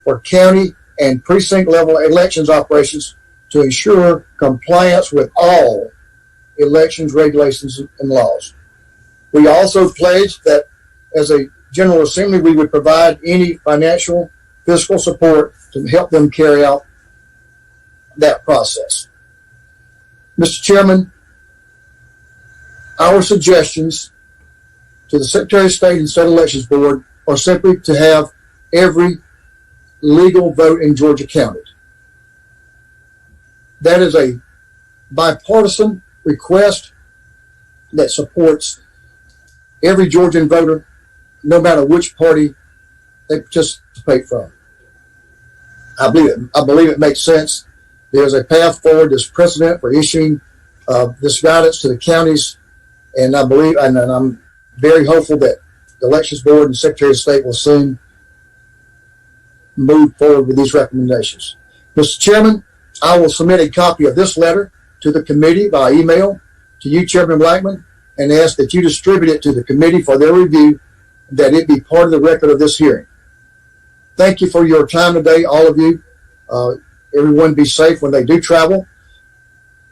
for county and precinct level elections operations to ensure compliance with all elections regulations and laws. We also pledged that as a General Assembly, we would provide any financial, fiscal support to help them carry out that process. Mr. Chairman, our suggestions to the Secretary of State and State Elections Board are simply to have every legal vote in Georgia counted. That is a bipartisan request that supports every Georgian voter, no matter which party they participate from. I believe it makes sense. There's a path forward, there's precedent for issuing this guidance to the counties, and I believe, and I'm very hopeful that the Elections Board and Secretary of State will soon move forward with these recommendations. Mr. Chairman, I will submit a copy of this letter to the committee by email to you, Chairman Blackman, and ask that you distribute it to the committee for their review, that it be part of the record of this hearing. Thank you for your time today, all of you. Everyone be safe when they do travel,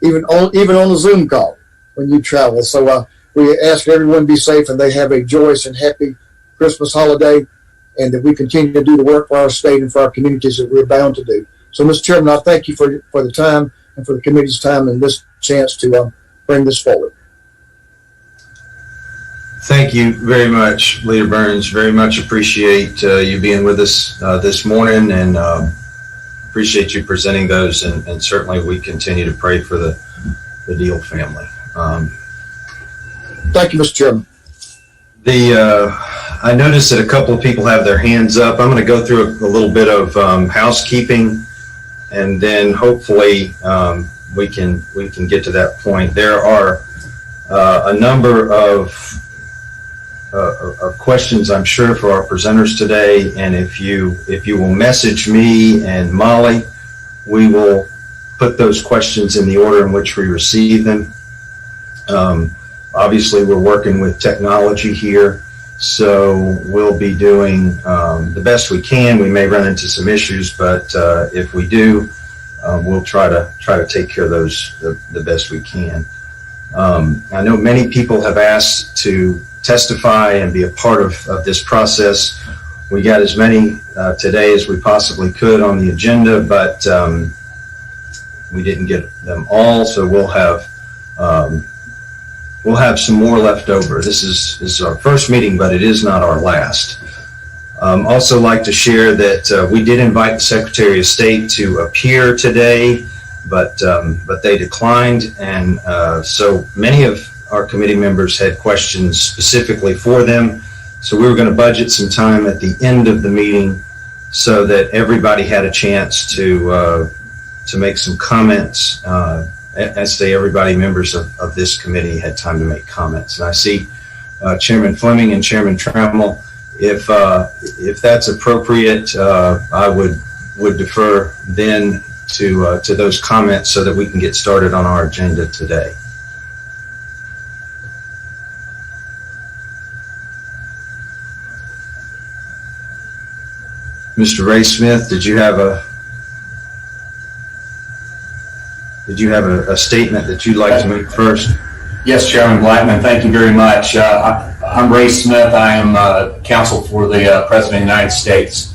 even on a Zoom call when you travel. So we ask everyone be safe and they have a joyous and happy Christmas holiday, and that we continue to do the work for our state and for our communities that we're bound to do. So, Mr. Chairman, I thank you for the time and for the committee's time and this chance to bring this forward. Thank you very much, Leader Burns. Very much appreciate you being with us this morning, and appreciate you presenting those, and certainly we continue to pray for the Deal family. Thank you, Mr. Chairman. I noticed that a couple of people have their hands up. I'm going to go through a little bit of housekeeping, and then hopefully we can get to that point. There are a number of questions, I'm sure, for our presenters today, and if you will message me and Molly, we will put those questions in the order in which we receive them. Obviously, we're working with technology here, so we'll be doing the best we can. We may run into some issues, but if we do, we'll try to take care of those the best we can. I know many people have asked to testify and be a part of this process. We got as many today as we possibly could on the agenda, but we didn't get them all, so we'll have some more left over. This is our first meeting, but it is not our last. Also like to share that we did invite the Secretary of State to appear today, but they declined, and so many of our committee members had questions specifically for them. So we were going to budget some time at the end of the meeting so that everybody had a chance to make some comments. I say everybody, members of this committee had time to make comments. And I see Chairman Fleming and Chairman Trammell. If that's appropriate, I would defer then to those comments so that we can get started on our agenda today. Mr. Ray Smith, did you have a statement that you'd like to make first? Yes, Chairman Blackman, thank you very much. I'm Ray Smith. I am counsel for the President of the United States.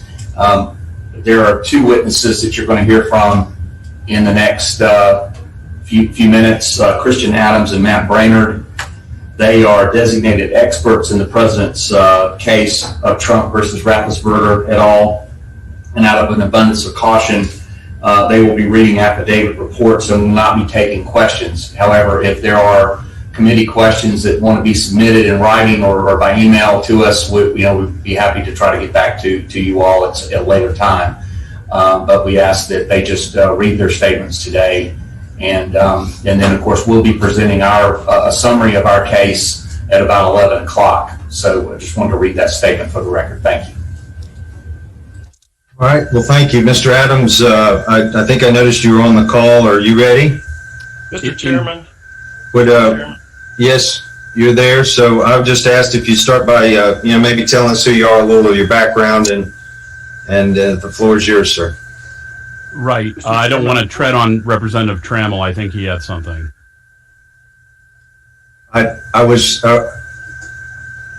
There are two witnesses that you're going to hear from in the next few minutes, Christian Adams and Matt Brainerd. They are designated experts in the President's case of Trump versus Raffensperger et al. And out of an abundance of caution, they will be reading affidavit reports and will not be taking questions. However, if there are committee questions that want to be submitted in writing or by email to us, we'd be happy to try to get back to you all at a later time. But we ask that they just read their statements today, and then of course we'll be presenting a summary of our case at about 11 o'clock. So I just wanted to read that statement for the record. Thank you. All right. Well, thank you, Mr. Adams. I think I noticed you were on the call. Are you ready? Mr. Chairman. Yes, you're there. So I've just asked if you start by maybe telling us who you are, a little of your background, and And the floor is yours, sir. Right. I don't want to tread on Representative Trammell. I think he had something. I was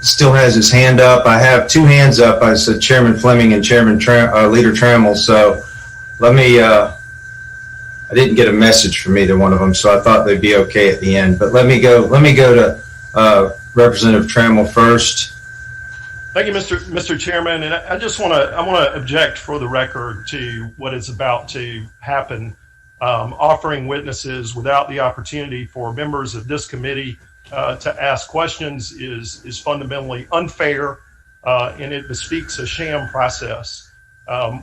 still has his hand up. I have two hands up. I said Chairman Fleming and Leader Trammell. So let me. I didn't get a message from either one of them, so I thought they'd be okay at the end. But let me go to Representative Trammell first. Thank you, Mr. Chairman. And I just want to object for the record to what is about to happen. Offering witnesses without the opportunity for members of this committee to ask questions is fundamentally unfair, and it bespeaks a sham process.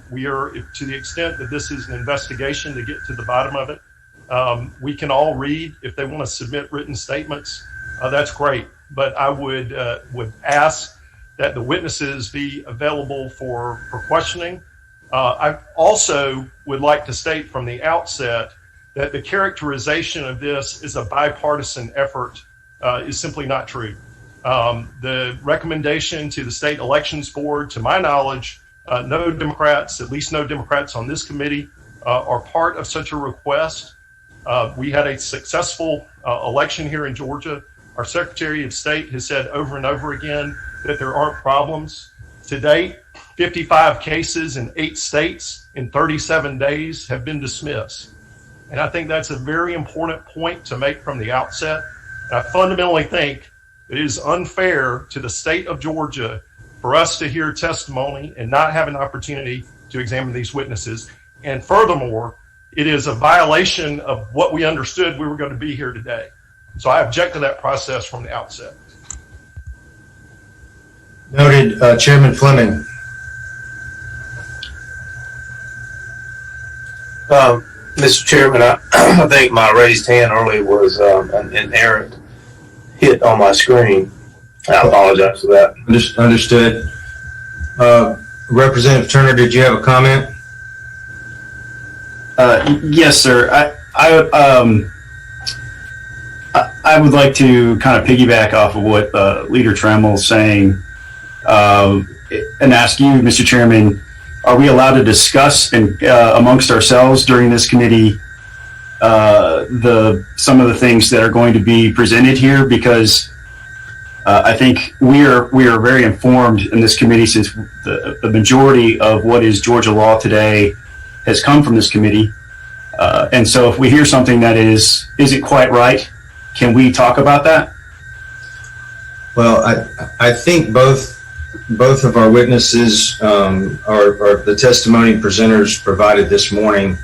We are, to the extent that this is an investigation to get to the bottom of it, we can all read. If they want to submit written statements, that's great. But I would ask that the witnesses be available for questioning. I also would like to state from the outset that the characterization of this is a bipartisan effort is simply not true. The recommendation to the State Elections Board, to my knowledge, no Democrats, at least no Democrats on this committee, are part of such a request. We had a successful election here in Georgia. Our Secretary of State has said over and over again that there aren't problems. To date, 55 cases in 8 states in 37 days have been dismissed. And I think that's a very important point to make from the outset. And I fundamentally think it is unfair to the state of Georgia for us to hear testimony and not have an opportunity to examine these witnesses. And furthermore, it is a violation of what we understood we were going to be here today. So I object to that process from the outset. Noted. Chairman Fleming. Mr. Chairman, I think my raised hand earlier was an errant hit on my screen. I apologize for that. Understood. Representative Turner, did you have a comment? Yes, sir. I would like to kind of piggyback off of what Leader Trammell is saying and ask you, Mr. Chairman, are we allowed to discuss amongst ourselves during this committee some of the things that are going to be presented here? Because I think we are very informed in this committee, since the majority of what is Georgia law today has come from this committee. And so if we hear something that isn't quite right, can we talk about that? Well, I think both of our witnesses are the testimony presenters provided this morning.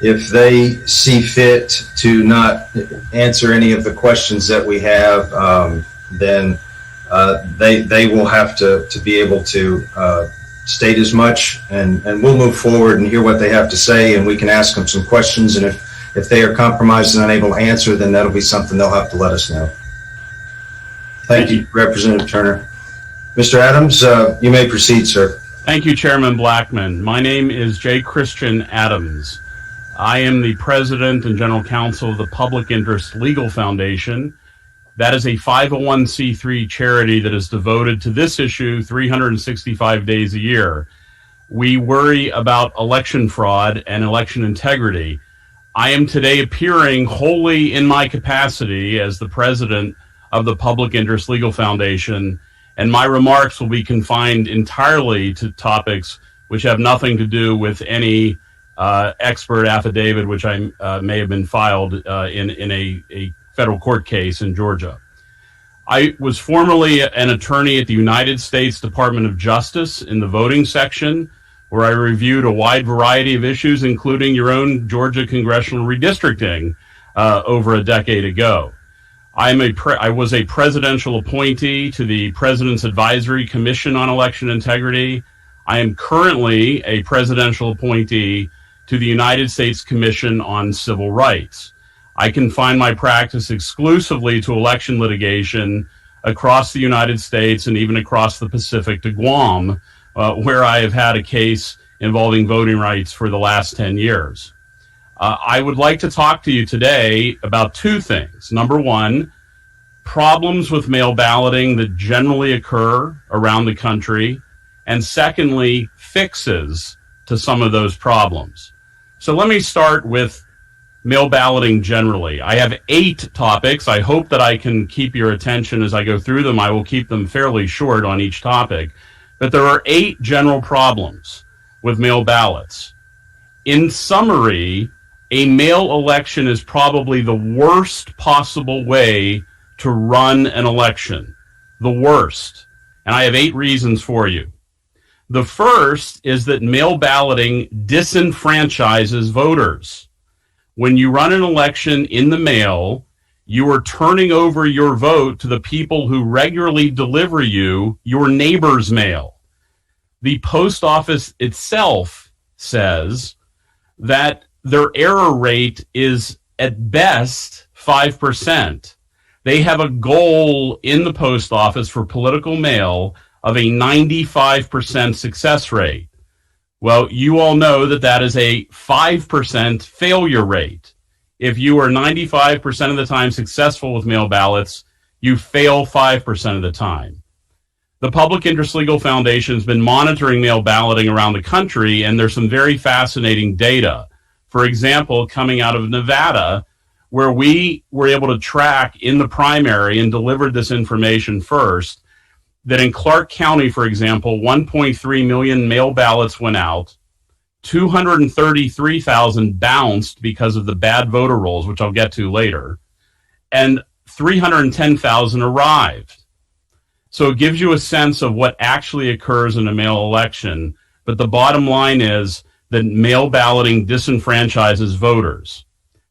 If they see fit to not answer any of the questions that we have, then they will have to be able to state as much, and we'll move forward and hear what they have to say, and we can ask them some questions. And if they are compromised and unable to answer, then that'll be something they'll have to let us know. Thank you, Representative Turner. Mr. Adams, you may proceed, sir. Thank you, Chairman Blackman. My name is J. Christian Adams. I am the President and General Counsel of the Public Interest Legal Foundation. That is a 501c3 charity that is devoted to this issue 365 days a year. We worry about election fraud and election integrity. I am today appearing wholly in my capacity as the President of the Public Interest Legal Foundation, and my remarks will be confined entirely to topics which have nothing to do with any expert affidavit which I may have been filed in a federal court case in Georgia. I was formerly an attorney at the United States Department of Justice in the voting section, where I reviewed a wide variety of issues, including your own Georgia congressional redistricting over a decade ago. I was a presidential appointee to the President's Advisory Commission on Election Integrity. I am currently a presidential appointee to the United States Commission on Civil Rights. I confine my practice exclusively to election litigation across the United States and even across the Pacific to Guam, where I have had a case involving voting rights for the last 10 years. I would like to talk to you today about two things. Number one, problems with mail balloting that generally occur around the country. and secondly, fixes to some of those problems. So let me start with mail balloting generally. I have 8 topics. I hope that I can keep your attention as I go through them. I will keep them fairly short on each topic, but there are 8 general problems with mail ballots. In summary, a mail election is probably the worst possible way to run an election. The worst. And I have 8 reasons for you. The first is that mail balloting disenfranchises voters. When you run an election in the mail, you are turning over your vote to the people who regularly deliver you your neighbor's mail. The post office itself says that their error rate is at best 5%. They have a goal in the post office for political mail of a 95% success rate. Well, you all know that that is a 5% failure rate. If you are 95% of the time successful with mail ballots, you fail 5% of the time. The Public Interest Legal Foundation has been monitoring mail balloting around the country, and there's some very fascinating data. For example, coming out of Nevada, where we were able to track in the primary and delivered this information first, that in Clark County, for example, 1.3 million mail ballots went out, 233,000 bounced because of the bad voter rolls, which I'll get to later, and 310,000 arrived. So it gives you a sense of what actually occurs in a mail election, but the bottom line is that mail balloting disenfranchises voters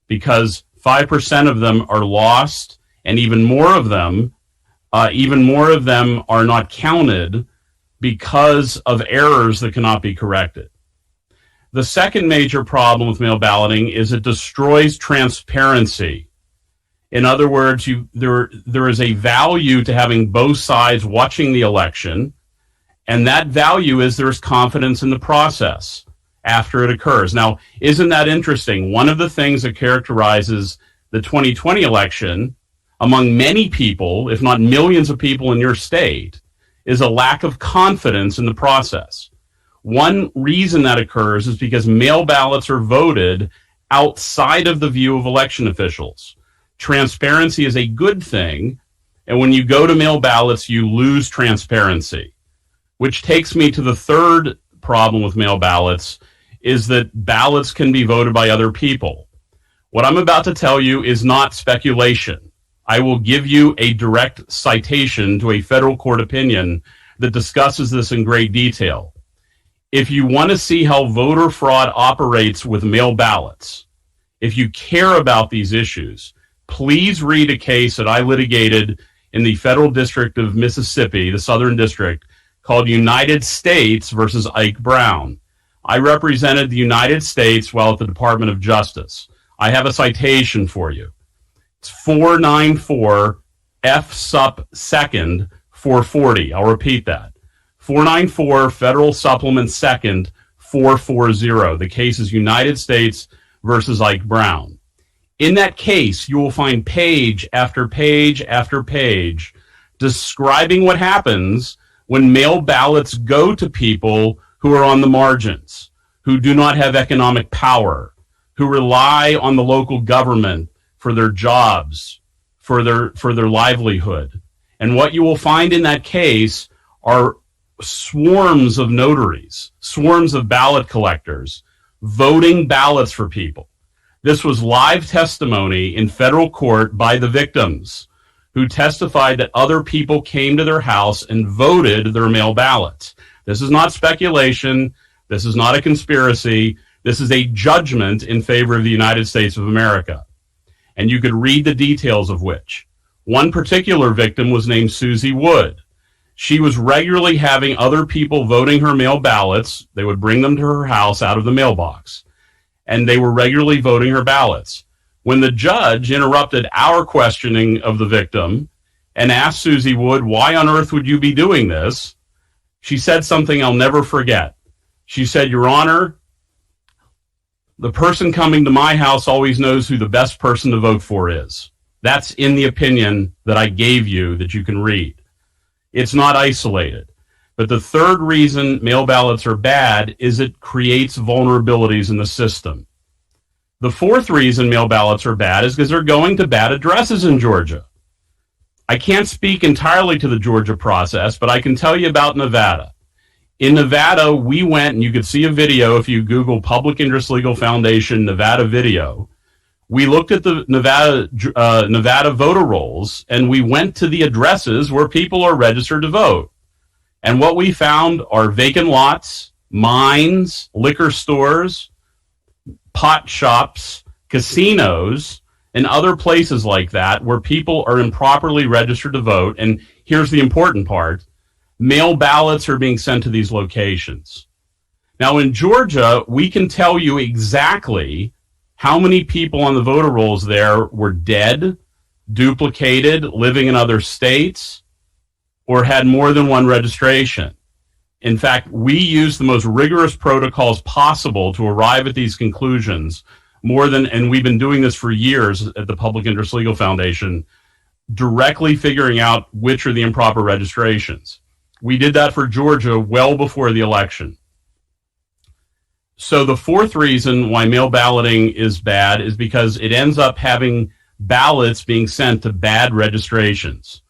because 5% of them are lost, and even more of them are not counted because of errors that cannot be corrected. The second major problem with mail balloting is it destroys transparency. In other words, there is a value to having both sides watching the election, and that value is there's confidence in the process after it occurs. Now, isn't that interesting? One of the things that characterizes the 2020 election among many people, if not millions of people in your state, is a lack of confidence in the process. One reason that occurs is because mail ballots are voted outside of the view of election officials. Transparency is a good thing, and when you go to mail ballots, you lose transparency, which takes me to the third problem with mail ballots, is that ballots can be voted by other people. What I'm about to tell you is not speculation. I will give you a direct citation to a federal court opinion that discusses this in great detail. If you want to see how voter fraud operates with mail ballots, if you care about these issues, please read a case that I litigated in the Federal District of Mississippi, the Southern District, called United States versus Ike Brown. I represented the United States while at the Department of Justice. I have a citation for you. It's 494 F Sup 2nd 440. I'll repeat that. 494 Federal Supplement 2nd 440. The case is United States versus Ike Brown. In that case, you will find page after page after page describing what happens when mail ballots go to people who are on the margins, who do not have economic power, who rely on the local government for their jobs, for their livelihood. And what you will find in that case are swarms of notaries, swarms of ballot collectors, voting ballots for people. This was live testimony in federal court by the victims who testified that other people came to their house and voted their mail ballots. This is not speculation. This is not a conspiracy. This is a judgment in favor of the United States of America. And you could read the details of which. One particular victim was named Susie Wood. She was regularly having other people voting her mail ballots. They would bring them to her house out of the mailbox, and they were regularly voting her ballots. When the judge interrupted our questioning of the victim and asked Susie Wood, why on earth would you be doing this? She said something I'll never forget. She said, Your Honor, the person coming to my house always knows who the best person to vote for is. That's in the opinion that I gave you that you can read. It's not isolated. But the third reason mail ballots are bad is it creates vulnerabilities in the system. The fourth reason mail ballots are bad is because they're going to bad addresses in Georgia. I can't speak entirely to the Georgia process, but I can tell you about Nevada. In Nevada, we went, and you could see a video if you Google Public Interest Legal Foundation Nevada video. We looked at the Nevada voter rolls, and we went to the addresses where people are registered to vote. And what we found are vacant lots, mines, liquor stores, pot shops, casinos, and other places like that where people are improperly registered to vote. And here's the important part. Mail ballots are being sent to these locations. Now, in Georgia, we can tell you exactly how many people on the voter rolls there were dead, duplicated, living in other states, or had more than one registration. In fact, we use the most rigorous protocols possible to arrive at these conclusions, and we've been doing this for years at the Public Interest Legal Foundation, directly figuring out which are the improper registrations. We did that for Georgia well before the election. So the fourth reason why mail balloting is bad is because it ends up having ballots being sent to bad registrations.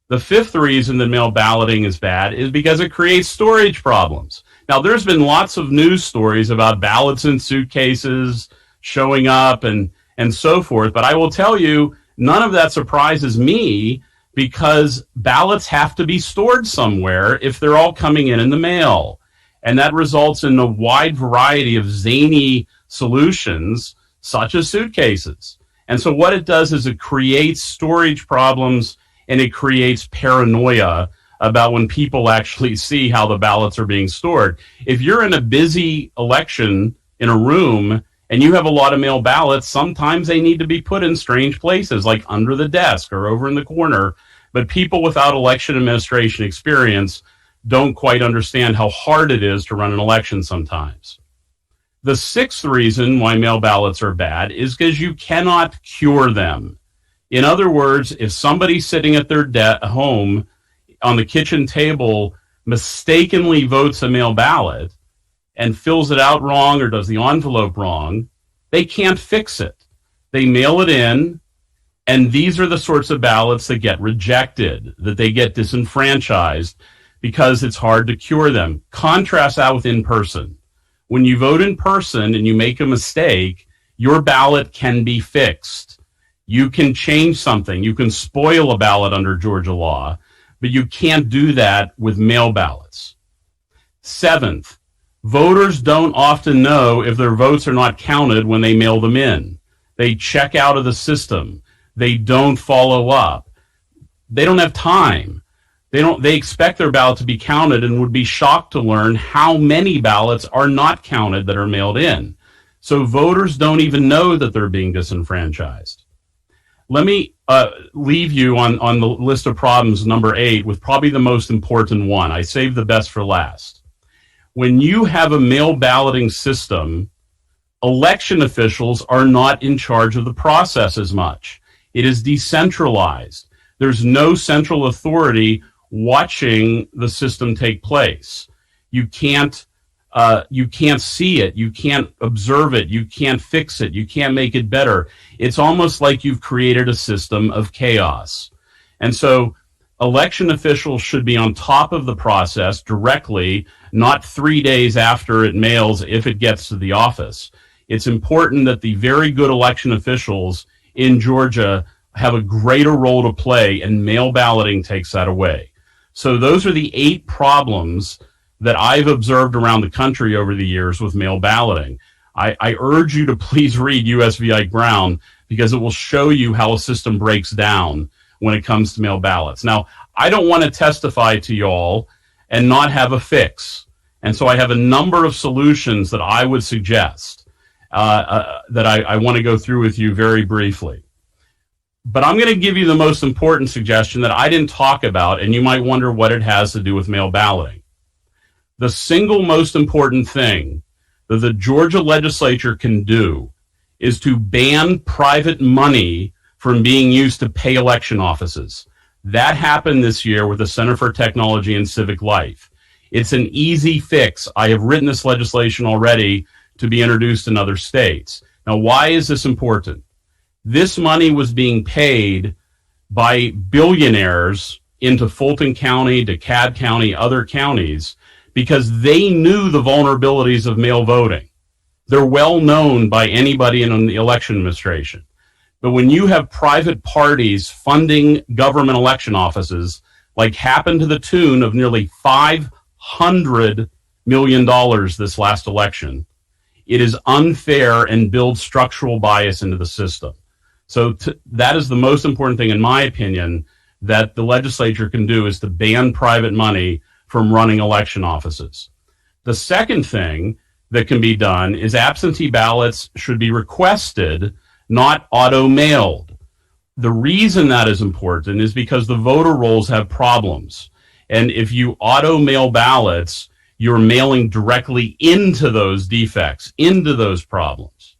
The fifth reason that mail balloting is bad is because it creates storage problems. Now, there's been lots of news stories about ballots in suitcases showing up and so forth, but I will tell you, none of that surprises me because ballots have to be stored somewhere if they're all coming in the mail. And that results in a wide variety of zany solutions, such as suitcases. And so what it does is it creates storage problems and it creates paranoia about when people actually see how the ballots are being stored. If you're in a busy election in a room and you have a lot of mail ballots, sometimes they need to be put in strange places, like under the desk or over in the corner. But people without election administration experience don't quite understand how hard it is to run an election sometimes. The sixth reason why mail ballots are bad is because you cannot cure them. In other words, if somebody's sitting at their home on the kitchen table mistakenly votes a mail ballot and fills it out wrong or does the envelope wrong, they can't fix it. They mail it in, and these are the sorts of ballots that get rejected, that they get disenfranchised because it's hard to cure them. Contrast that with in person. When you vote in person and you make a mistake, your ballot can be fixed. You can change something. You can spoil a ballot under Georgia law, but you can't do that with mail ballots. Seventh, voters don't often know if their votes are not counted when they mail them in. They check out of the system. They don't follow up. They don't have time. They expect their ballot to be counted and would be shocked to learn how many ballots are not counted that are mailed in. So voters don't even know that they're being disenfranchised. Let me leave you on the list of problems, number 8, with probably the most important one. I saved the best for last. When you have a mail balloting system, election officials are not in charge of the process as much. It is decentralized. There's no central authority watching the system take place. You can't see it. You can't observe it. You can't fix it. You can't make it better. It's almost like you've created a system of chaos. And so election officials should be on top of the process directly, not 3 days after it mails if it gets to the office. It's important that the very good election officials in Georgia have a greater role to play, and mail balloting takes that away. So those are the 8 problems that I've observed around the country over the years with mail balloting. I urge you to please read USVI Brown, because it will show you how a system breaks down when it comes to mail ballots. Now, I don't want to testify to y'all and not have a fix. And so I have a number of solutions that I would suggest that I want to go through with you very briefly. But I'm going to give you the most important suggestion that I didn't talk about, and you might wonder what it has to do with mail balloting. The single most important thing that the Georgia legislature can do is to ban private money from being used to pay election offices. That happened this year with the Center for Technology and Civic Life. It's an easy fix. I have written this legislation already to be introduced in other states. Now, why is this important? This money was being paid by billionaires into Fulton County, DeKalb County, other counties, because they knew the vulnerabilities of mail voting. They're well known by anybody in the election administration. But when you have private parties funding government election offices, like happened to the tune of nearly $500 million this last election, it is unfair and builds structural bias into the system. So that is the most important thing, in my opinion, that the legislature can do, is to ban private money from running election offices. The second thing that can be done is absentee ballots should be requested, not auto-mailed. The reason that is important is because the voter rolls have problems. And if you auto-mail ballots, you're mailing directly into those defects, into those problems.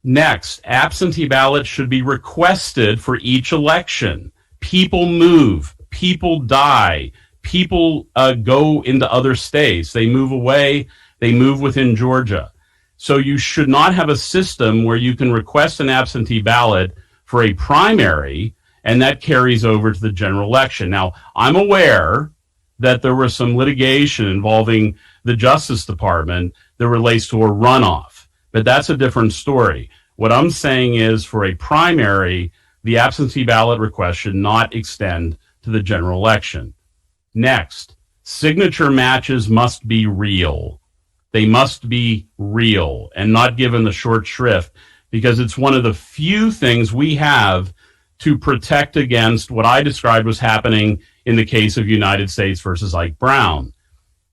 Next, absentee ballots should be requested for each election. People move, people die, people go into other states. They move away, they move within Georgia. So you should not have a system where you can request an absentee ballot for a primary and that carries over to the general election. Now, I'm aware that there was some litigation involving the Justice Department that relates to a runoff, but that's a different story. What I'm saying is, for a primary, the absentee ballot request should not extend to the general election. Next, signature matches must be real. They must be real and not given the short shrift, because it's one of the few things we have to protect against what I described was happening in the case of United States versus Ike Brown.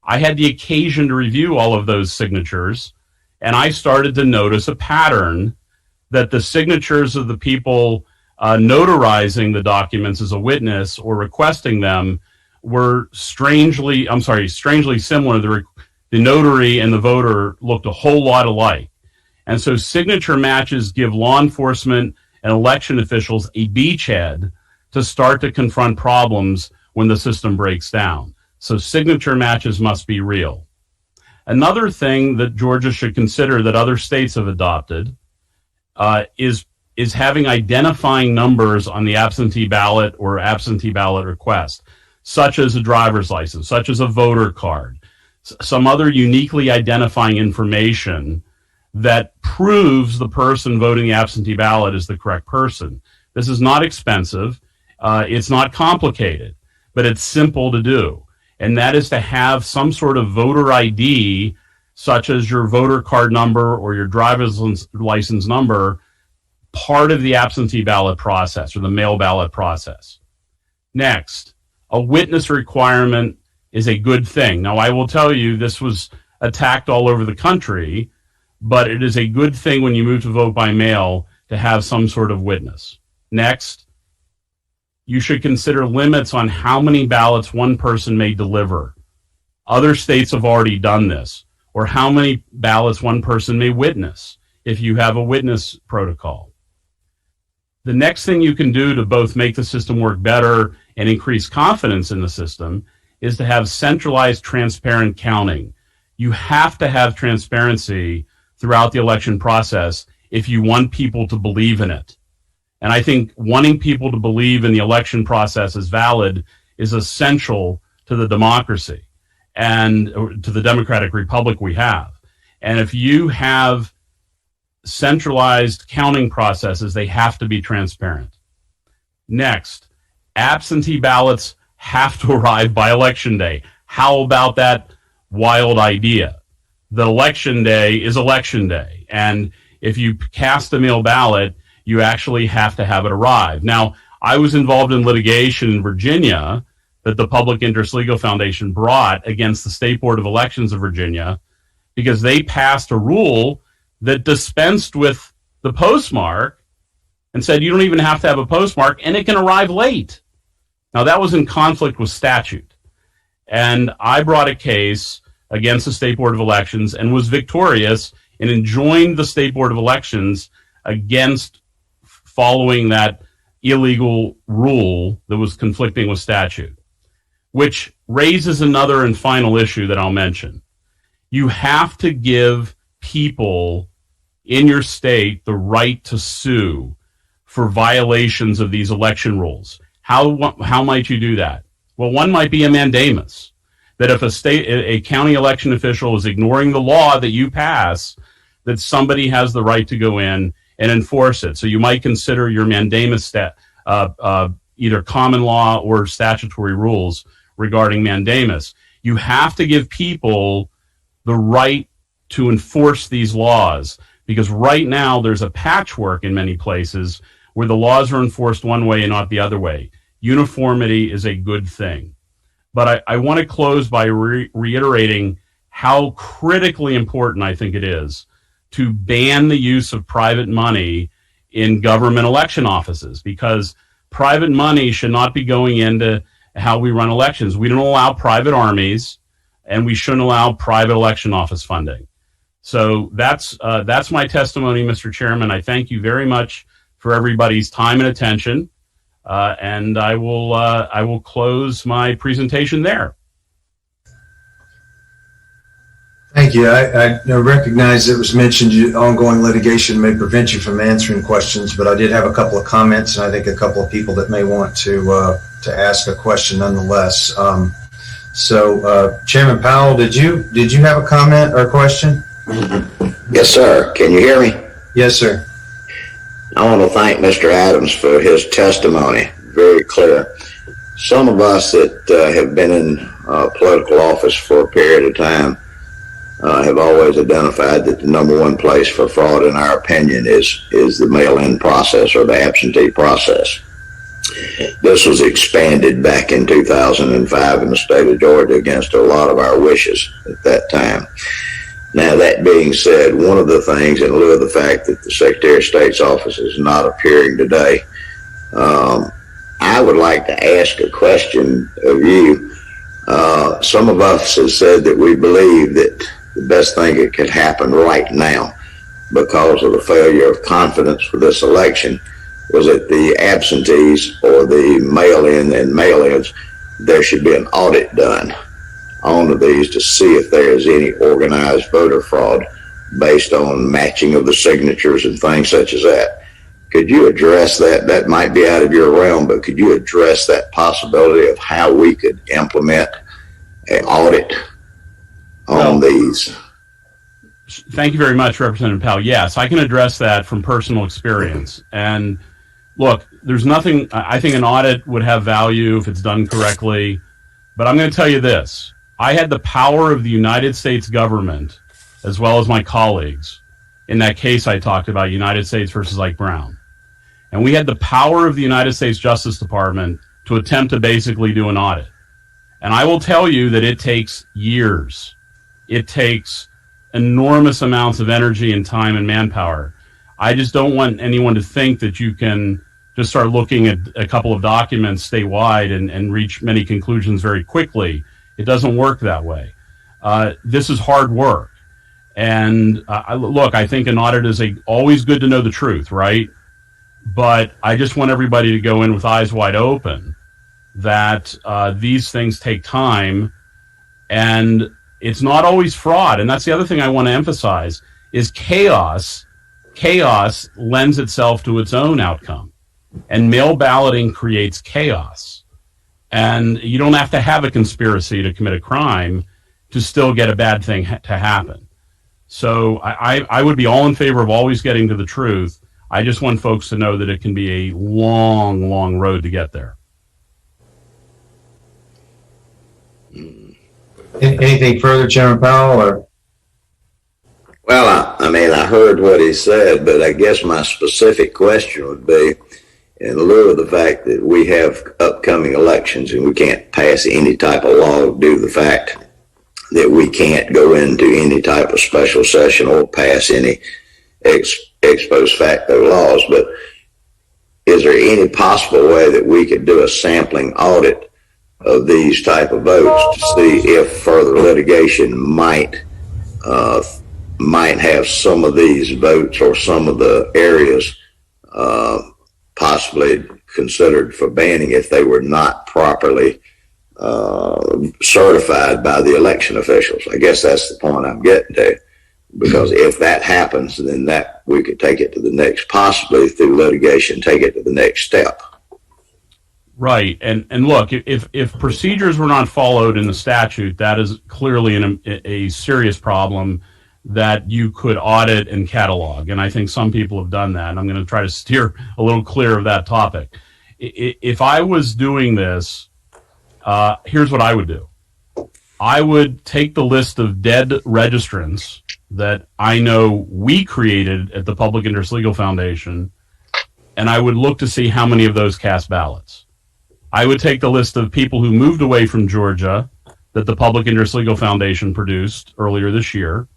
I had the occasion to review all of those signatures, and I started to notice a pattern that the signatures of the people notarizing the documents as a witness or requesting them were strangely similar. The notary and the voter looked a whole lot alike. And so signature matches give law enforcement and election officials a beachhead to start to confront problems when the system breaks down. So signature matches must be real. Another thing that Georgia should consider that other states have adopted is having identifying numbers on the absentee ballot or absentee ballot request, such as a driver's license, such as a voter card, some other uniquely identifying information that proves the person voting the absentee ballot is the correct person. This is not expensive. It's not complicated, but it's simple to do. And that is to have some sort of voter ID, such as your voter card number or your driver's license number, part of the absentee ballot process or the mail ballot process. Next, a witness requirement is a good thing. Now, I will tell you, this was attacked all over the country, but it is a good thing when you move to vote by mail to have some sort of witness. Next, you should consider limits on how many ballots one person may deliver. Other states have already done this. Or how many ballots one person may witness if you have a witness protocol. The next thing you can do to both make the system work better and increase confidence in the system is to have centralized, transparent counting. You have to have transparency throughout the election process if you want people to believe in it. And I think wanting people to believe in the election process as valid is essential to the democracy and to the democratic republic we have. And if you have centralized counting processes, they have to be transparent. Next, absentee ballots have to arrive by election day. How about that wild idea? The election day is election day. And if you cast a mail ballot, you actually have to have it arrive. Now, I was involved in litigation in Virginia that the Public Interest Legal Foundation brought against the State Board of Elections of Virginia because they passed a rule that dispensed with the postmark and said you don't even have to have a postmark and it can arrive late. Now, that was in conflict with statute. And I brought a case against the State Board of Elections and was victorious and enjoined the State Board of Elections against following that illegal rule that was conflicting with statute. which raises another and final issue that I'll mention. You have to give people in your state the right to sue for violations of these election rules. How might you do that? Well, one might be a mandamus, that if a county election official is ignoring the law that you pass, that somebody has the right to go in and enforce it. So you might consider your mandamus either common law or statutory rules regarding mandamus. You have to give people the right to enforce these laws, because right now there's a patchwork in many places where the laws are enforced one way and not the other way. Uniformity is a good thing. But I want to close by reiterating how critically important I think it is to ban the use of private money in government election offices, because private money should not be going into how we run elections. We don't allow private armies, and we shouldn't allow private election office funding. So that's my testimony, Mr. Chairman. I thank you very much for everybody's time and attention, and I will close my presentation there. Thank you. I recognize it was mentioned ongoing litigation may prevent you from answering questions, but I did have a couple of comments, and I think a couple of people that may want to ask a question nonetheless. So, Chairman Powell, did you have a comment or a question? Yes, sir. Can you hear me? Yes, sir. I want to thank Mr. Adams for his testimony. Very clear. Some of us that have been in political office for a period of time have always identified that the number one place for fraud, in our opinion, is the mail-in process or the absentee process. This was expanded back in 2005 in the state of Georgia against a lot of our wishes at that time. Now, that being said, one of the things, in lieu of the fact that the Secretary of State's office is not appearing today, I would like to ask a question of you. Some of us have said that we believe that the best thing that could happen right now, because of the failure of confidence for this election, was that the absentees or the mail-in and mail-ins, there should be an audit done on these to see if there is any organized voter fraud based on matching of the signatures and things such as that. Could you address that? That might be out of your realm, but could you address that possibility of how we could implement an audit on these? Thank you very much, Representative Powell. Yes, I can address that from personal experience. And look, there's nothing, I think an audit would have value if it's done correctly, but I'm going to tell you this. I had the power of the United States government, as well as my colleagues, in that case I talked about, United States versus Ike Brown. And we had the power of the United States Justice Department to attempt to basically do an audit. And I will tell you that it takes years. It takes enormous amounts of energy and time and manpower. I just don't want anyone to think that you can just start looking at a couple of documents statewide and reach many conclusions very quickly. It doesn't work that way. This is hard work. And look, I think an audit is always good to know the truth, right? But I just want everybody to go in with eyes wide open that these things take time, and it's not always fraud. And that's the other thing I want to emphasize is chaos. Chaos lends itself to its own outcome, and mail balloting creates chaos. And you don't have to have a conspiracy to commit a crime to still get a bad thing to happen. So I would be all in favor of always getting to the truth. I just want folks to know that it can be a long, long road to get there. Anything further, Chairman Powell? Or? Well, I heard what he said, but I guess my specific question would be, in lieu of the fact that we have upcoming elections and we can't pass any type of law due to the fact that we can't go into any type of special session or pass any ex post facto laws, but is there any possible way that we could do a sampling audit of these type of votes to see if further litigation might have some of these votes or some of the areas possibly considered for banning if they were not properly certified by the election officials. I guess that's the point I'm getting to. Because if that happens, then that we could take it to the next, possibly through litigation, take it to the next step. Right. And look, if procedures were not followed in the statute, that is clearly a serious problem that you could audit and catalog. And I think some people have done that. And I'm going to try to steer a little clear of that topic. If I was doing this, here's what I would do. I would take the list of dead registrants that I know we created at the Public Interest Legal Foundation, and I would look to see how many of those cast ballots. I would take the list of people who moved away from Georgia that the Public Interest Legal Foundation produced earlier this year,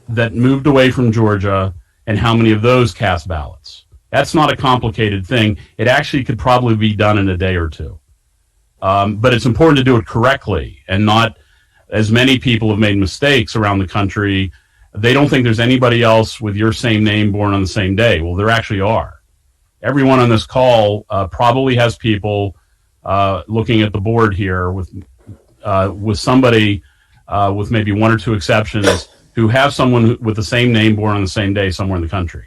that moved away from Georgia, and how many of those cast ballots. That's not a complicated thing. It actually could probably be done in a day or two. But it's important to do it correctly, and not, as many people have made mistakes around the country, they don't think there's anybody else with your same name born on the same day. Well, there actually are. Everyone on this call probably has people looking at the board here with somebody, with maybe one or two exceptions, who have someone with the same name born on the same day somewhere in the country.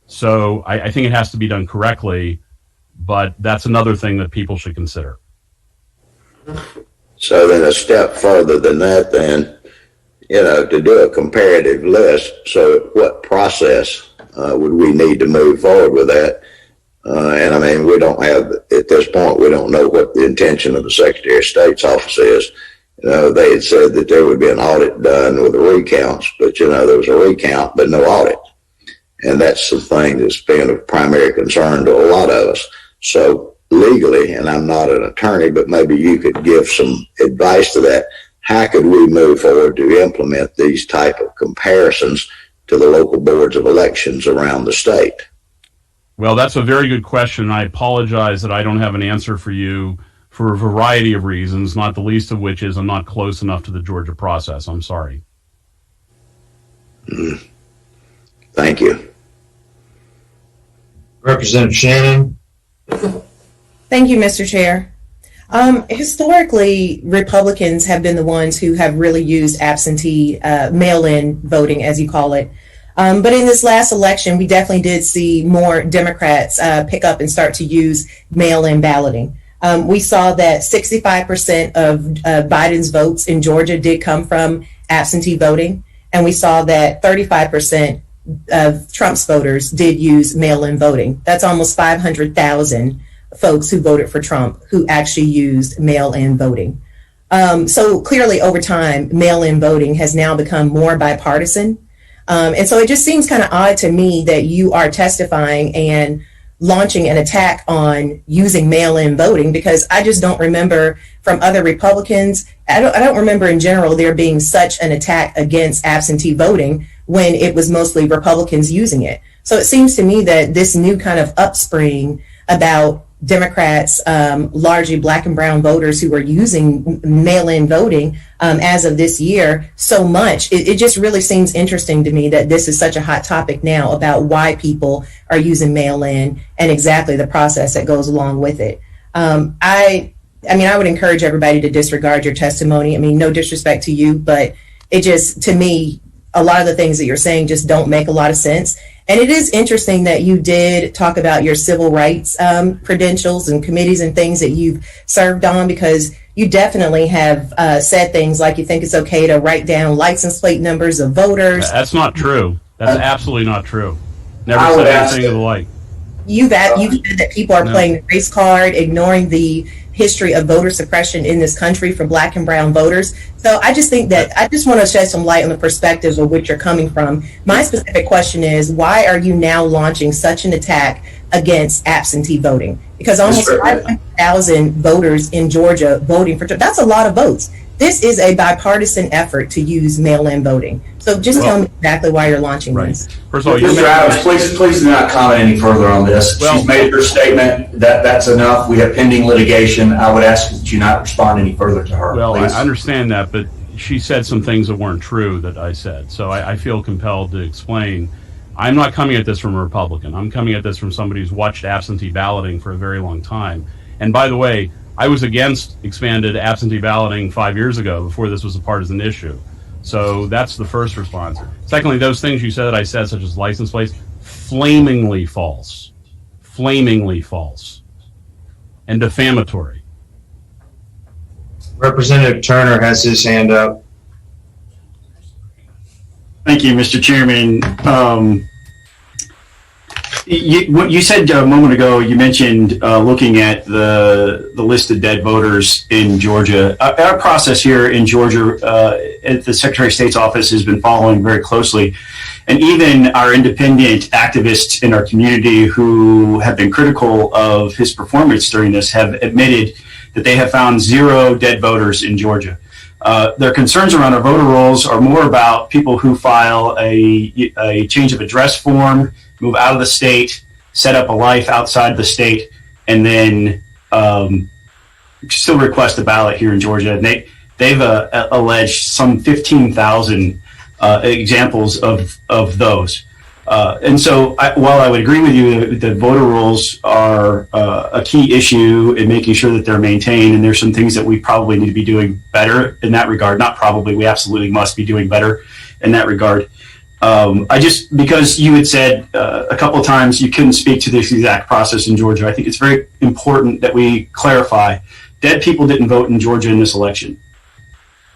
So I think it has to be done correctly, but that's another thing that people should consider. So then a step further than that, then, to do a comparative list. So what process would we need to move forward with that? And I mean, we don't have, at this point, we don't know what the intention of the Secretary of State's office is. They had said that there would be an audit done with the recounts, but there was a recount, but no audit. And that's the thing that's been of primary concern to a lot of us. So legally, and I'm not an attorney, but maybe you could give some advice to that. How could we move forward to implement these type of comparisons to the local boards of elections around the state? Well, that's a very good question. I apologize that I don't have an answer for you for a variety of reasons, not the least of which is I'm not close enough to the Georgia process. I'm sorry. Thank you. Representative Shannon. Thank you, Mr. Chair. Historically, Republicans have been the ones who have really used absentee mail-in voting, as you call it. But in this last election, we definitely did see more Democrats pick up and start to use mail-in balloting. We saw that 65% of Biden's votes in Georgia did come from absentee voting, and we saw that 35% of Trump's voters did use mail-in voting. That's almost 500,000 folks who voted for Trump who actually used mail-in voting. So clearly over time, mail-in voting has now become more bipartisan. And so it just seems kind of odd to me that you are testifying and launching an attack on using mail-in voting, because I just don't remember from other Republicans, I don't remember in general there being such an attack against absentee voting when it was mostly Republicans using it. So it seems to me that this new kind of upspring about Democrats, largely black and brown voters who are using mail-in voting as of this year so much, it just really seems interesting to me that this is such a hot topic now about why people are using mail-in and exactly the process that goes along with it. I would encourage everybody to disregard your testimony. I mean, no disrespect to you, but it just, to me, a lot of the things that you're saying just don't make a lot of sense. And it is interesting that you did talk about your civil rights credentials and committees and things that you've served on, because you definitely have said things like you think it's okay to write down license plate numbers of voters. That's not true. That's absolutely not true. Never said anything of the like. You've said that people are playing the race card, ignoring the history of voter suppression in this country for black and brown voters. So I just think that I just want to shed some light on the perspectives of which you're coming from. My specific question is, why are you now launching such an attack against absentee voting? Because almost 500,000 voters in Georgia voting for Trump, that's a lot of votes. This is a bipartisan effort to use mail-in voting. So just tell me exactly why you're launching this. First of all, Mr. Adams, please do not comment any further on this. She's made her statement. That's enough. We have pending litigation. I would ask that you not respond any further to her. Well, please. I understand that, but she said some things that weren't true that I said. So I feel compelled to explain. I'm not coming at this from a Republican. I'm coming at this from somebody who's watched absentee balloting for a very long time. And by the way, I was against expanded absentee balloting 5 years ago before this was a partisan issue. So that's the first response. Secondly, those things you said that I said, such as license plates, flamingly false. Flamingly false. And defamatory. Representative Turner has his hand up. Thank you, Mr. Chairman. What you said a moment ago, you mentioned looking at the list of dead voters in Georgia. Our process here in Georgia at the Secretary of State's office has been following very closely. And even our independent activists in our community who have been critical of his performance during this have admitted that they have found 0 dead voters in Georgia. Their concerns around our voter rolls are more about people who file a change of address form, move out of the state, set up a life outside the state, and then still request a ballot here in Georgia. And they've alleged some 15,000 examples of those. And so while I would agree with you that voter rolls are a key issue in making sure that they're maintained, and there's some things that we probably need to be doing better in that regard, not probably, we absolutely must be doing better in that regard. Because you had said a couple of times you couldn't speak to this exact process in Georgia, I think it's very important that we clarify. Dead people didn't vote in Georgia in this election.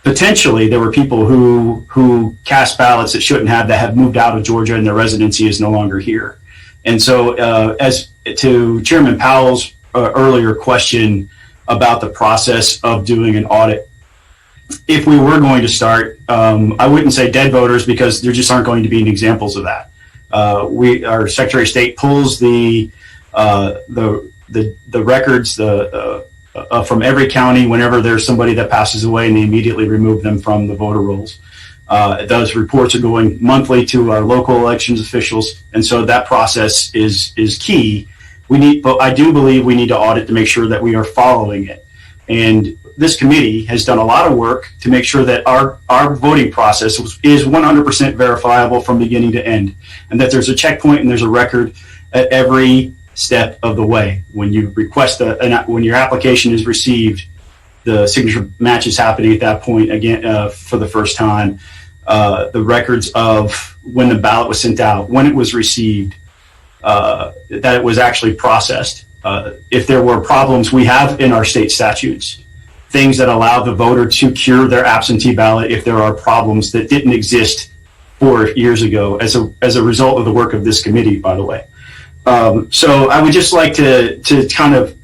Potentially, there were people who cast ballots that shouldn't have, that have moved out of Georgia and their residency is no longer here. And so as to Chairman Powell's earlier question about the process of doing an audit, if we were going to start, I wouldn't say dead voters because there just aren't going to be any examples of that. Our Secretary of State pulls the records from every county whenever there's somebody that passes away, and they immediately remove them from the voter rolls. Those reports are going monthly to our local elections officials, and so that process is key. But I do believe we need to audit to make sure that we are following it. And this committee has done a lot of work to make sure that our voting process is 100% verifiable from beginning to end, and that there's a checkpoint and there's a record at every step of the way. When you request when your application is received, the signature match is happening at that point again for the first time. The records of when the ballot was sent out, when it was received, that it was actually processed. If there were problems, we have in our state statutes things that allow the voter to cure their absentee ballot if there are problems that didn't exist 4 years ago as a result of the work of this committee, by the way. So I would just like to kind of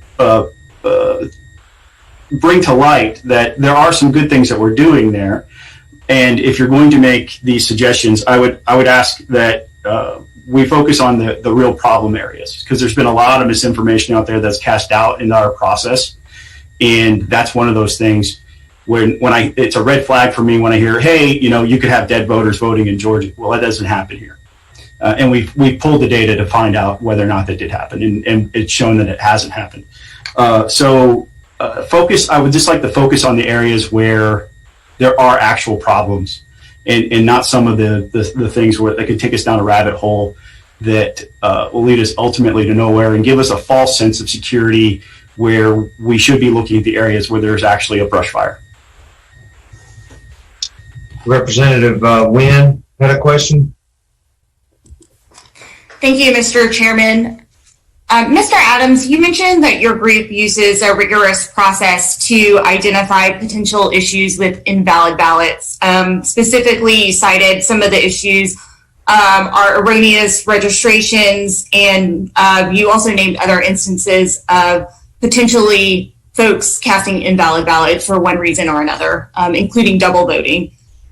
bring to light that there are some good things that we're doing there. And if you're going to make these suggestions, I would ask that we focus on the real problem areas, because there's been a lot of misinformation out there that's cast doubt into our process. And that's one of those things when it's a red flag for me when I hear, hey, you could have dead voters voting in Georgia. Well, that doesn't happen here. And we've pulled the data to find out whether or not that did happen, and it's shown that it hasn't happened. I would just like to focus on the areas where there are actual problems, and not some of the things where they could take us down a rabbit hole that will lead us ultimately to nowhere and give us a false sense of security, where we should be looking at the areas where there's actually a brush fire. Representative Wynn had a question. Thank you, Mr. Chairman. Mr. Adams, you mentioned that your group uses a rigorous process to identify potential issues with invalid ballots. Specifically, you cited some of the issues are erroneous registrations, and you also named other instances of potentially folks casting invalid ballots for one reason or another, including double voting.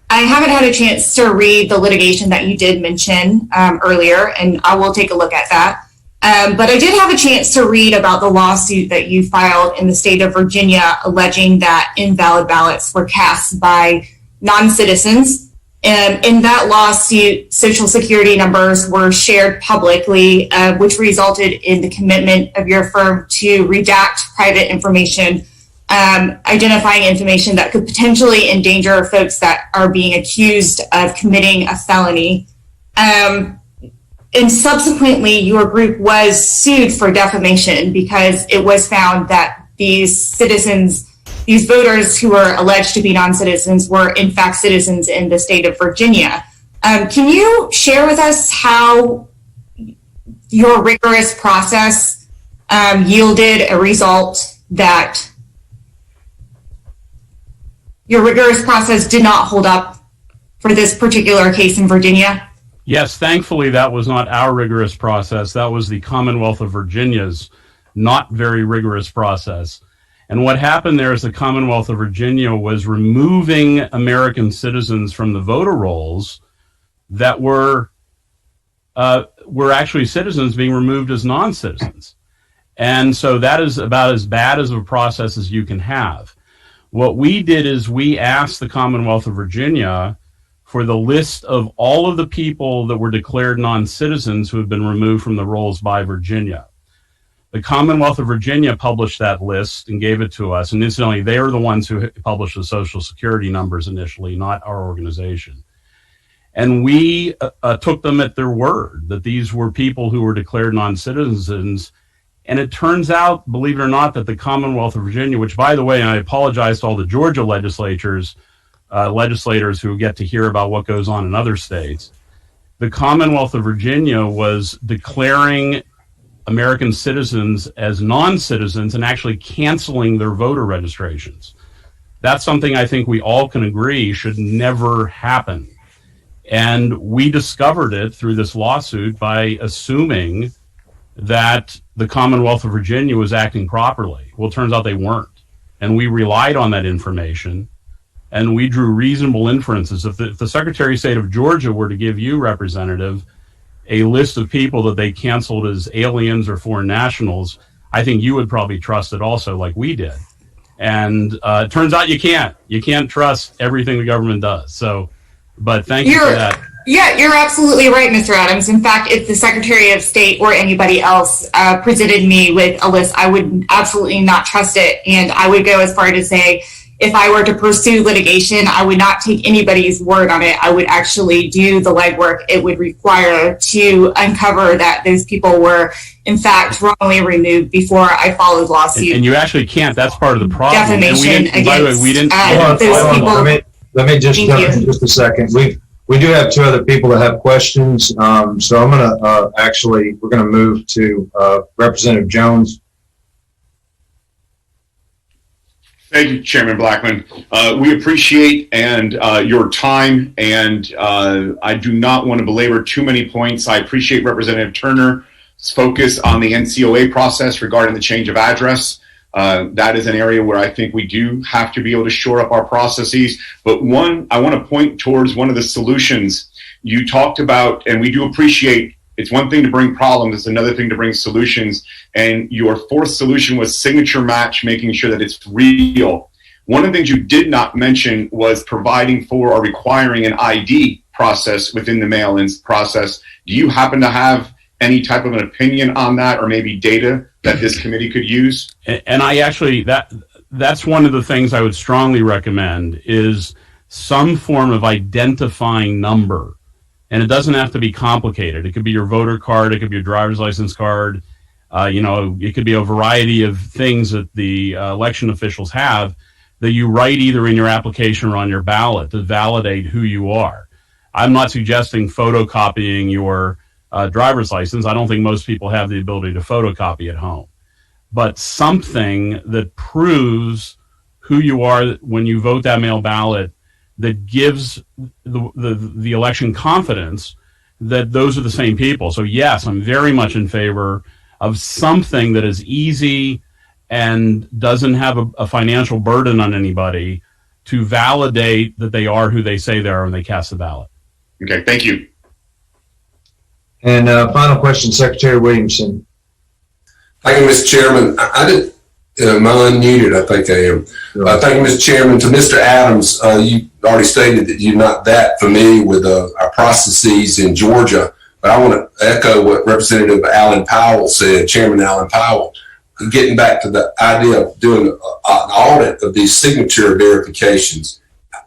I haven't had a chance to read the litigation that you did mention earlier, and I will take a look at that. But I did have a chance to read about the lawsuit that you filed in the state of Virginia alleging that invalid ballots were cast by non-citizens. In that lawsuit, Social Security numbers were shared publicly, which resulted in the commitment of your firm to redact private information, identifying information that could potentially endanger folks that are being accused of committing a felony. And subsequently, your group was sued for defamation because it was found that these citizens, these voters who are alleged to be non-citizens, were in fact citizens in the state of Virginia. Can you share with us how your rigorous process yielded a result that your rigorous process did not hold up for this particular case in Virginia? Yes, thankfully that was not our rigorous process. That was the Commonwealth of Virginia's not very rigorous process. And what happened there is the Commonwealth of Virginia was removing American citizens from the voter rolls that were actually citizens being removed as non-citizens. And so that is about as bad as a process as you can have. What we did is we asked the Commonwealth of Virginia for the list of all of the people that were declared non-citizens who had been removed from the rolls by Virginia. The Commonwealth of Virginia published that list and gave it to us. And incidentally, they are the ones who published the Social Security numbers initially, not our organization. And we took them at their word that these were people who were declared non-citizens. And it turns out, believe it or not, that the Commonwealth of Virginia, which, by the way, and I apologize to all the Georgia legislators who get to hear about what goes on in other states, the Commonwealth of Virginia was declaring American citizens as non-citizens and actually canceling their voter registrations. That's something I think we all can agree should never happen. And we discovered it through this lawsuit by assuming that the Commonwealth of Virginia was acting properly. Well, it turns out they weren't. And we relied on that information, and we drew reasonable inferences. If the Secretary of State of Georgia were to give you, Representative, a list of people that they canceled as aliens or foreign nationals, I think you would probably trust it also, like we did. And it turns out you can't. You can't trust everything the government does. So, but thank you for that. Yeah, you're absolutely right, Mr. Adams. In fact, if the Secretary of State or anybody else presented me with a list, I would absolutely not trust it. And I would go as far to say, if I were to pursue litigation, I would not take anybody's word on it. I would actually do the legwork it would require to uncover that those people were, in fact, wrongly removed before I followed lawsuit. And you actually can't. That's part of the problem. Defamation against by the way, we didn't. those people. Let me just jump in just a second. We do have two other people that have questions. So I'm going to we're going to move to Representative Jones. Thank you, Chairman Blackman. We appreciate your time, and I do not want to belabor too many points. I appreciate Representative Turner's focus on the NCOA process regarding the change of address. That is an area where I think we do have to be able to shore up our processes. But I want to point towards one of the solutions you talked about, and we do appreciate. It's one thing to bring problems, it's another thing to bring solutions. And your fourth solution was signature match, making sure that it's real. One of the things you did not mention was providing for or requiring an ID process within the mail-in process. Do you happen to have any type of an opinion on that, or maybe data that this committee could use? And I actually, that's one of the things I would strongly recommend is some form of identifying number. And it doesn't have to be complicated. It could be your voter card. It could be your driver's license card. It could be a variety of things that the election officials have that you write either in your application or on your ballot to validate who you are. I'm not suggesting photocopying your driver's license. I don't think most people have the ability to photocopy at home. But something that proves who you are when you vote that mail ballot, that gives the election confidence that those are the same people. So yes, I'm very much in favor of something that is easy and doesn't have a financial burden on anybody to validate that they are who they say they are when they cast the ballot. Okay, thank you. And final question, Secretary Williamson. Thank you, Mr. Chairman. I didn't, am I unmuted? I think I am. Thank you, Mr. Chairman. To Mr. Adams, you already stated that you're not that familiar with our processes in Georgia, but I want to echo what Representative Alan Powell said, Chairman Alan Powell, getting back to the idea of doing an audit of these signature verifications.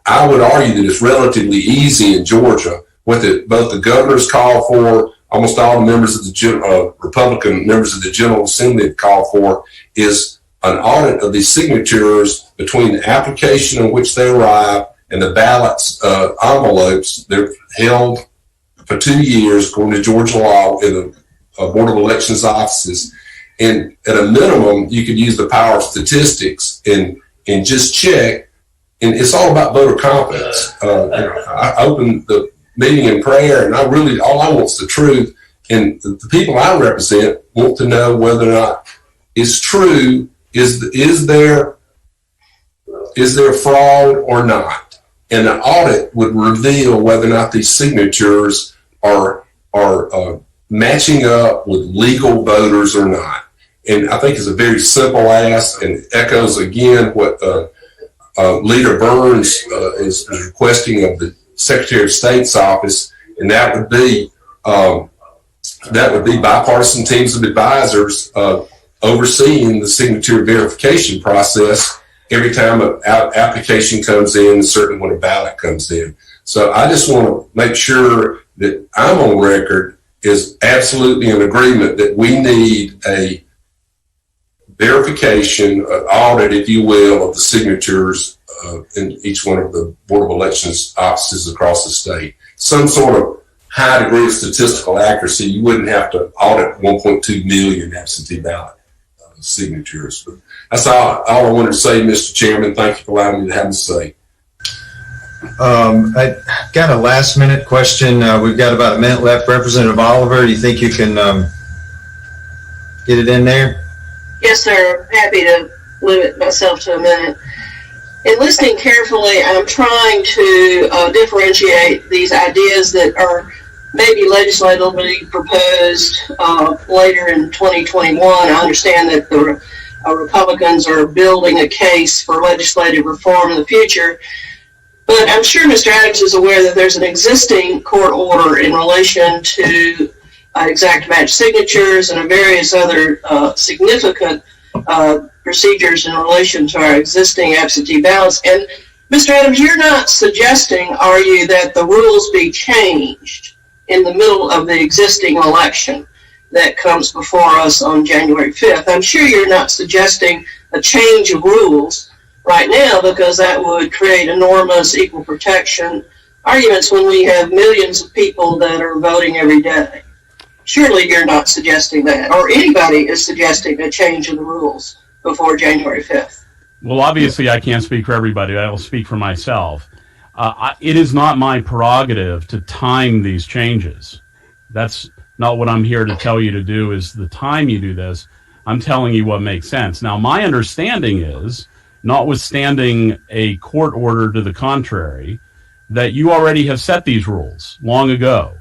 I would argue that it's relatively easy in Georgia. What both the governors call for, almost all the members of the Republican members of the General Assembly call for, is an audit of these signatures between the application in which they arrive and the ballots envelopes. They're held for 2 years according to Georgia law in the Board of Elections offices. And at a minimum, you could use the power of statistics and just check. And it's all about voter confidence. I opened the meeting in prayer, and all I want is the truth. And the people I represent want to know whether or not it's true. Is there fraud or not? And the audit would reveal whether or not these signatures are matching up with legal voters or not. And I think it's a very simple ask, and echoes again what Leader Burns is requesting of the Secretary of State's office, and that would be bipartisan teams of advisors overseeing the signature verification process every time an application comes in, certainly when a ballot comes in. So I just want to make sure that I'm on record is absolutely in agreement that we need a verification, an audit, if you will, of the signatures in each one of the Board of Elections offices across the state. Some sort of high degree of statistical accuracy. You wouldn't have to audit 1.2 million absentee ballot signatures. But that's all I wanted to say, Mr. Chairman. Thank you for allowing me to have a say. I got a last minute question. We've got about a minute left. Representative Oliver, do you think you can get it in there? Yes, sir. Happy to limit myself to a minute. In listening carefully, I'm trying to differentiate these ideas that are maybe legislatively proposed later in 2021. I understand that the Republicans are building a case for legislative reform in the future. But I'm sure Mr. Adams is aware that there's an existing court order in relation to exact match signatures and various other significant procedures in relation to our existing absentee ballots. And Mr. Adams, you're not suggesting, are you, that the rules be changed in the middle of the existing election that comes before us on January 5th? I'm sure you're not suggesting a change of rules right now, because that would create enormous equal protection arguments when we have millions of people that are voting every day. Surely you're not suggesting that, or anybody is suggesting a change in the rules before January 5th. Well, obviously I can't speak for everybody. I will speak for myself. It is not my prerogative to time these changes. That's not what I'm here to tell you to do, is the time you do this. I'm telling you what makes sense. Now, my understanding is, notwithstanding a court order to the contrary, that you already have set these rules long ago,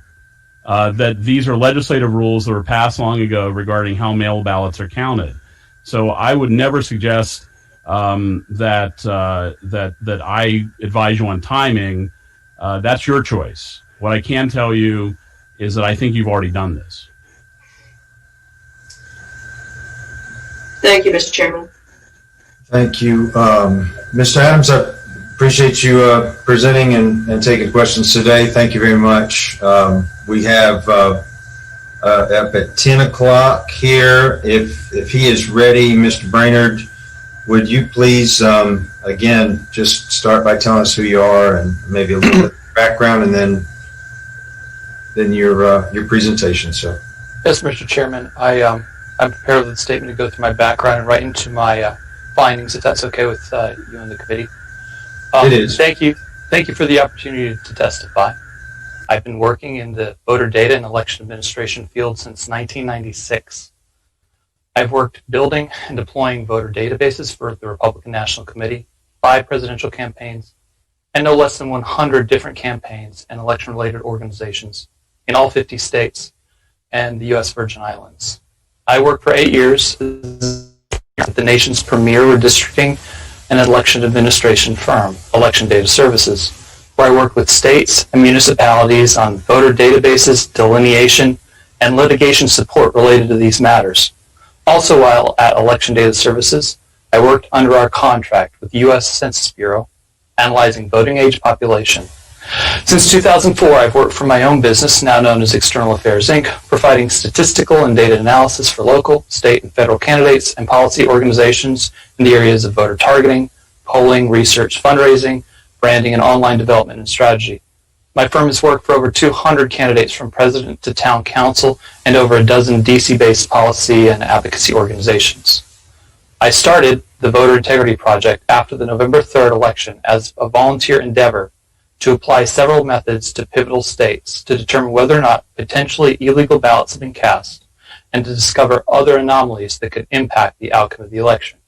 that these are legislative rules that were passed long ago regarding how mail ballots are counted. So I would never suggest that I advise you on timing. That's your choice. What I can tell you is that I think you've already done this. Thank you, Mr. Chairman. Thank you. Mr. Adams, I appreciate you presenting and taking questions today. Thank you very much. We have up at 10 o'clock here. If he is ready, Mr. Brainerd, would you please, again, just start by telling us who you are and maybe a little bit of background, and then your presentation, sir. Yes, Mr. Chairman. I'm prepared with the statement to go through my background and right into my findings, if that's okay with you and the committee. It is. Thank you for the opportunity to testify. I've been working in the voter data and election administration field since 1996. I've worked building and deploying voter databases for the Republican National Committee, 5 presidential campaigns, and no less than 100 different campaigns and election-related organizations in all 50 states and the U.S. Virgin Islands. I worked for 8 years at the nation's premier redistricting and election administration firm, Election Data Services, where I worked with states and municipalities on voter databases, delineation, and litigation support related to these matters. Also, while at Election Data Services, I worked under our contract with the U.S. Census Bureau, analyzing voting age population, Since 2004, I've worked for my own business, now known as External Affairs, Inc., providing statistical and data analysis for local, state, and federal candidates and policy organizations in the areas of voter targeting, polling, research, fundraising, branding, and online development and strategy. My firm has worked for over 200 candidates from president to town council and over a dozen DC-based policy and advocacy organizations. I started the Voter Integrity Project after the November 3rd election as a volunteer endeavor to apply several methods to pivotal states to determine whether or not potentially illegal ballots have been cast and to discover other anomalies that could impact the outcome of the election.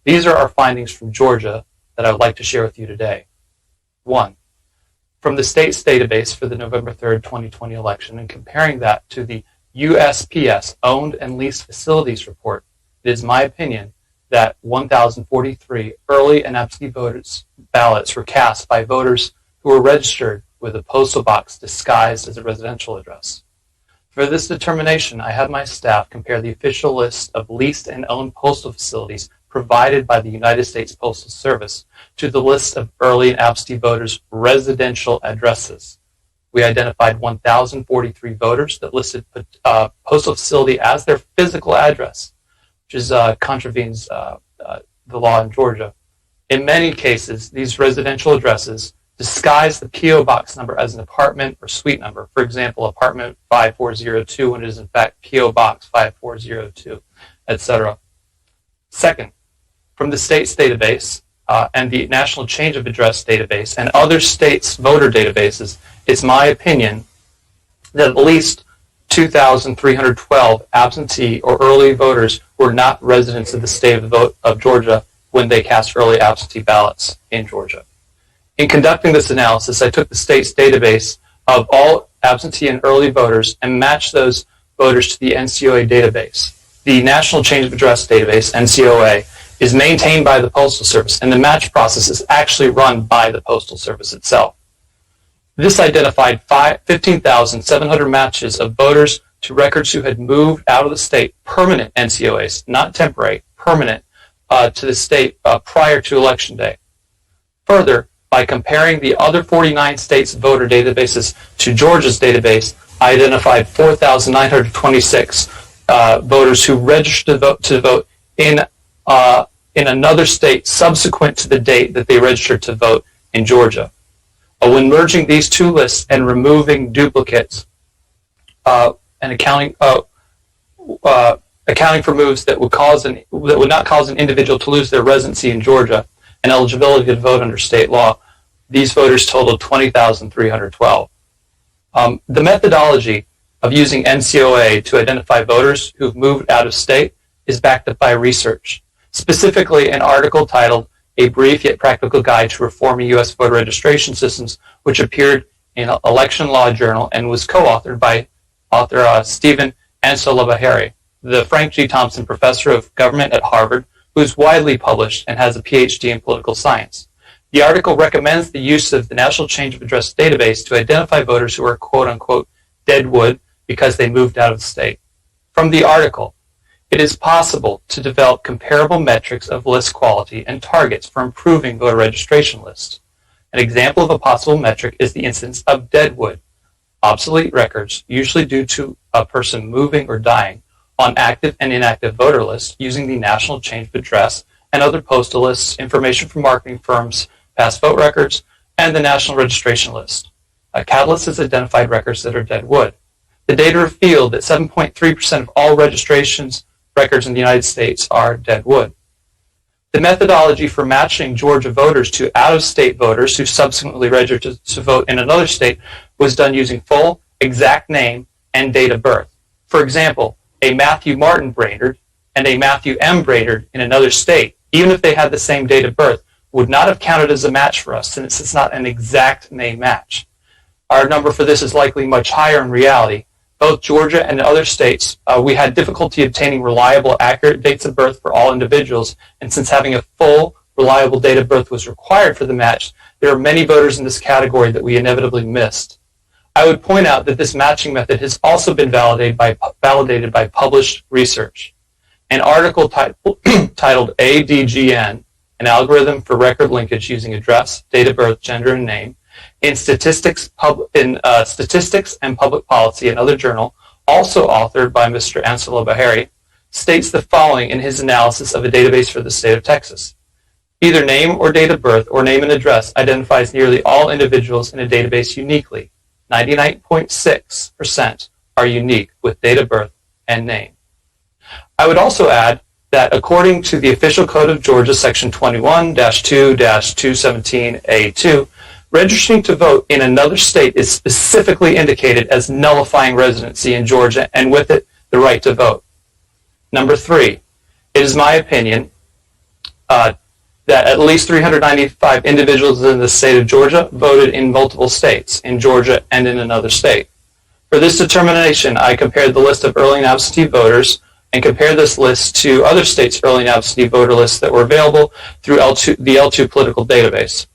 These are our findings from Georgia that I would like to share with you today. 1. From the state's database for the November 3rd, 2020 election and comparing that to the USPS Owned and Leased Facilities Report, it is my opinion that 1,043 early and absentee ballots were cast by voters who were registered with a postal box disguised as a residential address. For this determination, I had my staff compare the official list of leased and owned postal facilities provided by the United States Postal Service to the list of early and absentee voters' residential addresses. We identified 1,043 voters that listed postal facility as their physical address, which is contravenes the law in Georgia. In many cases, these residential addresses disguise the P.O. box number as an apartment or suite number. For example, apartment 5402 when it is in fact P.O. box 5402, etc. Second, from the state's database and the National Change of Address database and other states' voter databases, it's my opinion that at least 2,312 absentee or early voters were not residents of the state of Georgia when they cast early absentee ballots in Georgia. In conducting this analysis, I took the state's database of all absentee and early voters and matched those voters to the NCOA database. The National Change of Address database, NCOA, is maintained by the Postal Service, and the match process is actually run by the Postal Service itself. This identified 15,700 matches of voters to records who had moved out of the state, permanent NCOAs, not temporary, permanent, to the state prior to Election Day. Further, by comparing the other 49 states' voter databases to Georgia's database, I identified 4,926 voters who registered to vote in another state subsequent to the date that they registered to vote in Georgia. When merging these two lists and removing duplicates and accounting for moves that would not cause an individual to lose their residency in Georgia and eligibility to vote under state law, these voters totaled 20,312. The methodology of using NCOA to identify voters who've moved out of state is backed up by research, specifically an article titled A Brief Yet Practical Guide to Reforming U.S. Voter Registration Systems, which appeared in Election Law Journal and was co-authored by author Stephen Ansolabahari, the Frank G. Thompson Professor of Government at Harvard, who is widely published and has a PhD in political science. The article recommends the use of the National Change of Address database to identify voters who are quote-unquote deadwood because they moved out of the state. From the article, it is possible to develop comparable metrics of list quality and targets for improving voter registration lists. An example of a possible metric is the incidence of deadwood, obsolete records, usually due to a person moving or dying, on active and inactive voter lists using the National Change of Address and other postal lists, information from marketing firms, past vote records, and the National Registration List. Catalyst has identified records that are deadwood. The data revealed that 7.3% of all registrations records in the United States are deadwood. The methodology for matching Georgia voters to out-of-state voters who subsequently registered to vote in another state was done using full, exact name and date of birth. For example, a Matthew Martin Brainerd and a Matthew M. Brainerd in another state, even if they had the same date of birth, would not have counted as a match for us since it's not an exact name match. Our number for this is likely much higher in reality. Both Georgia and other states, we had difficulty obtaining reliable, accurate dates of birth for all individuals, and since having a full, reliable date of birth was required for the match, there are many voters in this category that we inevitably missed. I would point out that this matching method has also been validated by published research. An article titled ADGN, an algorithm for record linkage using address, date of birth, gender, and name, in Statistics and Public Policy, another journal, also authored by Mr. Anselo Bahari, states the following in his analysis of a database for the state of Texas. Either name or date of birth or name and address identifies nearly all individuals in a database uniquely. 99.6% are unique with date of birth and name. I would also add that according to the Official Code of Georgia, Section 21-2-217A2, registering to vote in another state is specifically indicated as nullifying residency in Georgia and with it the right to vote. Number 3, it is my opinion that at least 395 individuals in the state of Georgia voted in multiple states, in Georgia and in another state. For this determination, I compared the list of early and absentee voters and compared this list to other states' early and absentee voter lists that were available through the L2 political database.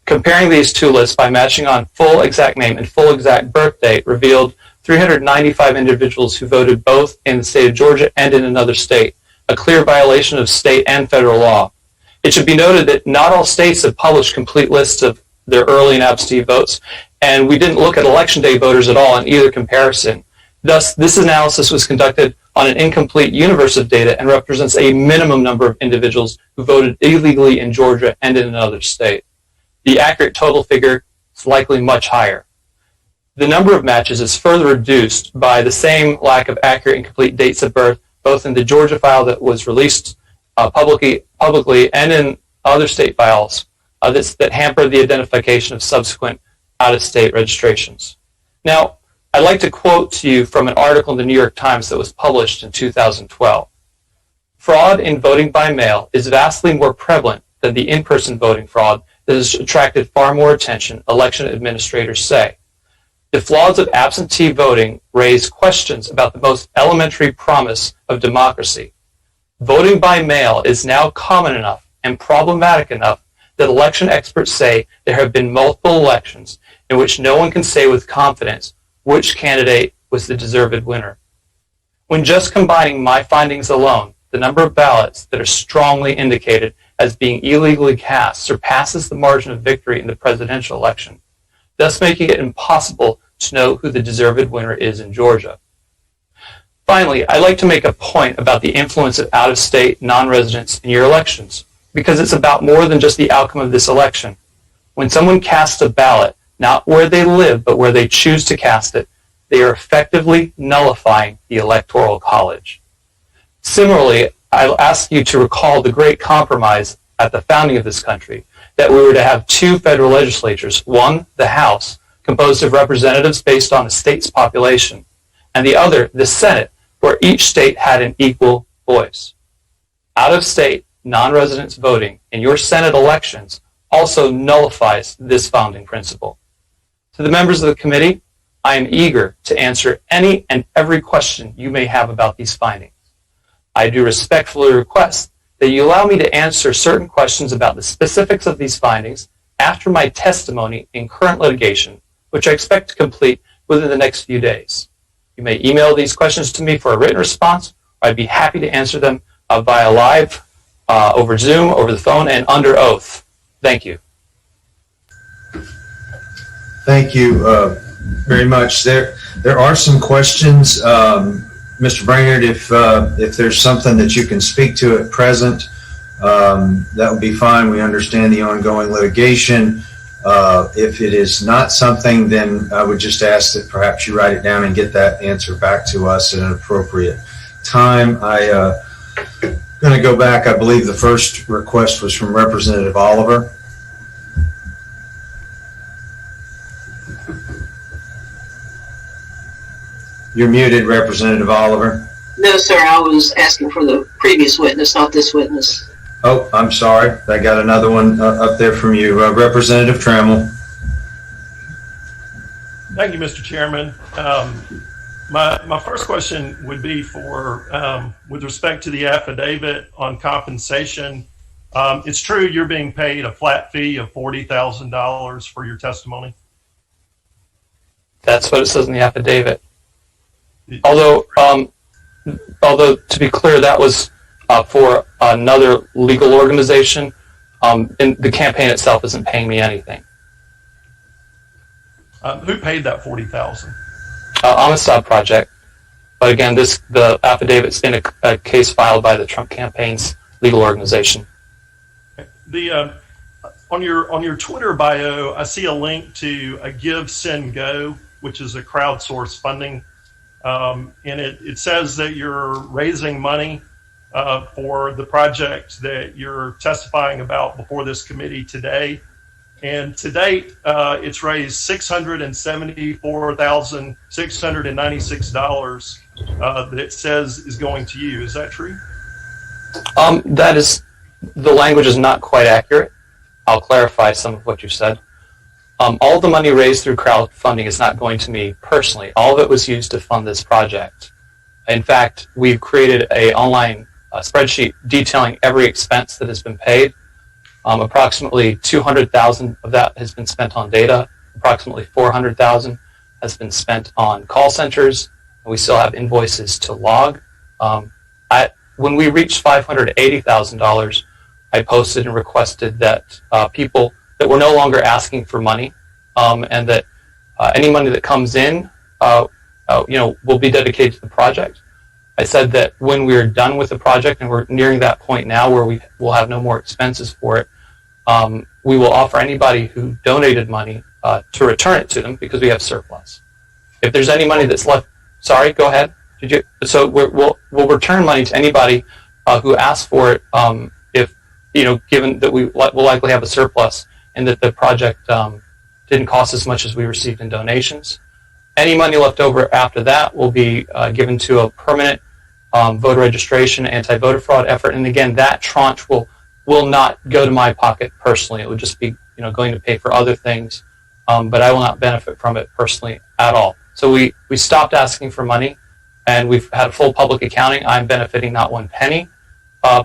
Comparing these two lists by matching on full exact name and full exact birth date revealed 395 individuals who voted both in the state of Georgia and in another state, a clear violation of state and federal law. It should be noted that not all states have published complete lists of their early and absentee votes, and we didn't look at election day voters at all in either comparison. Thus, this analysis was conducted on an incomplete universe of data and represents a minimum number of individuals who voted illegally in Georgia and in another state. The accurate total figure is likely much higher. The number of matches is further reduced by the same lack of accurate and complete dates of birth, both in the Georgia file that was released publicly and in other state files that hamper the identification of subsequent out-of-state registrations. Now, I'd like to quote to you from an article in the New York Times that was published in 2012. Fraud in voting by mail is vastly more prevalent than the in-person voting fraud that has attracted far more attention, election administrators say. The flaws of absentee voting raise questions about the most elementary promise of democracy. Voting by mail is now common enough and problematic enough that election experts say there have been multiple elections in which no one can say with confidence which candidate was the deserved winner. When just combining my findings alone, the number of ballots that are strongly indicated as being illegally cast surpasses the margin of victory in the presidential election, thus making it impossible to know who the deserved winner is in Georgia. Finally, I'd like to make a point about the influence of out-of-state non-residents in your elections, because it's about more than just the outcome of this election. When someone casts a ballot, not where they live, but where they choose to cast it, they are effectively nullifying the Electoral College. Similarly, I'll ask you to recall the great compromise at the founding of this country, that we were to have two federal legislatures, one, the House, composed of representatives based on a state's population, and the other, the Senate, where each state had an equal voice. Out-of-state, non-residents voting in your Senate elections also nullifies this founding principle. To the members of the committee, I am eager to answer any and every question you may have about these findings. I do respectfully request that you allow me to answer certain questions about the specifics of these findings after my testimony in current litigation, which I expect to complete within the next few days. You may email these questions to me for a written response, or I'd be happy to answer them via live, over Zoom, over the phone, and under oath. Thank you. Thank you very much. There are some questions. Mr. Brainerd, if there's something that you can speak to at present, that would be fine. We understand the ongoing litigation. If it is not something, then I would just ask that perhaps you write it down and get that answer back to us at an appropriate time. I'm going to go back. I believe the first request was from Representative Oliver. You're muted, Representative Oliver. No, sir, I was asking for the previous witness, not this witness. Oh, I'm sorry. I got another one up there from you. Representative Trammell. Thank you, Mr. Chairman. My first question would be for, with respect to the affidavit on compensation. It's true you're being paid a flat fee of $40,000 for your testimony? That's what it says in the affidavit. Although to be clear, that was for another legal organization, and the campaign itself isn't paying me anything. Who paid that $40,000? On a sub project. But again, the affidavit's in a case filed by the Trump campaign's legal organization. On your Twitter bio, I see a link to a Give, Send, Go, which is a crowdsourced funding, and it says that you're raising money for the project that you're testifying about before this committee today. And to date, it's raised $674,696 that it says is going to you. Is that true? The language is not quite accurate. I'll clarify some of what you said. All the money raised through crowdfunding is not going to me personally. All of it was used to fund this project. In fact, we've created an online spreadsheet detailing every expense that has been paid. Approximately $200,000 of that has been spent on data. Approximately $400,000 has been spent on call centers. And we still have invoices to log. When we reached $580,000, I posted and requested that people that were no longer asking for money, and that any money that comes in, will be dedicated to the project. I said that when we're done with the project, and we're nearing that point now where we will have no more expenses for it, we will offer anybody who donated money to return it to them because we have surplus. If there's any money that's left, sorry, go ahead. So we'll return money to anybody who asks for it, if given that we will likely have a surplus and that the project didn't cost as much as we received in donations. Any money left over after that will be given to a permanent voter registration, anti-voter fraud effort. And again, that tranche will not go to my pocket personally. It would just be going to pay for other things, but I will not benefit from it personally at all. So we stopped asking for money, and we've had a full public accounting. I'm benefiting not one penny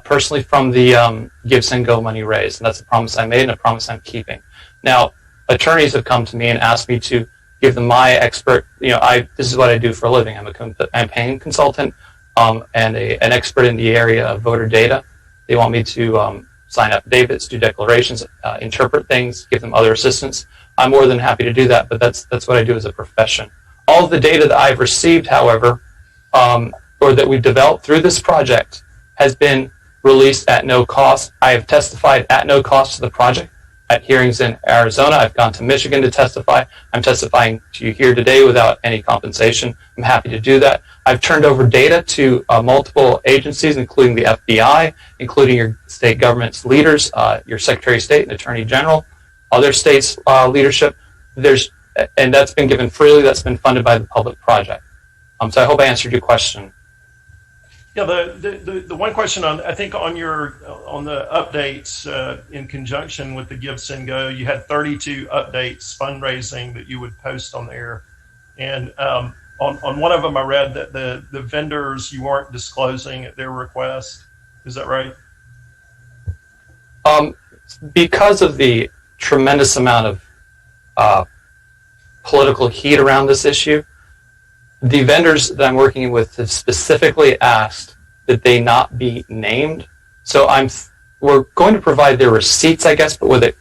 personally from the Give, Send, Go money raised. And that's a promise I made and a promise I'm keeping. Now, attorneys have come to me and asked me to give them my expert, this is what I do for a living. I'm a campaign consultant and an expert in the area of voter data. They want me to sign affidavits, do declarations, interpret things, give them other assistance. I'm more than happy to do that, but that's what I do as a profession. All of the data that I've received, however, or that we've developed through this project has been released at no cost. I have testified at no cost to the project at hearings in Arizona. I've gone to Michigan to testify. I'm testifying to you here today without any compensation. I'm happy to do that. I've turned over data to multiple agencies, including the FBI, including your state government's leaders, your Secretary of State and Attorney General, other states' leadership. And that's been given freely. That's been funded by the public project. So I hope I answered your question. Yeah, the one question on the updates in conjunction with the Give, Send, Go, you had 32 updates fundraising that you would post on there, and on one of them I read that the vendors you weren't disclosing at their request. Is that right? Because of the tremendous amount of political heat around this issue, the vendors that I'm working with have specifically asked that they not be named. So we're going to provide their receipts, I guess, but with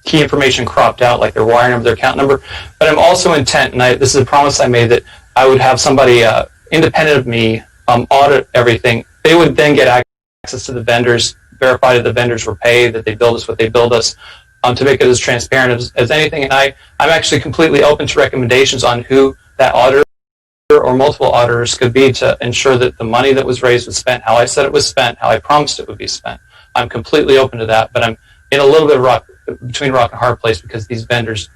key information cropped out, like their wire number, their account number. But I'm also intent, and this is a promise I made, that I would have somebody independent of me audit everything. They would then get access to the vendors, verify that the vendors were paid, that they billed us what they billed us, to make it as transparent as anything. And I'm actually completely open to recommendations on who that auditor or multiple auditors could be to ensure that the money that was raised was spent how I said it was spent, how I promised it would be spent. I'm completely open to that, but I'm in a little bit of between rock and hard place because these vendors,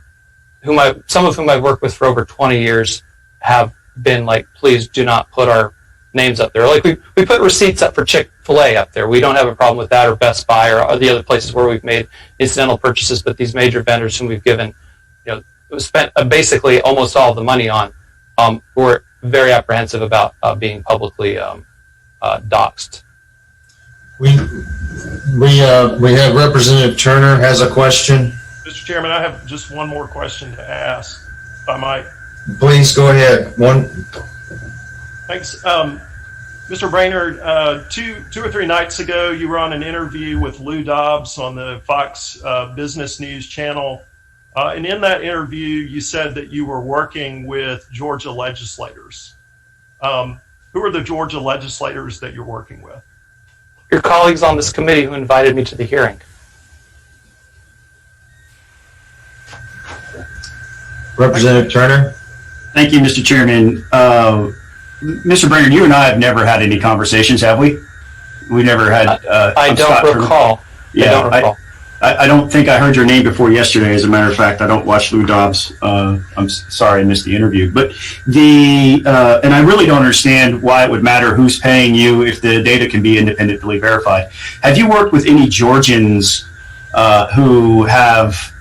some of whom I've worked with for over 20 years, have been like, please do not put our names up there. Like we put receipts up for Chick-fil-A up there. We don't have a problem with that, or Best Buy, or the other places where we've made incidental purchases. But these major vendors whom we've given, spent basically almost all of the money on, we're very apprehensive about being publicly doxxed. We have Representative Turner has a question. Mr. Chairman, I have just one more question to ask, if I might. Please go ahead. Thanks. Mr. Brainerd, 2 or 3 nights ago, you were on an interview with Lou Dobbs on the Fox Business News channel, And in that interview, you said that you were working with Georgia legislators. Who are the Georgia legislators that you're working with? Your colleagues on this committee who invited me to the hearing. Representative Turner? Thank you, Mr. Chairman. Mr. Brainerd, you and I have never had any conversations, have we? We never had. I don't recall. Yeah, I don't think I heard your name before yesterday. As a matter of fact, I don't watch Lou Dobbs. I'm sorry I missed the interview. But and I really don't understand why it would matter who's paying you if the data can be independently verified. Have you worked with any Georgians who have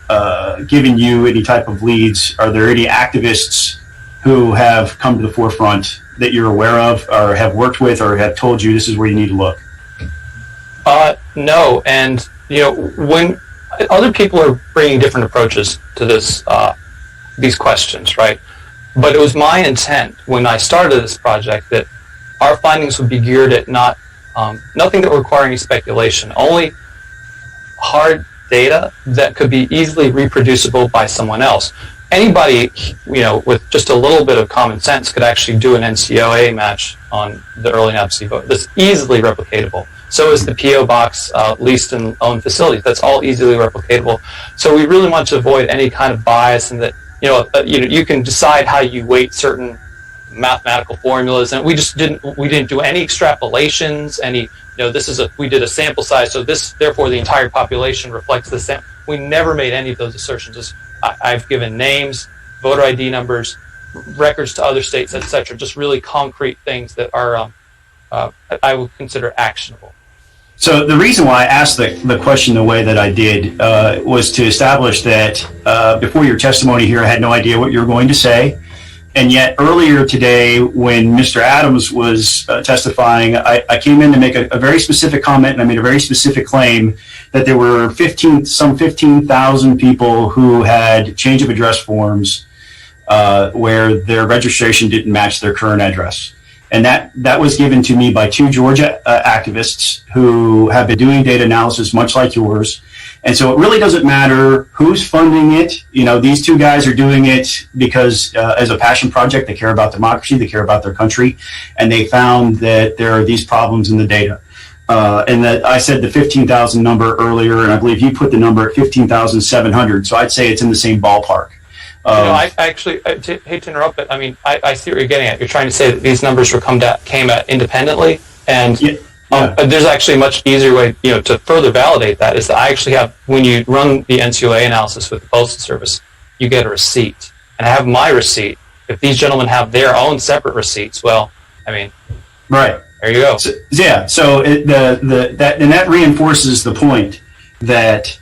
given you any type of leads? Are there any activists who have come to the forefront that you're aware of, or have worked with, or have told you this is where you need to look? No, and when other people are bringing different approaches to this, these questions, right? But it was my intent when I started this project that our findings would be geared at nothing that would require any speculation, only hard data that could be easily reproducible by someone else. Anybody, with just a little bit of common sense could actually do an NCOA match on the early absentee vote. That's easily replicatable. So is the PO box leased and owned facilities. That's all easily replicatable. So we really want to avoid any kind of bias, and that you can decide how you weight certain mathematical formulas. And we didn't do any extrapolations. We did a sample size, so therefore the entire population reflects the same. We never made any of those assertions. I've given names, voter ID numbers, records to other states, etc. Just really concrete things that are I would consider actionable. So the reason why I asked the question the way that I did was to establish that before your testimony here, I had no idea what you were going to say. And yet earlier today, when Mr. Adams was testifying, I came in to make a very specific comment, and I made a very specific claim that there were some 15,000 people who had change of address forms where their registration didn't match their current address. And that was given to me by two Georgia activists who have been doing data analysis much like yours. And so it really doesn't matter who's funding it. These two guys are doing it because as a passion project, they care about democracy, they care about their country, and they found that there are these problems in the data. And that I said the 15,000 number earlier, and I believe you put the number at 15,700. So I'd say it's in the same ballpark. I actually hate to interrupt, but I see what you're getting at. You're trying to say that these numbers came at independently, and there's actually a much easier way, to further validate that is that I actually have, when you run the NCOA analysis with the Postal Service, you get a receipt, and I have my receipt. If these gentlemen have their own separate receipts, right. There you go. So that reinforces the point that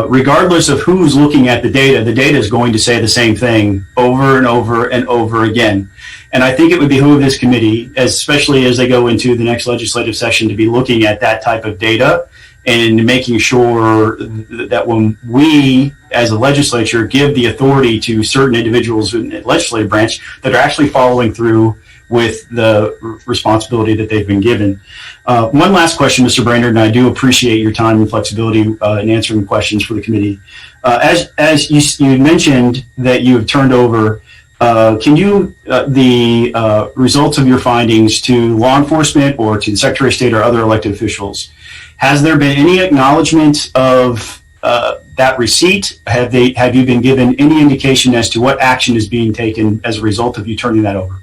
regardless of who's looking at the data is going to say the same thing over and over and over again. And I think it would behoove this committee, especially as they go into the next legislative session, to be looking at that type of data and making sure that when we, as a legislature, give the authority to certain individuals in the legislative branch that are actually following through with the responsibility that they've been given. One last question, Mr. Brainerd, and I do appreciate your time and flexibility in answering questions for the committee. As you mentioned that you have turned over, can you the results of your findings to law enforcement or to the Secretary of State or other elected officials? Has there been any acknowledgement of that receipt? Have you been given any indication as to what action is being taken as a result of you turning that over?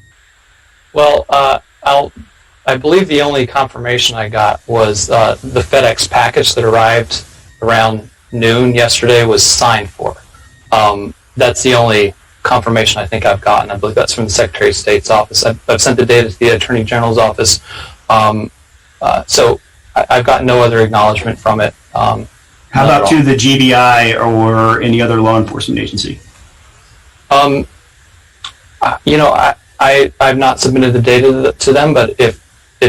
Well, I believe the only confirmation I got was the FedEx package that arrived around noon yesterday was signed for. That's the only confirmation I think I've gotten. I believe that's from the Secretary of State's office. I've sent the data to the Attorney General's office. So I've got no other acknowledgement from it. How about to the GBI or any other law enforcement agency? I've not submitted the data to them, but if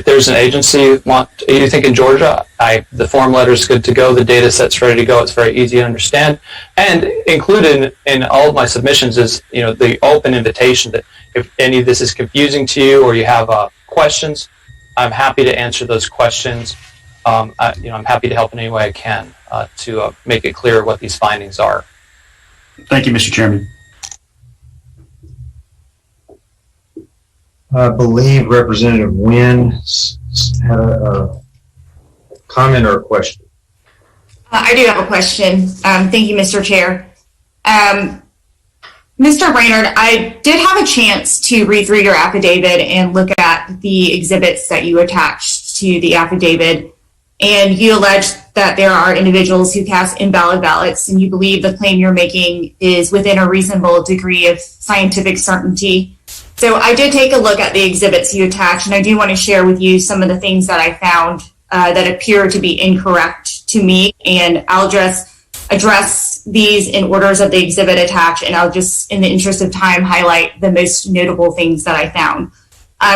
there's an agency you think in Georgia, the form letter is good to go, the data set's ready to go, it's very easy to understand. And included in all of my submissions is, the open invitation that if any of this is confusing to you or you have questions, I'm happy to answer those questions. I'm happy to help in any way I can to make it clear what these findings are. Thank you, Mr. Chairman. I believe Representative Nguyen had a comment or a question. I do have a question. Thank you, Mr. Chair. Mr. Brainerd, I did have a chance to read through your affidavit and look at the exhibits that you attached to the affidavit, and you allege that there are individuals who cast invalid ballots, and you believe the claim you're making is within a reasonable degree of scientific certainty. So I did take a look at the exhibits you attached, and I do want to share with you some of the things that I found that appear to be incorrect to me, and I'll just address these in orders of the exhibit attached, and I'll just, in the interest of time, highlight the most notable things that I found.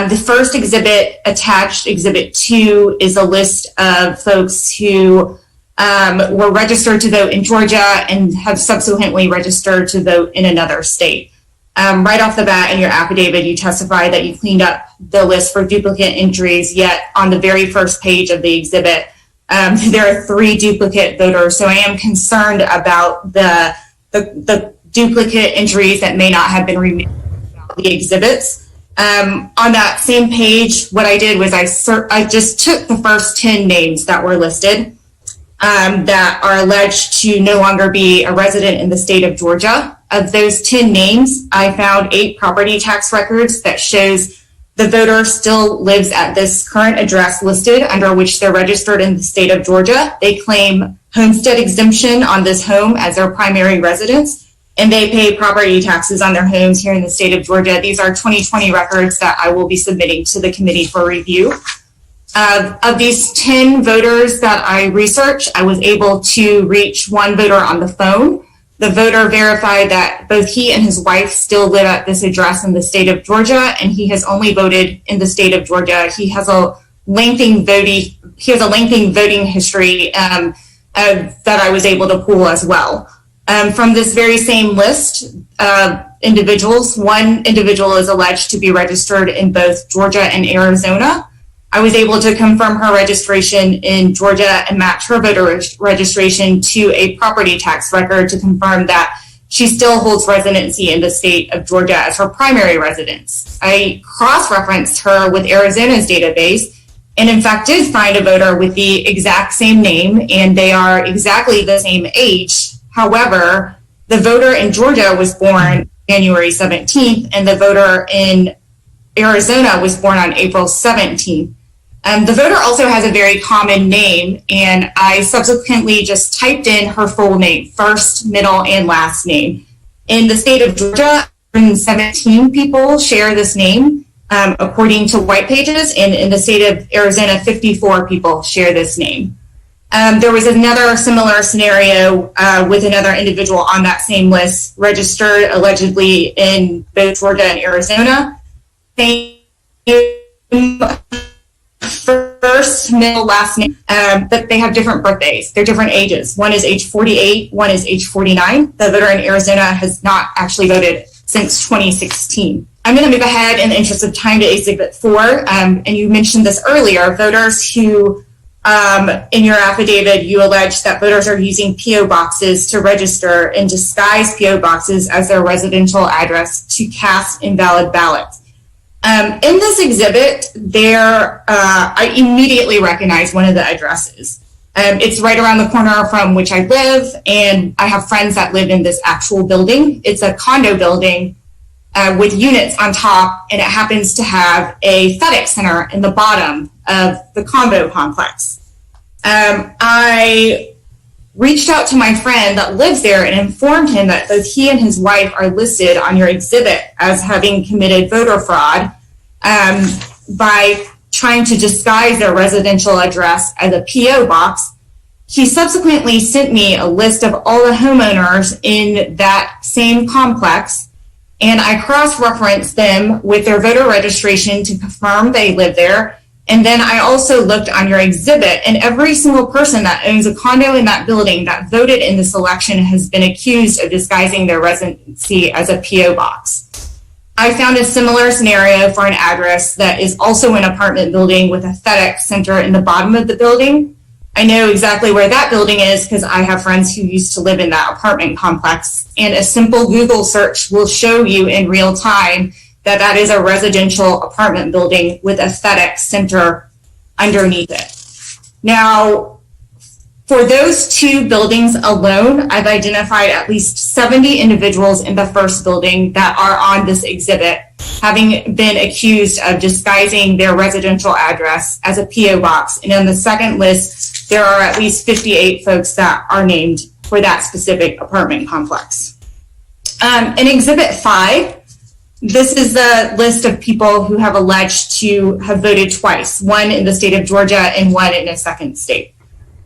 The first exhibit attached, Exhibit 2, is a list of folks who were registered to vote in Georgia and have subsequently registered to vote in another state. Right off the bat in your affidavit, you testify that you cleaned up the list for duplicate entries, yet on the very first page of the exhibit, there are 3 duplicate voters. So I am concerned about the duplicate entries that may not have been removed from the exhibits. On that same page, what I did was I just took the first 10 names that were listed that are alleged to no longer be a resident in the state of Georgia. Of those 10 names, I found 8 property tax records that shows the voter still lives at this current address listed under which they're registered in the state of Georgia. They claim homestead exemption on this home as their primary residence, and they pay property taxes on their homes here in the state of Georgia. These are 2020 records that I will be submitting to the committee for review. Of these 10 voters that I researched, I was able to reach one voter on the phone. The voter verified that both he and his wife still live at this address in the state of Georgia, and he has only voted in the state of Georgia. He has a lengthy voting history that I was able to pull as well. From this very same list of individuals, one individual is alleged to be registered in both Georgia and Arizona. I was able to confirm her registration in Georgia and match her voter registration to a property tax record to confirm that she still holds residency in the state of Georgia as her primary residence. I cross-referenced her with Arizona's database and in fact did find a voter with the exact same name, and they are exactly the same age. However, the voter in Georgia was born January 17th and the voter in Arizona was born on April 17th. The voter also has a very common name, and I subsequently just typed in her full name, first, middle, and last name. In the state of Georgia, 17 people share this name, according to White Pages, and in the state of Arizona, 54 people share this name. There was another similar scenario with another individual on that same list, registered allegedly in both Georgia and Arizona. First, middle, last name, but they have different birthdays. They're different ages. One is age 48, one is age 49. The voter in Arizona has not actually voted since 2016. I'm going to move ahead in the interest of time to Exhibit 4. And you mentioned this earlier, voters who, in your affidavit, you allege that voters are using P.O. boxes to register and disguise P.O. boxes as their residential address to cast invalid ballots. In this exhibit, I immediately recognize one of the addresses. It's right around the corner from which I live, and I have friends that live in this actual building. It's a condo building with units on top, and it happens to have a FedEx center in the bottom of the condo complex. I reached out to my friend that lives there and informed him that both he and his wife are listed on your exhibit as having committed voter fraud by trying to disguise their residential address as a P.O. box. He subsequently sent me a list of all the homeowners in that same complex, and I cross-referenced them with their voter registration to confirm they live there. And then I also looked on your exhibit, and every single person that owns a condo in that building that voted in this election has been accused of disguising their residency as a P.O. box. I found a similar scenario for an address that is also an apartment building with a FedEx center in the bottom of the building. I know exactly where that building is because I have friends who used to live in that apartment complex. And a simple Google search will show you in real time that that is a residential apartment building with a FedEx center underneath it. Now, for those two buildings alone, I've identified at least 70 individuals in the first building that are on this exhibit, having been accused of disguising their residential address as a P.O. box. And on the second list, there are at least 58 folks that are named for that specific apartment complex. In Exhibit 5, this is the list of people who have alleged to have voted twice, one in the state of Georgia and one in a second state.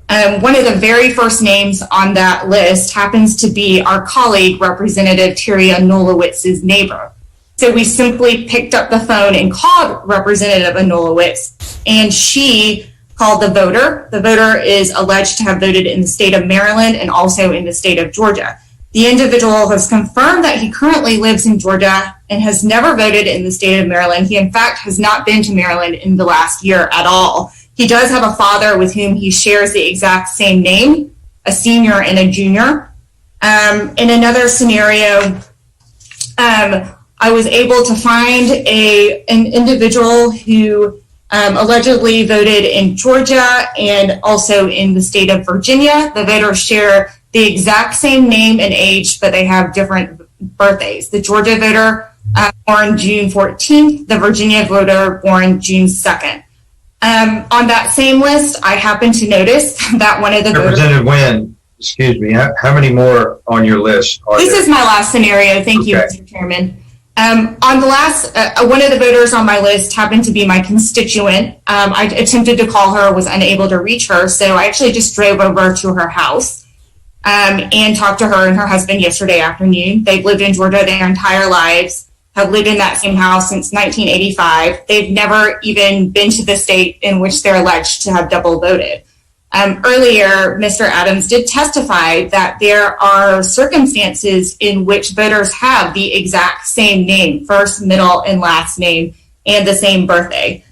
One of the very first names on that list happens to be our colleague, Representative Tyria Nolowitz's neighbor. So we simply picked up the phone and called Representative Anulowitz, and she called the voter. The voter is alleged to have voted in the state of Maryland and also in the state of Georgia. The individual has confirmed that he currently lives in Georgia and has never voted in the state of Maryland. He, in fact, has not been to Maryland in the last year at all. He does have a father with whom he shares the exact same name, a senior and a junior. In another scenario, I was able to find an individual who allegedly voted in Georgia and also in the state of Virginia. The voters share the exact same name and age, but they have different birthdays. The Georgia voter born June 14th, the Virginia voter born June 2nd. On that same list, I happened to notice that one of the Representative Wynn, excuse me, how many more on your list are This there? is my last scenario. Thank you, Mr. Chairman. On the last, one of the voters on my list happened to be my constituent. I attempted to call her, was unable to reach her, so I actually just drove over to her house and talked to her and her husband yesterday afternoon. They've lived in Georgia their entire lives, have lived in that same house since 1985. They've never even been to the state in which they're alleged to have double voted. Earlier, Mr. Adams did testify that there are circumstances in which voters have the exact same name, first, middle, and last name, and the same birthday.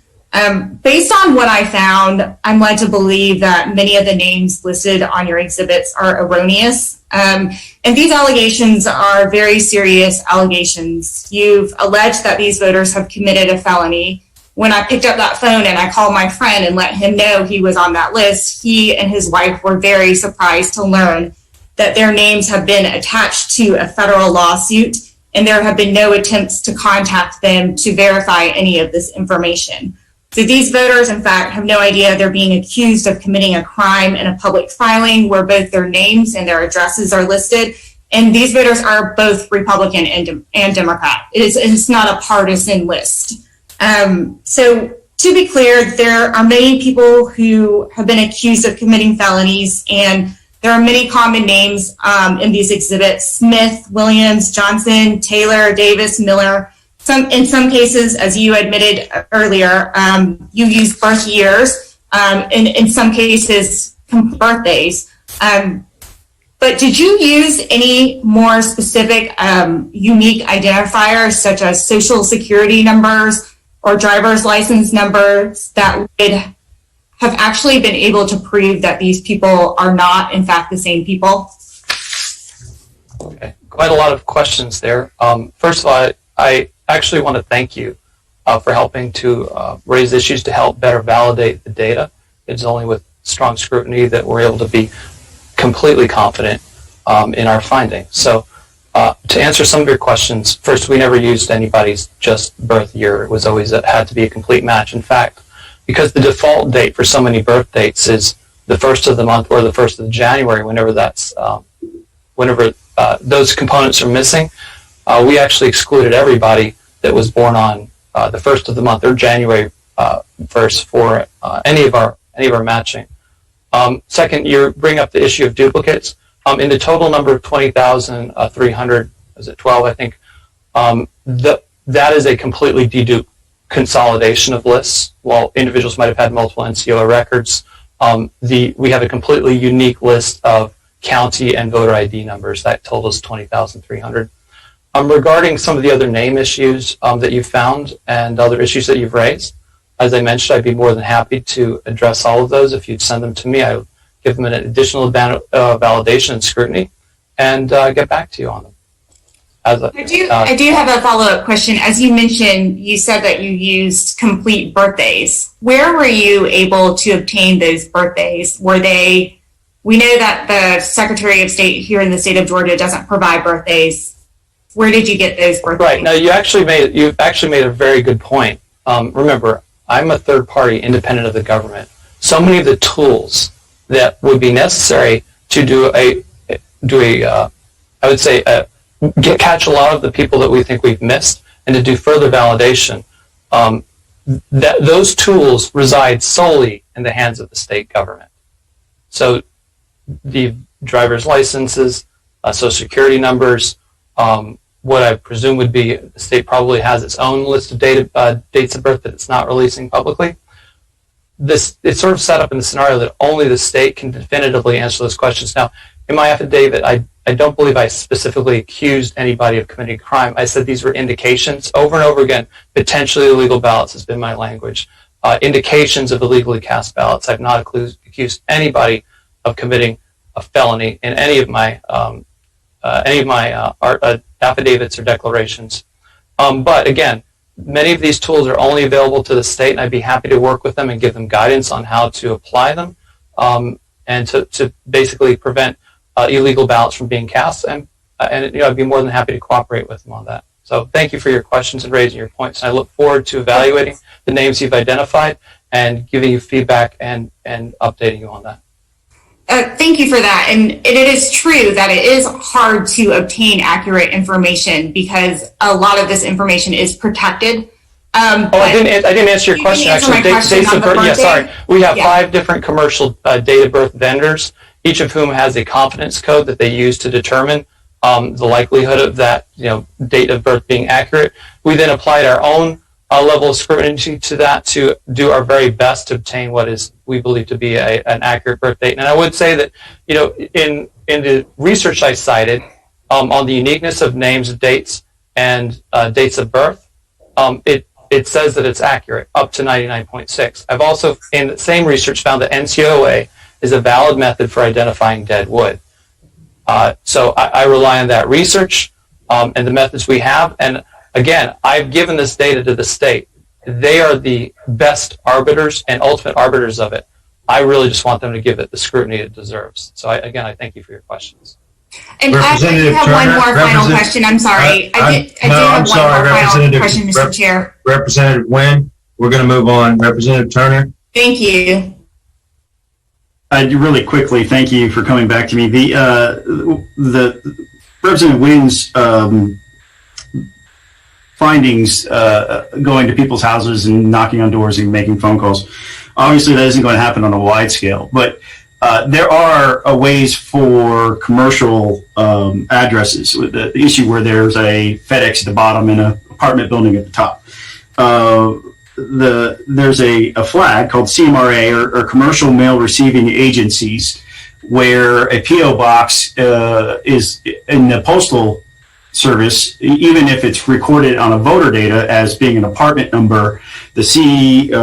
Based on what I found, I'm led to believe that many of the names listed on your exhibits are erroneous. And these allegations are very serious allegations. You've alleged that these voters have committed a felony. When I picked up that phone and I called my friend and let him know he was on that list, he and his wife were very surprised to learn that their names have been attached to a federal lawsuit, and there have been no attempts to contact them to verify any of this information. So these voters, in fact, have no idea they're being accused of committing a crime in a public filing where both their names and their addresses are listed. And these voters are both Republican and Democrat. It's not a partisan list. So to be clear, there are many people who have been accused of committing felonies, and there are many common names in these exhibits: Smith, Williams, Johnson, Taylor, Davis, Miller. In some cases, as you admitted earlier, you use birth years, in some cases, birthdays. But did you use any more specific, unique identifiers, such as social security numbers or driver's license numbers, that would have actually been able to prove that these people are not, in fact, the same people? Okay, quite a lot of questions there. First of all, I actually want to thank you for helping to raise issues to help better validate the data. It's only with strong scrutiny that we're able to be completely confident in our findings. So to answer some of your questions, first, we never used anybody's just birth year. It was always had to be a complete match. In fact, because the default date for so many birth dates is the first of the month or the first of January, whenever that's those components are missing, we actually excluded everybody that was born on the first of the month or January 1st for any of our matching. Second, you bring up the issue of duplicates. In the total number of 20,300, is it 12, I think, that is a completely dedupe consolidation of lists. While individuals might have had multiple NCOA records, we have a completely unique list of county and voter ID numbers. That totals 20,300. Regarding some of the other name issues that you've found and other issues that you've raised, As I mentioned, I'd be more than happy to address all of those. If you'd send them to me, I would give them an additional validation and scrutiny and get back to you on them. I do have a follow-up question. As you mentioned, you said that you used complete birthdays. Where were you able to obtain those birthdays? Were they, we know that the Secretary of State here in the state of Georgia doesn't provide birthdays. Where did you get those birthdays? Right. Now, you've actually made a very good point. Remember, I'm a third party independent of the government. So many of the tools that would be necessary to catch a lot of the people that we think we've missed and to do further validation, those tools reside solely in the hands of the state government. So the driver's licenses, social security numbers, what I presume would be the state probably has its own list of dates of birth that it's not releasing publicly. It's sort of set up in the scenario that only the state can definitively answer those questions. Now, in my affidavit, I don't believe I specifically accused anybody of committing a crime. I said these were indications over and over again. Potentially illegal ballots has been my language. Indications of illegally cast ballots. I've not accused anybody of committing a felony in any of my affidavits or declarations. But again, many of these tools are only available to the state, and I'd be happy to work with them and give them guidance on how to apply them and to basically prevent illegal ballots from being cast. And I'd be more than happy to cooperate with them on that. So thank you for your questions and raising your points. And I look forward to evaluating the names you've identified and giving you feedback and updating you on that. Thank you for that. And it is true that it is hard to obtain accurate information because a lot of this information is protected. I didn't answer your question. Actually, dates of birth. Yeah, sorry. We have 5 different commercial date of birth vendors, each of whom has a confidence code that they use to determine the likelihood of that date of birth being accurate. We then applied our own level of scrutiny to that to do our very best to obtain what is we believe to be an accurate birth date. And I would say that in the research I cited on the uniqueness of names, dates, and dates of birth, it says that it's accurate up to 99.6. I've also in the same research found that NCOA is a valid method for identifying dead wood. So I rely on that research and the methods we have. And again, I've given this data to the state. They are the best arbiters and ultimate arbiters of it. I really just want them to give it the scrutiny it deserves. So I thank you for your questions. And I do have one more final question. I'm sorry. I do have one more final question, Mr. Chair. Representative Nguyen, we're going to move on. Representative Turner. Thank you. Really quickly, thank you for coming back to me. The Representative Nguyen's findings going to people's houses and knocking on doors and making phone calls. Obviously, that isn't going to happen on a wide scale, but there are ways for commercial addresses with the issue where there's a FedEx at the bottom and an apartment building at the top. There's a flag called CMRA or Commercial Mail Receiving Agencies, where a PO box is in the postal service, even if it's recorded on a voter data as being an apartment number, the CMRA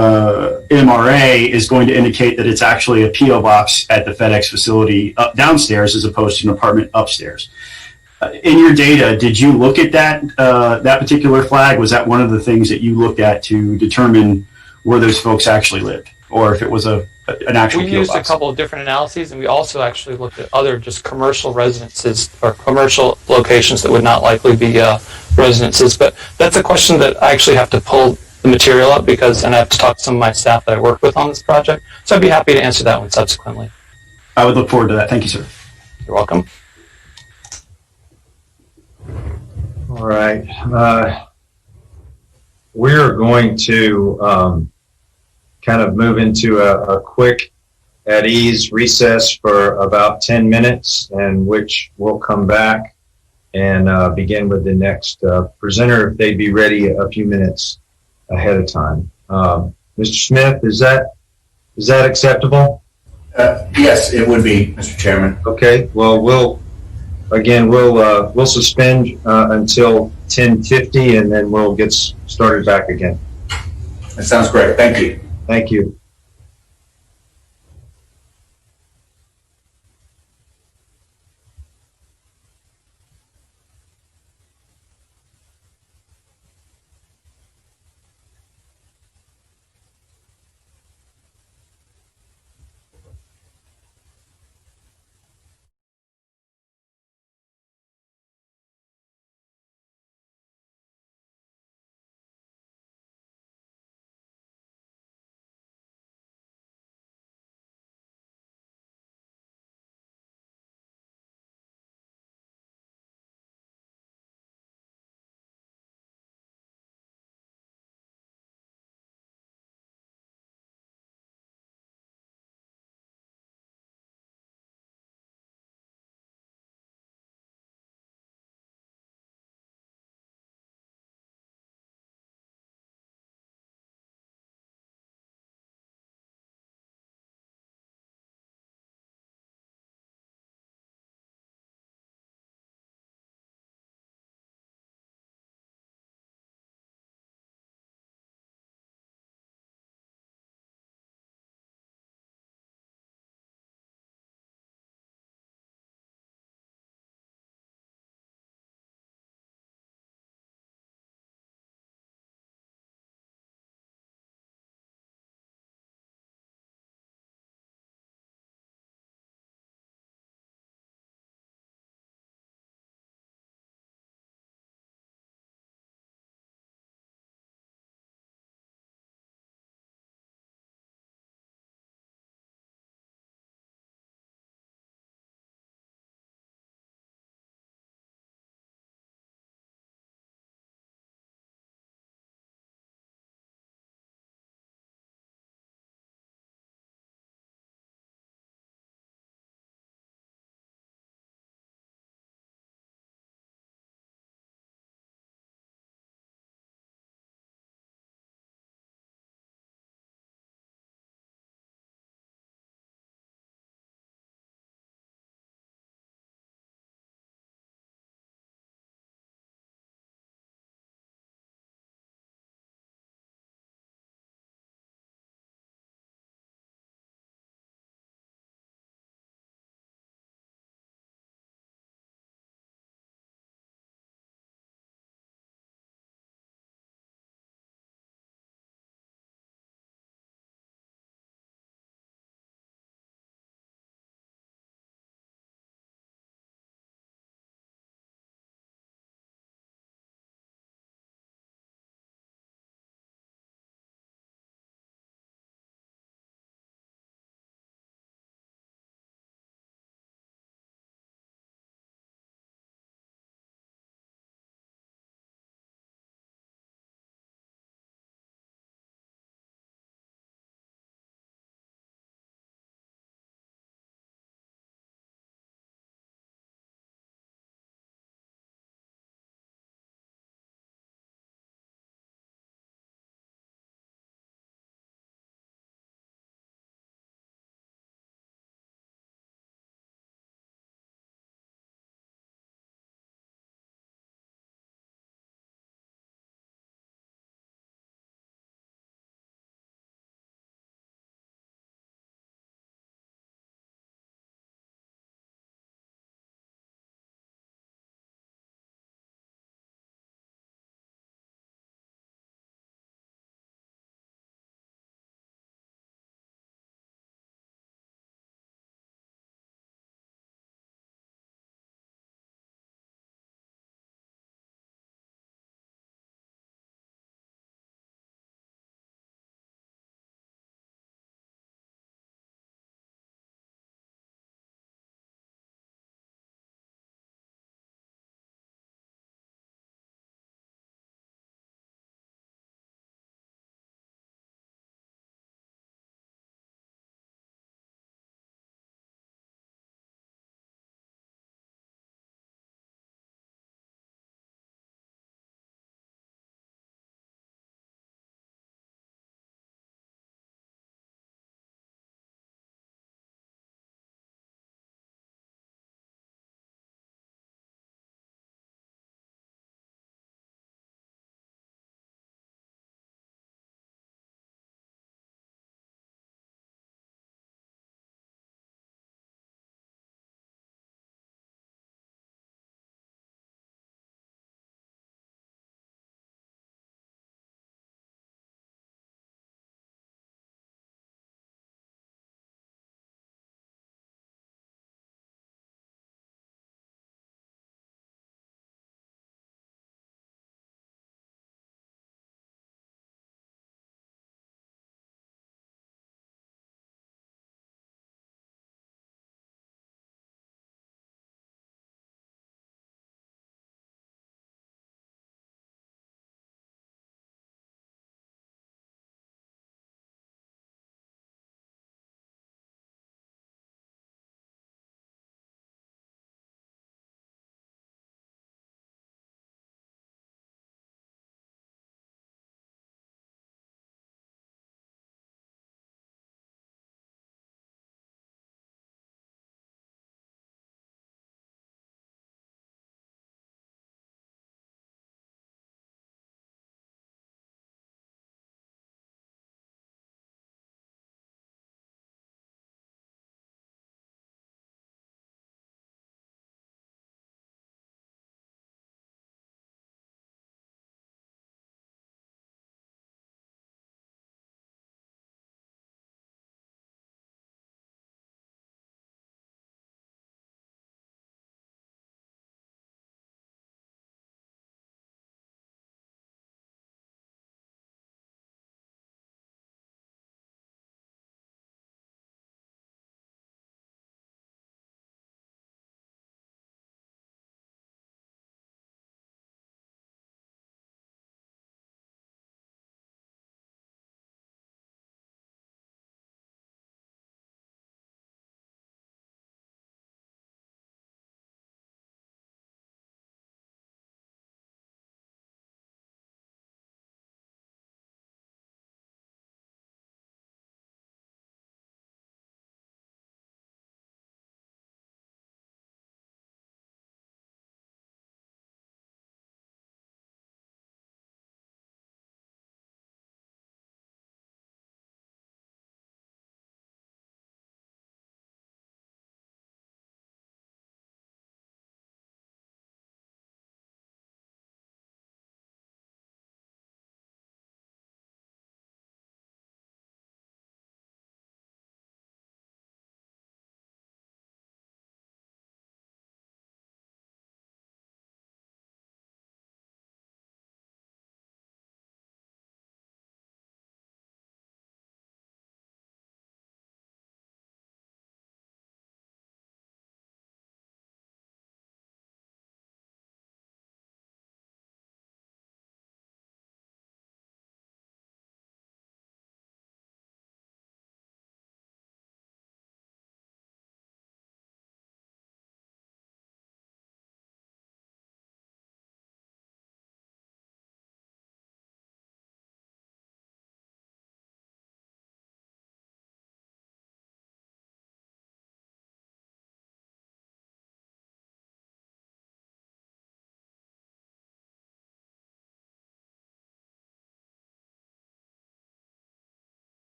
is going to indicate that it's actually a PO box at the FedEx facility downstairs as opposed to an apartment upstairs. In your data, did you look at that particular flag? Was that one of the things that you looked at to determine where those folks actually lived, or if it was an actual PO box? We used a couple of different analyses, and we also actually looked at other just commercial residences or commercial locations that would not likely be residences. But that's a question that I actually have to pull the material up and I have to talk to some of my staff that I work with on this project. So I'd be happy to answer that one subsequently. I would look forward to that. Thank you, sir. You're welcome. All right. We're going to kind of move into a quick at ease recess for about 10 minutes, in which we'll come back and begin with the next presenter if they'd be ready a few minutes ahead of time. Mr. Smith, is that acceptable? Yes, it would be, Mr. Chairman. Okay. Well, we'll suspend until 10:50, and then we'll get started back again. That sounds great. Thank you. Thank you.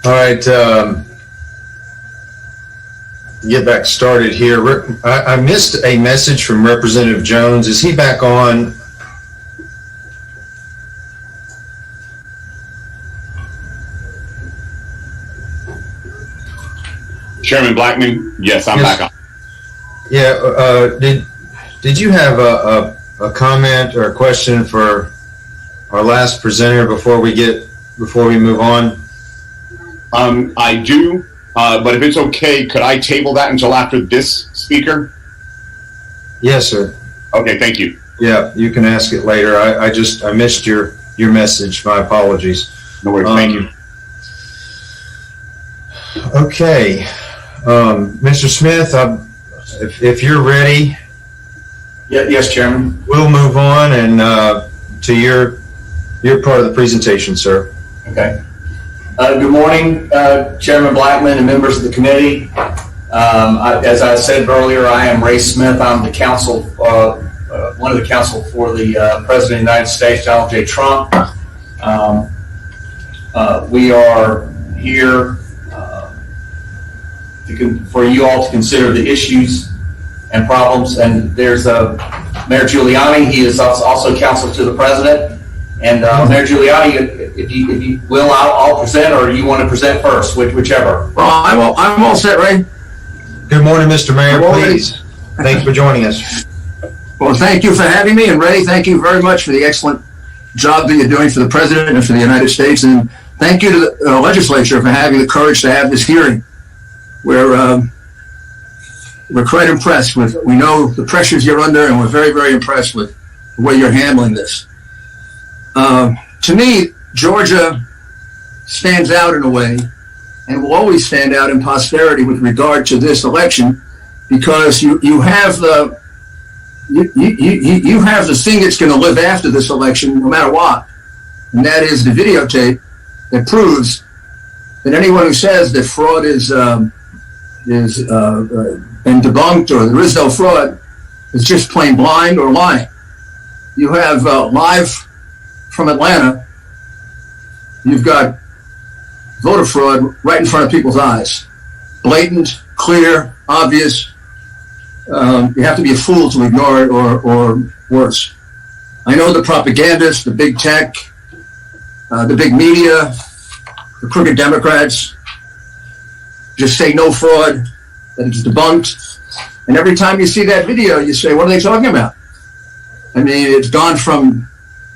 All right, get back started here. I missed a message from Representative Jones. Is he back on? Chairman Blackman, yes, I'm Yes. back on. Yeah, did you have a comment or a question for our last presenter before we move on? I do, but if it's okay, could I table that until after this speaker? Yes, sir. Okay, thank you. Yeah, you can ask it later. I missed your message. My apologies. No worries, thank you. Okay, Mr. Smith, if you're ready, Yes, Chairman. we'll move on and to your part of the presentation, sir. Okay. Good morning, Chairman Blackman and members of the committee. As I said earlier, I am Ray Smith. I'm the counsel, one of the counsel for the President of the United States, Donald J. Trump. We are here for you all to consider the issues and problems. And there's Mayor Giuliani. He is also counsel to the President. And Mayor Giuliani, if you will, I'll present, or you want to present first, whichever. Well, I'm all set, Ray. Good morning, Mr. Mayor. Please. Thanks for joining us. Well, thank you for having me, and Ray, thank you very much for the excellent job that you're doing for the President and for the United States, and thank you to the legislature for having the courage to have this hearing. We're quite impressed with. We know the pressures you're under, and we're very, very impressed with the way you're handling this. To me, Georgia stands out in a way, and will always stand out in posterity with regard to this election, because you have the you have the thing that's going to live after this election, no matter what, and that is the videotape that proves that anyone who says that fraud is been debunked or there is no fraud is just plain blind or lying. You have live from Atlanta, you've got voter fraud right in front of people's eyes. Blatant, clear, obvious. You have to be a fool to ignore it or worse. I know the propagandists, the big tech, the big media, the crooked Democrats just say no fraud, that it's debunked. And every time you see that video, you say, what are they talking about? I mean, it's gone from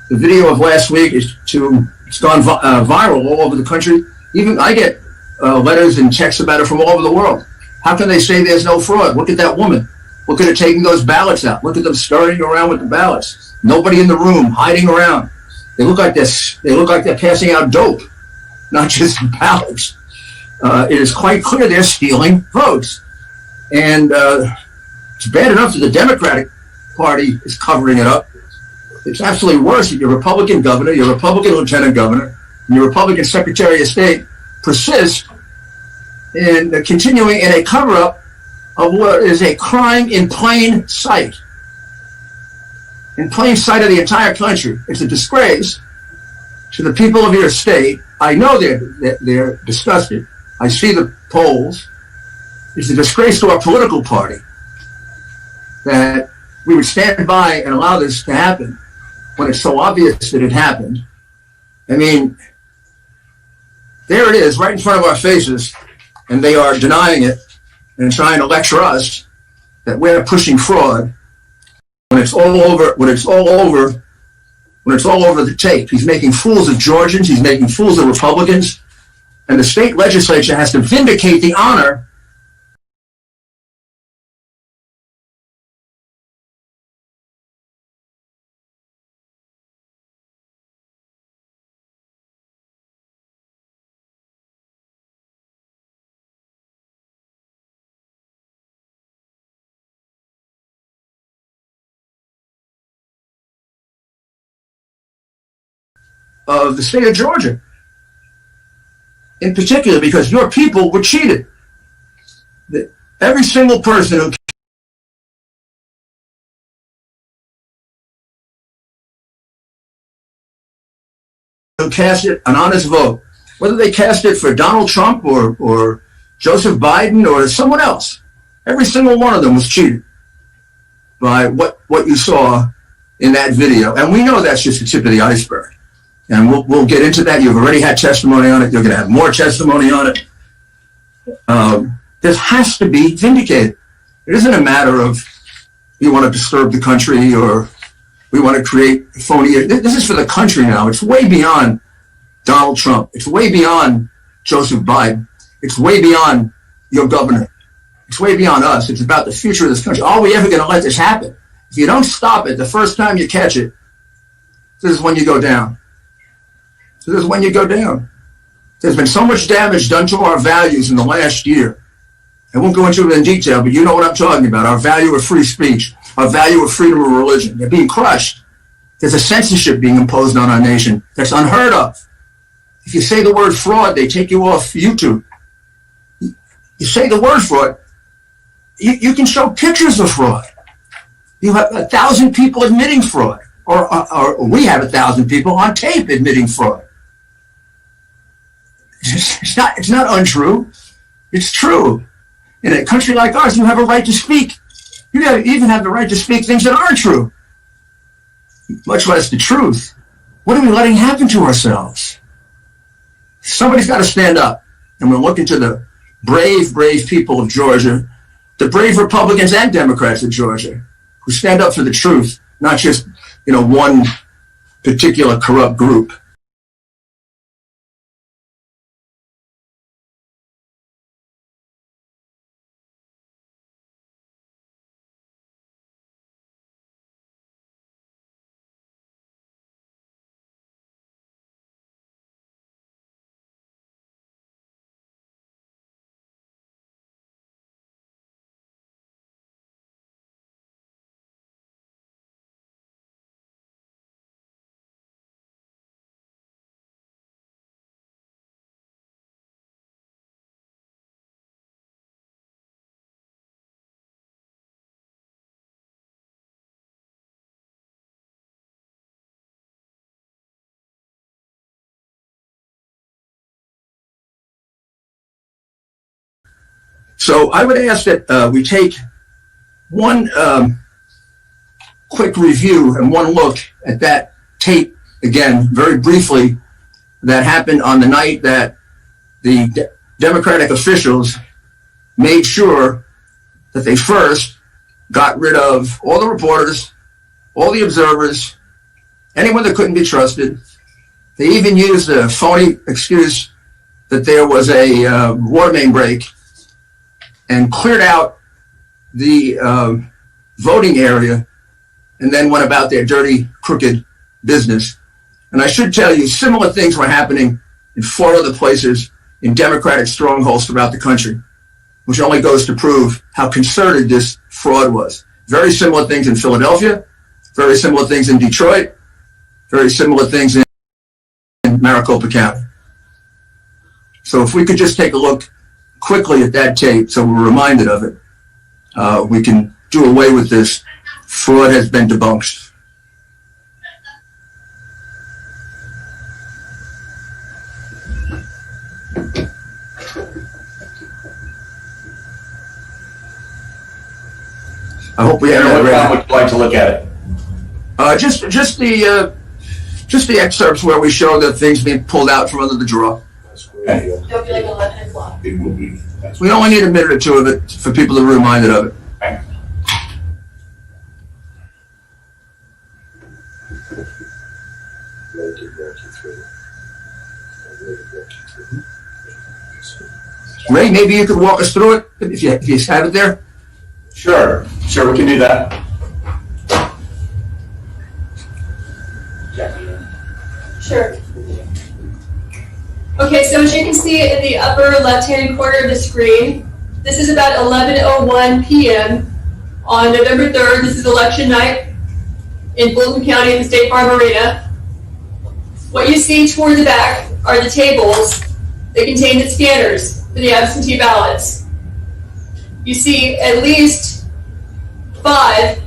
the video of last week to it's gone viral all over the country. Even I get letters and texts about it from all over the world. How can they say there's no fraud? Look at that woman. Look at her taking those ballots out. Look at them scurrying around with the ballots. Nobody in the room, hiding around. They look like this. They look like they're passing out dope, not just ballots. It is quite clear they're stealing votes. And it's bad enough that the Democratic Party is covering it up. It's absolutely worse that your Republican governor, your Republican lieutenant governor, and your Republican Secretary of State persist in continuing in a cover-up of what is a crime in plain sight. In plain sight of the entire country. It's a disgrace to the people of your state. I know they're disgusted. I see the polls. It's a disgrace to our political party that we would stand by and allow this to happen when it's so obvious that it happened. I mean, there it is right in front of our faces, and they are denying it and trying to lecture us that we're pushing fraud when it's all over, when it's all over the tape. He's making fools of Georgians, he's making fools of Republicans, and the state legislature has to vindicate the honor of the state of Georgia, in particular, because your people were cheated. Every single person who casted an honest vote, whether they cast it for Donald Trump or Joseph Biden or someone else, every single one of them was cheated by what you saw in that video. And we know that's just the tip of the iceberg. And we'll get into that. You've already had testimony on it. You're going to have more testimony on it. This has to be vindicated. It isn't a matter of you want to disturb the country or we want to create phony. This is for the country now. It's way beyond Donald Trump. It's way beyond Joseph Biden. It's way beyond your governor. It's way beyond us. It's about the future of this country. Are we ever going to let this happen? If you don't stop it the first time you catch it, this is when you go down. This is when you go down. There's been so much damage done to our values in the last year. I won't go into it in detail, but you know what I'm talking about. Our value of free speech, our value of freedom of religion. They're being crushed. There's a censorship being imposed on our nation that's unheard of. If you say the word fraud, they take you off YouTube. You say the word fraud, you can show pictures of fraud. You have 1,000 people admitting fraud, or we have 1,000 people on tape admitting fraud. It's not untrue. It's true. In a country like ours, you have a right to speak. You even have the right to speak things that aren't true, much less the truth. What are we letting happen to ourselves? Somebody's got to stand up. And we're looking to the brave, brave people of Georgia, the brave Republicans and Democrats of Georgia, who stand up for the truth, not just, one particular corrupt group. So I would ask that we take one quick review and one look at that tape again, very briefly, that happened on the night that the Democratic officials made sure that they first got rid of all the reporters, all the observers, anyone that couldn't be trusted. They even used a phony excuse that there was a water main break and cleared out the voting area and then went about their dirty, crooked business. And I should tell you, similar things were happening in 4 other places in Democratic strongholds throughout the country, which only goes to prove how concerted this fraud was. Very similar things in Philadelphia, very similar things in Detroit, very similar things in Maricopa County. So if we could just take a look quickly at that tape so we're reminded of it, we can do away with this. Fraud has been debunked. I hope we have that ready. How would you like to look at it? Just the excerpts where we show the things being pulled out from under the drawer. Okay. It'll be like 11 o'clock. It will be. We only need a minute or two of it for people to be reminded of it. Okay. Ray, maybe you could walk us through it if you have it there. Sure, we can do that. Sure. Okay, so as you can see in the upper left-hand corner of the screen, this is about 11:01 p.m. on November 3rd. This is election night in Fulton County at the State Farm Arena. What you see toward the back are the tables that contain the scanners for the absentee ballots. You see at least 5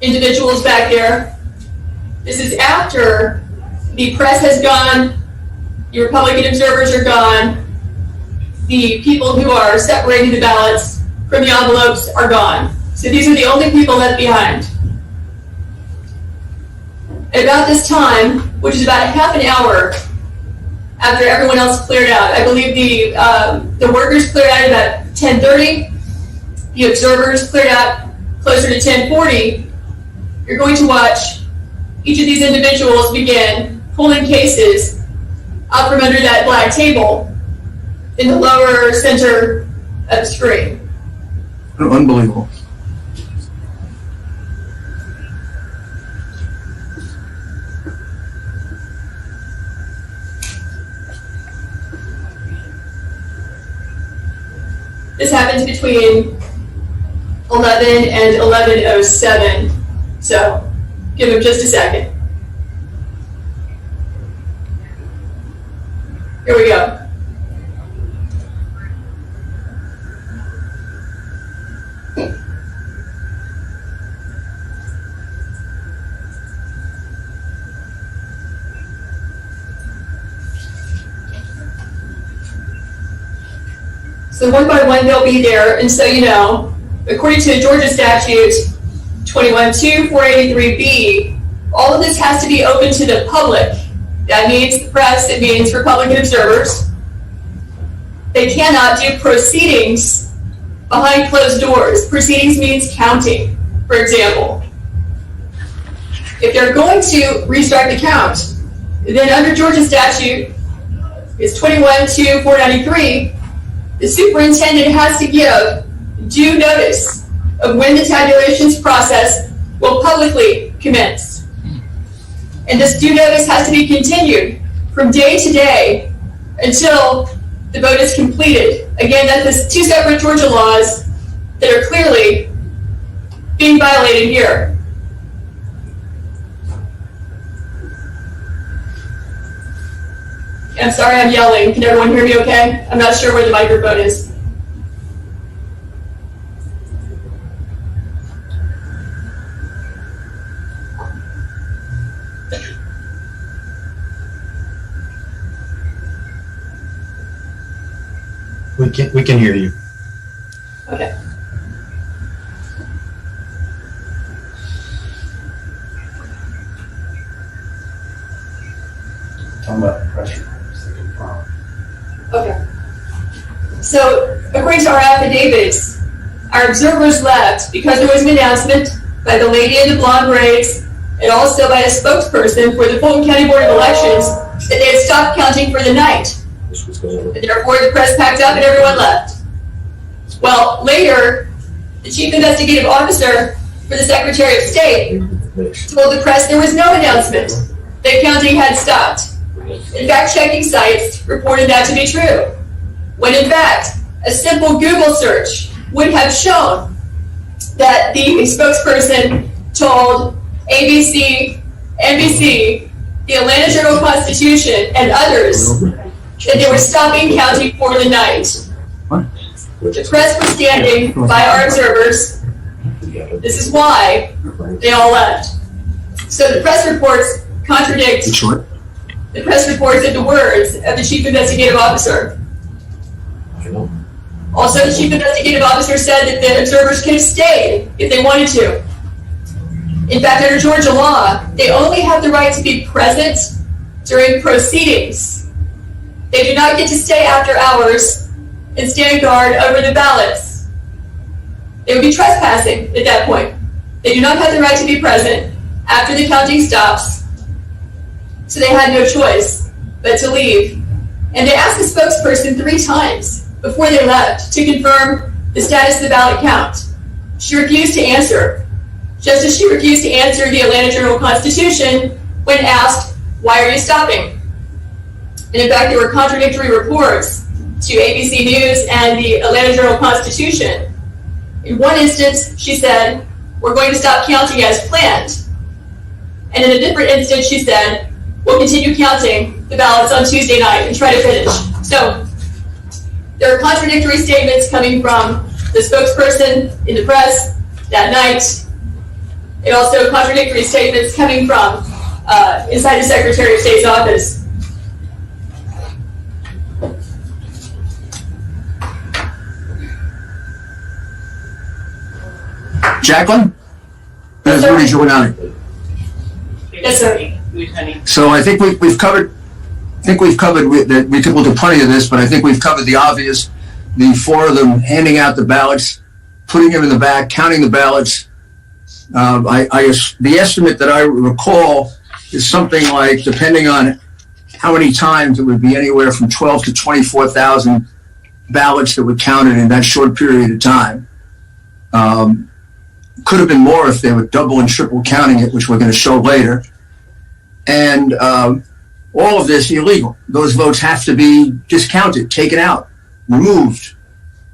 individuals back there. This is after the press has gone, the Republican observers are gone, the people who are separating the ballots from the envelopes are gone. So these are the only people left behind. At about this time, which is about a half an hour after everyone else cleared out, I believe the workers cleared out at about 10:30, the observers cleared out closer to 10:40, you're going to watch each of these individuals begin pulling cases out from under that black table in the lower center of the screen. Unbelievable. This happens between 11 and 11:07. So give him just a second. Here we go. So one by one they'll be there, and so you know, according to Georgia statute 21-483B, all of this has to be open to the public. That means the press, it means Republican observers. They cannot do proceedings behind closed doors. Proceedings means counting, for example. If they're going to restart the count, then under Georgia statute is 21-493, the superintendent has to give due notice of when the tabulations process will publicly commence. And this due notice has to be continued from day to day until the vote is completed. Again, that's 2 separate Georgia laws that are clearly being violated here. I'm sorry I'm yelling. Can everyone hear me okay? I'm not sure where the microphone is. We can hear you. Talking about the press reports that confirm. Okay. So, according to our affidavits, our observers left because there was an announcement by the lady in the blonde braids and also by a spokesperson for the Fulton County Board of Elections that they had stopped counting for the night. And therefore, the press packed up and everyone left. Well, later, the chief investigative officer for the Secretary of State told the press there was no announcement that counting had stopped. In fact-checking sites reported that to be true, when in fact, a simple Google search would have shown that the spokesperson told ABC, NBC, the Atlanta Journal-Constitution, and others that they were stopping counting for the night. The press was standing by our observers. This is why they all left. So the press reports contradict the press reports and the words of the chief investigative officer. Also, the chief investigative officer said that the observers could have stayed if they wanted to. In fact, under Georgia law, they only have the right to be present during proceedings. They do not get to stay after hours and stand guard over the ballots. They would be trespassing at that point. They do not have the right to be present after the counting stops, so they had no choice but to leave. And they asked the spokesperson 3 times before they left to confirm the status of the ballot count. She refused to answer, just as she refused to answer the Atlanta Journal-Constitution when asked, "Why are you stopping?" And in fact, there were contradictory reports to ABC News and the Atlanta Journal-Constitution. In one instance, she said, "We're going to stop counting as planned." And in a different instance, she said, "We'll continue counting the ballots on Tuesday night and try to finish." So there are contradictory statements coming from the spokesperson in the press that night, and also contradictory statements coming from inside the Secretary of State's office. Jacqueline? That's Rudy Giuliani. Yes, sir. So I think we've covered. We'll do plenty of this, but I think we've covered the obvious. The 4 of them handing out the ballots, putting them in the back, counting the ballots. The estimate that I recall is something like, depending on how many times, it would be anywhere from 12 to 24,000 ballots that were counted in that short period of time. Could have been more if they were double and triple counting it, which we're going to show later. And all of this illegal. Those votes have to be discounted, taken out, removed.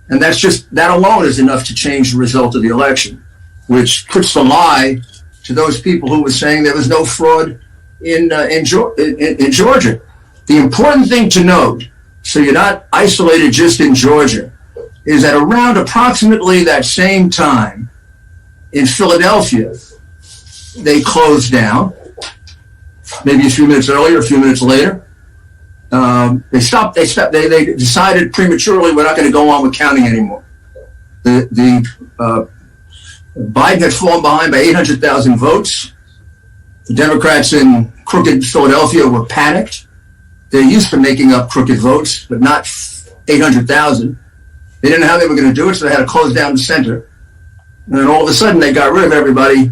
And that alone is enough to change the result of the election, which puts the lie to those people who were saying there was no fraud in Georgia. The important thing to note, so you're not isolated just in Georgia, is that around approximately that same time in Philadelphia, they closed down. Maybe a few minutes earlier, a few minutes later. They decided prematurely we're not going to go on with counting anymore. Biden had fallen behind by 800,000 votes. The Democrats in crooked Philadelphia were panicked. They're used to making up crooked votes, but not 800,000. They didn't know how they were going to do it, so they had to close down the center. And then all of a sudden, they got rid of everybody.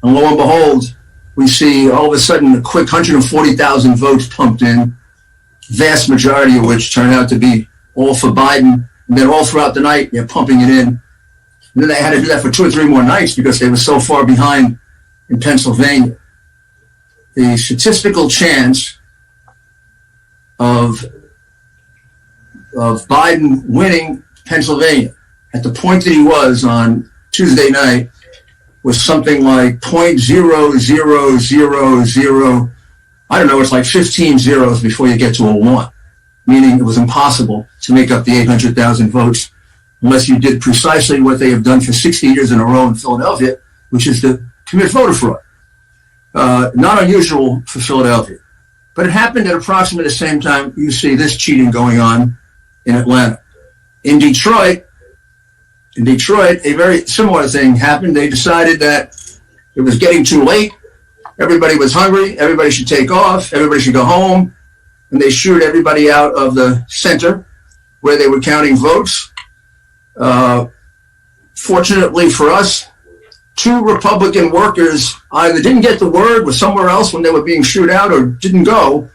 And lo and behold, we see all of a sudden a quick 140,000 votes pumped in, vast majority of which turned out to be all for Biden. And then all throughout the night, they're pumping it in. And then they had to do that for 2 or 3 more nights because they were so far behind in Pennsylvania. The statistical chance of Biden winning Pennsylvania at the point that he was on Tuesday night was something like 0.0000, I don't know, it's like 15 zeros before you get to a 1, meaning it was impossible to make up the 800,000 votes unless you did precisely what they have done for 60 years in a row in Philadelphia, which is to commit voter fraud. Not unusual for Philadelphia. But it happened at approximately the same time you see this cheating going on in Atlanta. In Detroit, a very similar thing happened. They decided that it was getting too late. Everybody was hungry. Everybody should take off. Everybody should go home. and they shooed everybody out of the center where they were counting votes. Fortunately for us, 2 Republican workers either didn't get the word, were somewhere else when they were being shooed out, or didn't go,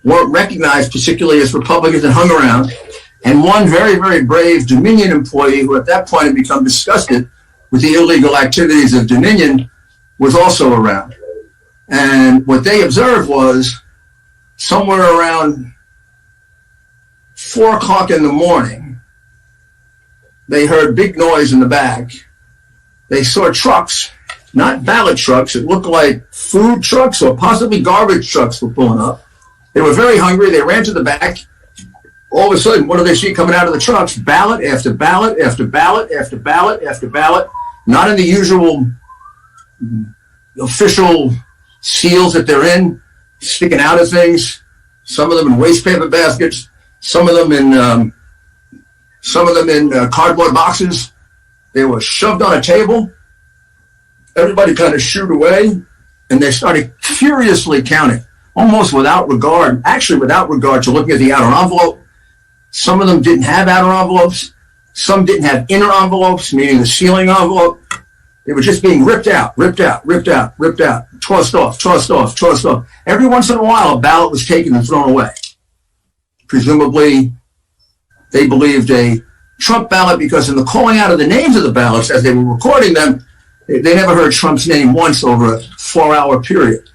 weren't recognized particularly as Republicans, and hung around. And one very, very brave Dominion employee, who at that point had become disgusted with the illegal activities of Dominion, was also around. And what they observed was somewhere around 4 o'clock in the morning, they heard big noise in the back. They saw trucks, not ballot trucks. It looked like food trucks or possibly garbage trucks were pulling up. They were very hungry. They ran to the back. All of a sudden, what do they see coming out of the trucks? Ballot after ballot after ballot after ballot after ballot, not in the usual official seals that they're in, sticking out of things. Some of them in waste paper baskets, some of them in cardboard boxes. They were shoved on a table. Everybody kind of shooed away, and they started furiously counting, almost without regard, actually without regard to looking at the outer envelope. Some of them didn't have outer envelopes. Some didn't have inner envelopes, meaning the sealing envelope. They were just being ripped out, tossed off. Every once in a while, a ballot was taken and thrown away. Presumably, they believed a Trump ballot, because in the calling out of the names of the ballots as they were recording them, they never heard Trump's name once over a 4-hour period.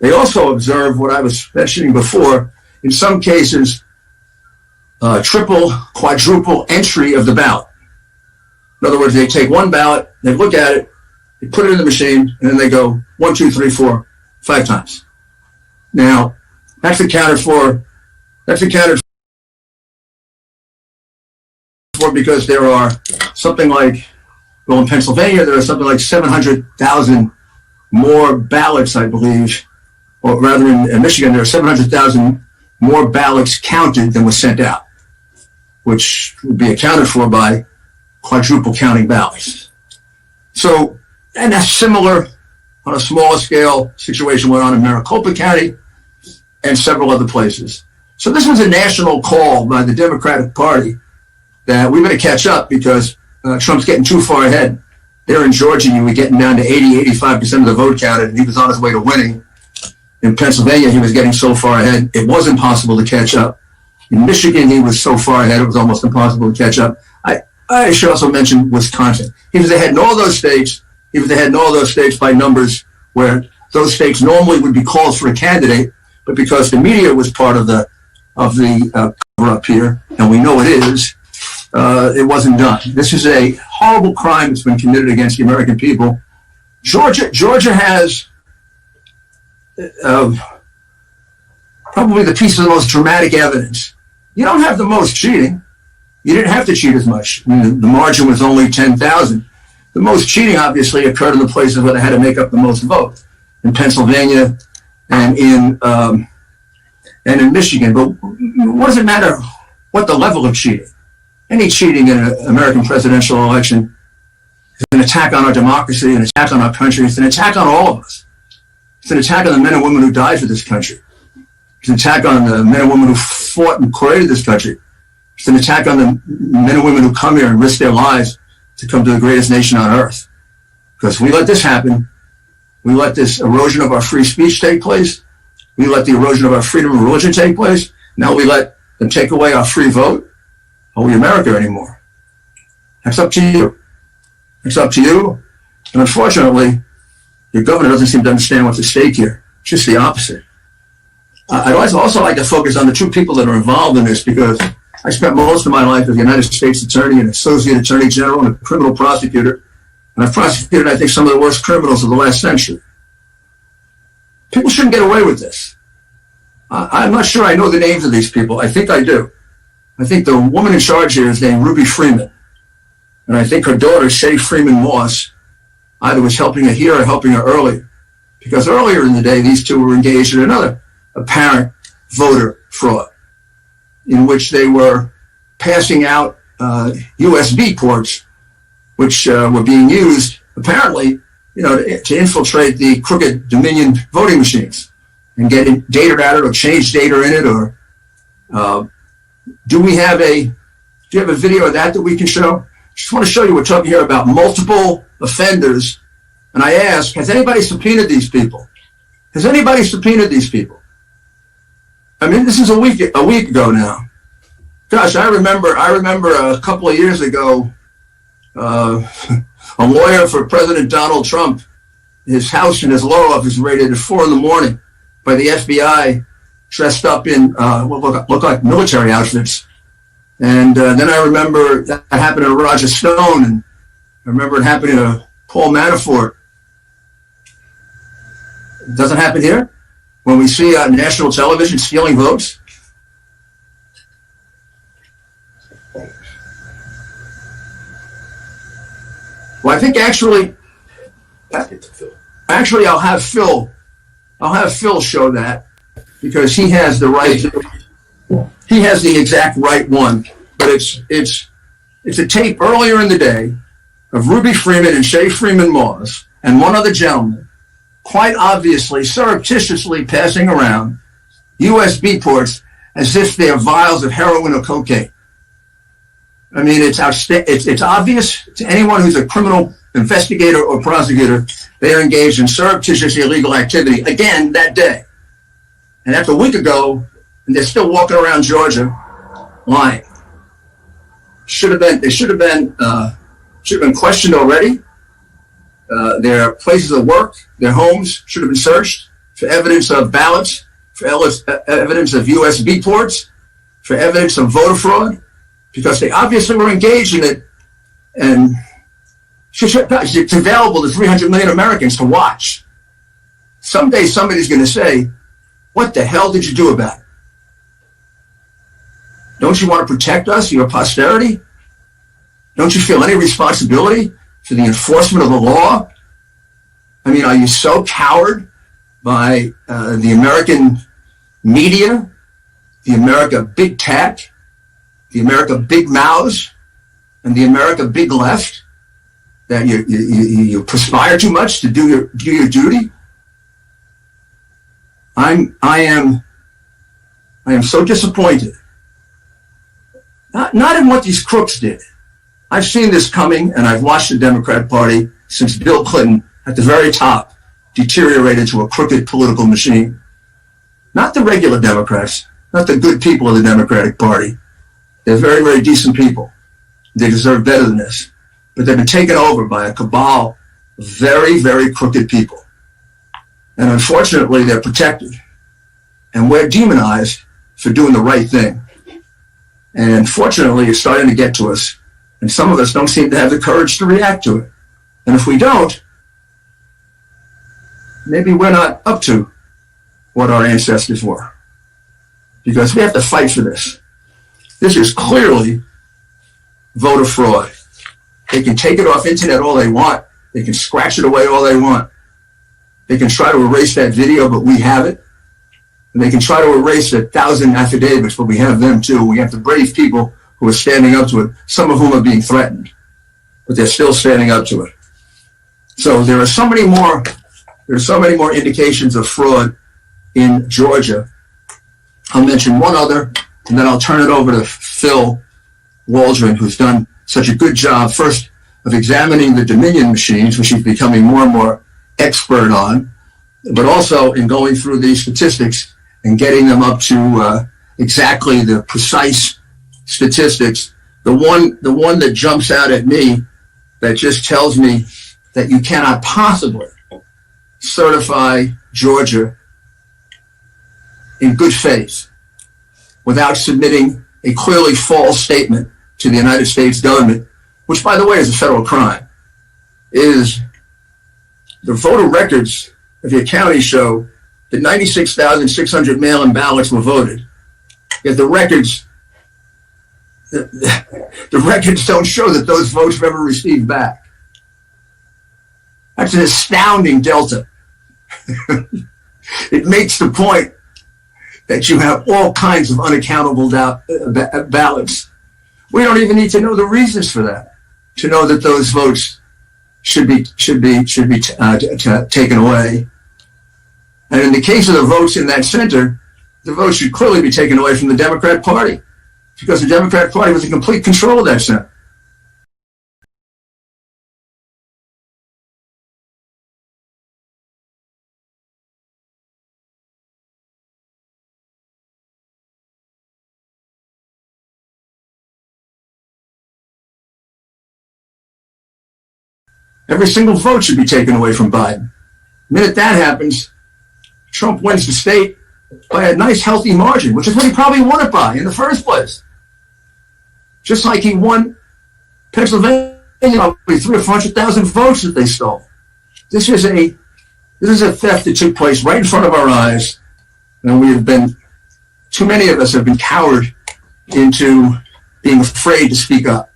They also observed what I was mentioning before, in some cases, triple, quadruple entry of the ballot. In other words, they take one ballot, they look at it, they put it in the machine, and then they go 1, 2, 3, 4, 5 times. Now, that's accounted for because there are something like, well, in Pennsylvania, there are something like 700,000 more ballots, I believe, or rather in Michigan, there are 700,000 more ballots counted than was sent out, which would be accounted for by quadruple counting ballots. So, and that's similar on a smaller scale situation went on in Maricopa County and several other places. So this was a national call by the Democratic Party that we better catch up, because Trump's getting too far ahead. There in Georgia, he was getting down to 85% of the vote counted, and he was on his way to winning. In Pennsylvania, he was getting so far ahead, it was impossible to catch up. In Michigan, he was so far ahead, it was almost impossible to catch up. I should also mention Wisconsin. He was ahead in all those states. He was ahead in all those states by numbers where those states normally would be called for a candidate, but because the media was part of the cover-up here, and we know it is, it wasn't done. This is a horrible crime that's been committed against the American people. Georgia has probably the piece of the most dramatic evidence. You don't have the most cheating. You didn't have to cheat as much. I mean, the margin was only 10,000. The most cheating obviously occurred in the places where they had to make up the most votes, in Pennsylvania and in Michigan. But what does it matter what the level of cheating? Any cheating in an American presidential election is an attack on our democracy, an attack on our country. It's an attack on all of us. It's an attack on the men and women who died for this country. It's an attack on the men and women who fought and created this country. It's an attack on the men and women who come here and risk their lives to come to the greatest nation on earth. Because we let this happen. We let this erosion of our free speech take place. We let the erosion of our freedom of religion take place. Now we let them take away our free vote. Are we America anymore? That's up to you. It's up to you. And unfortunately, your governor doesn't seem to understand what's at stake here. It's just the opposite. I'd also like to focus on the 2 people that are involved in this, because I spent most of my life as a United States attorney, an associate attorney general, and a criminal prosecutor. And I've prosecuted, I think, some of the worst criminals of the last century. People shouldn't get away with this. I'm not sure I know the names of these people. I think I do. I think the woman in charge here is named Ruby Freeman. And I think her daughter, Shay Freeman Moss, either was helping her here or helping her earlier. Because earlier in the day, these 2 were engaged in another apparent voter fraud, in which they were passing out USB ports, which were being used, apparently, to infiltrate the crooked Dominion voting machines and get data out of it, or change data in it, or Do you have a video of that we can show? Just want to show you, we're talking here about multiple offenders. And I ask, has anybody subpoenaed these people? Has anybody subpoenaed these people? I mean, this is a week ago now. Gosh, I remember a couple of years ago, a lawyer for President Donald Trump, his house and his law office raided at 4 a.m. by the FBI, dressed up in what looked like military outfits. And then I remember that happened to Roger Stone, and I remember it happening to Paul Manafort. It doesn't happen here when we see national television stealing votes. Well, I think actually I'll have Phil show that, because he has the right. He has the exact right one, but it's a tape earlier in the day of Ruby Freeman and Shay Freeman Moss and one other gentleman, quite obviously, surreptitiously passing around USB ports as if they're vials of heroin or cocaine. I mean, it's obvious to anyone who's a criminal investigator or prosecutor, they are engaged in surreptitious illegal activity again that day. And that's a week ago, and they're still walking around Georgia lying. They should have been questioned already. Their places of work, their homes should have been searched for evidence of ballots, for evidence of USB ports, for evidence of voter fraud, because they obviously were engaged in it, and it's available to 300 million Americans to watch. Someday somebody's going to say, what the hell did you do about it? Don't you want to protect us, your posterity? Don't you feel any responsibility for the enforcement of the law? I mean, are you so cowed by the American media, the America big tech, the America big mouths, and the America big left, that you perspire too much to do your duty? I am so disappointed. Not in what these crooks did. I've seen this coming, and I've watched the Democrat Party since Bill Clinton at the very top deteriorate into a crooked political machine. Not the regular Democrats, not the good people of the Democratic Party. They're very, very decent people. They deserve better than this. But they've been taken over by a cabal of very, very crooked people. And unfortunately, they're protected. And we're demonized for doing the right thing. And unfortunately, it's starting to get to us. And some of us don't seem to have the courage to react to it. And if we don't, maybe we're not up to what our ancestors were. Because we have to fight for this. This is clearly voter fraud. They can take it off internet all they want. They can scratch it away all they want. They can try to erase that video, but we have it. And they can try to erase 1,000 affidavits, but we have them too. We have the brave people who are standing up to it, some of whom are being threatened, but they're still standing up to it. So there are so many more indications of fraud in Georgia. I'll mention one other, and then I'll turn it over to Phil Waldron, who's done such a good job, first of examining the Dominion machines, which he's becoming more and more expert on, but also in going through these statistics and getting them up to exactly the precise statistics. The one that jumps out at me, that just tells me that you cannot possibly certify Georgia in good faith without submitting a clearly false statement to the United States government, which, by the way, is a federal crime, is the voter records of your county show that 96,600 mail-in ballots were voted. Yet the records don't show that those votes were ever received back. That's an astounding delta. It makes the point that you have all kinds of unaccountable ballots. We don't even need to know the reasons for that to know that those votes should be taken away. And in the case of the votes in that center, the vote should clearly be taken away from the Democrat Party, because the Democrat Party was in complete control of that Senate. Every single vote should be taken away from Biden. The minute that happens, Trump wins the state by a nice, healthy margin, which is what he probably won it by in the first place. Just like he won Pennsylvania by 300,000 or 400,000 votes that they stole. This is a theft that took place right in front of our eyes, and too many of us have been cowered into being afraid to speak up.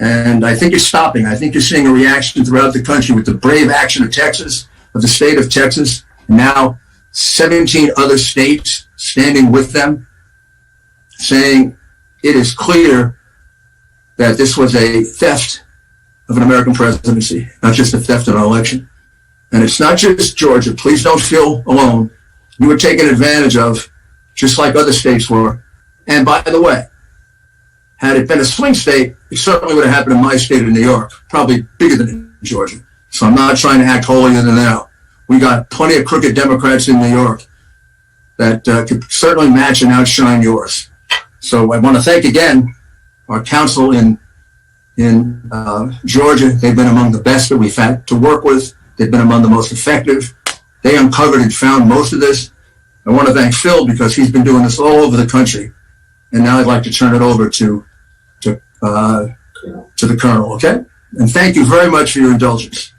And I think it's stopping. I think you're seeing a reaction throughout the country with the brave action of Texas, of the state of Texas, and now 17 other states standing with them, saying it is clear that this was a theft of an American presidency, not just a theft of an election. And it's not just Georgia. Please don't feel alone. You were taken advantage of, just like other states were. And by the way, had it been a swing state, it certainly would have happened in my state of New York, probably bigger than in Georgia. So I'm not trying to act holier than thou. We got plenty of crooked Democrats in New York that could certainly match and outshine yours. So I want to thank again our council in Georgia. They've been among the best that we've had to work with. They've been among the most effective. They uncovered and found most of this. I want to thank Phil because he's been doing this all over the country. And now I'd like to turn it over to the Colonel, okay? And thank you very much for your indulgence.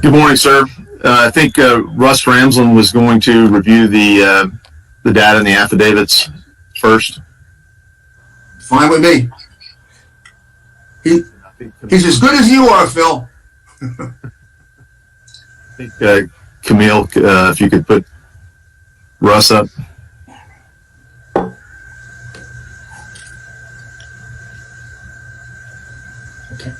Good morning, sir. I think Russ Ramsland was going to review the data and the affidavits first. Fine with me. He's as good as you are, Phil. I think Camille, if you could put Russ up. Okay.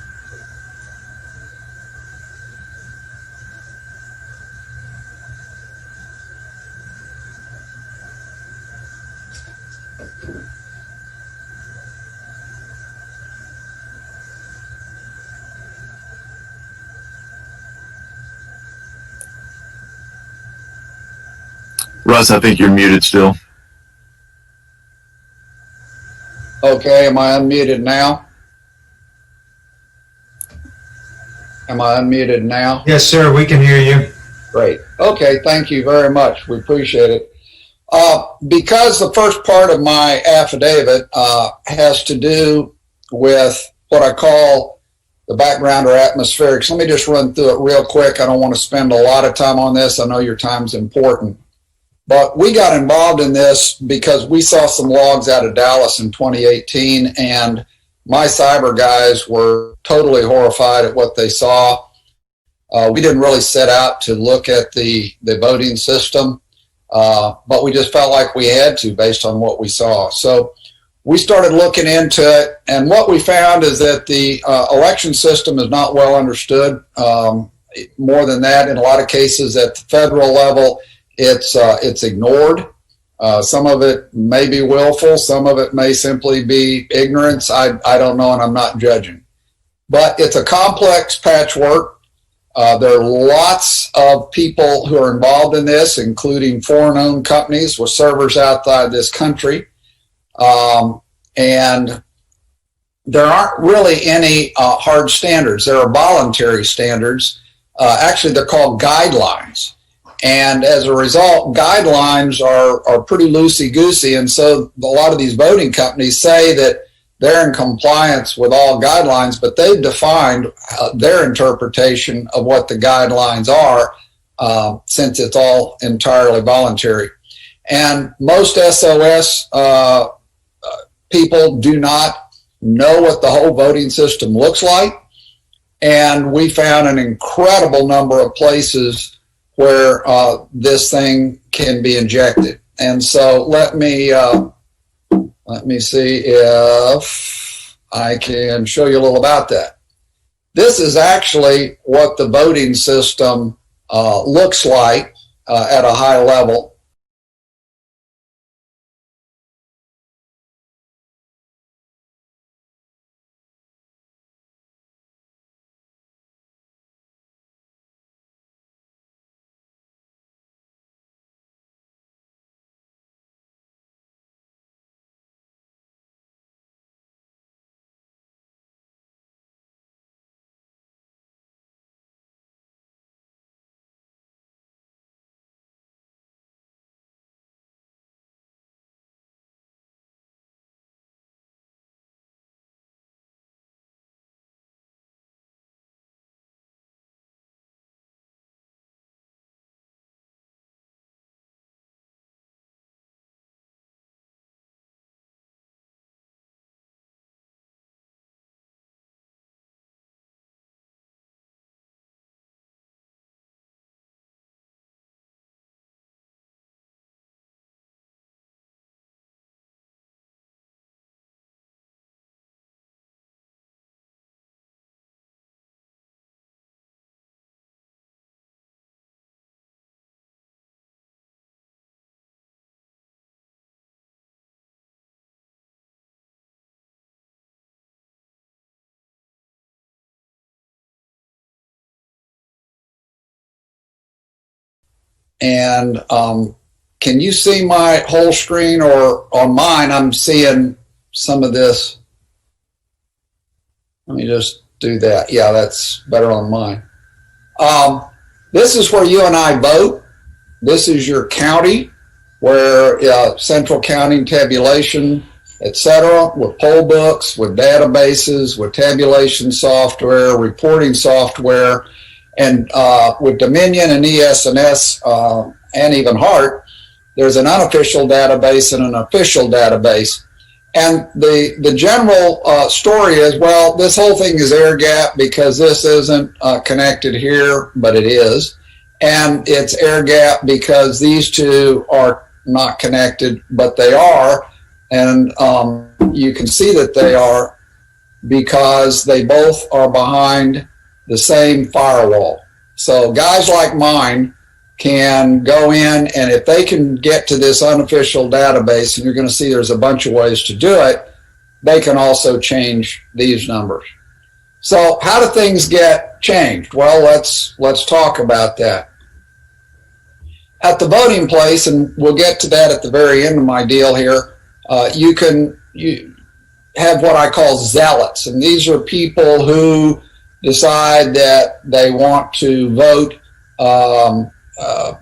Russ, I think you're muted still. Okay, am I unmuted now? Am I unmuted now? Yes, sir, we can hear you. Great. Okay, thank you very much. We appreciate it. Because the first part of my affidavit has to do with what I call the background or atmospherics, let me just run through it real quick. I don't want to spend a lot of time on this. I know your time's important. But we got involved in this because we saw some logs out of Dallas in 2018, and my cyber guys were totally horrified at what they saw. We didn't really set out to look at the voting system, but we just felt like we had to based on what we saw. So we started looking into it, and what we found is that the election system is not well understood. More than that, in a lot of cases at the federal level, it's ignored. Some of it may be willful. Some of it may simply be ignorance. I don't know, and I'm not judging. But it's a complex patchwork. There are lots of people who are involved in this, including foreign-owned companies with servers outside this country. And there aren't really any hard standards. There are voluntary standards. Actually, they're called guidelines. And as a result, guidelines are pretty loosey-goosey. And so a lot of these voting companies say that they're in compliance with all guidelines, but they've defined their interpretation of what the guidelines are since it's all entirely voluntary. And most SOS people do not know what the whole voting system looks like. And we found an incredible number of places where this thing can be injected. And so let me see if I can show you a little about that. This is actually what the voting system looks like at a high level. And can you see my whole screen, or on mine I'm seeing some of this? Let me just do that. Yeah, that's better on mine. This is where you and I vote. This is your county, where central counting tabulation, etc., with poll books, with databases, with tabulation software, reporting software, and with Dominion and ES&S and even HART, there's an unofficial database and an official database. And the general story is, well, this whole thing is air gap because this isn't connected here, but it is. And it's air gap because these two are not connected, but they are. And you can see that they are because they both are behind the same firewall. So guys like mine can go in, and if they can get to this unofficial database, and you're going to see there's a bunch of ways to do it, they can also change these numbers. So how do things get changed? Well, let's talk about that. At the voting place, and we'll get to that at the very end of my deal here, you have what I call zealots, and these are people who decide that they want to vote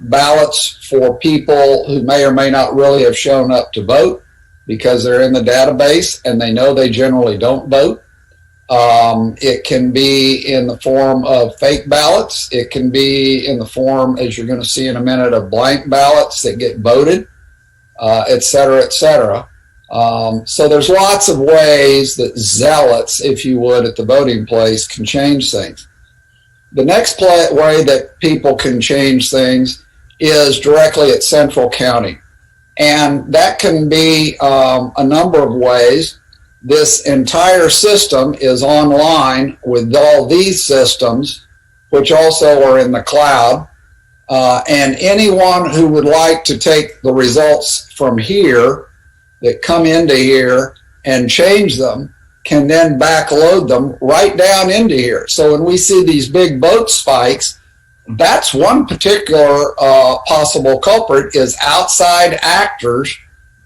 ballots for people who may or may not really have shown up to vote because they're in the database and they know they generally don't vote. It can be in the form of fake ballots. It can be in the form, as you're going to see in a minute, of blank ballots that get voted, et cetera, et cetera. So there's lots of ways that zealots, if you would, at the voting place can change things. The next way that people can change things is directly at central county. And that can be a number of ways. This entire system is online with all these systems, which also are in the cloud. And anyone who would like to take the results from here that come into here and change them can then backload them right down into here. So when we see these big vote spikes, that's one particular possible culprit, is outside actors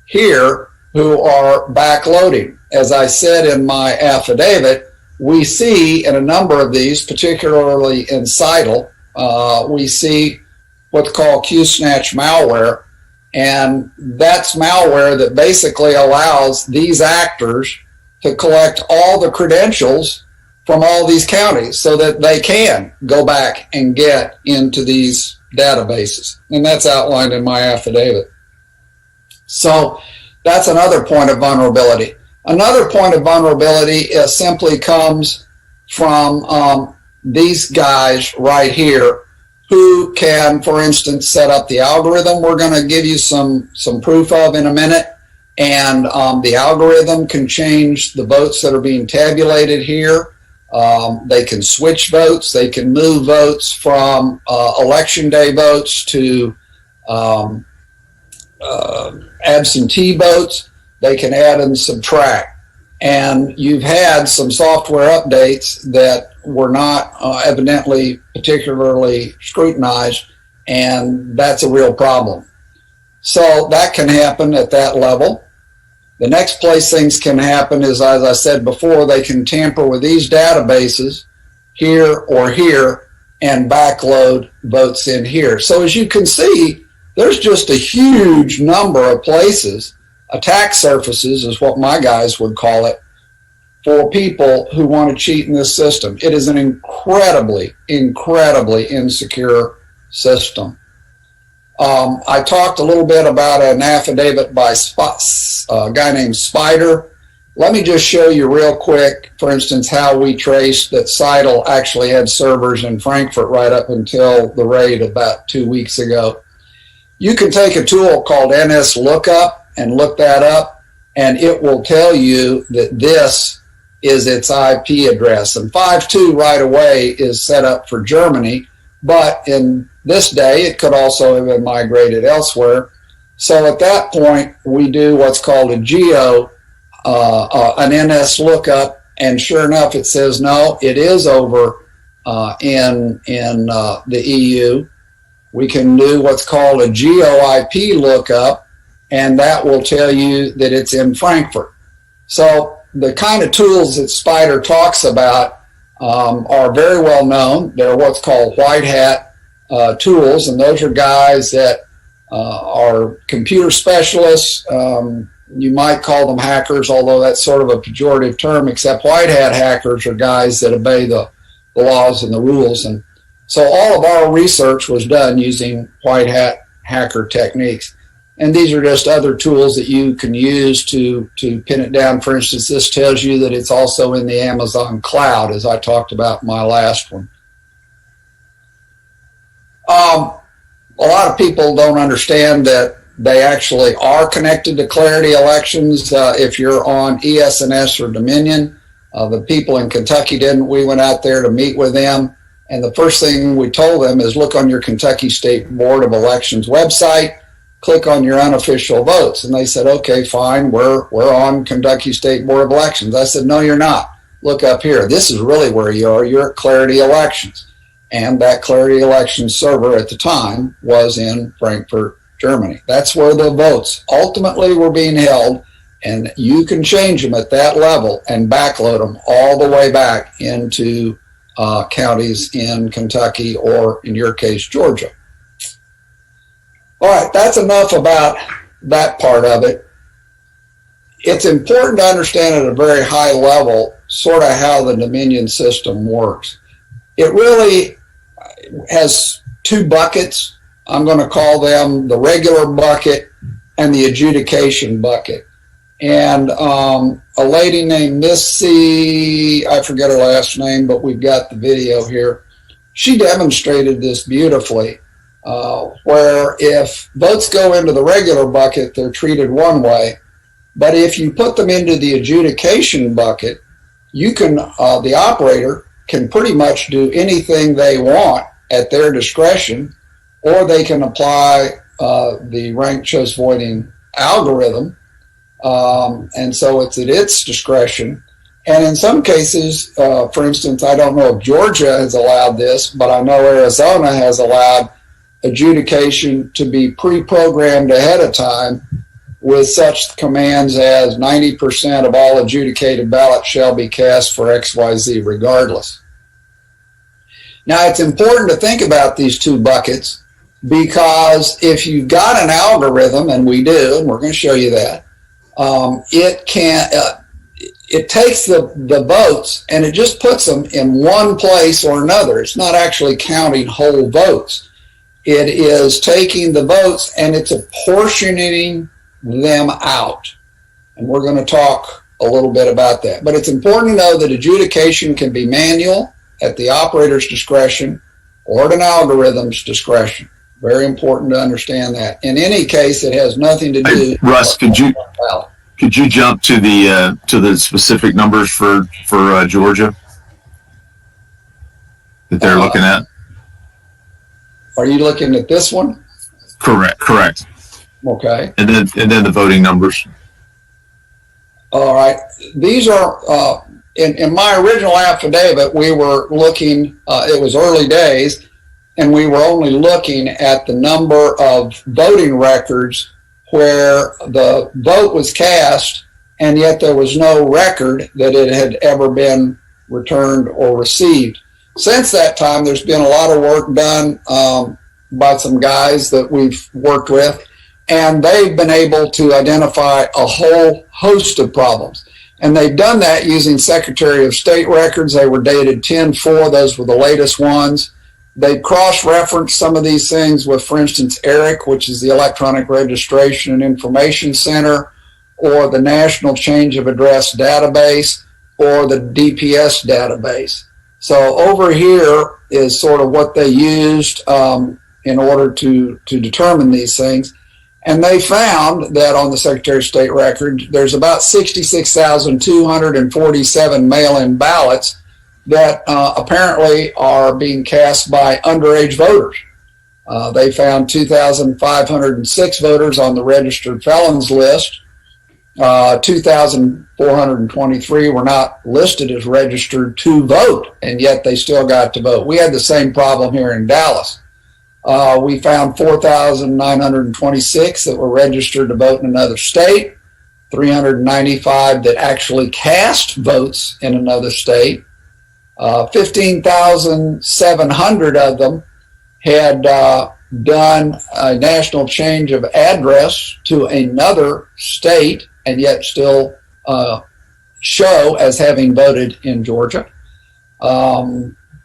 here who are backloading. As I said in my affidavit, we see in a number of these, particularly in CITL, we see what's called Q-snatch malware. And that's malware that basically allows these actors to collect all the credentials from all these counties so that they can go back and get into these databases. And that's outlined in my affidavit. So that's another point of vulnerability. Another point of vulnerability simply comes from these guys right here, who can, for instance, set up the algorithm we're going to give you some proof of in a minute. And the algorithm can change the votes that are being tabulated here. They can switch votes. They can move votes from election day votes to absentee votes. They can add and subtract. And you've had some software updates that were not evidently particularly scrutinized, and that's a real problem. So that can happen at that level. The next place things can happen is, as I said before, they can tamper with these databases here or here and backload votes in here. So as you can see, there's just a huge number of places, attack surfaces is what my guys would call it, for people who want to cheat in this system. It is an incredibly, incredibly insecure system. I talked a little bit about an affidavit by a guy named Spider. Let me just show you real quick, for instance, how we traced that Seidel actually had servers in Frankfurt right up until the raid about 2 weeks ago. You can take a tool called NS Lookup and look that up, and it will tell you that this is its IP address. And 5.2 right away is set up for Germany, but in this day, it could also have been migrated elsewhere. So at that point, we do what's called a geo, an NS lookup, and sure enough, it says, no, it is over in the EU. We can do what's called a geo IP lookup, and that will tell you that it's in Frankfurt. So the kind of tools that Spider talks about are very well known. They're what's called white hat tools, and those are guys that are computer specialists. You might call them hackers, although that's sort of a pejorative term, except white hat hackers are guys that obey the laws and the rules. And so all of our research was done using white hat hacker techniques. And these are just other tools that you can use to pin it down. For instance, this tells you that it's also in the Amazon cloud, as I talked about in my last one. A lot of people don't understand that they actually are connected to Clarity Elections if you're on ES&S or Dominion. The people in Kentucky didn't. We went out there to meet with them, and the first thing we told them is look on your Kentucky State Board of Elections website, click on your unofficial votes. And they said, okay, fine, we're on Kentucky State Board of Elections. I said, no, you're not. Look up here. This is really where you are. You're at Clarity Elections. And that Clarity Elections server at the time was in Frankfurt, Germany. That's where the votes ultimately were being held, and you can change them at that level and backload them all the way back into counties in Kentucky or, in your case, Georgia. All right, that's enough about that part of it. It's important to understand at a very high level sort of how the Dominion system works. It really has two buckets. I'm going to call them the regular bucket and the adjudication bucket. And a lady named Missy, I forget her last name, but we've got the video here. She demonstrated this beautifully, where if votes go into the regular bucket, they're treated one way. But if you put them into the adjudication bucket, you can, the operator can pretty much do anything they want at their discretion, or they can apply the ranked choice voting algorithm. And so it's at its discretion. And in some cases, for instance, I don't know if Georgia has allowed this, but I know Arizona has allowed adjudication to be pre-programmed ahead of time with such commands as 90% of all adjudicated ballots shall be cast for XYZ regardless. Now, it's important to think about these two buckets, because if you've got an algorithm, and we do, and we're going to show you that, it takes the votes and it just puts them in one place or another. It's not actually counting whole votes. It is taking the votes and it's apportioning them out. And we're going to talk a little bit about that. But it's important to know that adjudication can be manual at the operator's discretion or at an algorithm's discretion. Very important to understand that. In any case, it has nothing to do. Russ, could you jump to the specific numbers for Georgia? that they're looking at? Are you looking at this one? Correct. Okay. And then the voting numbers. All right. These are, in my original affidavit, we were looking, it was early days, and we were only looking at the number of voting records where the vote was cast, and yet there was no record that it had ever been returned or received. Since that time, there's been a lot of work done by some guys that we've worked with, and they've been able to identify a whole host of problems. And they've done that using Secretary of State records. They were dated 10-4. Those were the latest ones. They cross-referenced some of these things with, for instance, ERIC, which is the Electronic Registration and Information Center, or the National Change of Address Database, or the DPS database. So over here is sort of what they used in order to determine these things. And they found that on the Secretary of State record, there's about 66,247 mail-in ballots that apparently are being cast by underage voters. They found 2,506 voters on the registered felons list. 2,423 were not listed as registered to vote, and yet they still got to vote. We had the same problem here in Dallas. We found 4,926 that were registered to vote in another state, 395 that actually cast votes in another state. 15,700 of them had done a national change of address to another state and yet still show as having voted in Georgia.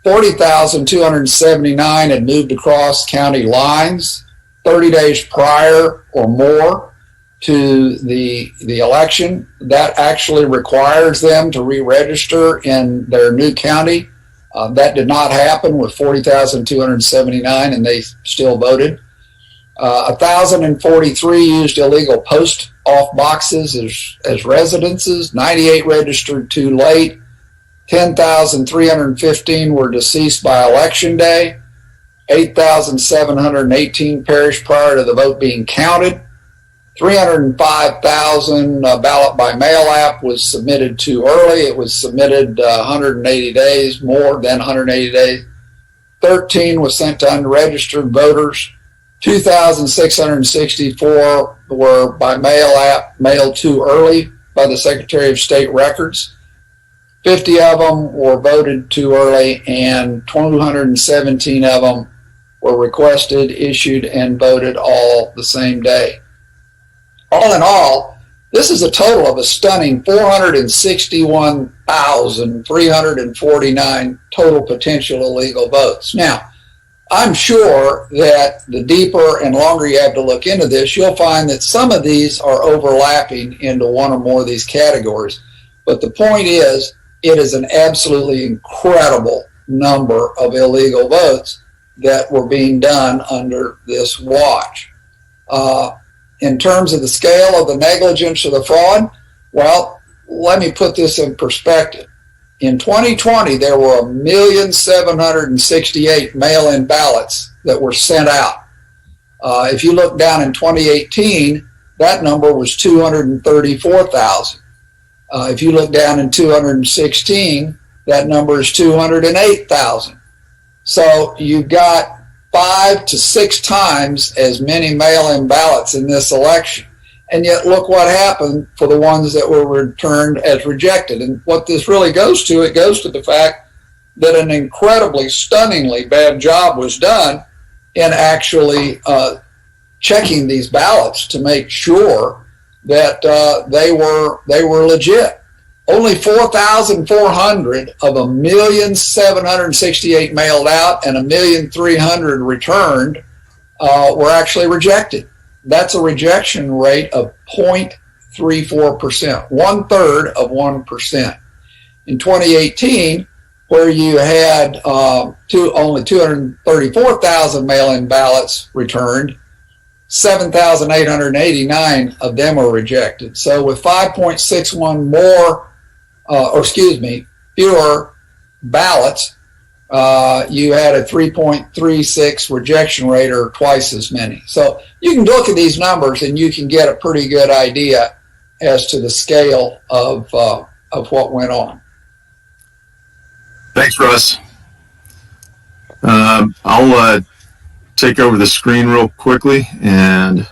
40,279 had moved across county lines 30 days prior or more to the election. That actually requires them to re-register in their new county. That did not happen with 40,279, and they still voted. 1,043 used illegal post-off boxes as residences. 98 registered too late. 10,315 were deceased by election day. 8,718 perished prior to the vote being counted. 305,000 ballot by mail app was submitted too early. It was submitted 180 days, more than 180 days. 13 was sent to unregistered voters. 2,664 were by mail app, mailed too early by the Secretary of State records. 50 of them were voted too early, and 217 of them were requested, issued, and voted all the same day. All in all, this is a total of a stunning 461,349 total potential illegal votes. Now, I'm sure that the deeper and longer you have to look into this, you'll find that some of these are overlapping into one or more of these categories. But the point is, it is an absolutely incredible number of illegal votes that were being done under this watch. In terms of the scale of the negligence or the fraud, well, let me put this in perspective. In 2020, there were 1,768,000 mail-in ballots that were sent out. If you look down in 2018, that number was 234,000. If you look down in 2016, that number is 208,000. So you've got 5 to 6 times as many mail-in ballots in this election. And yet look what happened for the ones that were returned as rejected. And what this really goes to, it goes to the fact that an incredibly, stunningly bad job was done in actually checking these ballots to make sure that they were legit. Only 4,400 of 1,768,000 mailed out and 1,300,000 returned were actually rejected. That's a rejection rate of 0.34%, 1/3 of 1%. In 2018, where you had only 234,000 mail-in ballots returned, 7,889 of them were rejected. So with 5.61 fewer ballots, you had a 3.36 rejection rate, or twice as many. So you can look at these numbers and you can get a pretty good idea as to the scale of what went on. Thanks, Russ. I'll take over the screen real quickly and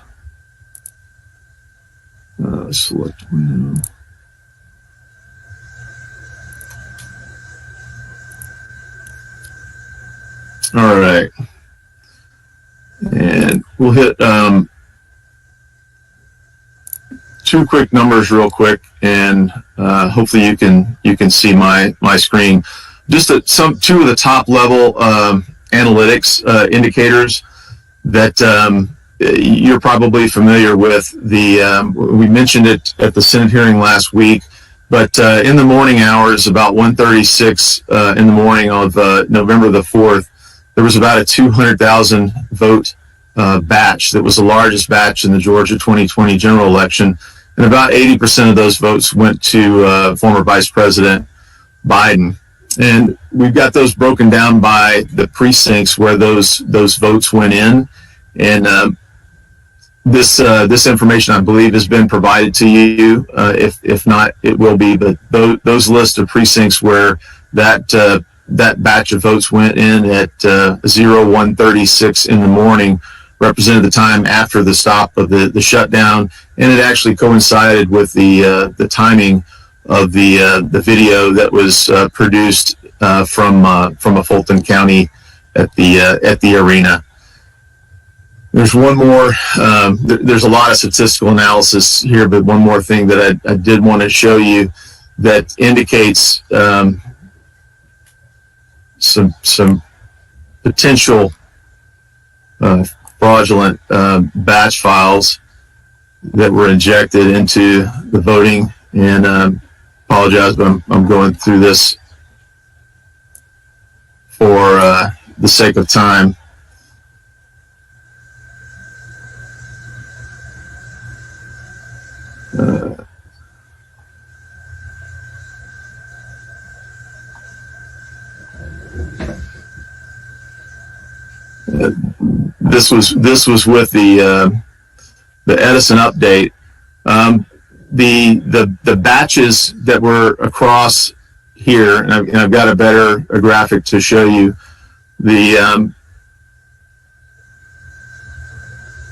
select window. All right, and we'll hit two quick numbers real quick, and hopefully you can see my screen. Just two of the top level analytics indicators that you're probably familiar with. We mentioned it at the Senate hearing last week, but in the morning hours, about 1:36 in the morning of November the 4th, there was about a 200,000 vote batch that was the largest batch in the Georgia 2020 general election, and about 80% of those votes went to former Vice President Biden. And we've got those broken down by the precincts where those votes went in, and this information, I believe, has been provided to you. If not, it will be. But those lists of precincts where that batch of votes went in at 1:36 in the morning represented the time after the stop of the shutdown, and it actually coincided with the timing of the video that was produced from a Fulton County at the arena. There's one more. There's a lot of statistical analysis here, but one more thing that I did want to show you that indicates some potential fraudulent batch files that were injected into the voting. And apologize, but I'm going through this for the sake of time. This was with the Edison update. The batches that were across here, and I've got a graphic to show you. The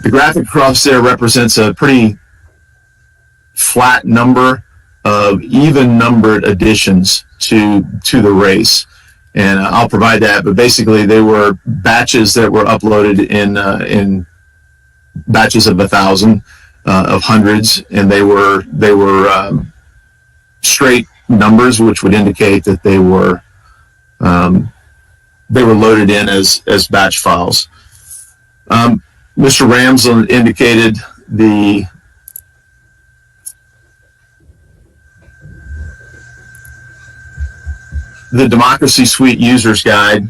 graphic across there represents a pretty flat number of even numbered additions to the race, and I'll provide that. But basically, they were batches that were uploaded in batches of 1,000, of hundreds, and they were straight numbers, which would indicate that they were loaded in as batch files. Mr. Ramsland indicated the Democracy Suite User's Guide,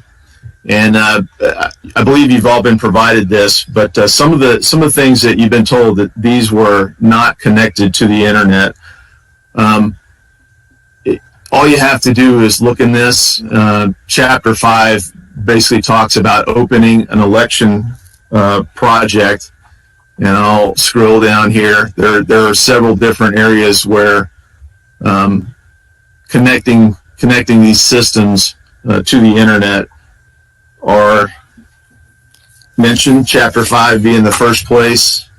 and I believe you've all been provided this, but some of the things that you've been told that these were not connected to the internet. All you have to do is look in this. Chapter 5 basically talks about opening an election project, and I'll scroll down here. There are several different areas where connecting these systems to the internet are mentioned. Chapter 5 being the first place.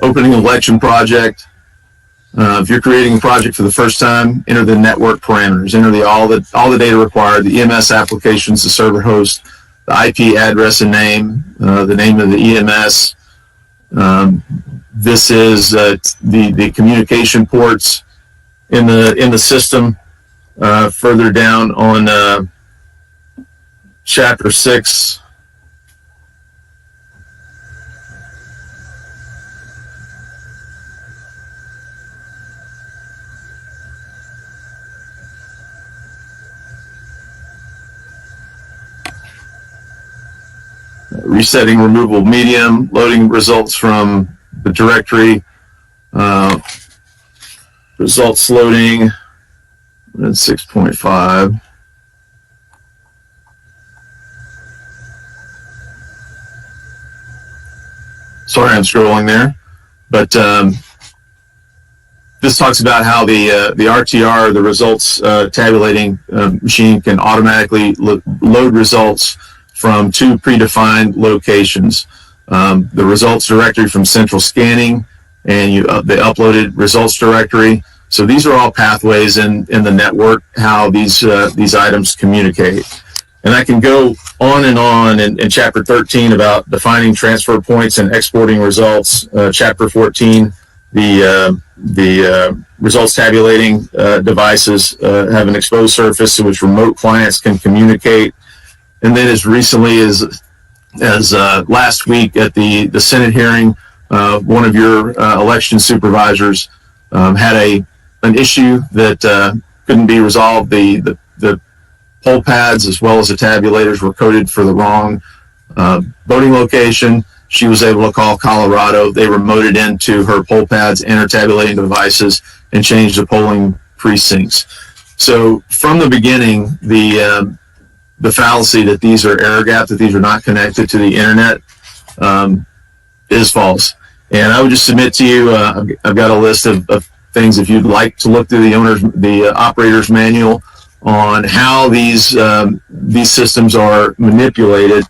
Opening an election project. If you're creating a project for the first time, enter the network parameters. Enter all the data required: the EMS applications, the server host, the IP address and name, the name of the EMS. This is the communication ports in the system. Further down on Chapter 6. Resetting removable medium, loading results from the directory. Results loading at 6.5. Sorry, I'm scrolling there, but this talks about how the RTR, the results tabulating machine, can automatically load results from 2 predefined locations. The results directory from central scanning and the uploaded results directory. So these are all pathways in the network, how these items communicate. And I can go on in Chapter 13 about defining transfer points and exporting results. Chapter 14, the results tabulating devices have an exposed surface to which remote clients can communicate. And then as recently as last week at the Senate hearing, one of your election supervisors had an issue that couldn't be resolved. The poll pads as well as the tabulators were coded for the wrong voting location. She was able to call Colorado. They remoted into her poll pads and her tabulating devices and changed the polling precincts. So from the beginning, the fallacy that these are air gapped, that these are not connected to the internet, is false. And I would just submit to you, I've got a list of things if you'd like to look through the operator's manual on how these systems are manipulated.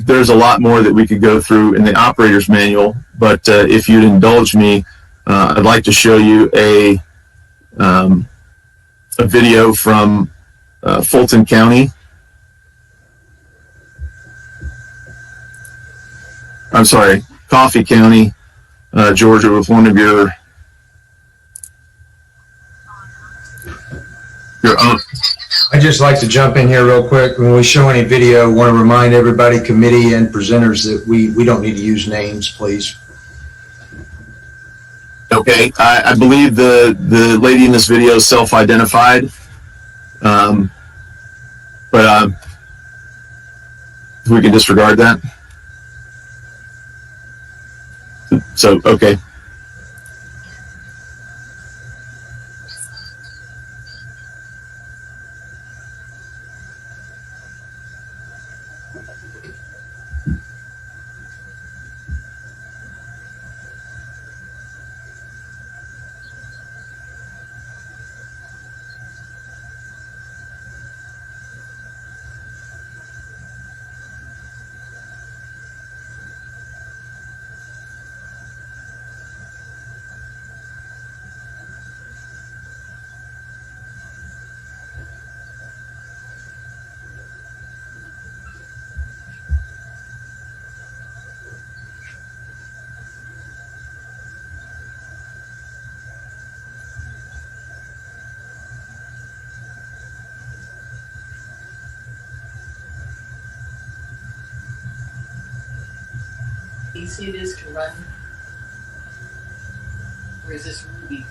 There's a lot more that we could go through in the operator's manual, but if you'd indulge me, I'd like to show you a video from Fulton County. I'm sorry, Coffee County, Georgia, with one of your own. I'd just like to jump in here real quick. When we show any video, I want to remind everybody, committee and presenters, that we don't need to use names, please. Okay, I believe the lady in this video is self-identified, but we can disregard that. So, okay. Easy it is to run, or is this Ruby?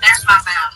There's my mouth.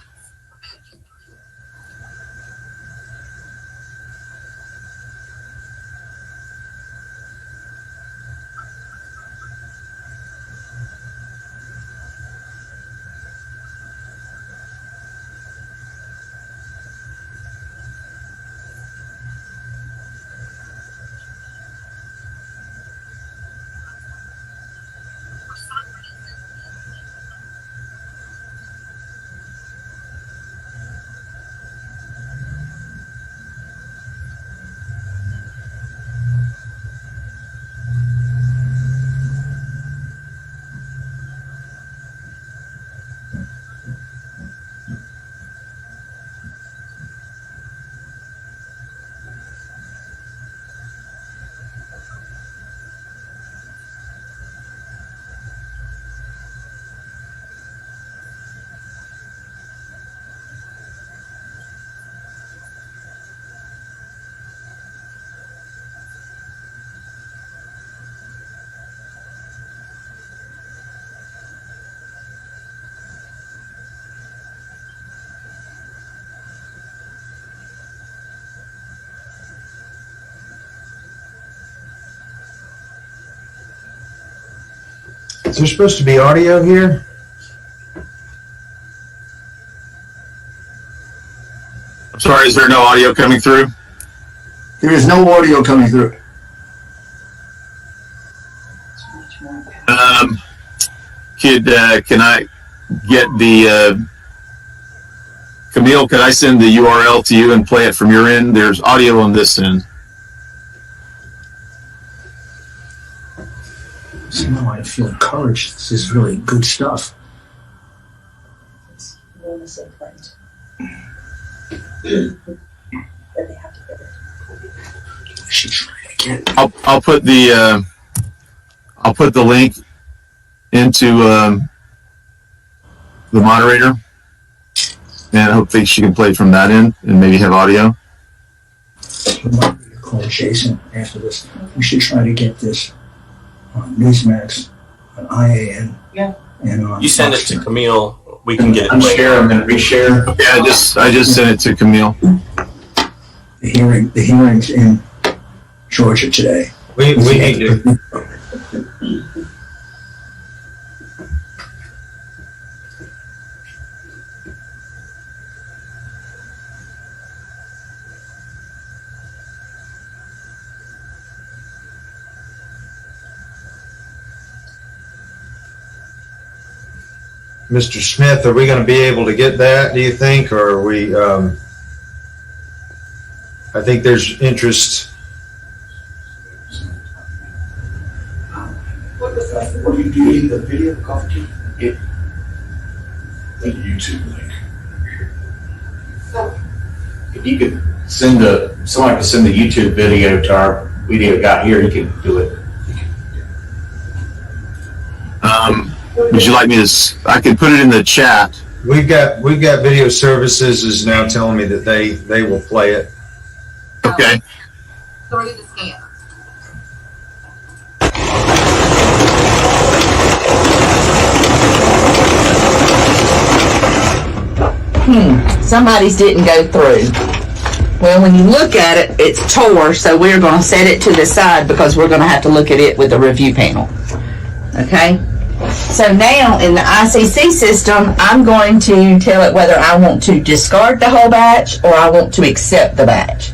Is there supposed to be audio here? I'm sorry, is there no audio coming through? There is no audio coming through. Can I get the, Camille, can I send the URL to you and play it from your end? There's audio on this end. Somehow I feel encouraged. This is really good stuff. I'll put the link into the moderator, and hopefully she can play from that end and maybe have audio. Call Jason after this. We should try to get this on Newsmax, on IAN, and on. You send it to Camille. We can get it. I'm going to reshare. Yeah, I just sent it to Camille. The hearings in Georgia today. We need to. Mr. Smith, are we going to be able to get that, do you think, or are we, I think there's interest. What do you do? The video coffee? The YouTube link. If you could someone could send the YouTube video to our video guy here, you can do it. Would you like me to? I can put it in the chat. We've got video services is now telling me that they will play it. Okay. Through the scan. Somebody's didn't go through. Well, when you look at it, it's tore, so we're going to set it to the side because we're going to have to look at it with the review panel. Okay? So now in the ICC system, I'm going to tell it whether I want to discard the whole batch or I want to accept the batch.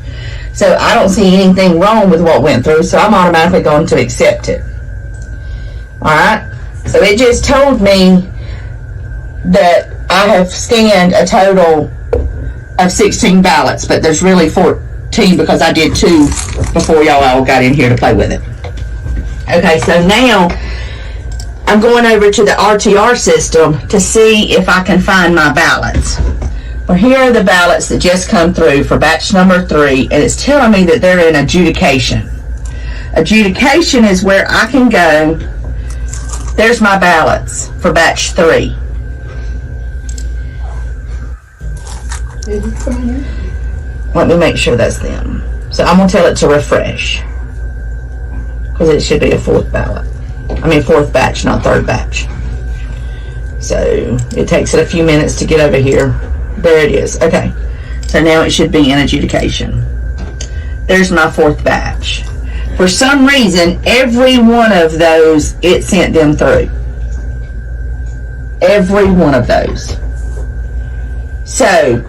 So I don't see anything wrong with what went through, so I'm automatically going to accept it. Alright? So it just told me that I have scanned a total of 16 ballots, but there's really 14 because I did 2 before y'all all got in here to play with it. Okay, so now I'm going over to the RTR system to see if I can find my ballots. Well, here are the ballots that just come through for batch number 3, and it's telling me that they're in adjudication. Adjudication is where I can go. There's my ballots for batch 3. Let me make sure that's them. So I'm going to tell it to refresh, because it should be a 4th ballot. I mean 4th batch, not 3rd batch. So it takes it a few minutes to get over here. There it is. Okay. So now it should be in adjudication. There's my 4th batch. For some reason, every one of those, it sent them through. Every one of those. So,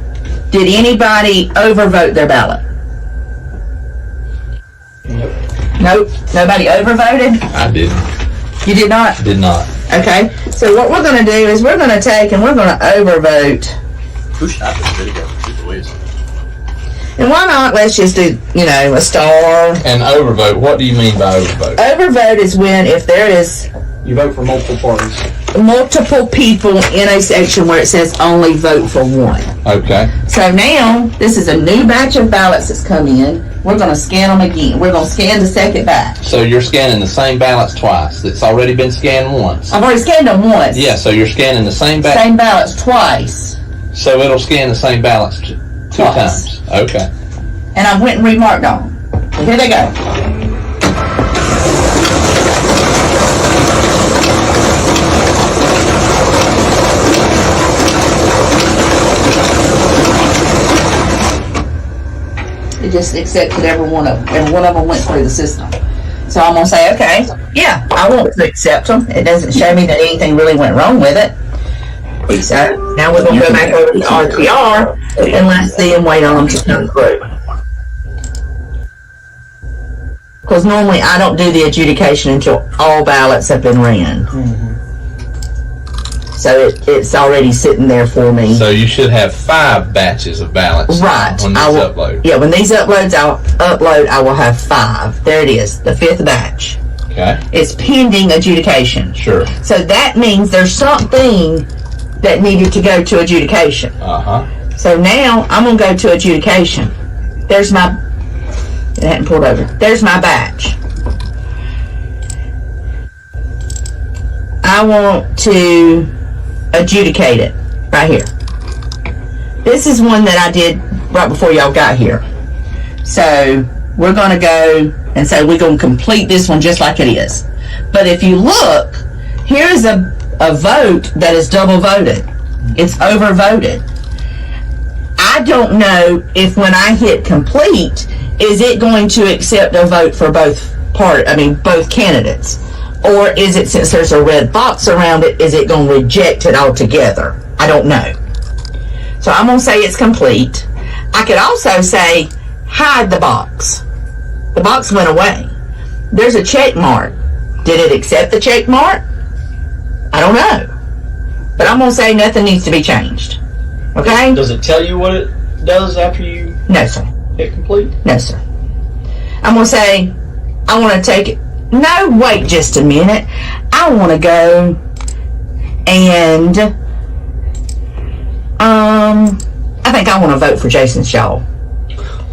did anybody overvote their ballot? Nope. Nobody overvoted? I didn't. You did not? Did not. Okay. So what we're going to do is we're going to take and we're going to overvote. Who shot this video? And why not? Let's just do, a star. And overvote. What do you mean by overvote? Overvote is when if there is You vote for multiple parties. multiple people in a section where it says only vote for one. Okay. So now, this is a new batch of ballots that's come in. We're going to scan them again. We're going to scan the second batch. So you're scanning the same ballots twice. It's already been scanned once. I've already scanned them once. Yeah, so you're scanning the same ballots. Same ballots twice. So it'll scan the same ballots two times. Okay. And I went and remarked on them. So here they go. It just accepted every one of them. Every one of them went through the system. So I'm gonna say, okay, yeah, I want to accept them. It doesn't show me that anything really went wrong with it. So now we're gonna go back over to RTR and let's see and wait on them to come through. Because normally I don't do the adjudication until all ballots have been ran. So it's already sitting there for me. So you should have 5 batches of ballots. Right. When these upload. Yeah, when these uploads, I will have 5. There it is, the 5th batch. Okay. It's pending adjudication. Sure. So that means there's something that needed to go to adjudication. So now I'm going to go to adjudication. There's my, it hadn't pulled over. There's my batch. I want to adjudicate it right here. This is one that I did right before y'all got here. So we're going to go and say we're going to complete this one just like it is. But if you look, here's a vote that is double voted. It's overvoted. I don't know if when I hit complete, is it going to accept a vote for both candidates? Or is it, since there's a red box around it, is it going to reject it altogether? I don't know. So I'm going to say it's complete. I could also say hide the box. The box went away. There's a check mark. Did it accept the check mark? I don't know. But I'm going to say nothing needs to be changed. Okay? Does it tell you what it does after you No, sir. hit complete? No, sir. I'm going to say, I want to take it. No, wait just a minute. I want to go and I think I want to vote for Jason Shaw.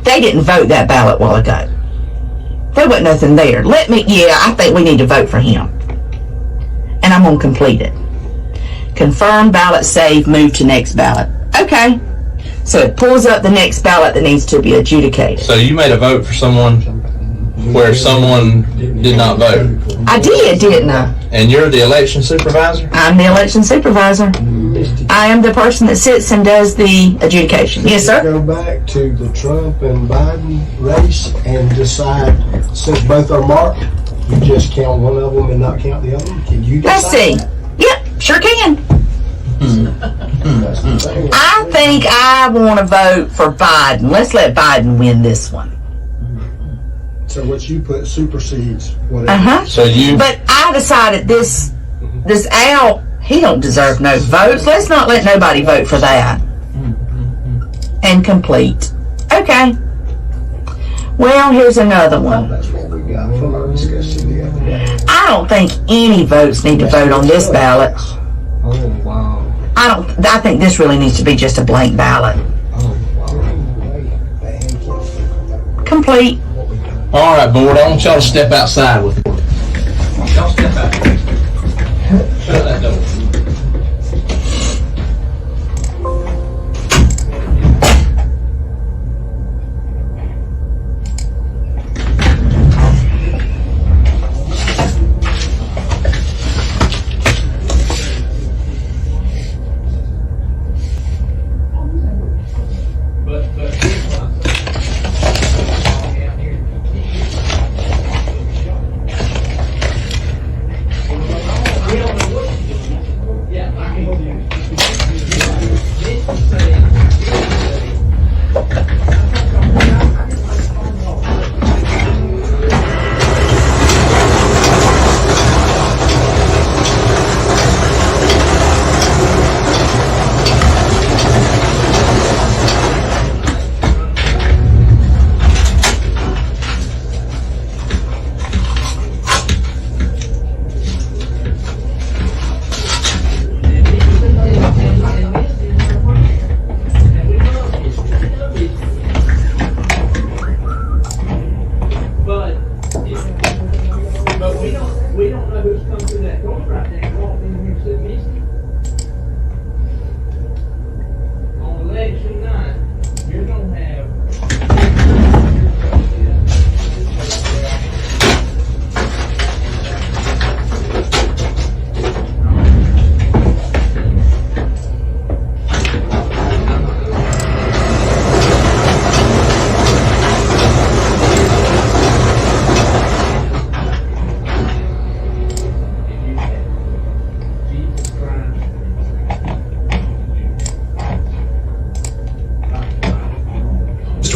They didn't vote that ballot a while ago. There wasn't nothing there. I think we need to vote for him. And I'm going to complete it. Confirm ballot, save, move to next ballot. Okay. So it pulls up the next ballot that needs to be adjudicated. So you made a vote for someone where someone did not vote. I did, didn't I? And you're the election supervisor? I'm the election supervisor. I am the person that sits and does the adjudication. Yes, sir? Go back to the Trump and Biden race and decide, since both are marked, you just count one of them and not count the other one? Can you decide? Let's see. Yep, sure can. I think I want to vote for Biden. Let's let Biden win this one. So what you put supersedes whatever. So But I decided this Al, he don't deserve no votes. Let's not let nobody vote for that. And complete. Okay. Well, here's another one. That's what we got from our discussion the other day. I don't think any votes need to vote on this ballot. Oh, wow. I think this really needs to be just a blank ballot. Complete. All right, board, I want y'all to step outside with me. Y'all step out. Shut that door.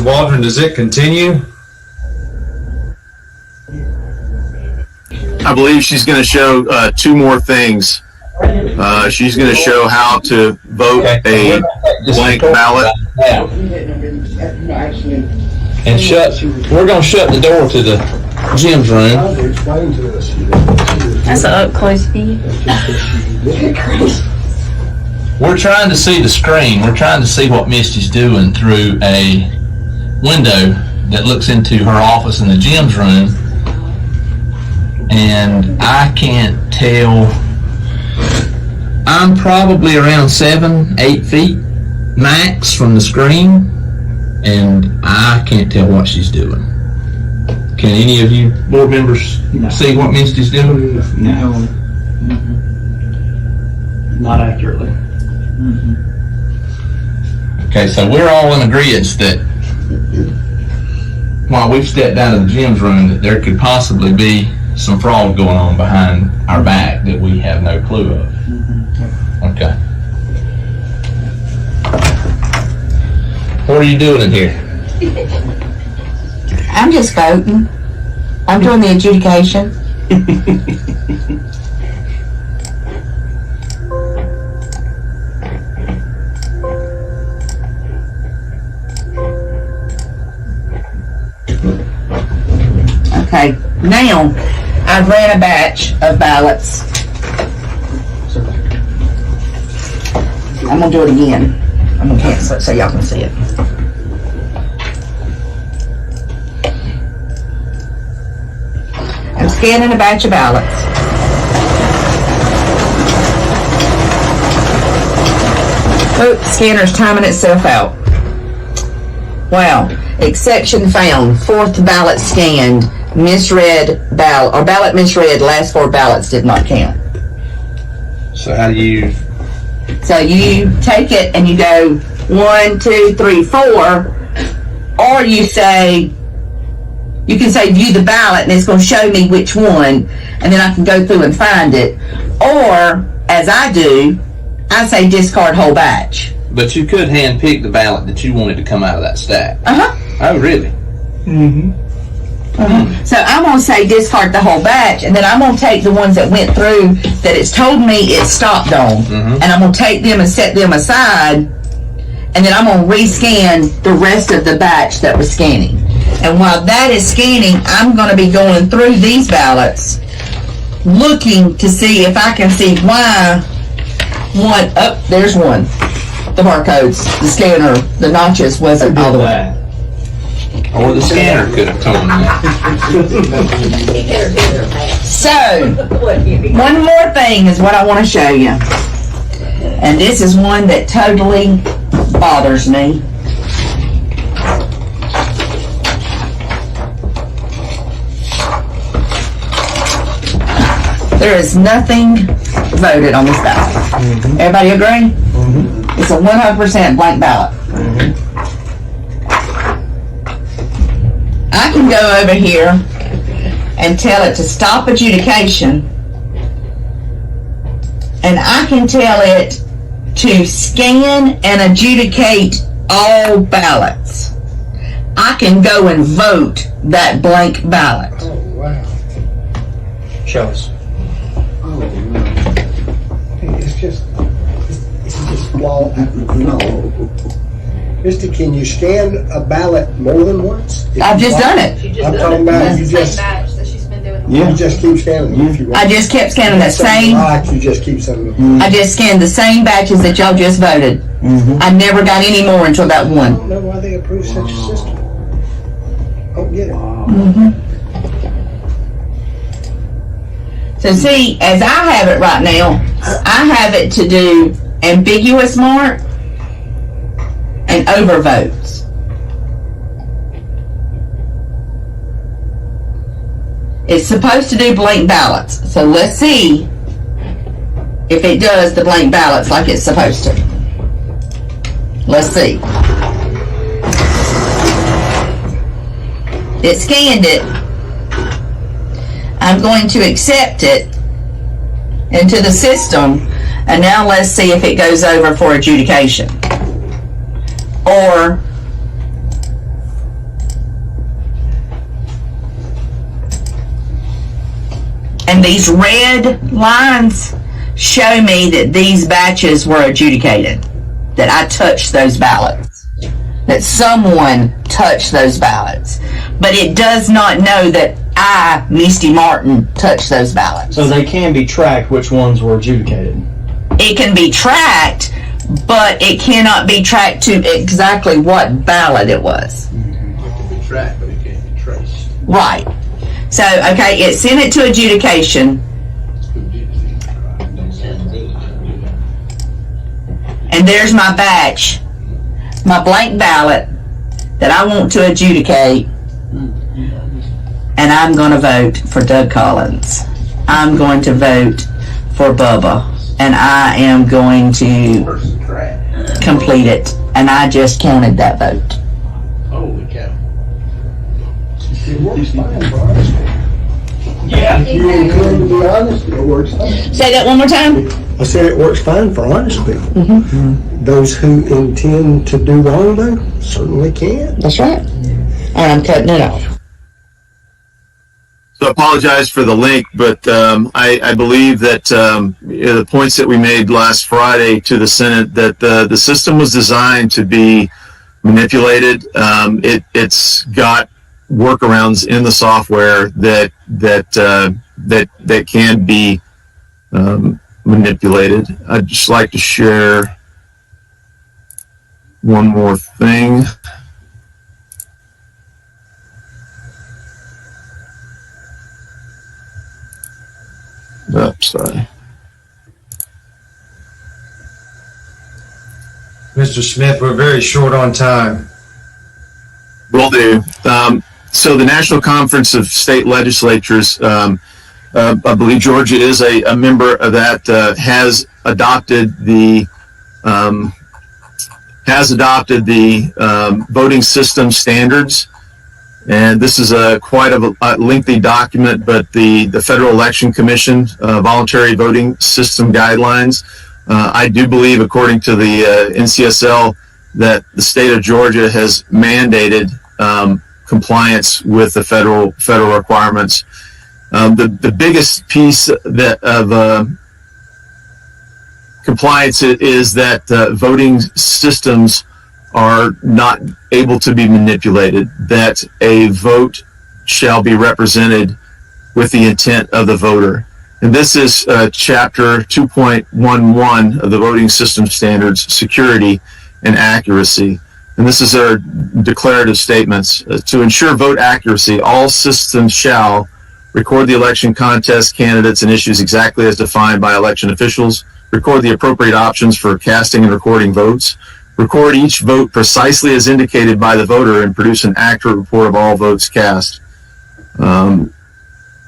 Mr. Waldron, does it continue? I believe she's going to show 2 more things. She's going to show how to vote a blank ballot. And we're going to shut the door to the Jim's room. That's an up close view. We're trying to see the screen. We're trying to see what Misty's doing through a window that looks into her office in the Jim's room. And I can't tell. I'm probably around 7-8 feet max from the screen, and I can't tell what she's doing. Can any of you board members see what Misty's doing? No. Not accurately. Okay, so we're all in agreement that while we've stepped down to the Jim's room, that there could possibly be some fraud going on behind our back that we have no clue of. Okay. What are you doing in here? I'm just voting. I'm doing the adjudication. Okay, now I've ran a batch of ballots. I'm gonna do it again. I'm gonna cancel it so y'all can see it. I'm scanning a batch of ballots. Oops, scanner's timing itself out. Wow. Exception found. 4th ballot scanned. Misread ballot, or ballot misread. Last 4 ballots did not count. So how do you? So you take it and you go 1, 2, 3, 4, or you say, you can say view the ballot and it's going to show me which one, and then I can go through and find it. Or, as I do, I say discard whole batch. But you could hand pick the ballot that you wanted to come out of that stack. Uh-huh. Oh, really? So I'm going to say discard the whole batch, and then I'm going to take the ones that went through that it's told me it stopped on, and I'm going to take them and set them aside, and then I'm going to rescan the rest of the batch that was scanning. And while that is scanning, I'm going to be going through these ballots, looking to see if I can see why one, oh, there's one. The barcodes, the scanner, the notches wasn't all the way. Or the scanner could have told me. So, one more thing is what I want to show you. And this is one that totally bothers me. There is nothing voted on this ballot. Everybody agree? It's a 100% blank ballot. I can go over here and tell it to stop adjudication, and I can tell it to scan and adjudicate all ballots. I can go and vote that blank ballot. Oh, wow. Show us. Oh, no. It's just law. No. Mister, can you scan a ballot more than once? I've just done it. I'm talking about you just, you just keep scanning them if you want. I just kept scanning that same. You just keep sending them. I just scanned the same batches that y'all just voted. I never got any more until that I one. don't know why they approve such a system. I don't get it. So see, as I have it right now, I have it to do ambiguous mark and overvotes. It's supposed to do blank ballots. So let's see if it does the blank ballots like it's supposed to. Let's see. It scanned it. I'm going to accept it into the system, and now let's see if it goes over for adjudication. Or And these red lines show me that these batches were adjudicated, that I touched those ballots, that someone touched those ballots. But it does not know that I, Misty Martin, touched those ballots. So they can be tracked which ones were adjudicated. It can be tracked, but it cannot be tracked to exactly what ballot it was. It can be tracked, but it can't be traced. Right. So, okay, it sent it to adjudication. And there's my batch, my blank ballot that I want to adjudicate. And I'm going to vote for Doug Collins. I'm going to vote for Bubba. And I am going to complete it. And I just counted that vote. Holy cow. It works fine for honesty. Yeah. If you include to be honest, it works fine. Say that one more time. I said it works fine for honest people. Mm-hmm. Those who intend to do wrong, though, certainly can. That's right. And I'm cutting it off. So I apologize for the link, but I believe that the points that we made last Friday to the Senate, that the system was designed to be manipulated. It's got workarounds in the software that can be manipulated. I'd just like to share one more thing. Oh, sorry. Mr. Smith, we're very short on time. Will do. So the National Conference of State Legislatures, I believe Georgia is a member of that, has adopted the voting system standards. And this is quite a lengthy document, but the Federal Election Commission voluntary voting system guidelines. I do believe, according to the NCSL, that the state of Georgia has mandated compliance with the federal requirements. The biggest piece of compliance is that voting systems are not able to be manipulated, that a vote shall be represented with the intent of the voter. And this is chapter 2.11 of the voting system standards, security and accuracy. And this is our declarative statements. To ensure vote accuracy, all systems shall record the election contest, candidates, and issues exactly as defined by election officials, record the appropriate options for casting and recording votes, record each vote precisely as indicated by the voter, and produce an accurate report of all votes cast.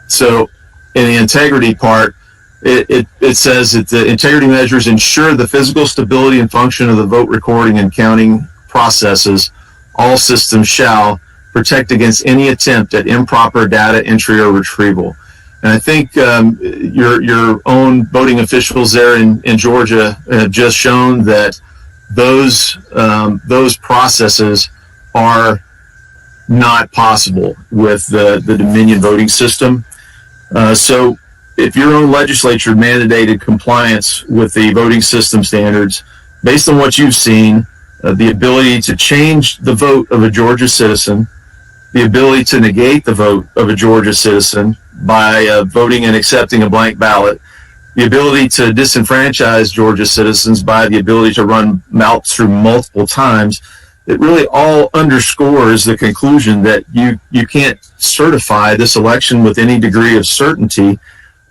So in the integrity part, it says that the integrity measures ensure the physical stability and function of the vote recording and counting processes. All systems shall protect against any attempt at improper data entry or retrieval. And I think your own voting officials there in Georgia have just shown that those processes are not possible with the Dominion voting system. So if your own legislature mandated compliance with the voting system standards, based on what you've seen, the ability to change the vote of a Georgia citizen, the ability to negate the vote of a Georgia citizen by voting and accepting a blank ballot, the ability to disenfranchise Georgia citizens by the ability to run ballots through multiple times, it really all underscores the conclusion that you can't certify this election with any degree of certainty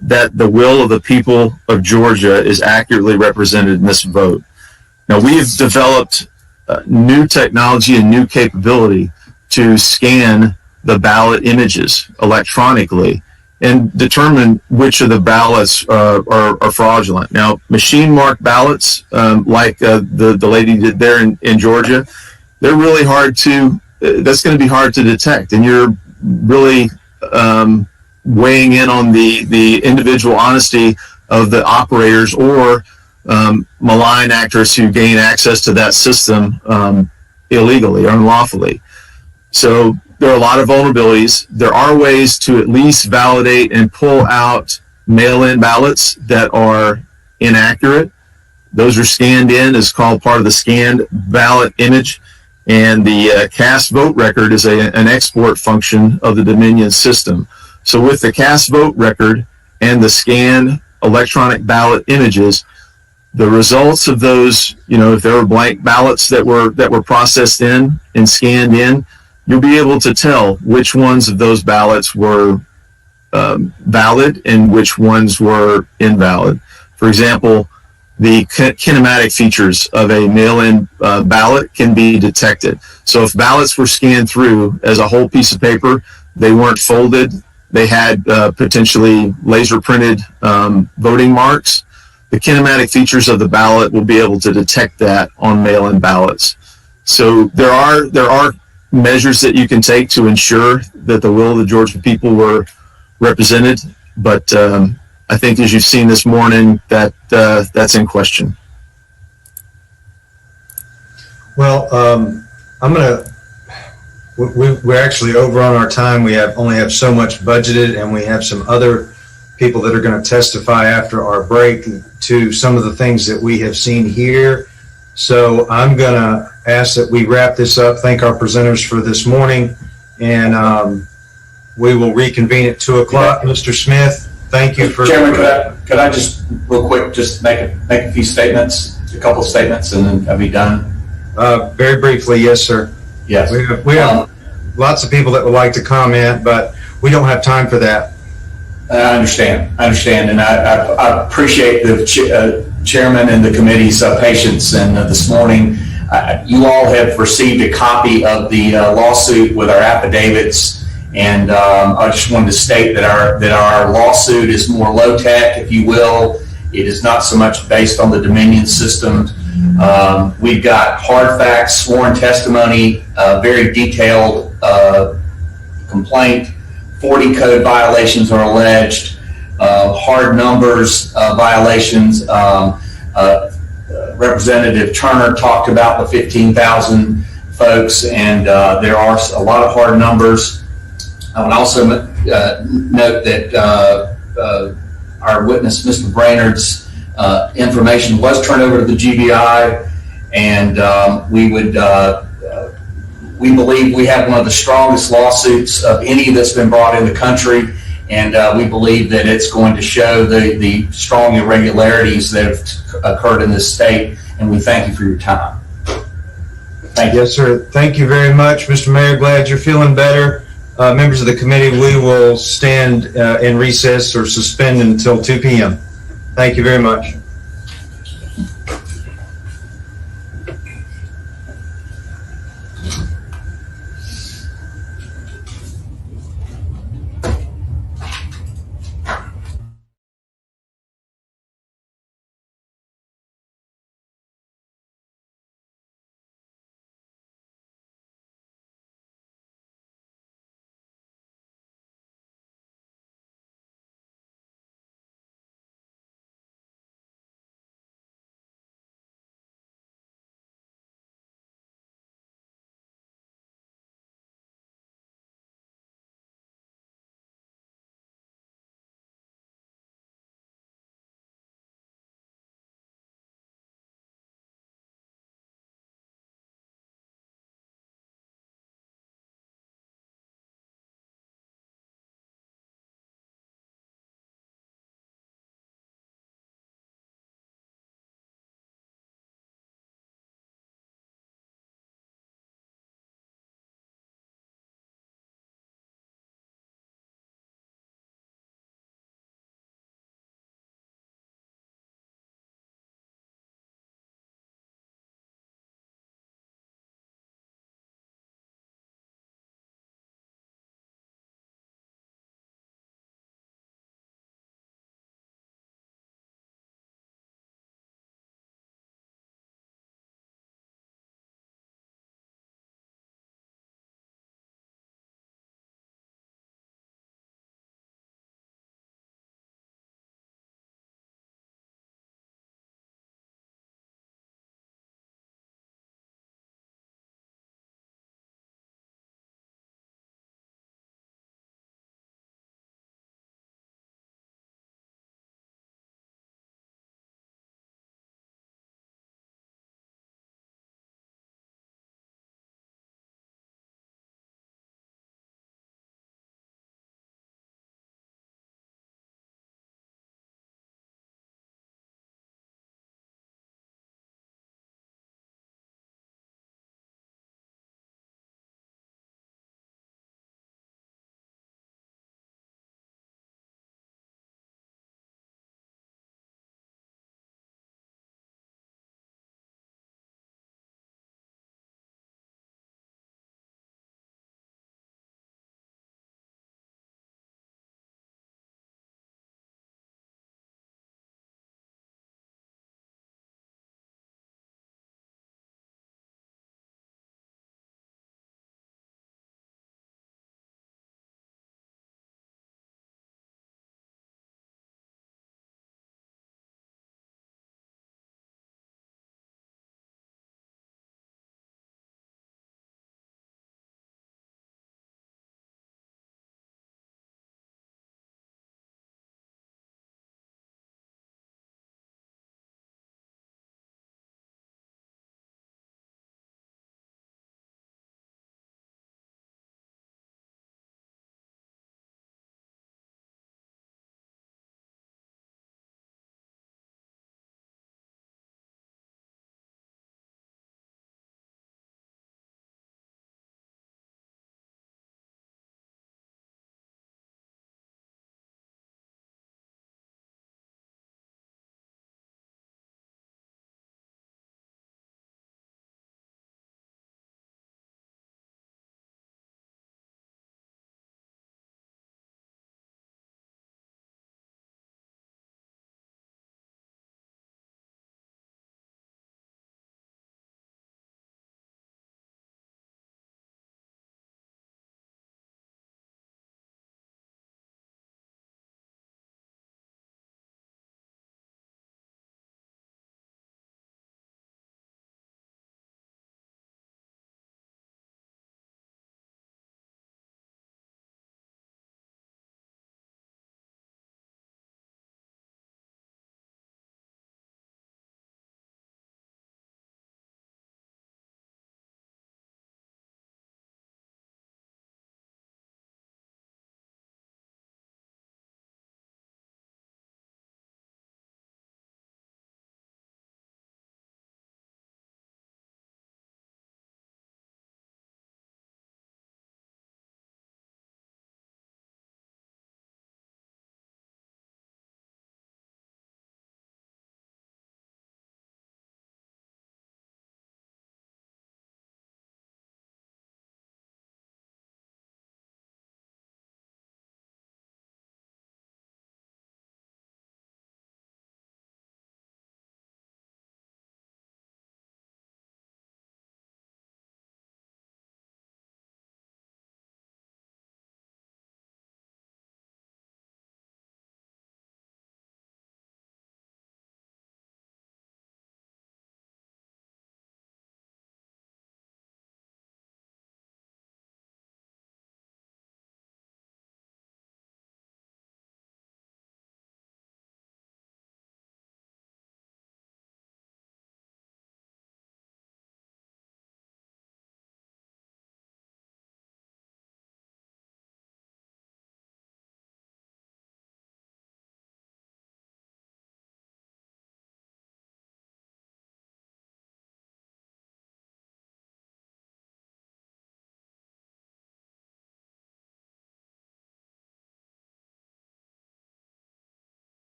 that the will of the people of Georgia is accurately represented in this vote. Now, we have developed new technology and new capability to scan the ballot images electronically and determine which of the ballots are fraudulent. Now, machine marked ballots, like the lady did there in Georgia, they're really hard to, that's going to be hard to detect. And you're really weighing in on the individual honesty of the operators or malign actors who gain access to that system illegally or unlawfully. So there are a lot of vulnerabilities. There are ways to at least validate and pull out mail-in ballots that are inaccurate. Those are scanned in as called part of the scanned ballot image. And the cast vote record is an export function of the Dominion system. So with the cast vote record and the scanned electronic ballot images, the results of those, if there were blank ballots that were processed in and scanned in, you'll be able to tell which ones of those ballots were valid and which ones were invalid. For example, the kinematic features of a mail-in ballot can be detected. So if ballots were scanned through as a whole piece of paper, they weren't folded, they had potentially laser printed voting marks, the kinematic features of the ballot will be able to detect that on mail-in ballots. So there are measures that you can take to ensure that the will of the Georgia people were represented, but I think as you've seen this morning, that's in question. Well, we're actually over on our time. We only have so much budgeted, and we have some other people that are going to testify after our break to some of the things that we have seen here. So I'm going to ask that we wrap this up. Thank our presenters for this morning, and we will reconvene at 2 o'clock. Mr. Smith, thank you for... Chairman, could I just real quick just make a few statements, a couple of statements, and then I'll be done? Very briefly, yes, sir. Yes. We have lots of people that would like to comment, but we don't have time for that. I understand, and I appreciate the chairman and the committee's patience. And this morning, you all have received a copy of the lawsuit with our affidavits, and I just wanted to state that our lawsuit is more low tech, if you will. It is not so much based on the Dominion system. We've got hard facts, sworn testimony, very detailed complaint. 40 code violations are alleged, hard numbers violations. Representative Turner talked about the 15,000 folks, and there are a lot of hard numbers. I would also note that our witness, Mr. Brainerd's information was turned over to the GBI, and we believe we have one of the strongest lawsuits of any that's been brought in the country, and we believe that it's going to show the strong irregularities that have occurred in this state, and we thank you for your time. Thank you. Yes, sir. Thank you very much, Mr. Mayor. Glad you're feeling better. Members of the committee, we will stand in recess or suspend until 2 p.m. Thank you very much.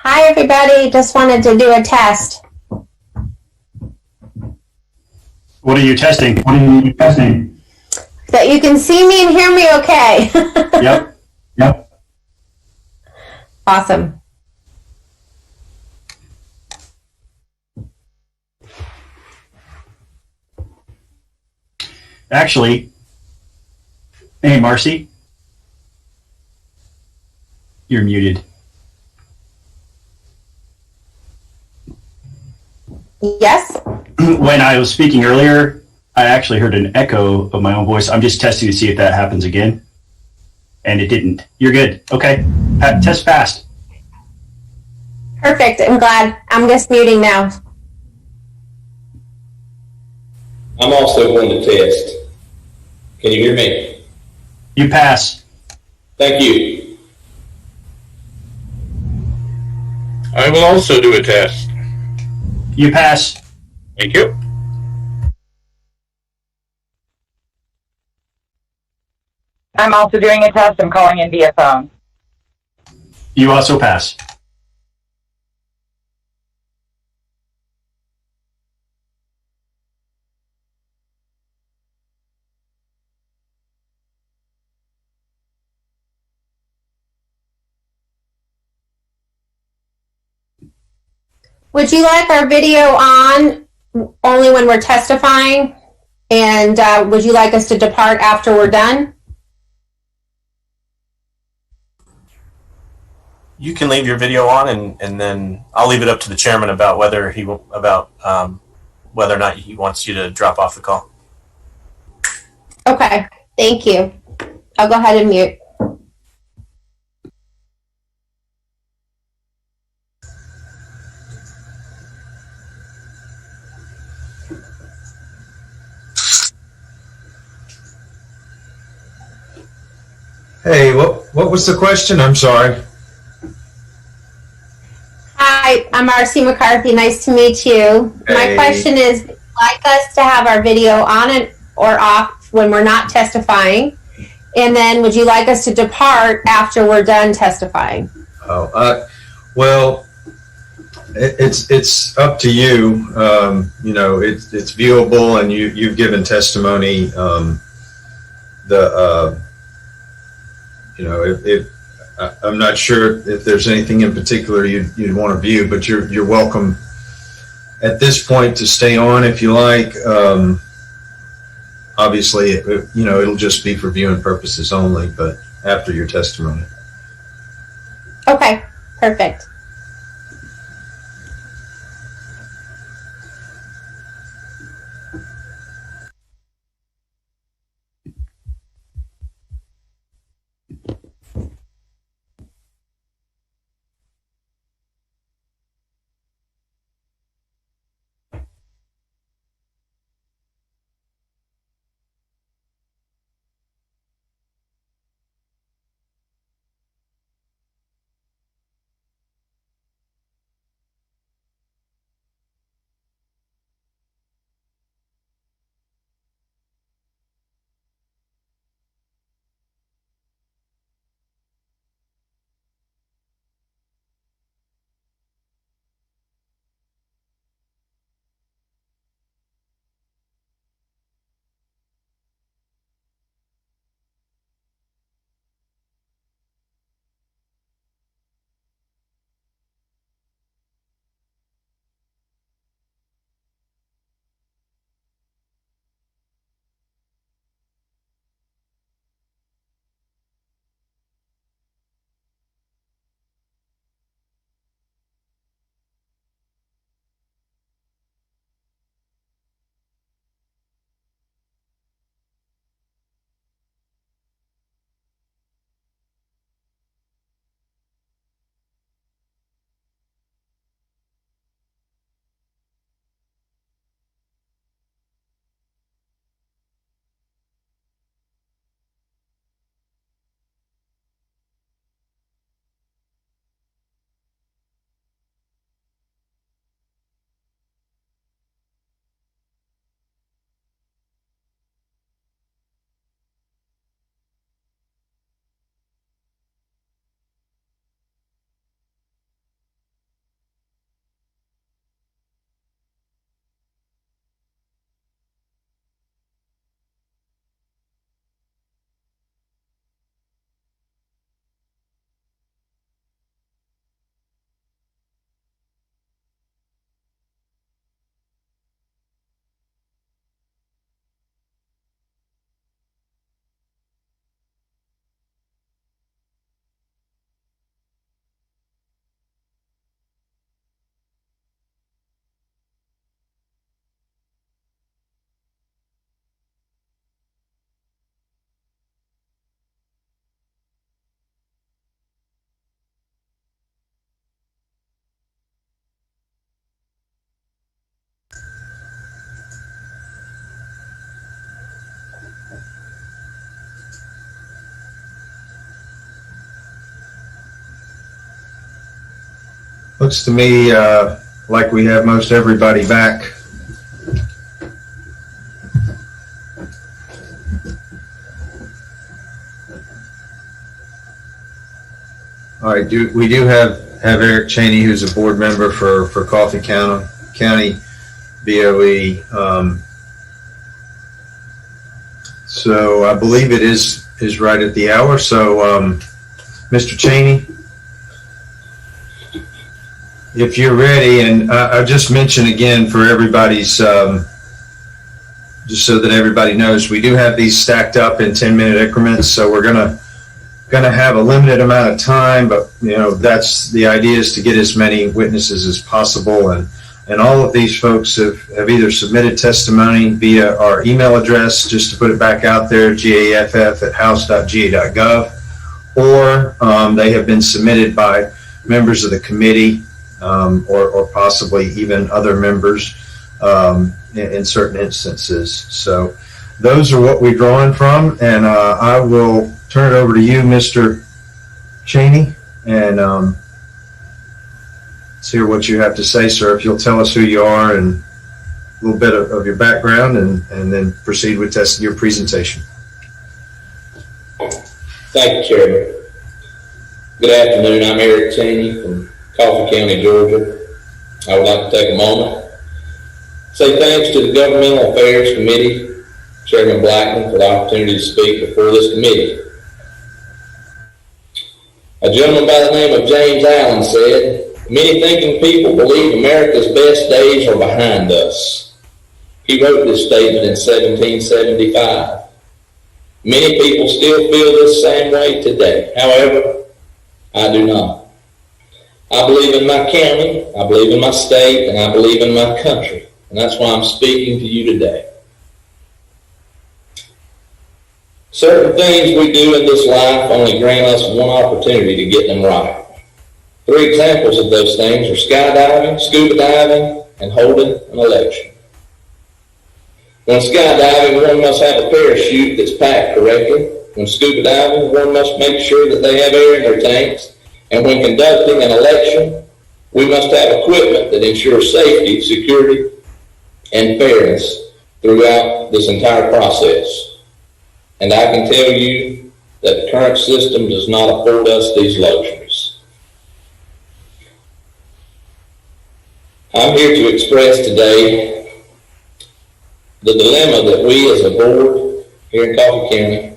Hi, everybody. Just wanted to do a test. What are you testing? That you can see me and hear me okay. Yep. Awesome. Actually, hey, Marcy. You're muted. Yes? When I was speaking earlier, I actually heard an echo of my own voice. I'm just testing to see if that happens again. And it didn't. You're good. Okay. Test passed. Perfect. I'm glad. I'm just muting now. I'm also going to test. Can you hear me? You pass. Thank you. I will also do a test. You pass. Thank you. I'm also doing a test. I'm calling in via phone. You also pass. Would you like our video on only when we're testifying? And would you like us to depart after we're done? You can leave your video on, and then I'll leave it up to the chairman about whether he will whether or not he wants you to drop off the call. Okay. Thank you. I'll go ahead and mute. Hey, what was the question? I'm sorry. Hi, I'm R.C. McCarthy. Nice to meet you. My Hey. question is, would you like us to have our video on or off when we're not testifying? And then would you like us to depart after we're done testifying? Well, it's up to you. It's viewable, and you've given testimony. I'm not sure if there's anything in particular you'd want to view, but you're welcome at this point to stay on if you like. Obviously, it'll just be for viewing purposes only, but after your testimony. Okay, perfect. Looks to me like we have most everybody back. All right, we do have Eric Cheney, who's a board member for Coffee County BOE. So I believe it is right at the hour. So Mr. Cheney, if you're ready, and I just mentioned again for everybody's, just so that everybody knows, we do have these stacked up in 10-minute increments. So we're gonna have a limited amount of time, but that's the idea, is to get as many witnesses as possible. And all of these folks have either submitted testimony via our email address, just to put it back out there, gaff@house.ga.gov, or they have been submitted by members of the committee, or possibly even other members in certain instances. So those are what we're drawing from, and I will turn it over to you, Mr. Cheney, and let's hear what you have to say, sir. If you'll tell us who you are and a little bit of your background, and then proceed with your presentation. Thank you, Chairman. Good afternoon. I'm Eric Cheney from Coffee County, Georgia. I would like to take a moment to say thanks to the Governmental Affairs Committee, Chairman Blackman, for the opportunity to speak before this committee. A gentleman by the name of James Allen said, "Many thinking people believe America's best days are behind us." He wrote this statement in 1775. Many people still feel this same way today. However, I do not. I believe in my county, I believe in my state, and I believe in my country. And that's why I'm speaking to you today. Certain things we do in this life only grant us one opportunity to get them right. 3 examples of those things are skydiving, scuba diving, and holding an election. When skydiving, one must have a parachute that's packed correctly. When scuba diving, one must make sure that they have air in their tanks. And when conducting an election, we must have equipment that ensures safety, security, and fairness throughout this entire process. And I can tell you that the current system does not afford us these luxuries. I'm here to express today the dilemma that we as a board here in Coffee County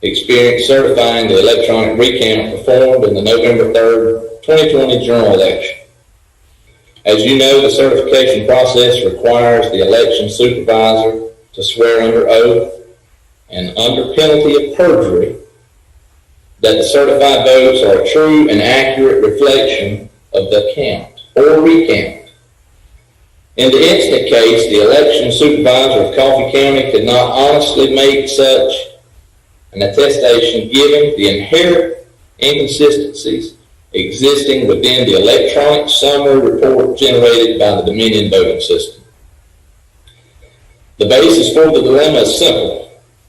experienced certifying the electronic recount performed in the November 3rd, 2020 general election. As you know, the certification process requires the election supervisor to swear under oath and under penalty of perjury that the certified votes are a true and accurate reflection of the count or recount. In the instant case, the election supervisor of Coffee County could not honestly make such an attestation given the inherent inconsistencies existing within the electronic summary report generated by the Dominion voting system. The basis for the dilemma is simple.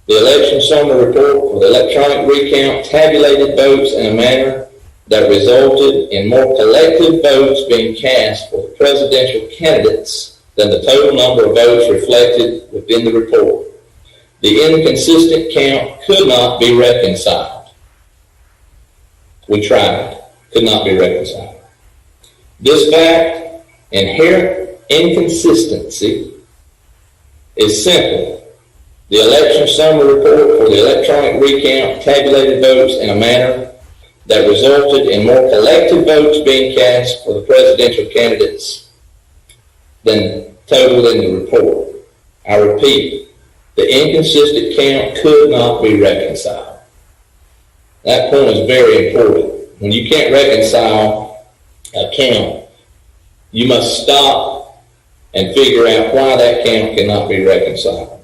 The election summary report for the electronic recount tabulated votes in a manner that resulted in more collective votes being cast for the presidential candidates than the total number of votes reflected within the report. The inconsistent count could not be reconciled. We tried, could not be reconciled. This fact, inherent inconsistency, is simple. The election summary report for the electronic recount tabulated votes in a manner that resulted in more collective votes being cast for the presidential candidates than total in the report. I repeat, the inconsistent count could not be reconciled. That point is very important. When you can't reconcile a count, you must stop and figure out why that count cannot be reconciled.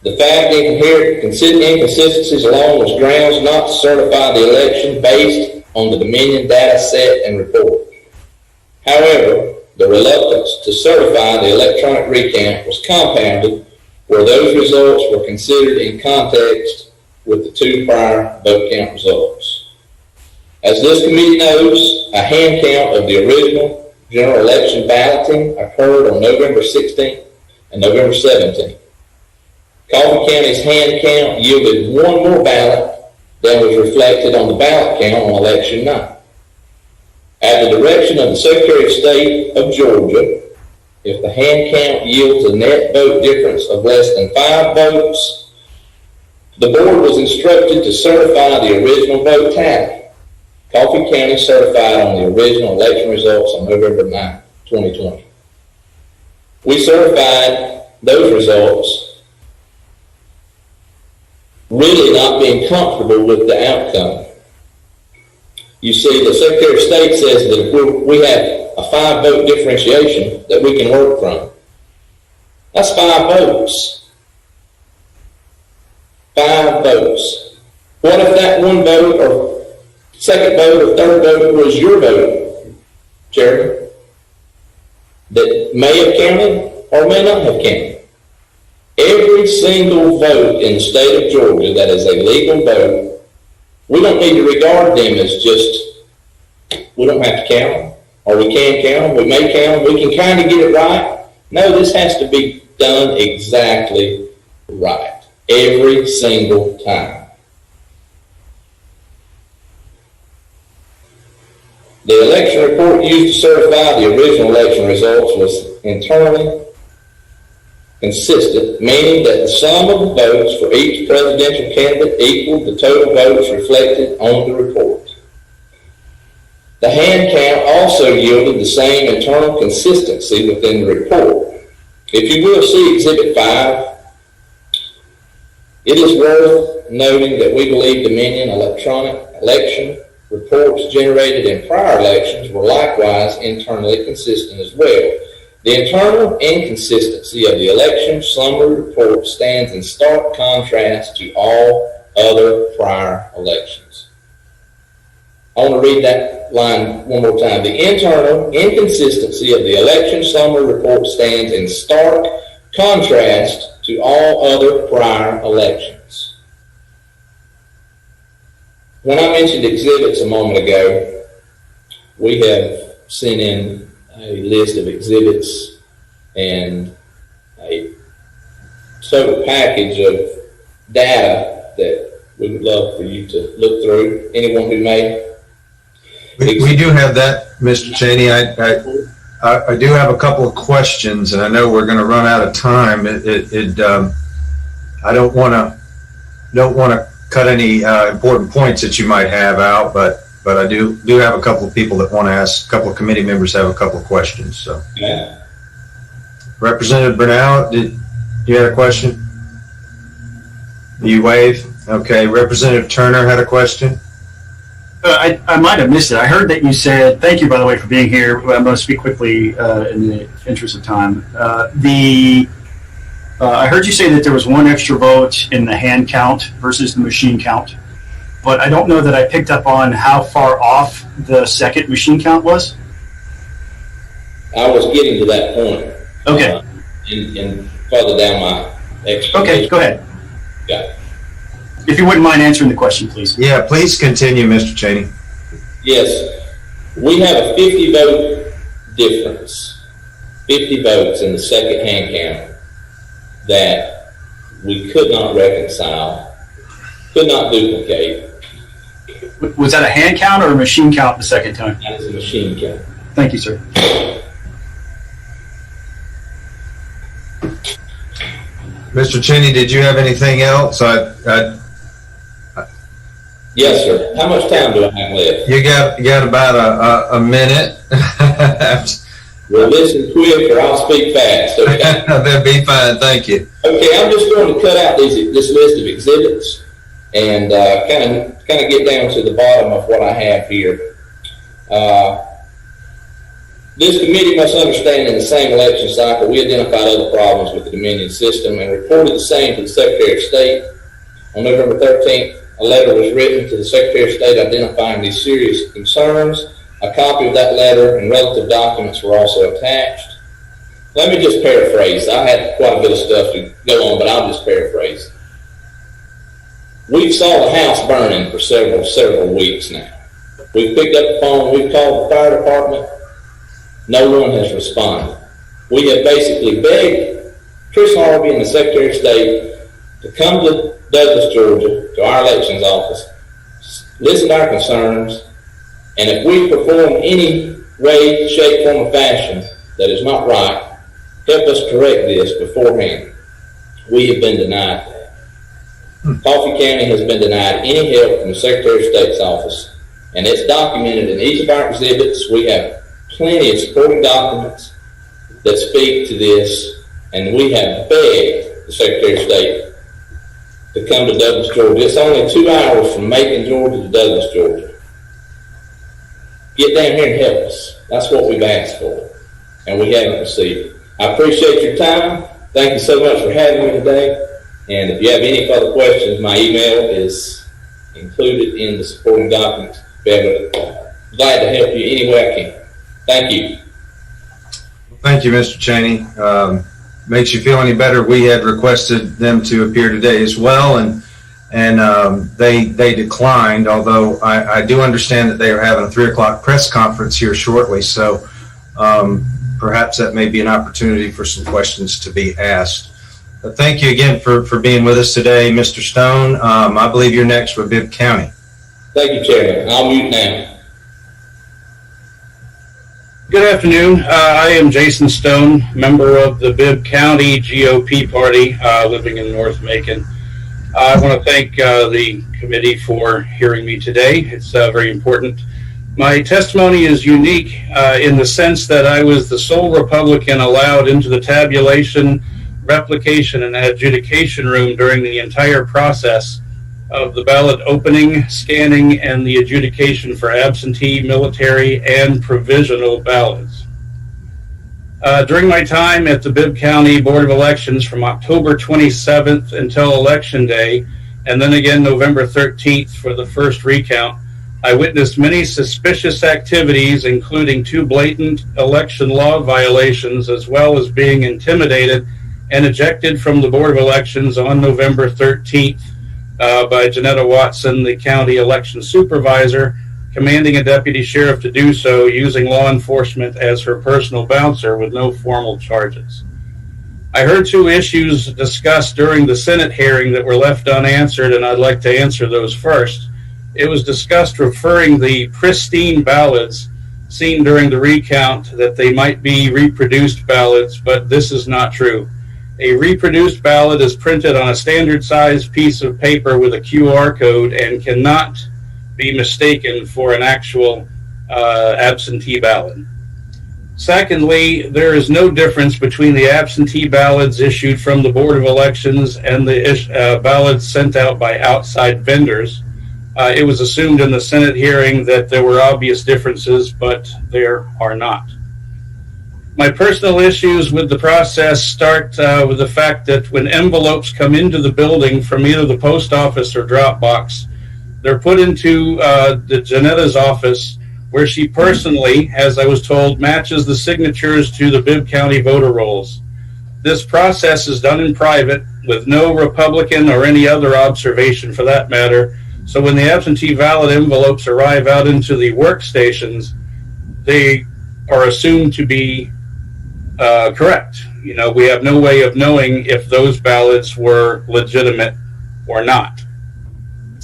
The fact of inherent inconsistencies alone was grounds not to certify the election based on the Dominion data set and report. However, the reluctance to certify the electronic recount was compounded where those results were considered in context with the 2 prior vote count results. As this committee knows, a hand count of the original general election balloting occurred on November 16th and November 17th. Coffee County's hand count yielded 1 more ballot than was reflected on the ballot count on election night. At the direction of the Secretary of State of Georgia, if the hand count yields a net vote difference of less than 5 votes, the board was instructed to certify the original vote tally. Coffee County certified on the original election results on November 9, 2020. We certified those results, really not being comfortable with the outcome. You see, the Secretary of State says that if we have a 5-vote differentiation that we can work from. That's 5 votes. 5 votes. What if that 1 vote or second vote or third vote was your vote, Jerry, that may have counted or may not have counted? Every single vote in the state of Georgia that is a legal vote, we don't need to regard them as just, we don't have to count them, or we can count them, we may count them, we can kind of get it right. No, this has to be done exactly right, every single time. The election report used to certify the original election results was internally consistent, meaning that the sum of the votes for each presidential candidate equaled the total votes reflected on the report. The hand count also yielded the same internal consistency within the report. If you will see Exhibit 5, it is worth noting that we believe Dominion electronic election reports generated in prior elections were likewise internally consistent as well. The internal inconsistency of the election summary report stands in stark contrast to all other prior elections. I want to read that line one more time. The internal inconsistency of the election summary report stands in stark contrast to all other prior elections. When I mentioned exhibits a moment ago, we have sent in a list of exhibits and a total package of data that we would love for you to look through. Anyone who may. We do have that, Mr. Cheney. I do have a couple of questions, and I know we're going to run out of time. I don't want to cut any important points that you might have out, but I do have a couple of people that want to ask. A couple of committee members have a couple of questions. So, yeah. Representative Brunel, did you have a question? You wave. Okay. Representative Turner had a question. I might have missed it. I heard that you said, thank you, by the way, for being here. I'm going to speak quickly in the interest of time. I heard you say that there was 1 extra vote in the hand count versus the machine count, but I don't know that I picked up on how far off the second machine count was. I was getting to that point. Okay. And further down my explanation. Okay, go ahead. Got it. If you wouldn't mind answering the question, please. Yeah, please continue, Mr. Cheney. Yes, we have a 50 vote difference, 50 votes in the second hand count that we could not reconcile, could not duplicate. Was that a hand count or a machine count the second time? That is a machine count. Thank you, sir. Mr. Cheney, did you have anything else? Yes, sir. How much time do I have left? You got about a minute. Well, listen quick or I'll speak fast, okay? That'd be fine, thank you. Okay, I'm just going to cut out this list of exhibits and kind of get down to the bottom of what I have here. This committee must understand in the same election cycle, we identified other problems with the Dominion system and reported the same to the Secretary of State. On November 13th, a letter was written to the Secretary of State identifying these serious concerns. A copy of that letter and relative documents were also attached. Let me just paraphrase. I had quite a bit of stuff to go on, but I'll just paraphrase. We've saw the house burning for several weeks now. We've picked up the phone, we've called the fire department. No one has responded. We have basically begged Chris Harvey and the Secretary of State to come to Douglas, Georgia, to our elections office, listen to our concerns, and if we perform any way, shape, form, or fashion that is not right, help us correct this beforehand. We have been denied that. Coffee County has been denied any help from the Secretary of State's office, and it's documented in each of our exhibits. We have plenty of supporting documents that speak to this, and we have begged the Secretary of State to come to Douglas, Georgia. It's only 2 hours from Macon, Georgia to Douglas, Georgia. Get down here and help us. That's what we've asked for, and we haven't received it. I appreciate your time. Thank you so much for having me today. And if you have any further questions, my email is included in the supporting documents. I'll be glad to help you any way I can. Thank you. Thank you, Mr. Cheney. Makes you feel any better? We had requested them to appear today as well, and they declined, although I do understand that they are having a 3 o'clock press conference here shortly, so perhaps that may be an opportunity for some questions to be asked. But thank you again for being with us today, Mr. Stone. I believe you're next with Bibb County. Thank you, Chairman. I'll mute now. Good afternoon. I am Jason Stone, member of the Bibb County GOP party, living in North Macon. I want to thank the committee for hearing me today. It's very important. My testimony is unique in the sense that I was the sole Republican allowed into the tabulation, replication, and adjudication room during the entire process of the ballot opening, scanning, and the adjudication for absentee, military, and provisional ballots. During my time at the Bibb County Board of Elections from October 27th until Election Day, and then again November 13th for the first recount, I witnessed many suspicious activities, including 2 blatant election law violations, as well as being intimidated and ejected from the Board of Elections on November 13th by Janetta Watson, the county election supervisor, commanding a deputy sheriff to do so using law enforcement as her personal bouncer with no formal charges. I heard 2 issues discussed during the Senate hearing that were left unanswered, and I'd like to answer those first. It was discussed referring the pristine ballots seen during the recount that they might be reproduced ballots, but this is not true. A reproduced ballot is printed on a standard size piece of paper with a QR code and cannot be mistaken for an actual absentee ballot. Secondly, there is no difference between the absentee ballots issued from the Board of Elections and the ballots sent out by outside vendors. It was assumed in the Senate hearing that there were obvious differences, but there are not. My personal issues with the process start with the fact that when envelopes come into the building from either the post office or drop box, they're put into the Janetta's office, where she personally, as I was told, matches the signatures to the Bibb County voter rolls. This process is done in private with no Republican or any other observation for that matter. So when the absentee ballot envelopes arrive out into the workstations, they are assumed to be correct. You know, we have no way of knowing if those ballots were legitimate or not.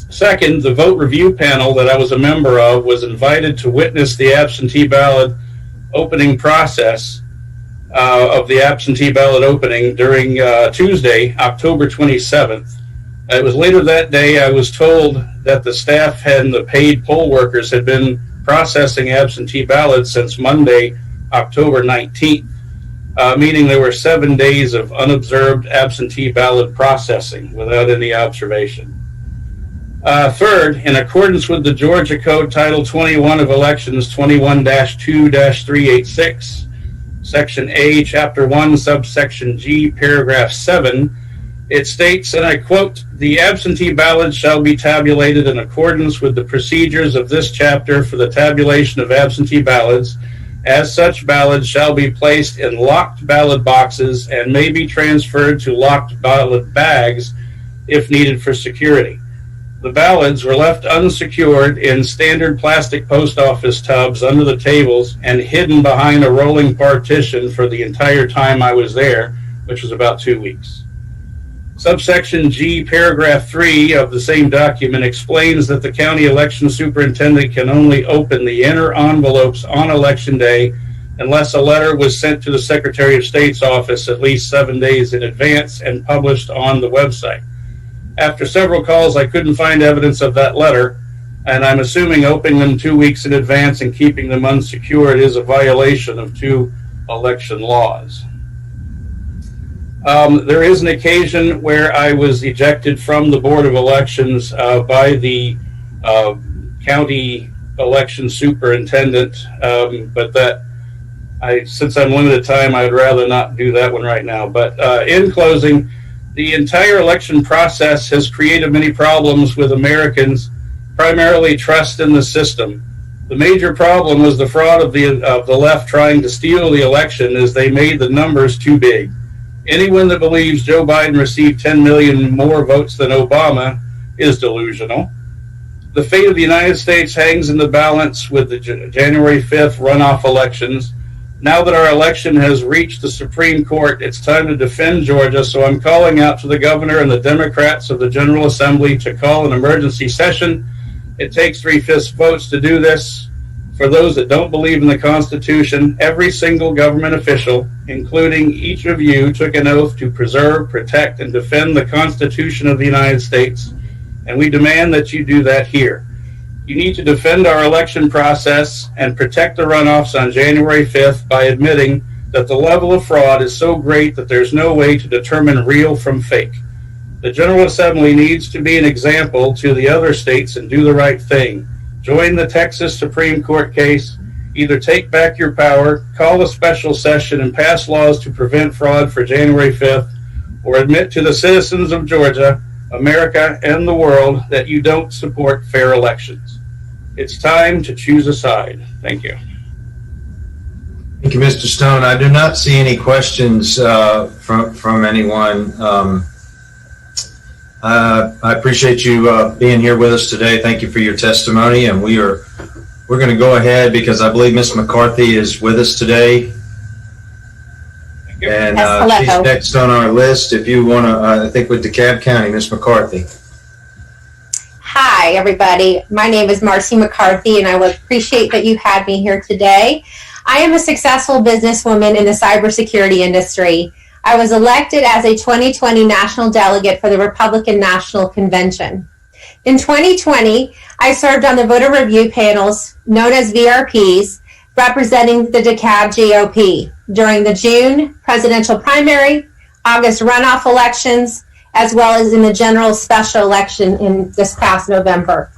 Second, the vote review panel that I was a member of was invited to witness the absentee ballot opening process of the absentee ballot opening during Tuesday, October 27th. It was later that day I was told that the staff and the paid poll workers had been processing absentee ballots since Monday, October 19th, meaning there were 7 days of unobserved absentee ballot processing without any observation. Third, in accordance with the Georgia Code Title 21 of Elections 21-2-386, Section A, Chapter 1, Subsection G, Paragraph 7, it states, and I quote, "The absentee ballots shall be tabulated in accordance with the procedures of this chapter for the tabulation of absentee ballots. As such ballots shall be placed in locked ballot boxes and may be transferred to locked ballot bags if needed for security. The ballots were left unsecured in standard plastic post office tubs under the tables and hidden behind a rolling partition for the entire time I was there, which was about 2 weeks. Subsection G, paragraph 3 of the same document explains that the county election superintendent can only open the inner envelopes on election day unless a letter was sent to the Secretary of State's office at least 7 days in advance and published on the website. After several calls, I couldn't find evidence of that letter, and I'm assuming opening them 2 weeks in advance and keeping them unsecured is a violation of 2 election laws. There is an occasion where I was ejected from the Board of Elections by the county election superintendent, but since I'm limited time, I'd rather not do that one right now. But in closing, the entire election process has created many problems with Americans, primarily trust in the system. The major problem was the fraud of the left trying to steal the election as they made the numbers too big. Anyone that believes Joe Biden received 10 million more votes than Obama is delusional. The fate of the United States hangs in the balance with the January 5th runoff elections. Now that our election has reached the Supreme Court, it's time to defend Georgia, so I'm calling out to the governor and the Democrats of the General Assembly to call an emergency session. It takes 3/5 votes to do this. For those that don't believe in the Constitution, every single government official, including each of you, took an oath to preserve, protect, and defend the Constitution of the United States, and we demand that you do that here. You need to defend our election process and protect the runoffs on January 5th by admitting that the level of fraud is so great that there's no way to determine real from fake. The General Assembly needs to be an example to the other states and do the right thing. Join the Texas Supreme Court case. Either take back your power, call a special session, and pass laws to prevent fraud for January 5th, or admit to the citizens of Georgia, America, and the world that you don't support fair elections. It's time to choose a side. Thank you. Thank you, Mr. Stone. I do not see any questions from anyone. I appreciate you being here with us today. Thank you for your testimony, and we're going to go ahead because I believe Ms. McCarthy is with us today. And she's next on our list. If you want to, I think with DeKalb County, Ms. McCarthy. Hi, everybody. My name is Marcy McCarthy, and I would appreciate that you had me here today. I am a successful businesswoman in the cybersecurity industry. I was elected as a 2020 national delegate for the Republican National Convention. In 2020, I served on the voter review panels, known as VRPs, representing the DeKalb GOP during the June presidential primary, August runoff elections, as well as in the general special election in this past November.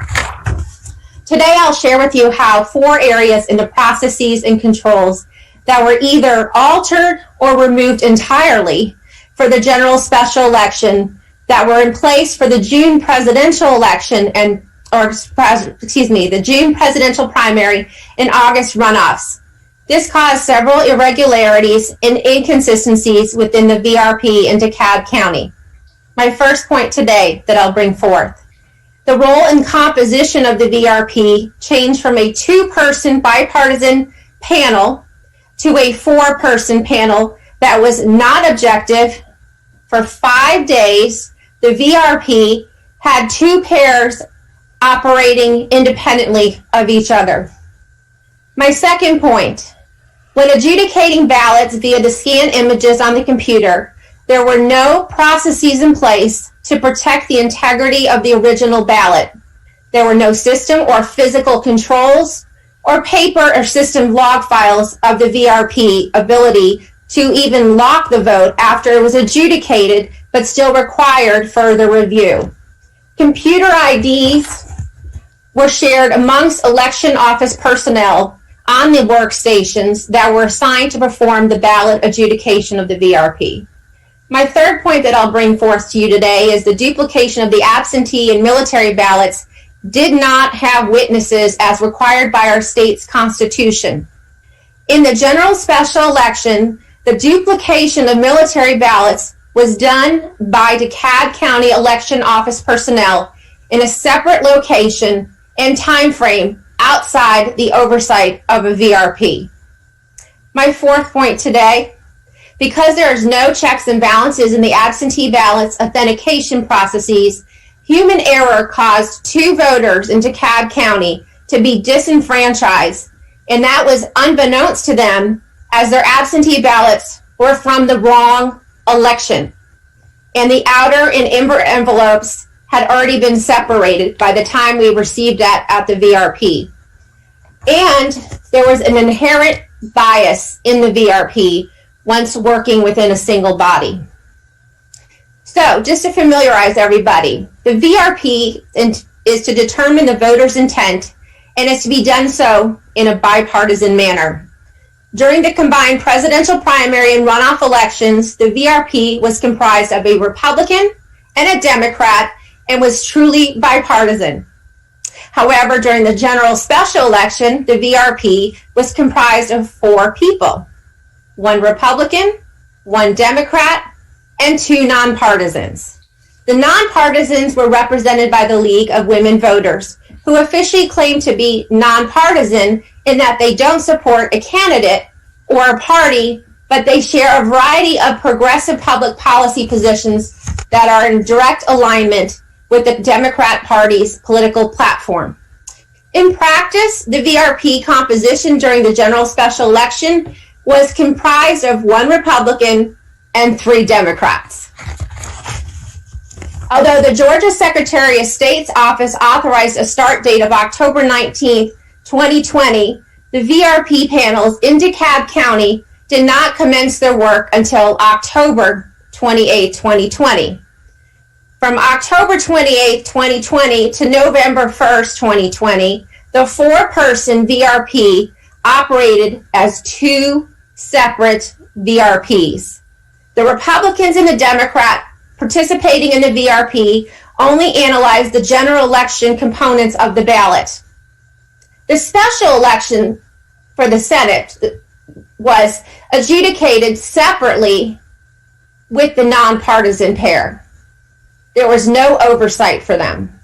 Today, I'll share with you how 4 areas in the processes and controls that were either altered or removed entirely for the general special election that were in place for the June presidential election the June presidential primary and August runoffs. This caused several irregularities and inconsistencies within the VRP in DeKalb County. My first point today that I'll bring forth. The role and composition of the VRP changed from a 2-person bipartisan panel to a 4-person panel that was not objective. For 5 days, the VRP had 2 pairs operating independently of each other. My second point, when adjudicating ballots via the scanned images on the computer, there were no processes in place to protect the integrity of the original ballot. There were no system or physical controls or paper or system log files of the VRP ability to even lock the vote after it was adjudicated, but still required further review. Computer IDs were shared amongst election office personnel on the workstations that were assigned to perform the ballot adjudication of the VRP. My third point that I'll bring forth to you today is the duplication of the absentee and military ballots did not have witnesses as required by our state's constitution. In the general special election, the duplication of military ballots was done by DeKalb County election office personnel in a separate location and time frame outside the oversight of a VRP. My fourth point today, because there is no checks and balances in the absentee ballots authentication processes, human error caused 2 voters in DeKalb County to be disenfranchised, and that was unbeknownst to them, as their absentee ballots were from the wrong election, and the outer and inner envelopes had already been separated by the time we received that at the VRP. And there was an inherent bias in the VRP once working within a single body. So, just to familiarize everybody, the VRP is to determine the voter's intent, and is to be done so in a bipartisan manner. During the combined presidential primary and runoff elections, the VRP was comprised of a Republican and a Democrat and was truly bipartisan. However, during the general special election, the VRP was comprised of 4 people: 1 Republican, 1 Democrat, and 2 nonpartisans. The nonpartisans were represented by the League of Women Voters, who officially claim to be nonpartisan in that they don't support a candidate or a party, but they share a variety of progressive public policy positions that are in direct alignment with the Democrat Party's political platform. In practice, the VRP composition during the general special election was comprised of 1 Republican and 3 Democrats. Although the Georgia Secretary of State's office authorized a start date of October 19, 2020, the VRP panels in DeKalb County did not commence their work until October 28, 2020. From October 28, 2020 to November 1st, 2020, the 4-person VRP operated as 2 separate VRPs. The Republicans and the Democrat participating in the VRP only analyzed the general election components of the ballot. The special election for the Senate was adjudicated separately with the nonpartisan pair. There was no oversight for them.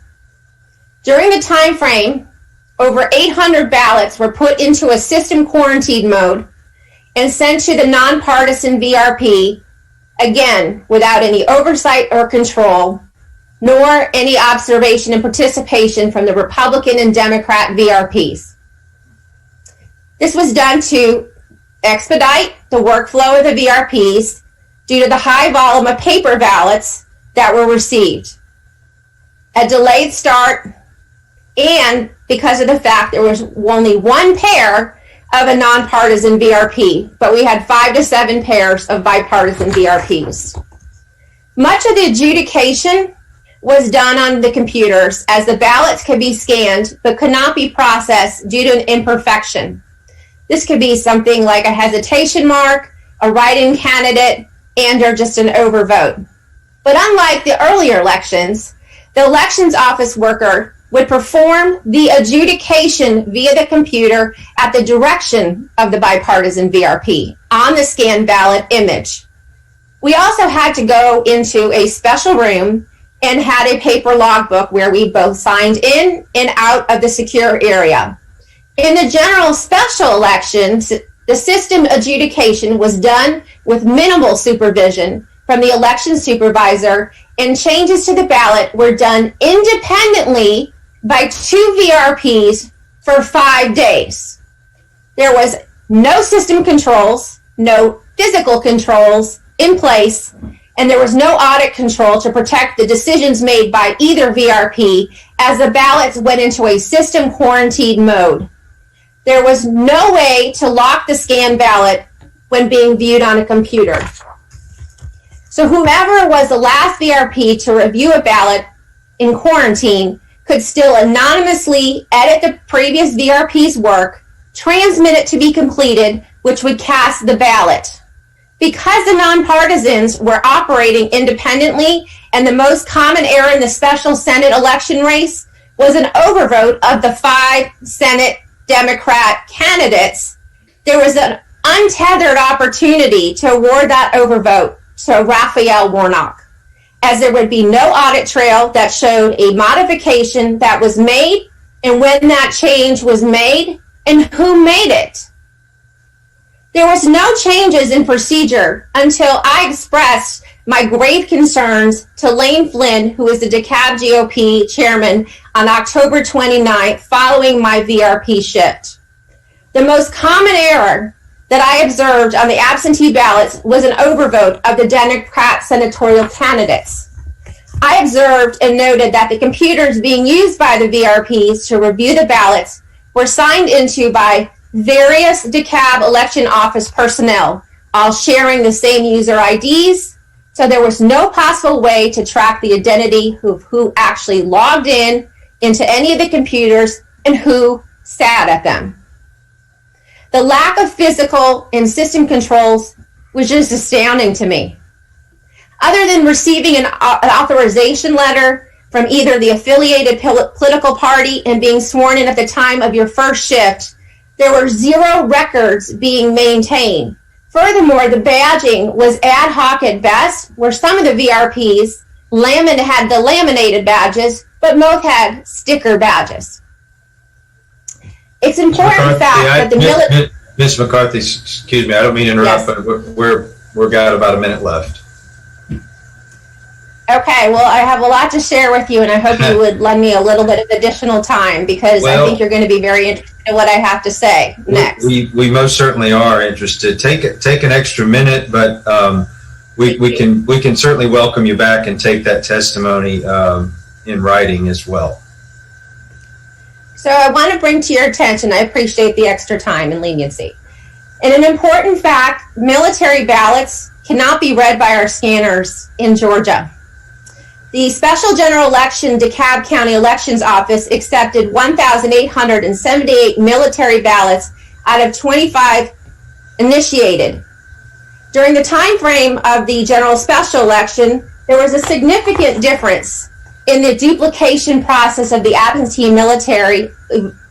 During the time frame, over 800 ballots were put into a system quarantine mode and sent to the nonpartisan VRP, again, without any oversight or control, nor any observation and participation from the Republican and Democrat VRPs. This was done to expedite the workflow of the VRPs due to the high volume of paper ballots that were received, a delayed start, and because of the fact there was only 1 pair of a nonpartisan VRP, but we had 5 to 7 pairs of bipartisan VRPs. Much of the adjudication was done on the computers, as the ballots could be scanned but could not be processed due to an imperfection. This could be something like a hesitation mark, a write-in candidate, and or just an overvote. But unlike the earlier elections, the elections office worker would perform the adjudication via the computer at the direction of the bipartisan VRP on the scanned ballot image. We also had to go into a special room and had a paper logbook where we both signed in and out of the secure area. In the general special elections, the system adjudication was done with minimal supervision from the election supervisor, and changes to the ballot were done independently by 2 VRPs for 5 days. There was no system controls, no physical controls in place, and there was no audit control to protect the decisions made by either VRP as the ballots went into a system quarantine mode. There was no way to lock the scanned ballot when being viewed on a computer. So whomever was the last VRP to review a ballot in quarantine could still anonymously edit the previous VRP's work, transmit it to be completed, which would cast the ballot. Because the nonpartisans were operating independently, and the most common error in the special Senate election race was an overvote of the 5 Senate Democrat candidates, there was an untethered opportunity to award that overvote to Raphael Warnock. as there would be no audit trail that showed a modification that was made and when that change was made and who made it. There was no changes in procedure until I expressed my grave concerns to Lane Flynn, who is the DeKalb GOP chairman, on October 29th following my VRP shift. The most common error that I observed on the absentee ballots was an overvote of the Democrat senatorial candidates. I observed and noted that the computers being used by the VRPs to review the ballots were signed into by various DeKalb election office personnel, all sharing the same user IDs, so there was no possible way to track the identity of who actually logged into any of the computers and who sat at them. The lack of physical and system controls was just astounding to me. Other than receiving an authorization letter from either the affiliated political party and being sworn in at the time of your first shift, there were zero records being maintained. Furthermore, the badging was ad hoc at best, where some of the VRPs had the laminated badges, but most had sticker badges. It's important fact that the military... Ms. McCarthy, excuse me, I don't mean to interrupt, but we've got about a minute left. Okay, well, I have a lot to share with you, and I hope you would lend me a little bit of additional time, because I think you're going to be very interested in what I have to say next. We most certainly are interested. Take an extra minute, but we can certainly welcome you back and take that testimony in writing as well. So I want to bring to your attention, I appreciate the extra time and leniency. And an important fact, military ballots cannot be read by our scanners in Georgia. The Special General Election DeKalb County Elections Office accepted 1,878 military ballots out of 25 initiated. During the time frame of the general special election, there was a significant difference in the duplication process of the absentee military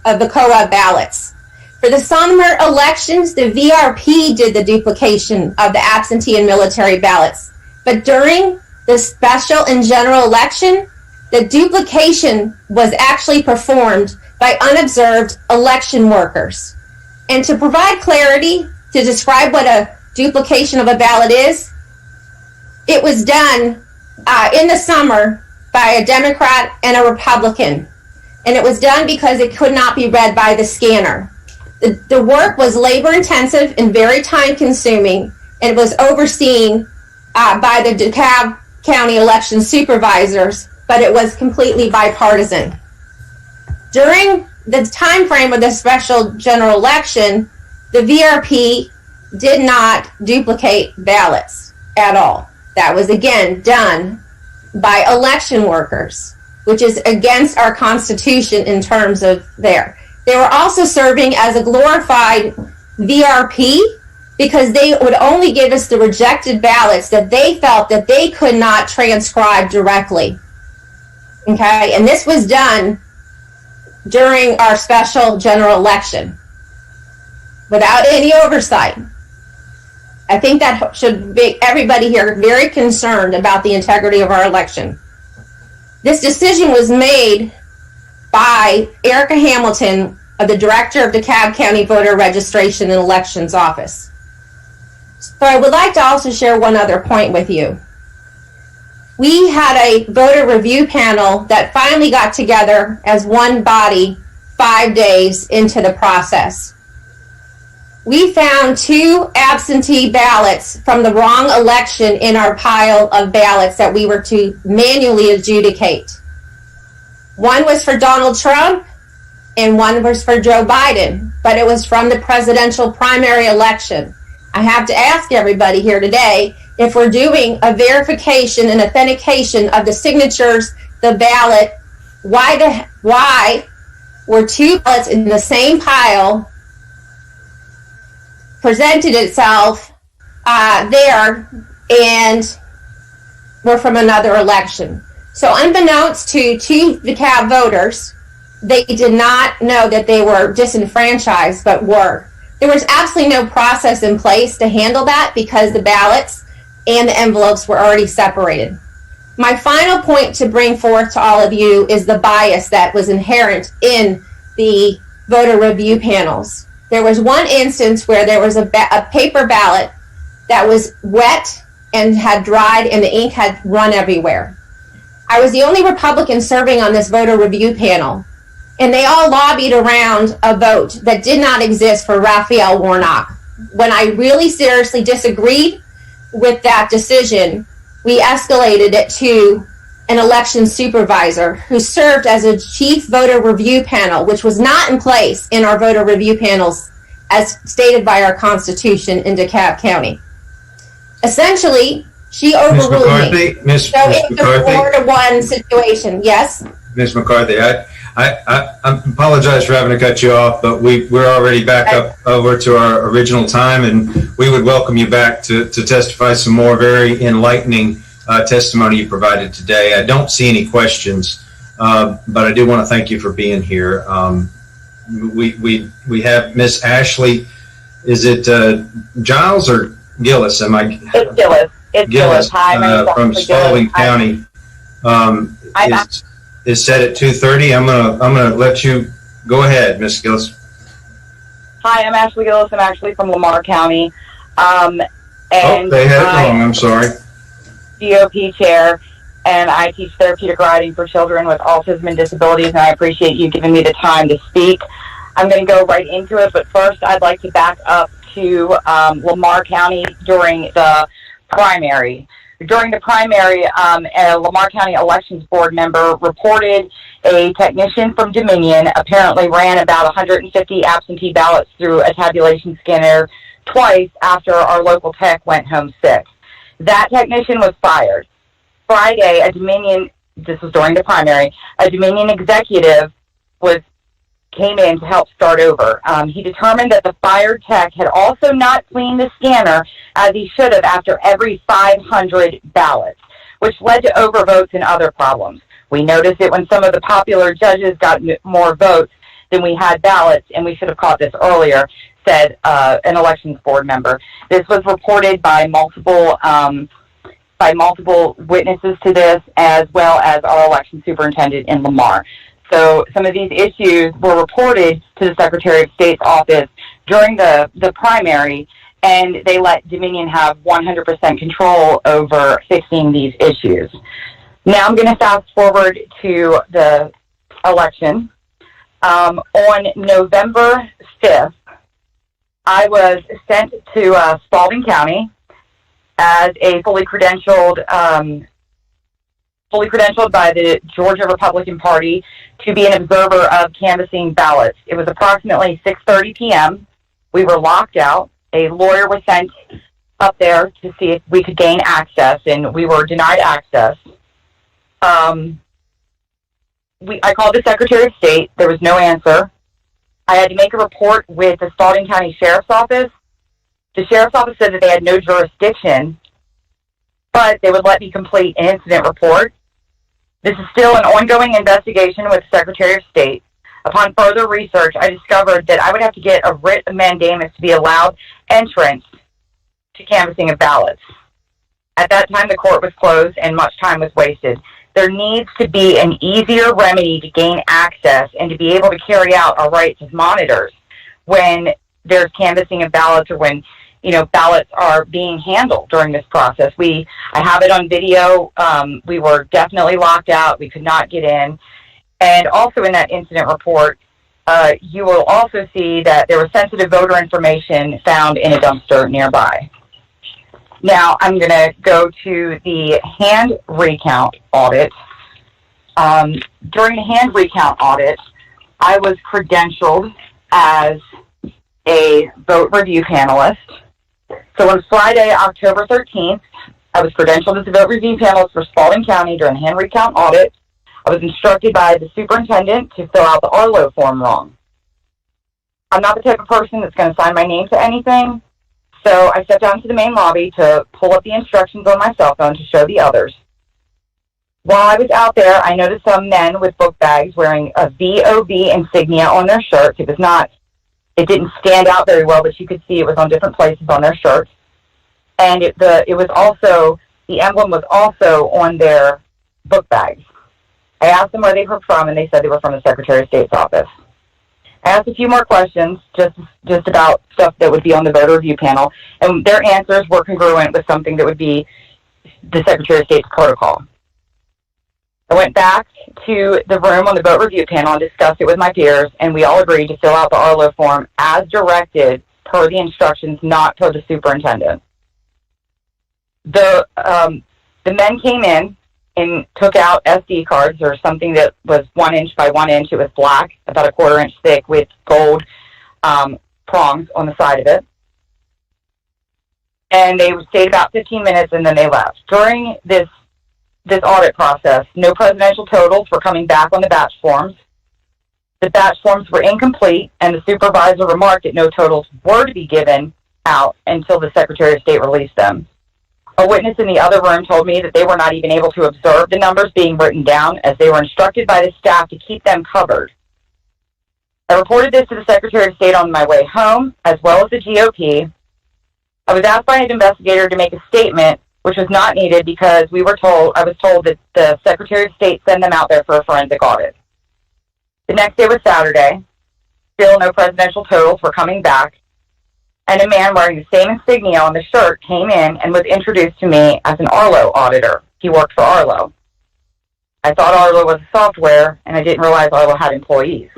of the COA ballots. For the summer elections, the VRP did the duplication of the absentee and military ballots. But during the special and general election, the duplication was actually performed by unobserved election workers. And to provide clarity, to describe what a duplication of a ballot is, it was done in the summer by a Democrat and a Republican. And it was done because it could not be read by the scanner. The work was labor intensive and very time consuming, and it was overseen by the DeKalb County election supervisors, but it was completely bipartisan. During the time frame of the special general election, the VRP did not duplicate ballots at all. That was again done by election workers, which is against our Constitution in terms of there. They were also serving as a glorified VRP because they would only give us the rejected ballots that they felt that they could not transcribe directly. Okay, and this was done during our special general election without any oversight. I think that should make everybody here very concerned about the integrity of our election. This decision was made by Erica Hamilton, the director of DeKalb County Voter Registration and Elections Office. So I would like to also share one other point with you. We had a voter review panel that finally got together as one body 5 days into the process. We found 2 absentee ballots from the wrong election in our pile of ballots that we were to manually adjudicate. One was for Donald Trump and one was for Joe Biden, but it was from the presidential primary election. I have to ask everybody here today, if we're doing a verification and authentication of the signatures, the ballot, why were 2 ballots in the same pile presented itself there and were from another election? So unbeknownst to 2 DeKalb voters, they did not know that they were disenfranchised, but were. There was absolutely no process in place to handle that because the ballots and the envelopes were already separated. My final point to bring forth to all of you is the bias that was inherent in the voter review panels. There was one instance where there was a paper ballot that was wet and had dried and the ink had run everywhere. I was the only Republican serving on this voter review panel, and they all lobbied around a vote that did not exist for Raphael Warnock. When I really seriously disagreed with that decision, we escalated it to an election supervisor who served as a chief voter review panel, which was not in place in our voter review panels as stated by our Constitution in DeKalb County. Essentially, she overruled me. Ms. So it's McCarthy? a 4-to-1 situation. Yes? Ms. McCarthy, I apologize for having to cut you off, but we're already back up over to our original time, and we would welcome you back to testify some more very enlightening testimony you provided today. I don't see any questions, but I do want to thank you for being here. We have Miss Ashley. Is it Giles or Gillis? It's Gillis. It's Gillis. Hi, my name's from Ashley Spalding Gillis. County. Is set at 2:30. I'm gonna let you go ahead, Miss Gillis. Hi, I'm Ashley Gillis. I'm actually from Lamar County. And they had it wrong. I'm sorry. GOP chair, and I teach therapeutic writing for children with autism and disabilities, and I appreciate you giving me the time to speak. I'm going to go right into it, but first I'd like to back up to Lamar County during the primary. During the primary, a Lamar County Elections Board member reported a technician from Dominion apparently ran about 150 absentee ballots through a tabulation scanner twice after our local tech went home sick. That technician was fired. Friday, this was during the primary, a Dominion executive came in to help start over. He determined that the fired tech had also not cleaned the scanner as he should have after every 500 ballots, which led to overvotes and other problems. We noticed it when some of the popular judges got more votes than we had ballots, and we should have caught this earlier, said an elections board member. This was reported by multiple witnesses to this, as well as our election superintendent in Lamar. So some of these issues were reported to the Secretary of State's office during the primary, and they let Dominion have 100% control over fixing these issues. Now I'm going to fast forward to the election. On November 5th, I was sent to Spalding County as a fully credentialed by the Georgia Republican Party to be an observer of canvassing ballots. It was approximately 6:30 p.m. We were locked out. A lawyer was sent up there to see if we could gain access, and we were denied access. I called the Secretary of State. There was no answer. I had to make a report with the Spalding County Sheriff's Office. The Sheriff's Office said that they had no jurisdiction, but they would let me complete an incident report. This is still an ongoing investigation with the Secretary of State. Upon further research, I discovered that I would have to get a writ of mandamus to be allowed entrance to canvassing of ballots. At that time, the court was closed and much time was wasted. There needs to be an easier remedy to gain access and to be able to carry out our rights as monitors when there's canvassing of ballots or when ballots are being handled during this process. I have it on video. We were definitely locked out. We could not get in. And also in that incident report, you will also see that there was sensitive voter information found in a dumpster nearby. Now I'm going to go to the hand recount audit. During the hand recount audit, I was credentialed as a vote review panelist. So on Friday, October 13th, I was credentialed as a vote review panelist for Spalding County during the hand recount audit. I was instructed by the superintendent to fill out the Arlo form wrong. I'm not the type of person that's going to sign my name to anything, so I stepped down to the main lobby to pull up the instructions on my cell phone to show the others. While I was out there, I noticed some men with book bags wearing a VOB insignia on their shirts. It didn't stand out very well, but you could see it was on different places on their shirts. And the emblem was also on their book bags. I asked them where they were from, and they said they were from the Secretary of State's office. I asked a few more questions just about stuff that would be on the voter review panel, and their answers were congruent with something that would be the Secretary of State's protocol. I went back to the room on the vote review panel and discussed it with my peers, and we all agreed to fill out the Arlo form as directed per the instructions, not per the superintendent. The men came in and took out SD cards, or something that was 1 inch by 1 inch. It was black, about a 1/4 inch thick, with gold prongs on the side of it. And they stayed about 15 minutes, and then they left. During this audit process, no presidential totals were coming back on the batch forms. The batch forms were incomplete, and the supervisor remarked that no totals were to be given out until the Secretary of State released them. A witness in the other room told me that they were not even able to observe the numbers being written down, as they were instructed by the staff to keep them covered. I reported this to the Secretary of State on my way home, as well as the GOP. I was asked by an investigator to make a statement, which was not needed because I was told that the Secretary of State sent them out there for a forensic audit. The next day was Saturday. Still no presidential totals were coming back, and a man wearing the same insignia on the shirt came in and was introduced to me as an Arlo auditor. He worked for Arlo. I thought Arlo was a software, and I didn't realize Arlo had employees.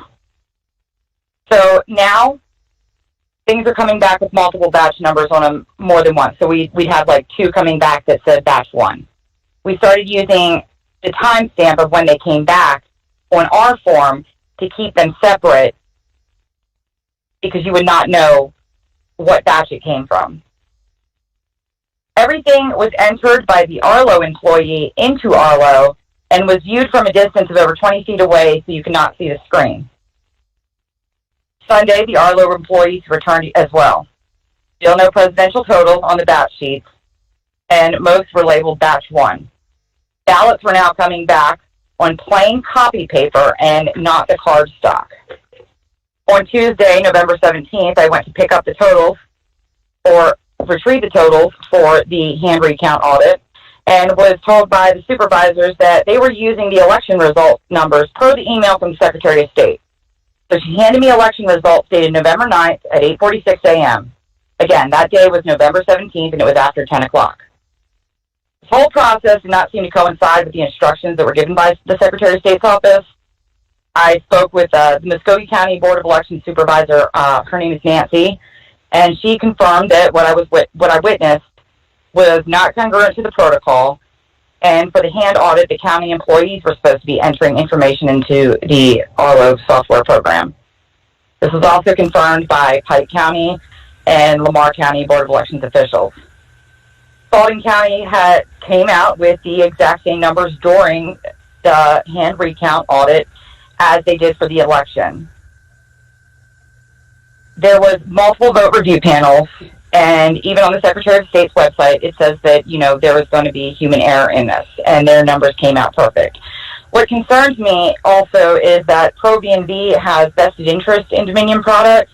So now things are coming back with multiple batch numbers on them more than once. So we'd have like 2 coming back that said batch 1. We started using the timestamp of when they came back on our form to keep them separate, because you would not know what batch it came from. Everything was entered by the Arlo employee into Arlo and was viewed from a distance of over 20 feet away, so you could not see the screen. Sunday, the Arlo employees returned as well. Still no presidential totals on the batch sheets, and most were labeled batch 1. Ballots were now coming back on plain copy paper and not the card stock. On Tuesday, November 17th, I went to pick up the totals, or retrieve the totals for the hand recount audit, and was told by the supervisors that they were using the election result numbers per the email from the Secretary of State. So she handed me election results dated November 9th at 8:46 a.m. Again, that day was November 17th, and it was after 10 o'clock. This whole process did not seem to coincide with the instructions that were given by the Secretary of State's office. I spoke with the Muskogee County Board of Elections Supervisor. Her name is Nancy, and she confirmed that what I witnessed was not congruent to the protocol. And for the hand audit, the county employees were supposed to be entering information into the Arlo software program. This was also confirmed by Pike County and Lamar County Board of Elections officials. Spalding County came out with the exact same numbers during the hand recount audit as they did for the election. There was multiple vote review panels, and even on the Secretary of State's website, it says that, there was going to be human error in this, and their numbers came out perfect. What concerns me also is that ProBNB has vested interest in Dominion products.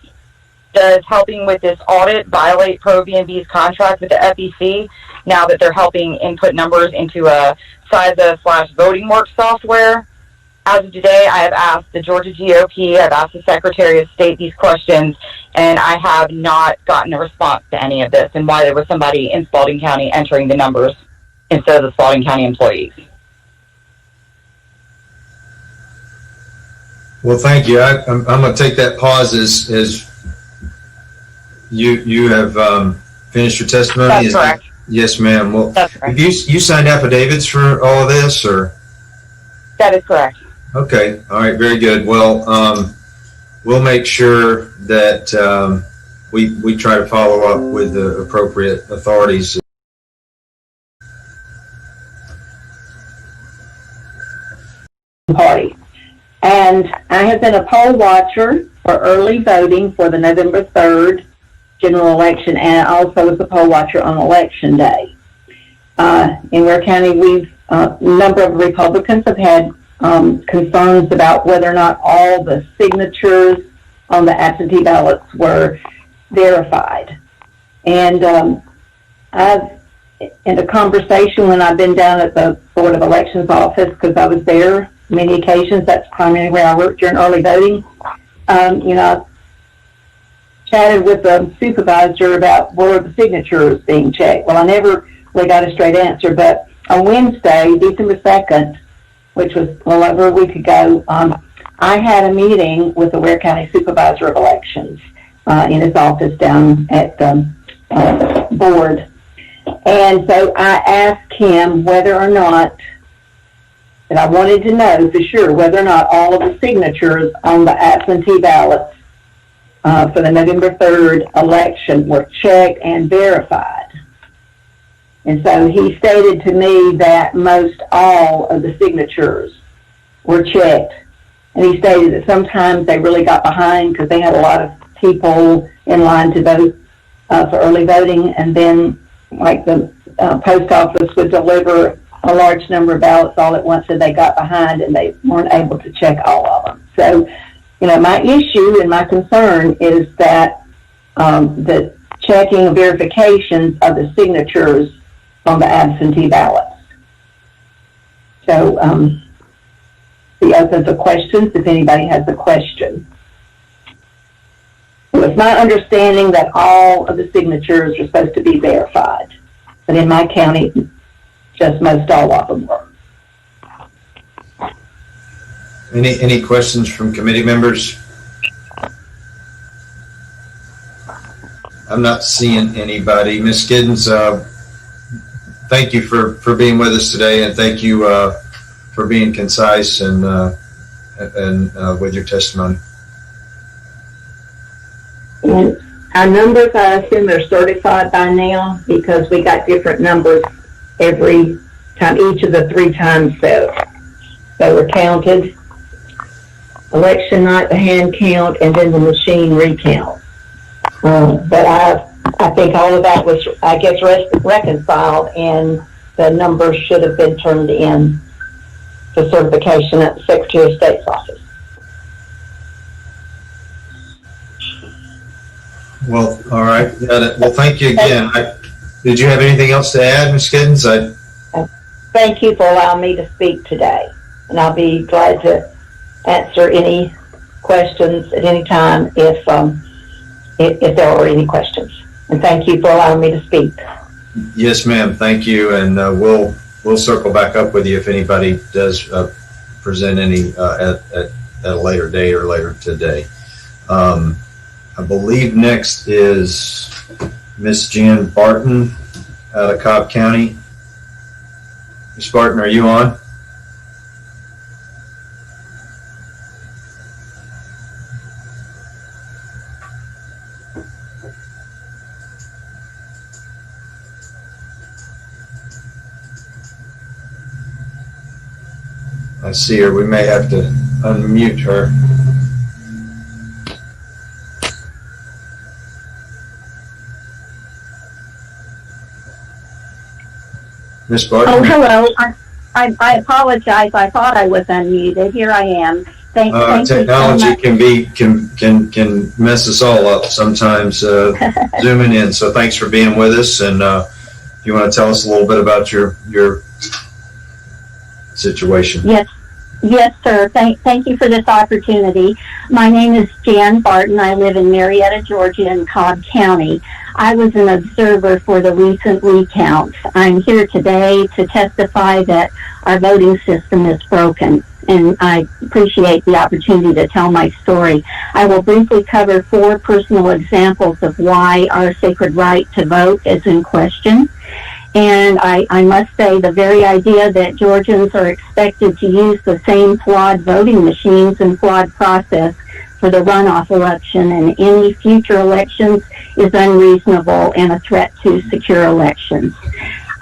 Does helping with this audit violate ProBNB's contract with the FEC now that they're helping input numbers into a CISA/Voting Works software? As of today, I have asked the Georgia GOP, I've asked the Secretary of State these questions, and I have not gotten a response to any of this, and why there was somebody in Spalding County entering the numbers instead of the Spalding County employees. Well, thank you. I'm going to take that pause as you have finished your testimony. That's correct. Yes, ma'am. Well, that's correct. Have you signed affidavits for all of this, or? That is correct. Okay. All right. Very good. Well, we'll make sure that we try to follow up with the appropriate authorities. Party. And I have been a poll watcher for early voting for the November 3rd general election, and also was a poll watcher on election day. In Ware County, a number of Republicans have had concerns about whether or not all the signatures on the absentee ballots were verified. And I've in a conversation when I've been down at the Board of Elections office, because I was there many occasions. That's primarily where I worked during early voting. I chatted with the supervisor about where the signatures being checked. Well, I never really got a straight answer, but on Wednesday, December 2nd, which was well over a week ago, I had a meeting with the Ware County Supervisor of Elections in his office down at the board. And so I asked him whether or not, and I wanted to know for sure whether or not all of the signatures on the absentee ballots for the November 3rd election were checked and verified. And so he stated to me that most all of the signatures were checked. And he stated that sometimes they really got behind because they had a lot of people in line to vote for early voting, and then like the post office would deliver a large number of ballots all at once, and they got behind and they weren't able to check all of them. So, my issue and my concern is that the checking and verifications of the signatures on the absentee ballots. So, be open for questions if anybody has a question. So it's my understanding that all of the signatures are supposed to be verified, but in my county, just most all of them were. Any questions from committee members? I'm not seeing anybody. Ms. Giddens, thank you for being with us today, and thank you for being concise and with your testimony. And our numbers, I assume, are certified by now because we got different numbers every time, each of the 3 times they were counted. Election night, the hand count, and then the machine recount. But I think all of that was, I guess, reconciled, and the numbers should have been turned in for certification at the Secretary of State's office. Well, all right. Got it. Well, thank you again. Did you have anything else to add, Ms. Giddens? Thank you for allowing me to speak today, and I'll be glad to answer any questions at any time if there are any questions. And thank you for allowing me to speak. Yes, ma'am. Thank you, and we'll circle back up with you if anybody does present any at a later date or later today. I believe next is Miss Jan Barton out of Cobb County. Miss Barton, are you on? I see her. We may have to unmute her. Ms. Barton? Oh, hello. I apologize. I thought I was unmuted. Here I am. Thank you technology so much. can mess us all up sometimes zooming in. So thanks for being with us. And if you want to tell us a little bit about your situation. Yes, sir. Thank you for this opportunity. My name is Jan Barton. I live in Marietta, Georgia, in Cobb County. I was an observer for the recent recount. I'm here today to testify that our voting system is broken, and I appreciate the opportunity to tell my story. I will briefly cover 4 personal examples of why our sacred right to vote is in question. And I must say the very idea that Georgians are expected to use the same flawed voting machines and flawed process for the runoff election and any future elections is unreasonable and a threat to secure elections.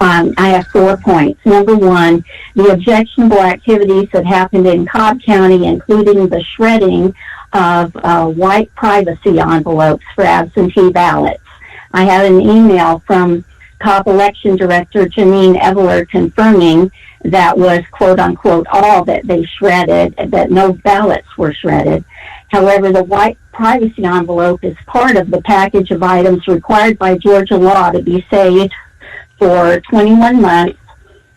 I have 4 points. Number 1, the objectionable activities that happened in Cobb County, including the shredding of white privacy envelopes for absentee ballots. I have an email from Cobb Election Director Janine Eveler confirming that was quote unquote all that they shredded, that no ballots were shredded. However, the white privacy envelope is part of the package of items required by Georgia law to be saved for 21 months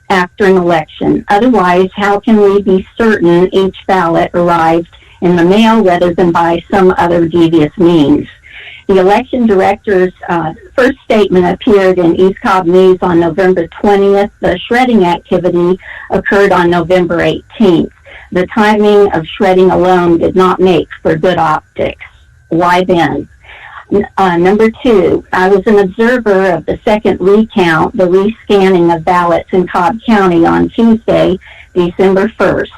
after an election. Otherwise, how can we be certain each ballot arrived in the mail rather than by some other devious means? The election director's first statement appeared in East Cobb News on November 20th. The shredding activity occurred on November 18th. The timing of shredding alone did not make for good optics. Why then? Number two, I was an observer of the second recount, the rescanning of ballots in Cobb County on Tuesday, December 1st.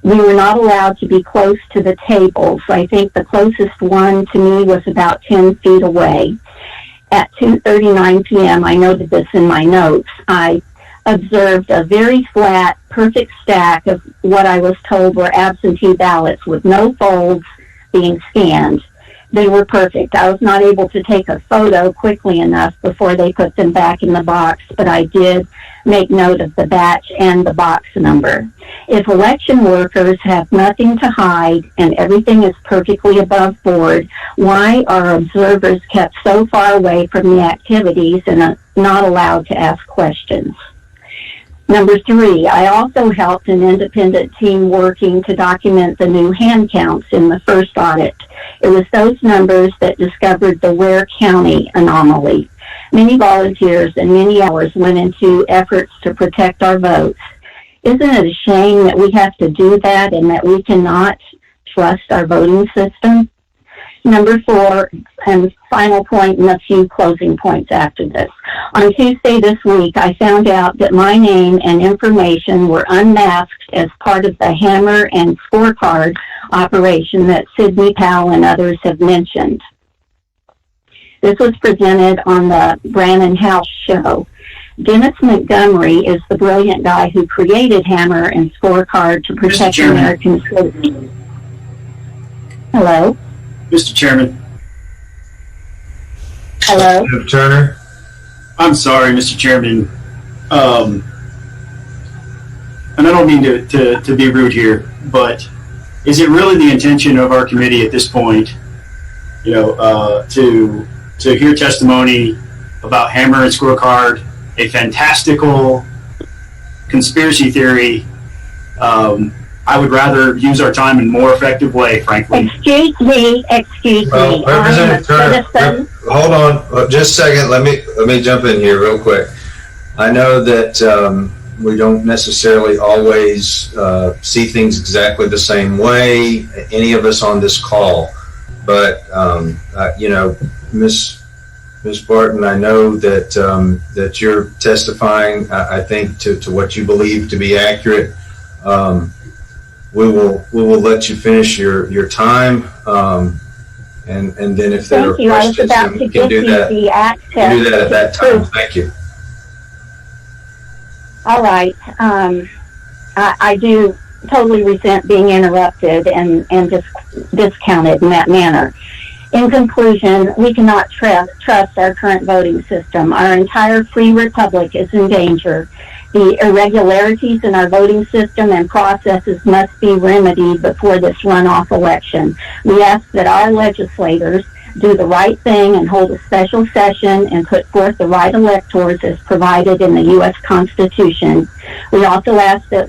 We were not allowed to be close to the tables. I think the closest one to me was about 10 feet away. At 2:39 p.m., I noted this in my notes, I observed a very flat, perfect stack of what I was told were absentee ballots with no folds being scanned. They were perfect. I was not able to take a photo quickly enough before they put them back in the box, but I did make note of the batch and the box number. If election workers have nothing to hide and everything is perfectly above board, why are observers kept so far away from the activities and not allowed to ask questions? Number three, I also helped an independent team working to document the new hand counts in the first audit. It was those numbers that discovered the Ware County anomaly. Many volunteers and many hours went into efforts to protect our votes. Isn't it a shame that we have to do that and that we cannot trust our voting system? Number four, and final point and a few closing points after this. On Tuesday this week, I found out that my name and information were unmasked as part of the hammer and scorecard operation that Sidney Powell and others have mentioned. This was presented on the Brannon House show. Dennis Montgomery is the brilliant guy who created Hammer and Scorecard to protect American citizens. Hello? Mr. Chairman. Hello? Representative Turner. I'm sorry, Mr. Chairman. And I don't mean to be rude here, but is it really the intention of our committee at this point, to hear testimony about Hammer and Scorecard, a fantastical conspiracy theory? I would rather use our time in a more effective way, frankly. Excuse me. Well, Representative Turner, hold on just a second. Let me jump in here real quick. I know that we don't necessarily always see things exactly the same way, any of us on this call, but Ms. Barton, I know that you're testifying, I think, to what you believe to be accurate. We will let you finish your time, and then if there are questions, we can do that. Do that at that time. Thank you. All right. I do totally resent being interrupted and just discounted in that manner. In conclusion, we cannot trust our current voting system. Our entire free republic is in danger. The irregularities in our voting system and processes must be remedied before this runoff election. We ask that our legislators do the right thing and hold a special session and put forth the right electors as provided in the U.S. Constitution. We also ask that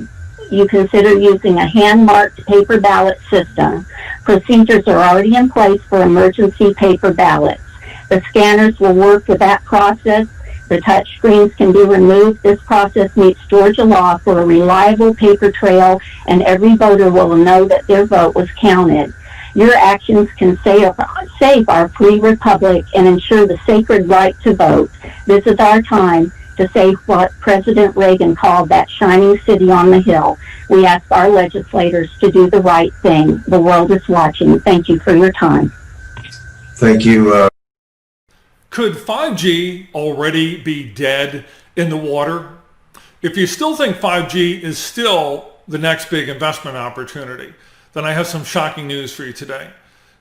you consider using a hand-marked paper ballot system. Procedures are already in place for emergency paper ballots. The scanners will work with that process. The touch screens can be removed. This process meets Georgia law for a reliable paper trail, and every voter will know that their vote was counted. Your actions can save our free republic and ensure the sacred right to vote. This is our time to say what President Reagan called that shining city on the hill. We ask our legislators to do the right thing. The world is watching. Thank you for your time. Thank you. Could 5G already be dead in the water? If you still think 5G is still the next big investment opportunity, then I have some shocking news for you today.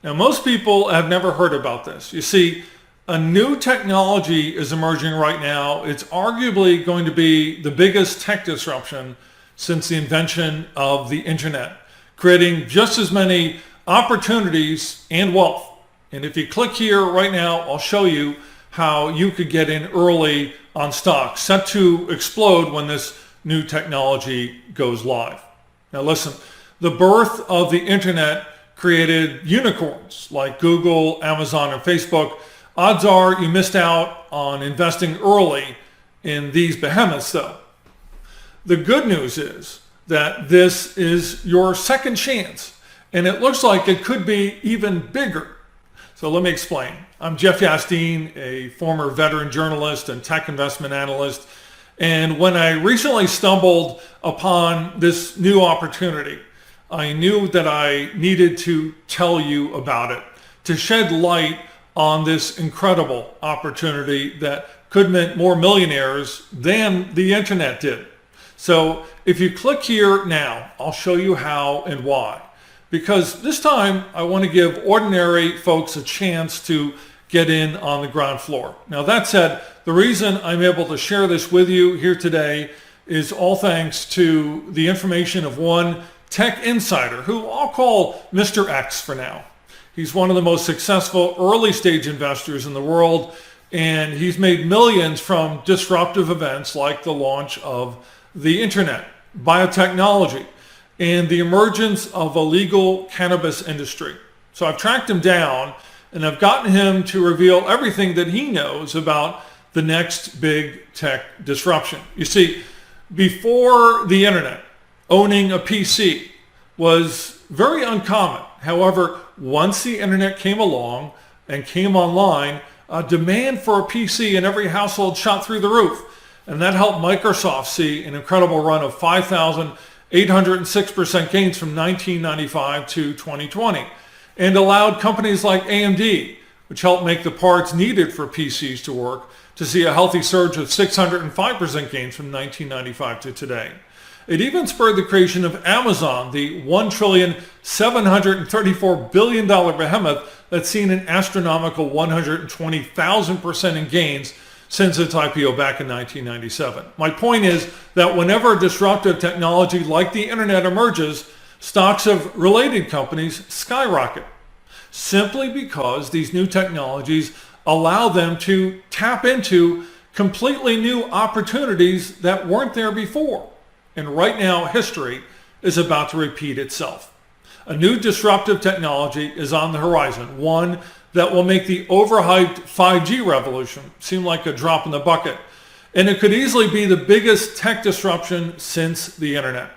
Now, most people have never heard about this. You see, a new technology is emerging right now. It's arguably going to be the biggest tech disruption since the invention of the internet, creating just as many opportunities and wealth. And if you click here right now, I'll show you how you could get in early on stocks set to explode when this new technology goes live. Now listen, the birth of the internet created unicorns like Google, Amazon, and Facebook. Odds are you missed out on investing early in these behemoths though. The good news is that this is your second chance, and it looks like it could be even bigger. So let me explain. I'm Jeff Yasteen, a former veteran journalist and tech investment analyst. And when I recently stumbled upon this new opportunity, I knew that I needed to tell you about it, to shed light on this incredible opportunity that could mint more millionaires than the internet did. So if you click here now, I'll show you how and why. Because this time I want to give ordinary folks a chance to get in on the ground floor. Now that said, the reason I'm able to share this with you here today is all thanks to the information of one tech insider who I'll call Mr. X for now. He's one of the most successful early stage investors in the world, and he's made millions from disruptive events like the launch of the internet, biotechnology, and the emergence of a legal cannabis industry. So I've tracked him down and I've gotten him to reveal everything that he knows about the next big tech disruption. You see, before the internet, owning a PC was very uncommon. However, once the internet came along and came online, demand for a PC in every household shot through the roof. And that helped Microsoft see an incredible run of 5,806% gains from 1995 to 2020, and allowed companies like AMD, which helped make the parts needed for PCs to work, to see a healthy surge of 605% gains from 1995 to today. It even spurred the creation of Amazon, the $1,734 billion behemoth that's seen an astronomical 120,000% in gains since its IPO back in 1997. My point is that whenever disruptive technology like the internet emerges, stocks of related companies skyrocket, simply because these new technologies allow them to tap into completely new opportunities that weren't there before. And right now, history is about to repeat itself. A new disruptive technology is on the horizon, one that will make the overhyped 5G revolution seem like a drop in the bucket. And it could easily be the biggest tech disruption since the internet.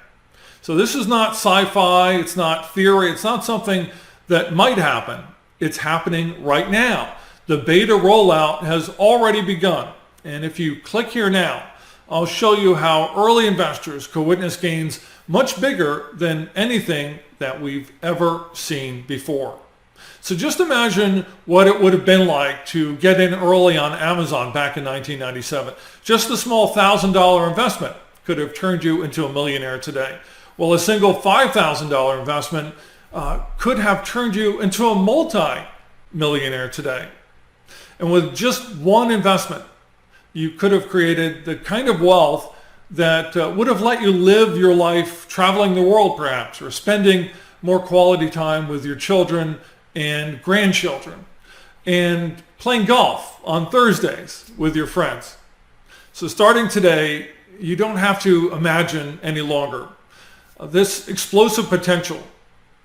So this is not sci-fi, it's not theory, it's not something that might happen. It's happening right now. The beta rollout has already begun. And if you click here now, I'll show you how early investors could witness gains much bigger than anything that we've ever seen before. So just imagine what it would have been like to get in early on Amazon back in 1997. Just a small $1,000 investment could have turned you into a millionaire today. Well, a single $5,000 investment could have turned you into a multi-millionaire today. And with just one investment, you could have created the kind of wealth that would have let you live your life traveling the world perhaps, or spending more quality time with your children and grandchildren, and playing golf on Thursdays with your friends. So starting today, you don't have to imagine any longer. This explosive potential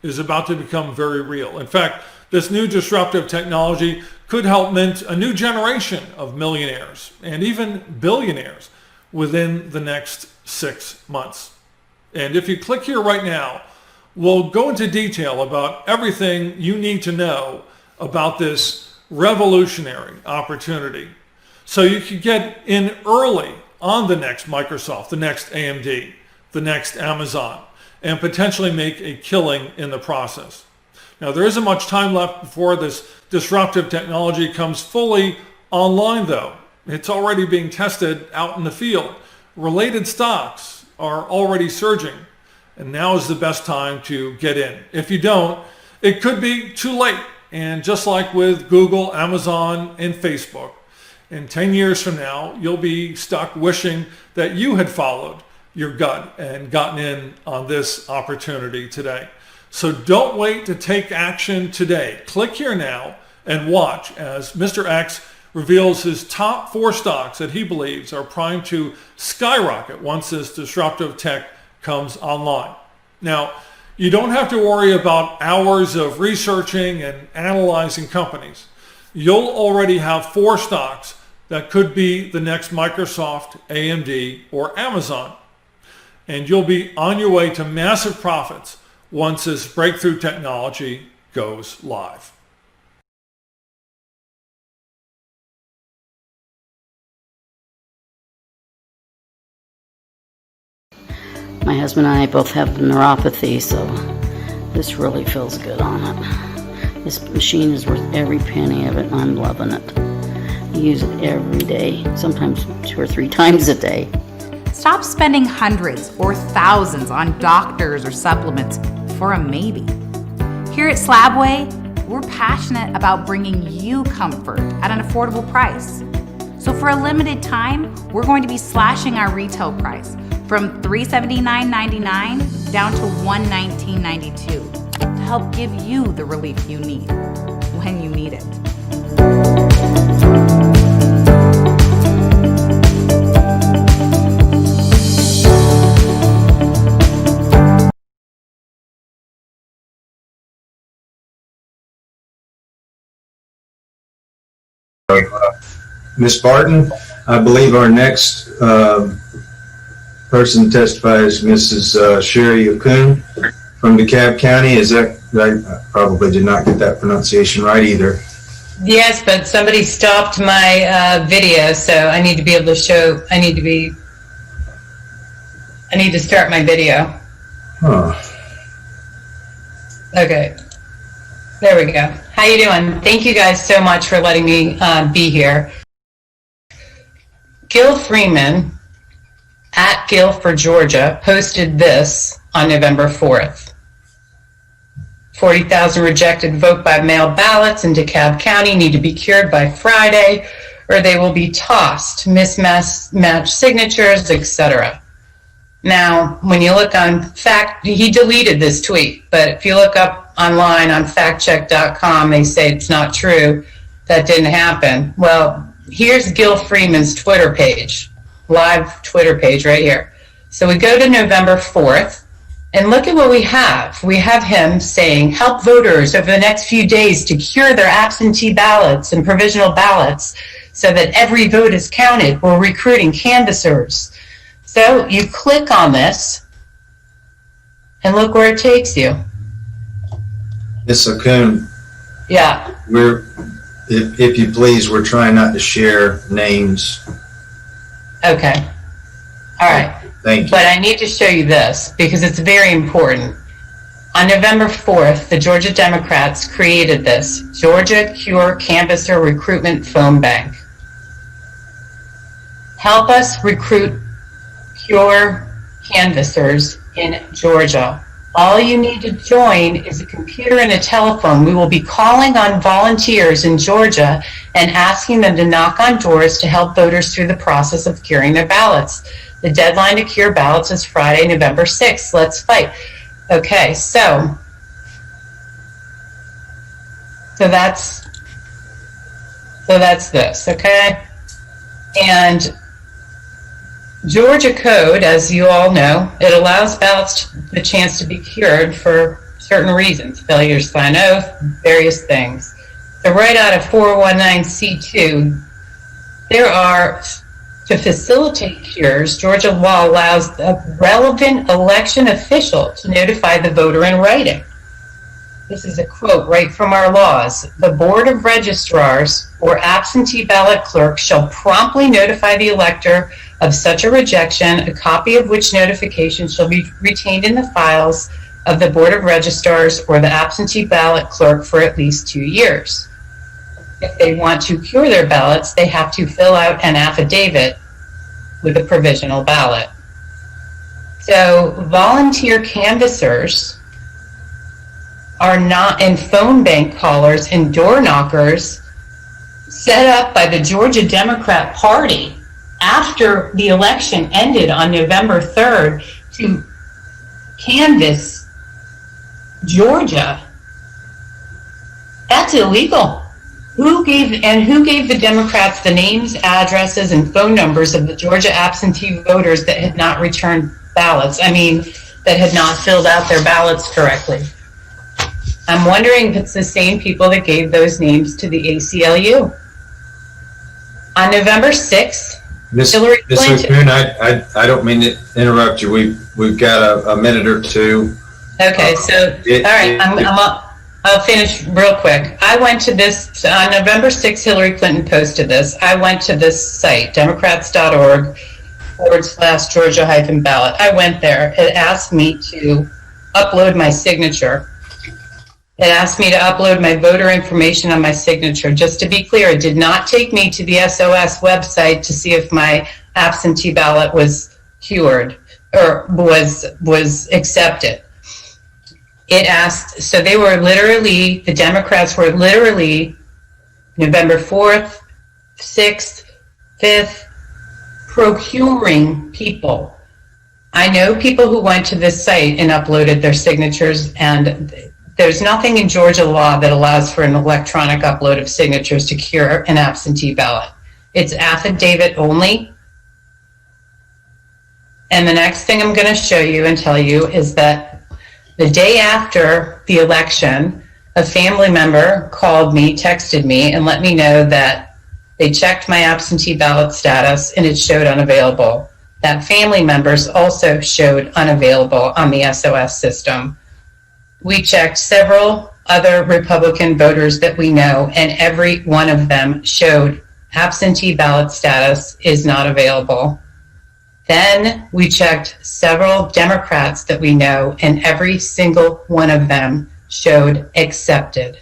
is about to become very real. In fact, this new disruptive technology could help mint a new generation of millionaires and even billionaires within the next 6 months. And if you click here right now, we'll go into detail about everything you need to know about this revolutionary opportunity, so you can get in early on the next Microsoft, the next AMD, the next Amazon, and potentially make a killing in the process. Now, there isn't much time left before this disruptive technology comes fully online, though. It's already being tested out in the field. Related stocks are already surging, and now is the best time to get in. If you don't, it could be too late. And just like with Google, Amazon, and Facebook, in 10 years from now, you'll be stuck wishing that you had followed your gut and gotten in on this opportunity today. So don't wait to take action today. Click here now and watch as Mr. X reveals his top 4 stocks that he believes are primed to skyrocket once this disruptive tech comes online. Now, you don't have to worry about hours of researching and analyzing companies. You'll already have 4 stocks that could be the next Microsoft, AMD, or Amazon. And you'll be on your way to massive profits once this breakthrough technology goes live. My husband and I both have neuropathy, so this really feels good on it. This machine is worth every penny of it, and I'm loving it. I use it every day, sometimes 2 or 3 times a day. Stop spending hundreds or thousands on doctors or supplements for a maybe. Here at Slabway, we're passionate about bringing you comfort at an affordable price. So for a limited time, we're going to be slashing our retail price from $379.99 down to $119.92 to help give you the relief you need when you need it. Ms. Barton, I believe our next person to testify is Mrs. Sherry Okun from DeKalb County. Is that, I probably did not get that pronunciation right either. Yes, but somebody stopped my video, so I need to be able to show, I need to start my video. Huh. Okay. There we go. How you doing? Thank you guys so much for letting me be here. Gil Freeman at Gil for Georgia posted this on November 4th. 40,000 rejected vote by mail ballots in DeKalb County need to be cured by Friday or they will be tossed, mismatched signatures, etc. Now, when you look on he deleted this tweet, but if you look up online on factcheck.com, they say it's not true. That didn't happen. Well, here's Gil Freeman's Twitter page, live Twitter page right here. So we go to November 4th, and look at what we have. We have him saying, help voters over the next few days to cure their absentee ballots and provisional ballots so that every vote is counted. We're recruiting canvassers. So you click on this, and look where it takes you. Ms. Okun, Yeah. if you please, we're trying not to share names. Okay. All right. Thank you. But I need to show you this because it's very important. On November 4th, the Georgia Democrats created this Georgia Cure Canvasser Recruitment Phone Bank. Help us recruit Cure canvassers in Georgia. All you need to join is a computer and a telephone. We will be calling on volunteers in Georgia and asking them to knock on doors to help voters through the process of curing their ballots. The deadline to cure ballots is Friday, November 6th. Let's fight. Okay, so that's this, okay? And Georgia code, as you all know, it allows ballots the chance to be cured for certain reasons, failure to sign oath, various things. So right out of 419C2, there are, to facilitate cures, Georgia law allows the relevant election official to notify the voter in writing. This is a quote right from our laws. The Board of Registrars or absentee ballot clerk shall promptly notify the elector of such a rejection, a copy of which notification shall be retained in the files of the Board of Registrars or the absentee ballot clerk for at least 2 years. If they want to cure their ballots, they have to fill out an affidavit with a provisional ballot. So volunteer canvassers are not, and phone bank callers and door knockers set up by the Georgia Democrat Party after the election ended on November 3rd to canvass Georgia. That's illegal. Who gave the Democrats the names, addresses, and phone numbers of the Georgia absentee voters that had not returned ballots? That had not filled out their ballots correctly. I'm wondering if it's the same people that gave those names to the ACLU. On November 6th, Hillary Clinton. Coon, I don't mean to interrupt you. We've got a minute or two. Okay, I'll finish real quick. I went to this, on November 6th, Hillary Clinton posted this. I went to this site, democrats.org/Georgia-ballot. I went there. It asked me to upload my signature. It asked me to upload my voter information on my signature. Just to be clear, it did not take me to the SOS website to see if my absentee ballot was cured or was accepted. It asked, so they were literally, the Democrats were literally November 4th, 6th, 5th, procuring people. I know people who went to this site and uploaded their signatures, and there's nothing in Georgia law that allows for an electronic upload of signatures to cure an absentee ballot. It's affidavit only. And the next thing I'm going to show you and tell you is that the day after the election, a family member called me, texted me, and let me know that they checked my absentee ballot status and it showed unavailable. That family members also showed unavailable on the SOS system. We checked several other Republican voters that we know, and every one of them showed absentee ballot status is not available. Then we checked several Democrats that we know, and every single one of them showed accepted.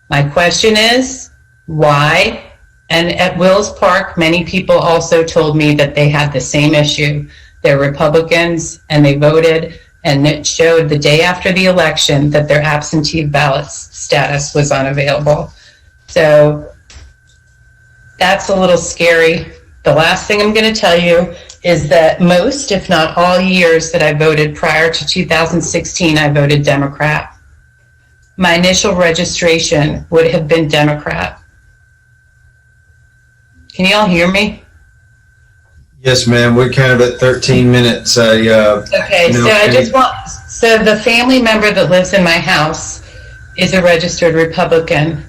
My question is, why? And at Wills Park, many people also told me that they had the same issue. They're Republicans, and they voted, and it showed the day after the election that their absentee ballot status was unavailable. So that's a little scary. The last thing I'm going to tell you is that most, if not all years that I voted prior to 2016, I voted Democrat. My initial registration would have been Democrat. Can you all hear me? Yes, ma'am. We're kind of at 13 minutes. Okay, so the family member that lives in my house is a registered Republican.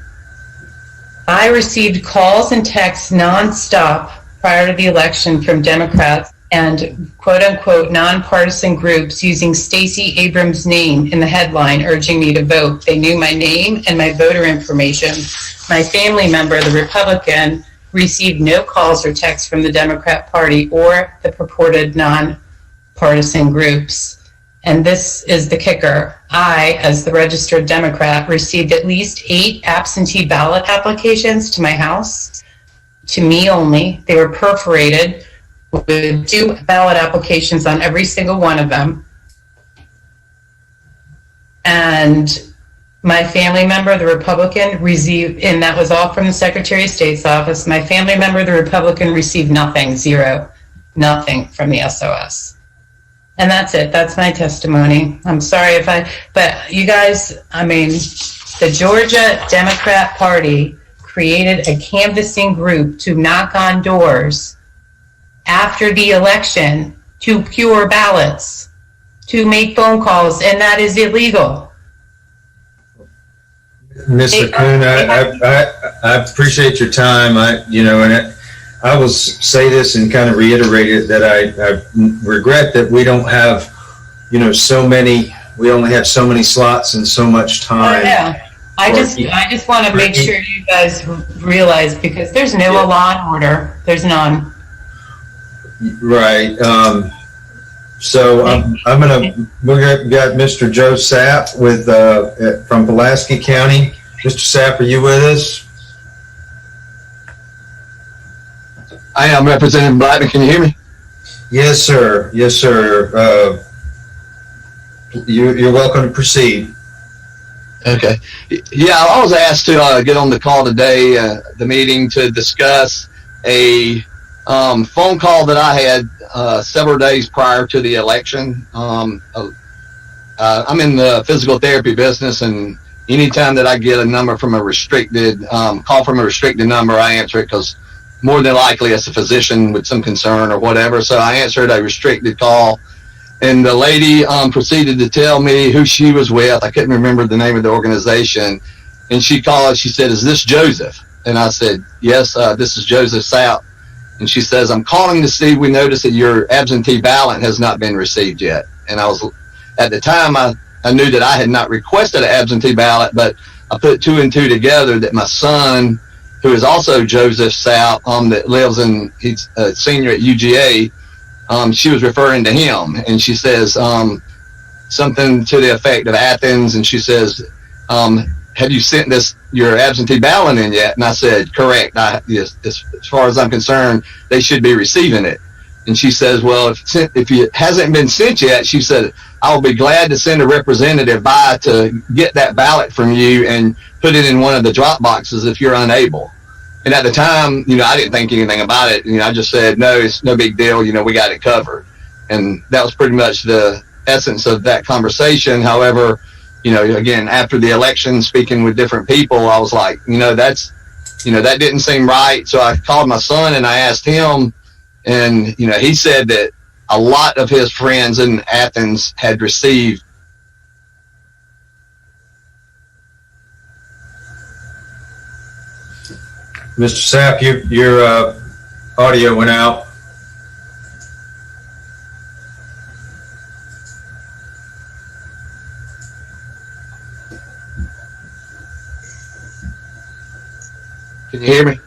I received calls and texts nonstop prior to the election from Democrats and quote-unquote nonpartisan groups using Stacey Abrams' name in the headline urging me to vote. They knew my name and my voter information. My family member, the Republican, received no calls or texts from the Democrat Party or the purported nonpartisan groups. And this is the kicker. I, as the registered Democrat, received at least 8 absentee ballot applications to my house. To me only. They were perforated with 2 ballot applications on every single one of them. And my family member, the Republican, received, and that was all from the Secretary of State's office. My family member, the Republican, received nothing, 0, nothing from the SOS. And that's it. That's my testimony. I'm sorry but you guys, the Georgia Democrat Party created a canvassing group to knock on doors after the election to cure ballots, to make phone calls, and that is illegal. Mr. Kuhn, I appreciate your time. I will say this and kind of reiterate it that I regret that we don't have, we only have so many slots and so much time. Oh, yeah. I just want to make sure you guys realize, because there's no law and order. There's none. Right. So we got Mr. Joe Sapp from Pulaski County. Mr. Sapp, are you with us? I am Representative Blackman. Can you hear me? Yes, sir. Yes, sir. You're welcome to proceed. Okay. Yeah, I was asked to get on the call today, the meeting, to discuss a phone call that I had several days prior to the election. I'm in the physical therapy business, and anytime that I get a number from a restricted, call from a restricted number, I answer it because more than likely it's a physician with some concern or whatever. So I answered a restricted call. And the lady proceeded to tell me who she was with. I couldn't remember the name of the organization. And she called, she said, "Is this Joseph?" And I said, "Yes, this is Joseph South." And she says, "I'm calling to see, we noticed that your absentee ballot has not been received yet." And I was, at the time, I knew that I had not requested an absentee ballot, but I put two and two together that my son, who is also Joseph South, that lives in, he's a senior at UGA, she was referring to him. And she says something to the effect of Athens. And she says, "Have you sent your absentee ballot in yet?" And I said, "Correct. Yes, as far as I'm concerned, they should be receiving it." And she says, "Well, if it hasn't been sent yet," she said, "I'll be glad to send a representative by to get that ballot from you and put it in one of the drop boxes if you're unable." And at the time, I didn't think anything about it. I just said, "No, it's no big deal. We got it covered." And that was pretty much the essence of that conversation. However, again, after the election, speaking with different people, I was like, that didn't seem right. So I called my son and I asked him, and, he said that a lot of his friends in Athens had received. Mr. Sapp, your audio went out. Can you hear me?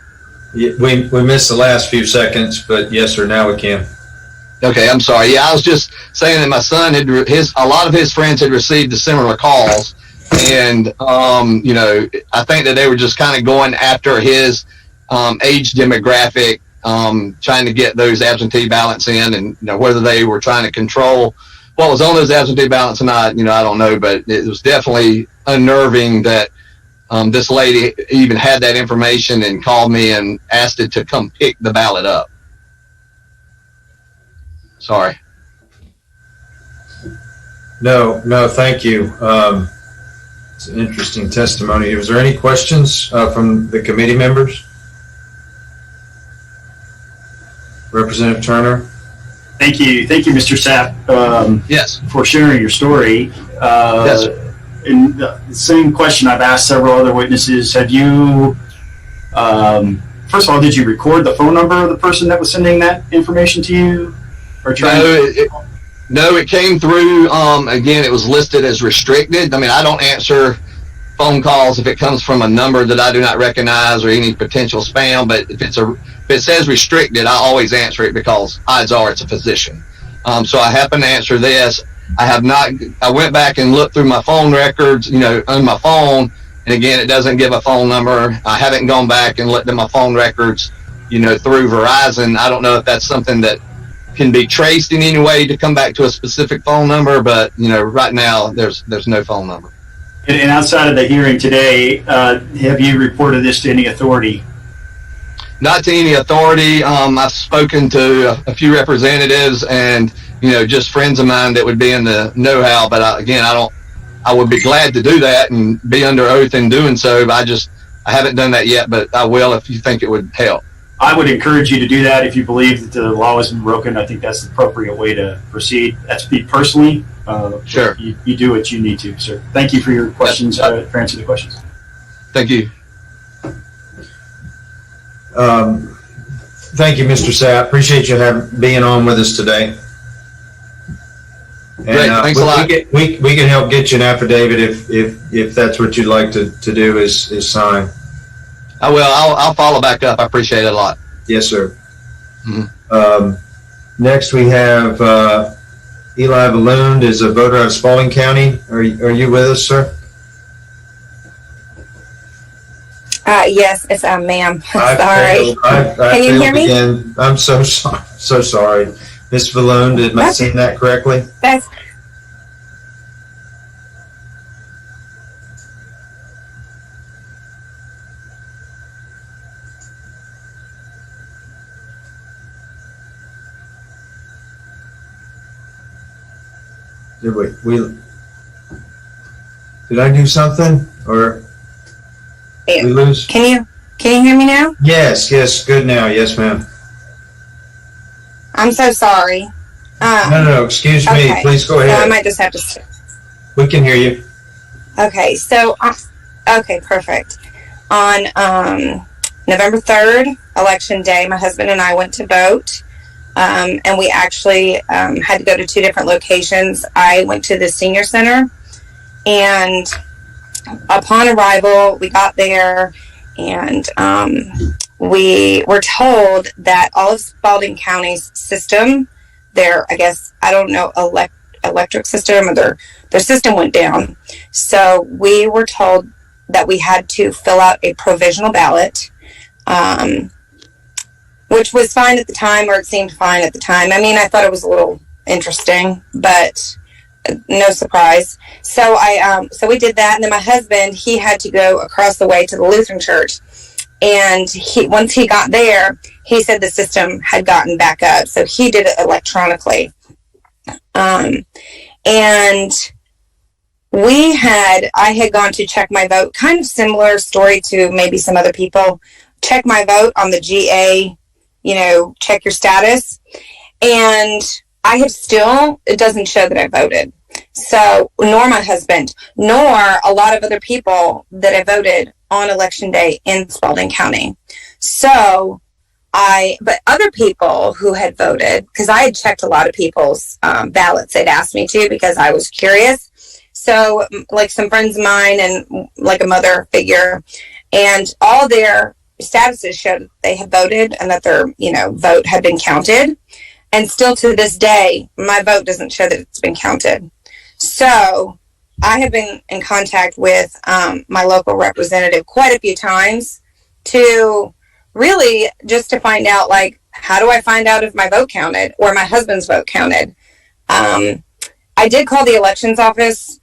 Yeah, we missed the last few seconds, but yes, sir, now we can. Okay, I'm sorry. Yeah, I was just saying that my son had a lot of his friends had received the similar calls, and I think that they were just kind of going after his age demographic, trying to get those absentee ballots in, and whether they were trying to control what was on those absentee ballots or not, I don't know, but it was definitely unnerving that this lady even had that information and called me and asked it to come pick the ballot up. Sorry. No, thank you. It's an interesting testimony. Was there any questions from the committee members? Representative Turner? Thank you, Mr. Sapp, yes, for sharing your story. Yes, sir. And the same question I've asked several other witnesses. Have you, first of all, did you record the phone number of the person that was sending that information to you? Or No, it came through. Again, it was listed as restricted. I mean, I don't answer phone calls if it comes from a number that I do not recognize or any potential spam. But if it says restricted, I always answer it because odds are it's a physician. So I happen to answer this. I have not. I went back and looked through my phone records, on my phone, and again, it doesn't give a phone number. I haven't gone back and looked at my phone records, through Verizon. I don't know if that's something that can be traced in any way to come back to a specific phone number, but right now there's no phone number. And outside of the hearing today, have you reported this to any authority? Not to any authority. I've spoken to a few representatives and just friends of mine that would be in the know-how, but I would be glad to do that and be under oath in doing so, but I haven't done that yet, but I will if you think it would help. I would encourage you to do that if you believe that the law has been broken. I think that's the appropriate way to proceed. That's me personally. Sure. You do what you need to, sir. Thank you for your questions, for answering the questions. Thank you. Thank you, Mr. Sapp. Appreciate you being on with us today. And, great, thanks a lot. We can help get you an affidavit if that's what you'd like to do is sign. I will. I'll follow back up. I appreciate it a lot. Yes, sir. Mm-hmm. Next, we have Eli Balloon is a voter out of Spalding County. Are you with us, sir? Yes, it's ma'am. Sorry. Can you hear me? Again. I'm so sorry. So sorry, Ms. Balloon. Did I say that correctly? That's. Did I do something? Or we lose? Can you hear me now? Yes, good now. Yes, ma'am. I'm so sorry. No, excuse me. Okay. Please go So ahead. I might just have to. We can hear you. Okay, so okay, perfect. On November 3rd, election day, my husband and I went to vote, and we actually had to go to 2 different locations. I went to the senior center, and upon arrival, we got there, and we were told that all of Spalding County's system, their, I guess, I don't know, electric system, or their system went down. So we were told that we had to fill out a provisional ballot, which was fine at the time, or it seemed fine at the time. I mean, I thought it was a little interesting, but no surprise. So so we did that, and then my husband, he had to go across the way to the Lutheran church, and once he got there, he said the system had gotten back up, so he did it electronically. And I had gone to check my vote, kind of similar story to maybe some other people, check my vote on the GA, check your status. And I have it doesn't show that I voted. So, nor my husband, nor a lot of other people that I voted on election day in Spalding County. So, but other people who had voted, because I had checked a lot of people's ballots, they'd asked me to because I was curious. So, like some friends of mine and like a mother figure, and all their statuses showed that they had voted and that their, vote had been counted. And still to this day, my vote doesn't show that it's been counted. So, I have been in contact with my local representative quite a few times to really just to find out, like, how do I find out if my vote counted or my husband's vote counted? I did call the elections office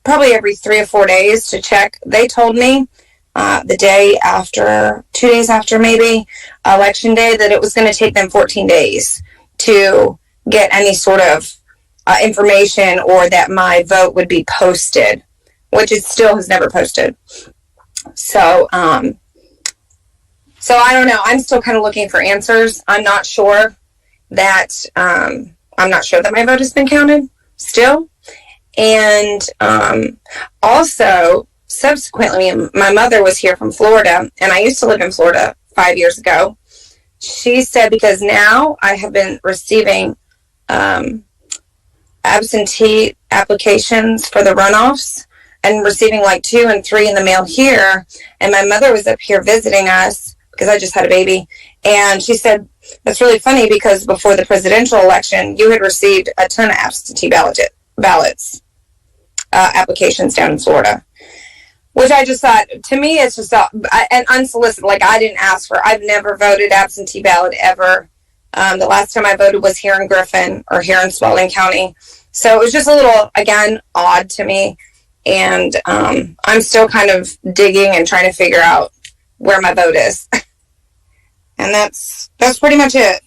probably every 3 or 4 days to check. They told me the day after, 2 days after maybe, election day, that it was going to take them 14 days to get any sort of information, or that my vote would be posted, which it still has never posted. So, so I don't know. I'm still kind of looking for answers. I'm not sure that my vote has been counted still. And also, subsequently, my mother was here from Florida, and I used to live in Florida 5 years ago. She said, because now I have been receiving absentee applications for the runoffs, and receiving like 2 and 3 in the mail here. And my mother was up here visiting us because I just had a baby. And she said, that's really funny because before the presidential election, you had received a ton of absentee ballots, applications down in Florida. Which I just thought, to me, it's just an unsolicited, like I didn't ask for. I've never voted absentee ballot ever. The last time I voted was here in Griffin, or here in Spalding County. So it was just a little, again, odd to me. And I'm still kind of digging and trying to figure out where my vote is. And that's pretty much it.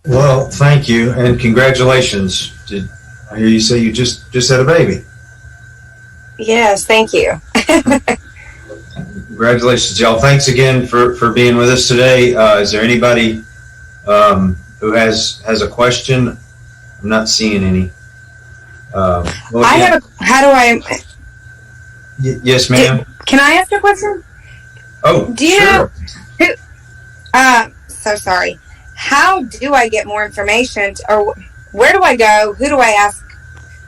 Well, thank you, and congratulations. Did I hear you say you just had a baby? Yes, thank you. Congratulations, y'all. Thanks again for being with us today. Is there anybody who has a question? I'm not seeing any. How do I? Yes, ma'am. Can I ask a question? Oh, sure. So sorry. How do I get more information, or where do I go? Who do I ask?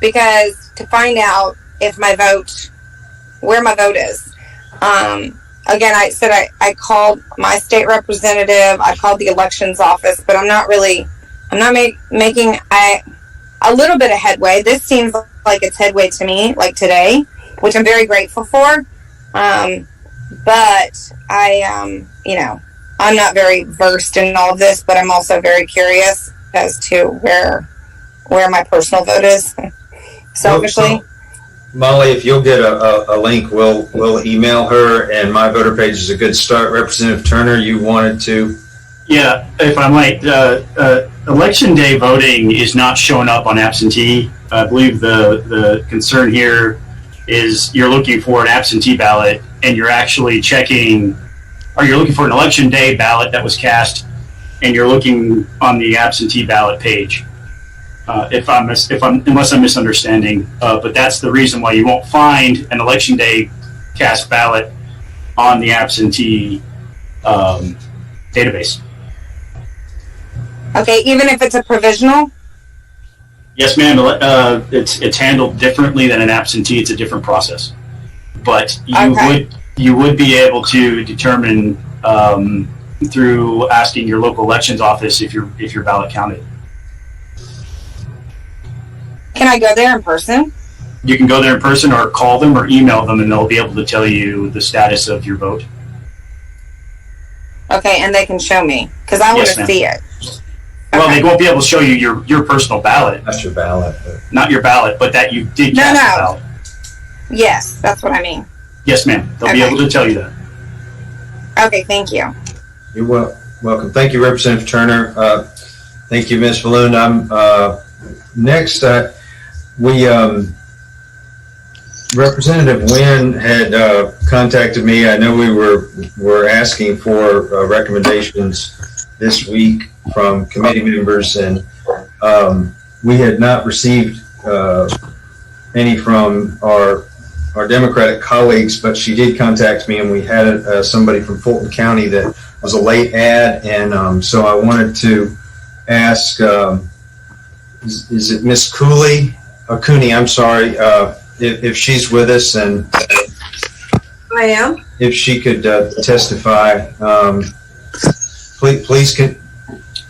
Because to find out if where my vote is. Again, I said I called my state representative. I called the elections office, but I'm not making a little bit of headway. This seems like it's headway to me, like today, which I'm very grateful for. But I'm not very versed in all of this, but I'm also very curious as to where my personal vote is. Selfishly. Molly, if you'll get a link, we'll email her, and My Voter Page is a good start. Representative Turner, you wanted to? Yeah, if I might, election day voting is not showing up on absentee. I believe the concern here is you're looking for an absentee ballot and you're actually checking, or you're looking for an election day ballot that was cast and you're looking on the absentee ballot page. Unless I'm misunderstanding, but that's the reason why you won't find an election day cast ballot on the absentee database. Okay, even if it's a provisional? Yes, ma'am. It's handled differently than an absentee. It's a different process, but you would be able to determine through asking your local elections office if your ballot counted. Can I go there in person? You can go there in person or call them or email them, and they'll be able to tell you the status of your vote. Okay, and they can show me because I want to see it. Well, they won't be able to show you your personal ballot. That's your ballot. Not your ballot, but that you did cast a ballot. Yes, that's what I mean. Yes, ma'am. They'll be able to tell you that. Okay, thank you. You're welcome. Thank you, Representative Turner. Thank you, Ms. Balloon. Next, Representative Wynn had contacted me. I know we were asking for recommendations this week from committee members, and we had not received any from our Democratic colleagues, but she did contact me, and we had somebody from Fulton County that was a late ad, and so I wanted to ask, is it Miss Cooley? Cooney, I'm sorry, if she's with us, and I am. If she could testify, please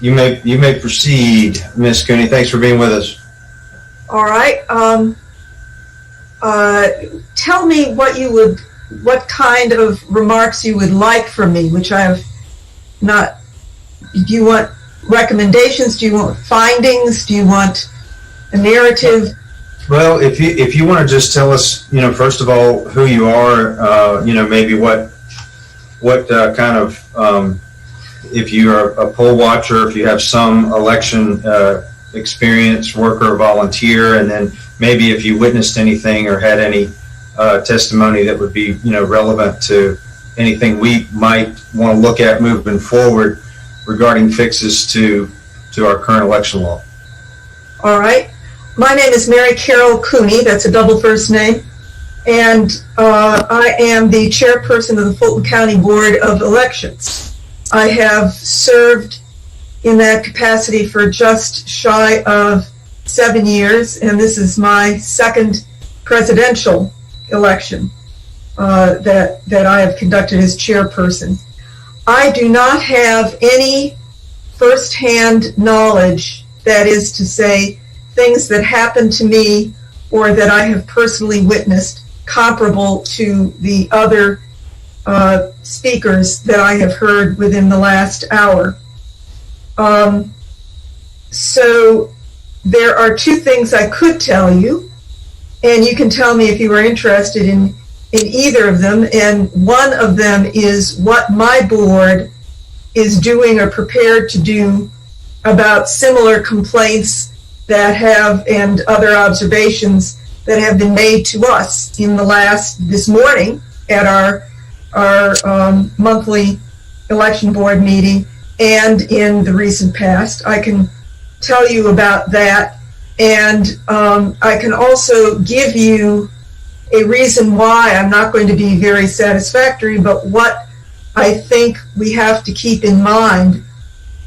you may proceed, Miss Cooney. Thanks for being with us. All right. Tell me what kind of remarks you would like from me, which I have not. Do you want recommendations? Do you want findings? Do you want a narrative? Well, if you want to just tell us, first of all, who you are, maybe what kind of, if you are a poll watcher, if you have some election experience, worker, or volunteer, and then maybe if you witnessed anything or had any testimony that would be, relevant to anything we might want to look at moving forward regarding fixes to our current election law. All right. My name is Mary Carol Cooney. That's a double first name. And I am the chairperson of the Fulton County Board of Elections. I have served in that capacity for just shy of 7 years, and this is my second presidential election that I have conducted as chairperson. I do not have any firsthand knowledge, that is to say, things that happened to me or that I have personally witnessed comparable to the other speakers that I have heard within the last hour. So there are two things I could tell you, and you can tell me if you are interested in either of them. And one of them is what my board is doing or prepared to do about similar complaints that have, and other observations that have been made to us this morning at our monthly election board meeting and in the recent past. I can tell you about that, and I can also give you a reason why I'm not going to be very satisfactory, but what I think we have to keep in mind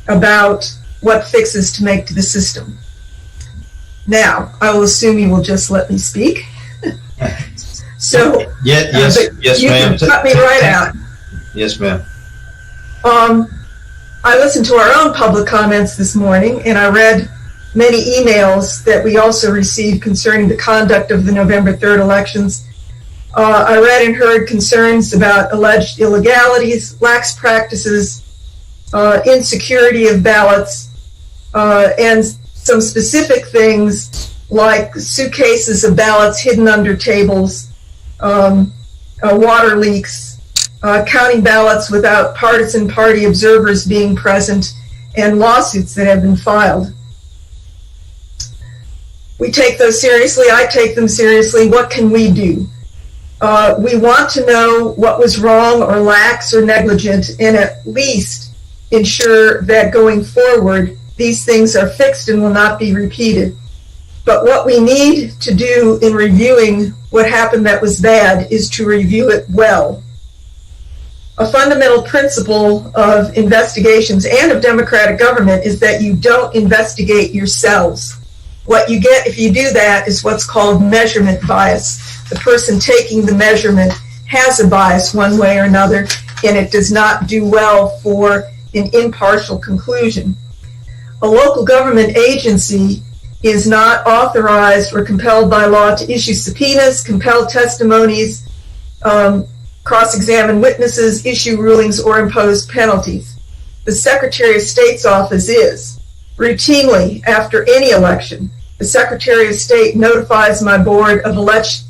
about what fixes to make to the system. Now, I will assume you will just let me speak. So, yes, you ma'am. can cut me right out. Yes, ma'am. I listened to our own public comments this morning, and I read many emails that we also received concerning the conduct of the November 3rd elections. I read and heard concerns about alleged illegalities, lax practices, insecurity of ballots, and some specific things like suitcases of ballots hidden under tables, water leaks, counting ballots without partisan party observers being present, and lawsuits that have been filed. We take those seriously. I take them seriously. What can we do? We want to know what was wrong or lax or negligent, and at least ensure that going forward, these things are fixed and will not be repeated. But what we need to do in reviewing what happened that was bad is to review it well. A fundamental principle of investigations and of democratic government is that you don't investigate yourselves. What you get if you do that is what's called measurement bias. The person taking the measurement has a bias one way or another, and it does not do well for an impartial conclusion. A local government agency is not authorized or compelled by law to issue subpoenas, compel testimonies, cross-examine witnesses, issue rulings, or impose penalties. The Secretary of State's office is. Routinely, after any election, the Secretary of State notifies my board of alleged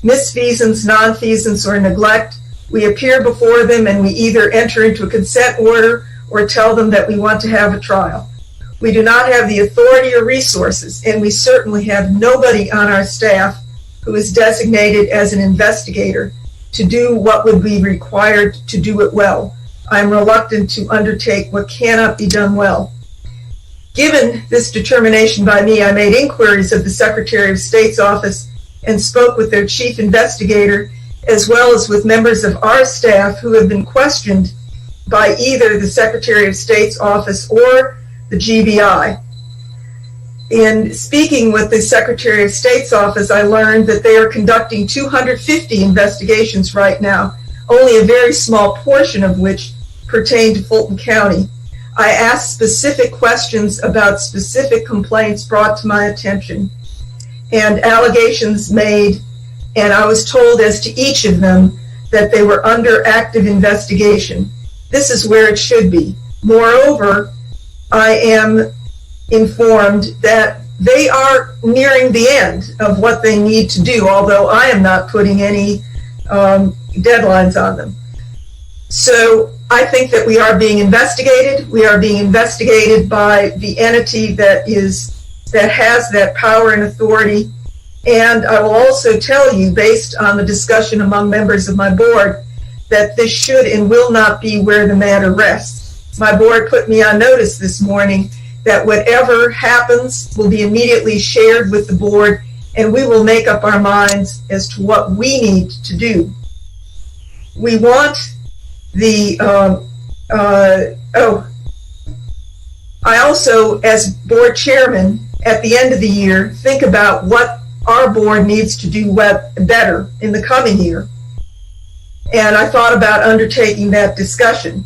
misfeasance, nonfeasance, or neglect. We appear before them and we either enter into a consent order or tell them that we want to have a trial. We do not have the authority or resources, and we certainly have nobody on our staff who is designated as an investigator to do what would be required to do it well. I am reluctant to undertake what cannot be done well. Given this determination by me, I made inquiries of the Secretary of State's office and spoke with their chief investigator, as well as with members of our staff who have been questioned by either the Secretary of State's office or the GBI. In speaking with the Secretary of State's office, I learned that they are conducting 250 investigations right now, only a very small portion of which pertain to Fulton County. I asked specific questions about specific complaints brought to my attention and allegations made, and I was told as to each of them that they were under active investigation. This is where it should be. Moreover, I am informed that they are nearing the end of what they need to do, although I am not putting any deadlines on them. So I think that we are being investigated. We are being investigated by the entity that has that power and authority. And I will also tell you, based on the discussion among members of my board, that this should and will not be where the matter rests. My board put me on notice this morning that whatever happens will be immediately shared with the board, and we will make up our minds as to what we need to do. We want the, I also, as board chairman, at the end of the year, think about what our board needs to do better in the coming year. And I thought about undertaking that discussion.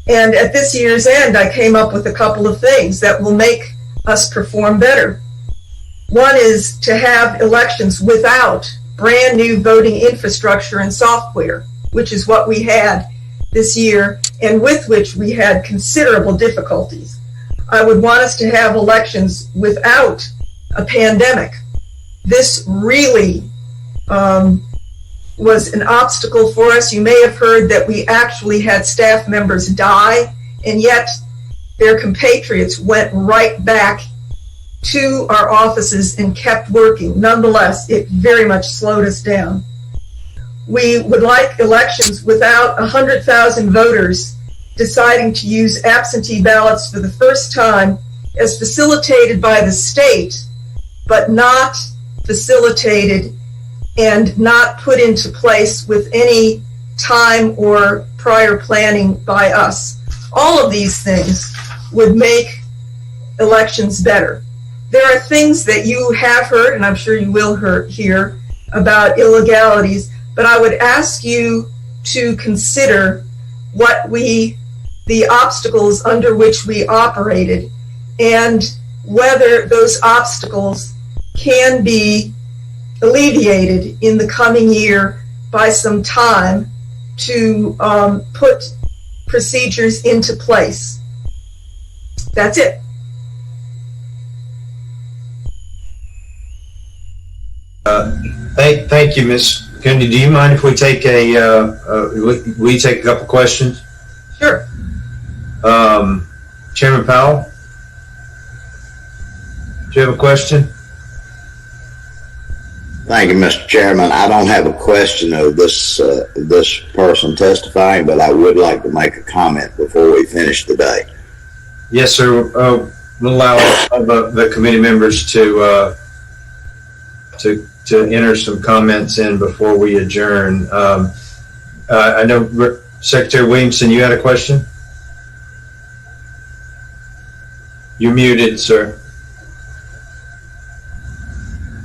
And at this year's end, I came up with a couple of things that will make us perform better. One is to have elections without brand new voting infrastructure and software, which is what we had this year and with which we had considerable difficulties. I would want us to have elections without a pandemic. This really was an obstacle for us. You may have heard that we actually had staff members die, and yet their compatriots went right back to our offices and kept working. Nonetheless, it very much slowed us down. We would like elections without 100,000 voters deciding to use absentee ballots for the first time as facilitated by the state, but not facilitated and not put into place with any time or prior planning by us. All of these things would make elections better. There are things that you have heard, and I'm sure you will hear, about illegalities, but I would ask you to consider the obstacles under which we operated and whether those obstacles can be alleviated in the coming year by some time to put procedures into place. That's it. Thank you, Ms. Cooney. Do you mind if we take a couple questions? Sure. Chairman Powell, do you have a question? Thank you, Mr. Chairman. I don't have a question of this person testifying, but I would like to make a comment before we finish the day. Yes, sir. We'll allow the committee members to enter some comments in before we adjourn. I know Secretary Williamson, you had a question? You're muted, sir.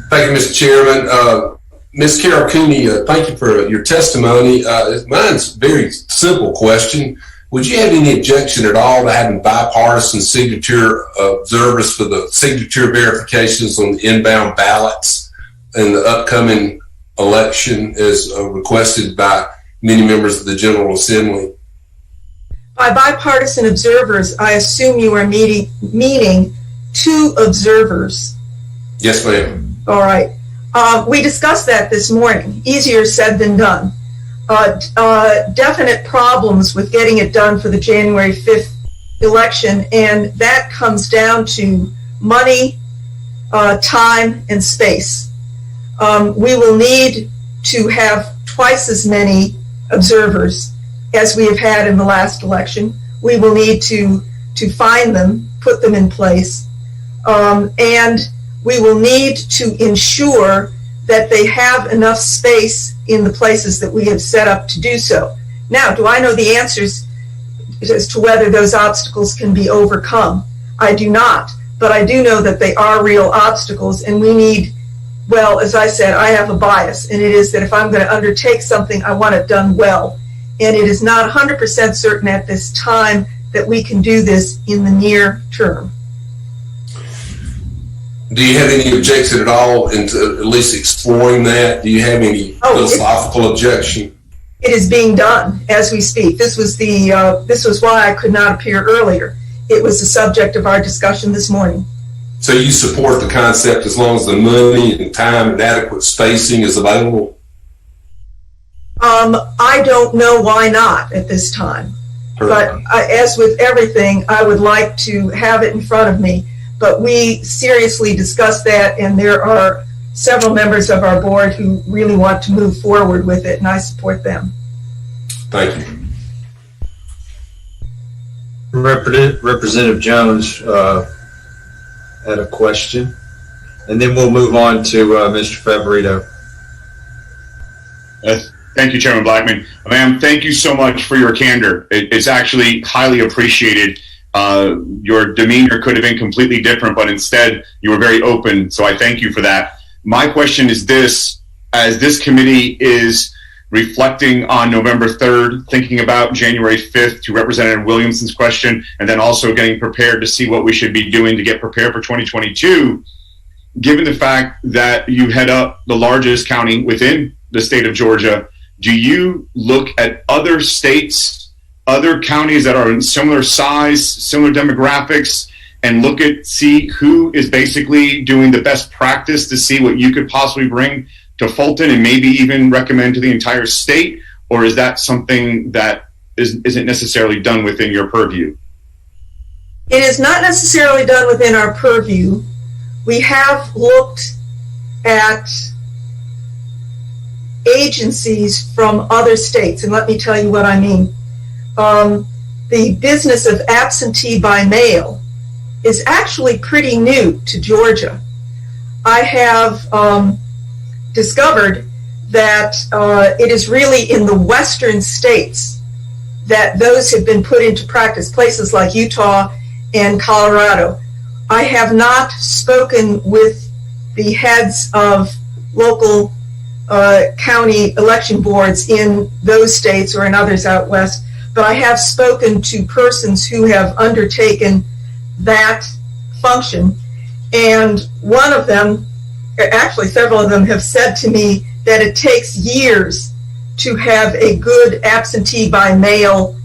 Thank you, Mr. Chairman. Ms. Carol Cooney, thank you for your testimony. Mine's a very simple question. Would you have any objection at all to having bipartisan signature observers for the signature verifications on the inbound ballots in the upcoming election as requested by many members of the General Assembly? By bipartisan observers, I assume you are meaning 2 observers. Yes, ma'am. All right. We discussed that this morning. Easier said than done. Definite problems with getting it done for the January 5th election, and that comes down to money, time, and space. We will need to have twice as many observers as we have had in the last election. We will need to find them, put them in place, and we will need to ensure that they have enough space in the places that we have set up to do so. Now, do I know the answers as to whether those obstacles can be overcome? I do not, but I do know that they are real obstacles, and we need, well, as I said, I have a bias, and it is that if I'm going to undertake something, I want it done well. And it is not 100% certain at this time that we can do this in the near term. Do you have any objection at all into at least exploring that? Do you have any philosophical objection? It is being done as we speak. This was why I could not appear earlier. It was the subject of our discussion this morning. So you support the concept as long as the money and time and adequate spacing is available? I don't know why not at this time. But as with everything, I would like to have it in front of me. But we seriously discussed that, and there are several members of our board who really want to move forward with it, and I support them. Thank you. Representative Jones had a question, and then we'll move on to Mr. Favorito. Thank you, Chairman Blackman. Ma'am, thank you so much for your candor. It's actually highly appreciated. Your demeanor could have been completely different, but instead you were very open. So I thank you for that. My question is this: as this committee is reflecting on November 3rd, thinking about January 5th to Representative Williamson's question, and then also getting prepared to see what we should be doing to get prepared for 2022, given the fact that you head up the largest county within the state of Georgia, do you look at other states, other counties that are in similar size, similar demographics, and see who is basically doing the best practice to see what you could possibly bring to Fulton and maybe even recommend to the entire state? Or is that something that isn't necessarily done within your purview? It is not necessarily done within our purview. We have looked at agencies from other states, and let me tell you what I mean. The business of absentee by mail is actually pretty new to Georgia. I have discovered that it is really in the western states that those have been put into practice, places like Utah and Colorado. I have not spoken with the heads of local county election boards in those states or in others out west, but I have spoken to persons who have undertaken that function, and one of them, actually several of them, have said to me that it takes years to have a good absentee by mail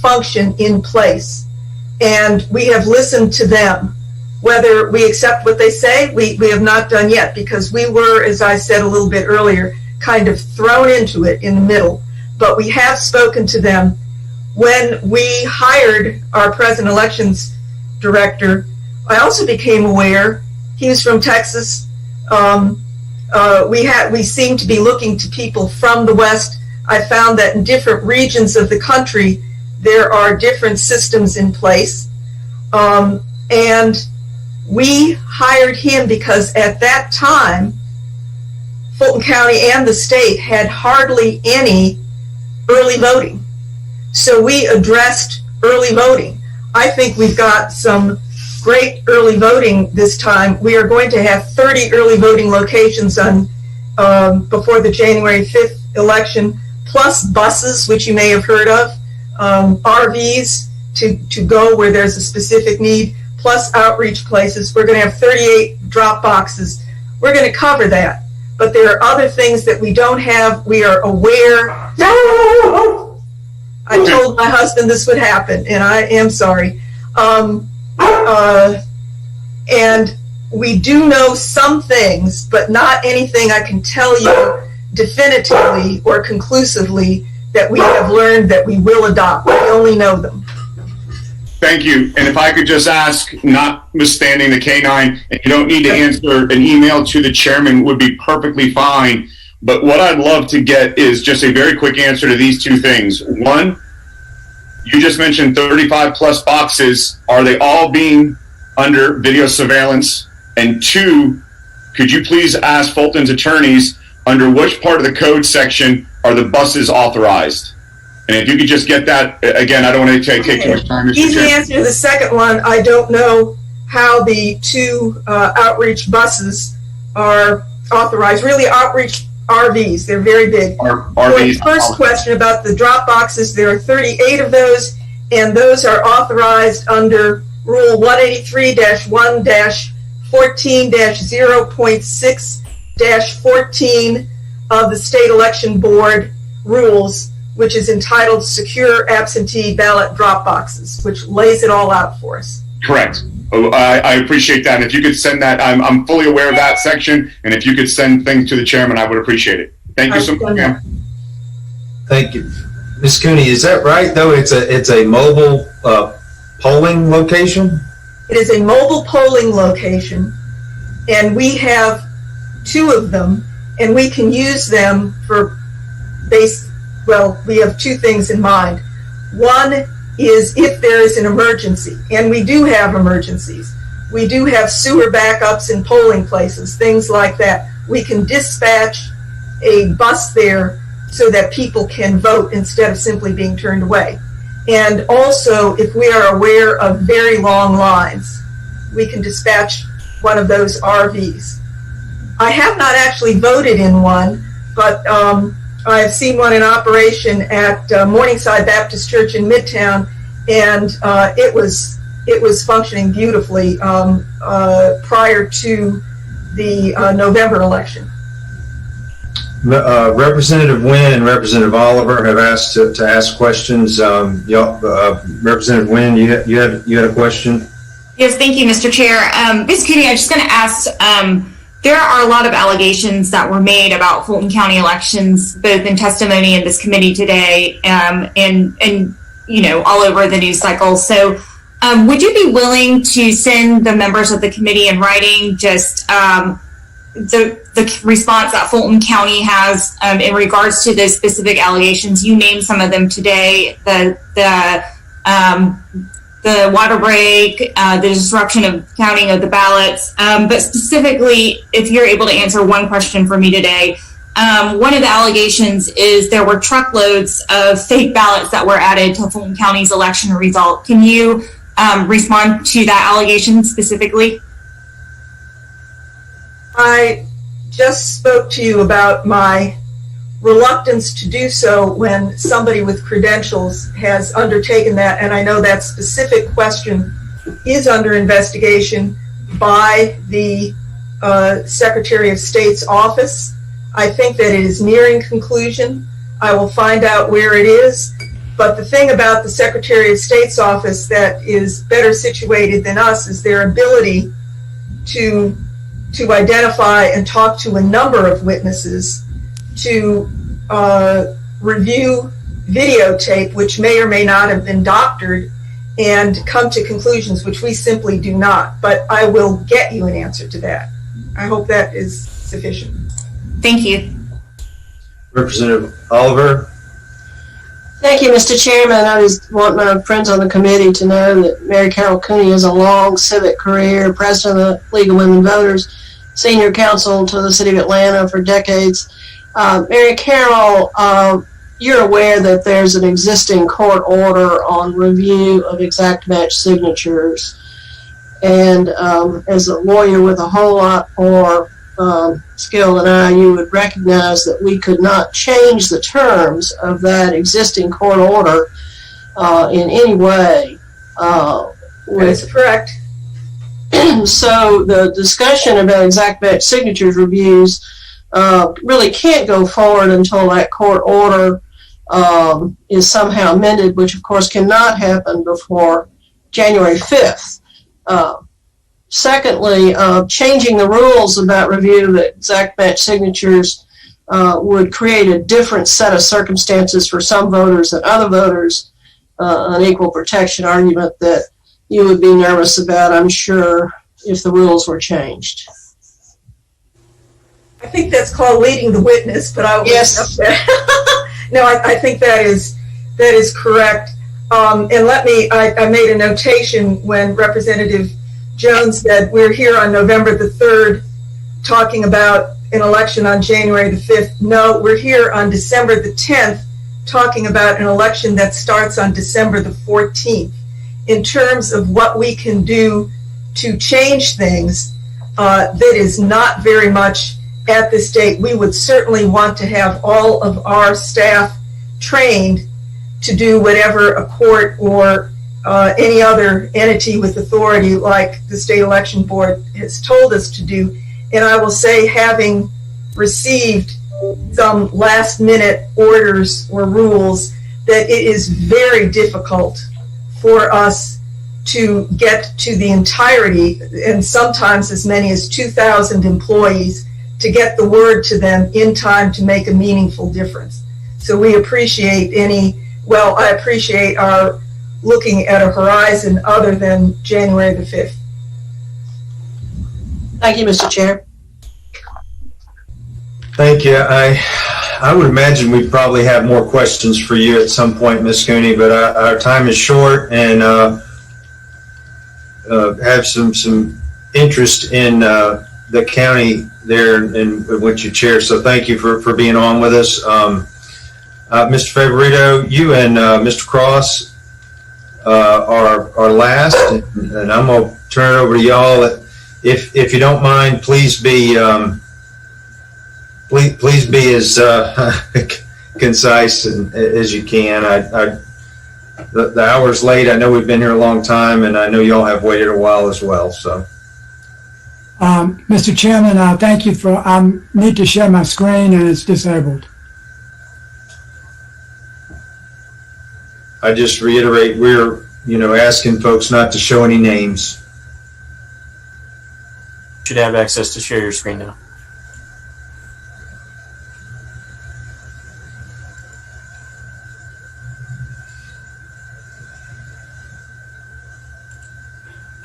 function in place, and we have listened to them. Whether we accept what they say, we have not done yet, because we were, as I said a little bit earlier, kind of thrown into it in the middle. But we have spoken to them. When we hired our present elections director, I also became aware, he was from Texas. We seem to be looking to people from the West. I found that in different regions of the country, there are different systems in place. And we hired him because at that time, Fulton County and the state had hardly any early voting. So we addressed early voting. I think we've got some great early voting this time. We are going to have 30 early voting locations on before the January 5th election, plus buses, which you may have heard of, RVs to go where there's a specific need, plus outreach places. We're going to have 38 drop boxes. We're going to cover that. But there are other things that we don't have. We are aware. I told my husband this would happen, and I am sorry. And we do know some things, but not anything I can tell you definitively or conclusively that we have learned that we will adopt. We only know them. Thank you. And if I could just ask, notwithstanding the K-9, and you don't need to answer an email to the chairman, would be perfectly fine. But what I'd love to get is just a very quick answer to these two things. One, you just mentioned 35 plus boxes. Are they all being under video surveillance? And two, could you please ask Fulton's attorneys under which part of the code section are the buses authorized? And if you could just get that, again, I don't want to take too much time. Easy answer to the second one. I don't know how the two outreach buses are authorized. Really, outreach RVs. They're very big. RVs. The first question about the drop boxes, there are 38 of those, and those are authorized under Rule 183-1-14-0.6-14 of the State Election Board rules, which is entitled Secure Absentee Ballot Drop Boxes, which lays it all out for us. Correct. I appreciate that. If you could send that, I'm fully aware of that section, and if you could send things to the chairman, I would appreciate it. Thank you so much, ma'am. Thank you. Ms. Cooney, is that right, though? It's a mobile polling location? It is a mobile polling location, and we have two of them, and we can use them for we have two things in mind. One is if there is an emergency, and we do have emergencies. We do have sewer backups in polling places, things like that. We can dispatch a bus there so that people can vote instead of simply being turned away. And also, if we are aware of very long lines, we can dispatch one of those RVs. I have not actually voted in one, but I have seen one in operation at Morningside Baptist Church in Midtown, and it was functioning beautifully prior to the November election. Representative Wynn and Representative Oliver have asked to ask questions. Representative Wynn, you had a question? Yes, thank you, Mr. Chair. Ms. Cooney, I'm just going to ask, there are a lot of allegations that were made about Fulton County elections, both in testimony in this committee today and all over the news cycle. So would you be willing to send the members of the committee in writing just the response that Fulton County has in regards to those specific allegations? You named some of them today, the water break, the disruption of counting of the ballots. But specifically, if you're able to answer one question for me today, one of the allegations is there were truckloads of fake ballots that were added to Fulton County's election result. Can you respond to that allegation specifically? I just spoke to you about my reluctance to do so when somebody with credentials has undertaken that, and I know that specific question is under investigation by the Secretary of State's office. I think that it is nearing conclusion. I will find out where it is, but the thing about the Secretary of State's office that is better situated than us is their ability to identify and talk to a number of witnesses, to review videotape, which may or may not have been doctored, and come to conclusions, which we simply do not. But I will get you an answer to that. I hope that is sufficient. Thank you. Representative Oliver. Thank you, Mr. Chairman. I just want my friends on the committee to know that Mary Carol Cooney has a long civic career, president of the League of Women Voters, senior counsel to the city of Atlanta for decades. Mary Carol, you're aware that there's an existing court order on review of exact match signatures. And as a lawyer with a whole lot more skill than I, you would recognize that we could not change the terms of that existing court order in any way. That's correct. So the discussion about exact match signatures reviews really can't go forward until that court order is somehow amended, which of course cannot happen before January 5th. Secondly, changing the rules about review of exact match signatures would create a different set of circumstances for some voters than other voters, an equal protection argument that you would be nervous about, I'm sure, if the rules were changed. I think that's called leading the witness, but I will yes. No, I think that is correct. And I made a notation when Representative Jones said we're here on November the 3rd talking about an election on January the 5th. No, we're here on December the 10th talking about an election that starts on December the 14th. In terms of what we can do to change things, that is not very much at this date. We would certainly want to have all of our staff trained to do whatever a court or any other entity with authority like the State Election Board has told us to do. And I will say, having received some last-minute orders or rules, that it is very difficult for us to get to the entirety, and sometimes as many as 2,000 employees, to get the word to them in time to make a meaningful difference. So we appreciate I appreciate our looking at a horizon other than January the 5th. Thank you, Mr. Chair. Thank you. I would imagine we probably have more questions for you at some point, Ms. Cooney, but our time is short, and have some interest in the county there and what you chair. So thank you for being on with us. Mr. Favorito, you and Mr. Cross are last, and I'm going to turn it over to y'all. If you don't mind, please be as concise as you can. The hour's late. I know we've been here a long time, and I know y'all have waited a while as well. So, Mr. Chairman, thank you for. I need to share my screen, and it's disabled. I just reiterate, we're asking folks not to show any names. You should have access to share your screen now.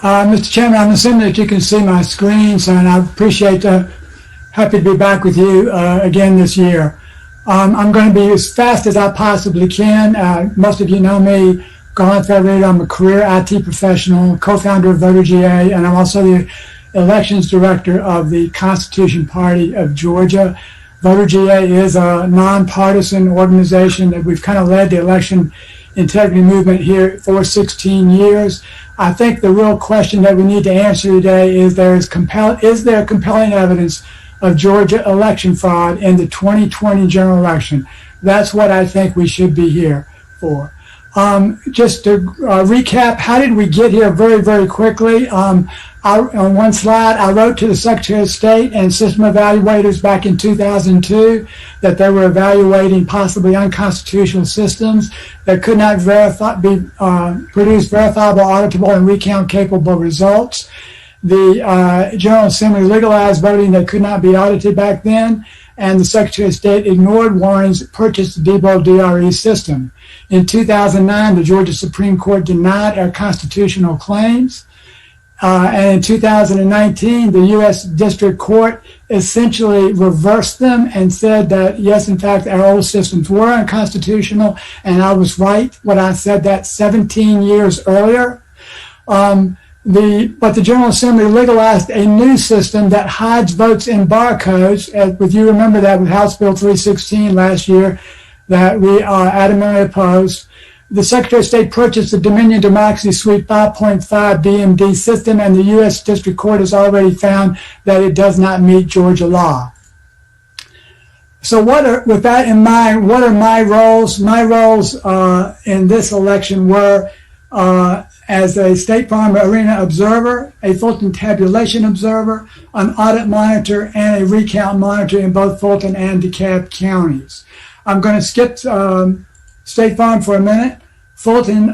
Mr. Chairman, I'm assuming that you can see my screen, so and I appreciate happy to be back with you again this year. I'm going to be as fast as I possibly can. Most of you know me, Garland Favorito. I'm a career IT professional, co-founder of Voter GA, and I'm also the elections director of the Constitution Party of Georgia. Voter GA is a nonpartisan organization that we've kind of led the election integrity movement here for 16 years. I think the real question that we need to answer today is there compelling evidence of Georgia election fraud in the 2020 general election? That's what I think we should be here for. Just to recap, how did we get here very, very quickly? On one slide, I wrote to the Secretary of State and system evaluators back in 2002 that they were evaluating possibly unconstitutional systems that could not produce verifiable, auditable, and recount-capable results. The General Assembly legalized voting that could not be audited back then, and the Secretary of State ignored warnings, purchased the Debo DRE system. In 2009, the Georgia Supreme Court denied our constitutional claims. And in 2019, the U.S. District Court essentially reversed them and said that, yes, in fact, our old systems were unconstitutional, and I was right when I said that 17 years earlier. But the General Assembly legalized a new system that hides votes in barcodes. If you remember that with House Bill 316 last year, that we adamantly opposed. The Secretary of State purchased the Dominion Democracy Suite 5.5 DMD system, and the U.S. District Court has already found that it does not meet Georgia law. So with that in mind, what are my roles? My roles in this election were as a State Farm Arena observer, a Fulton tabulation observer, an audit monitor, and a recount monitor in both Fulton and DeKalb counties. I'm going to skip State Farm for a minute. Fulton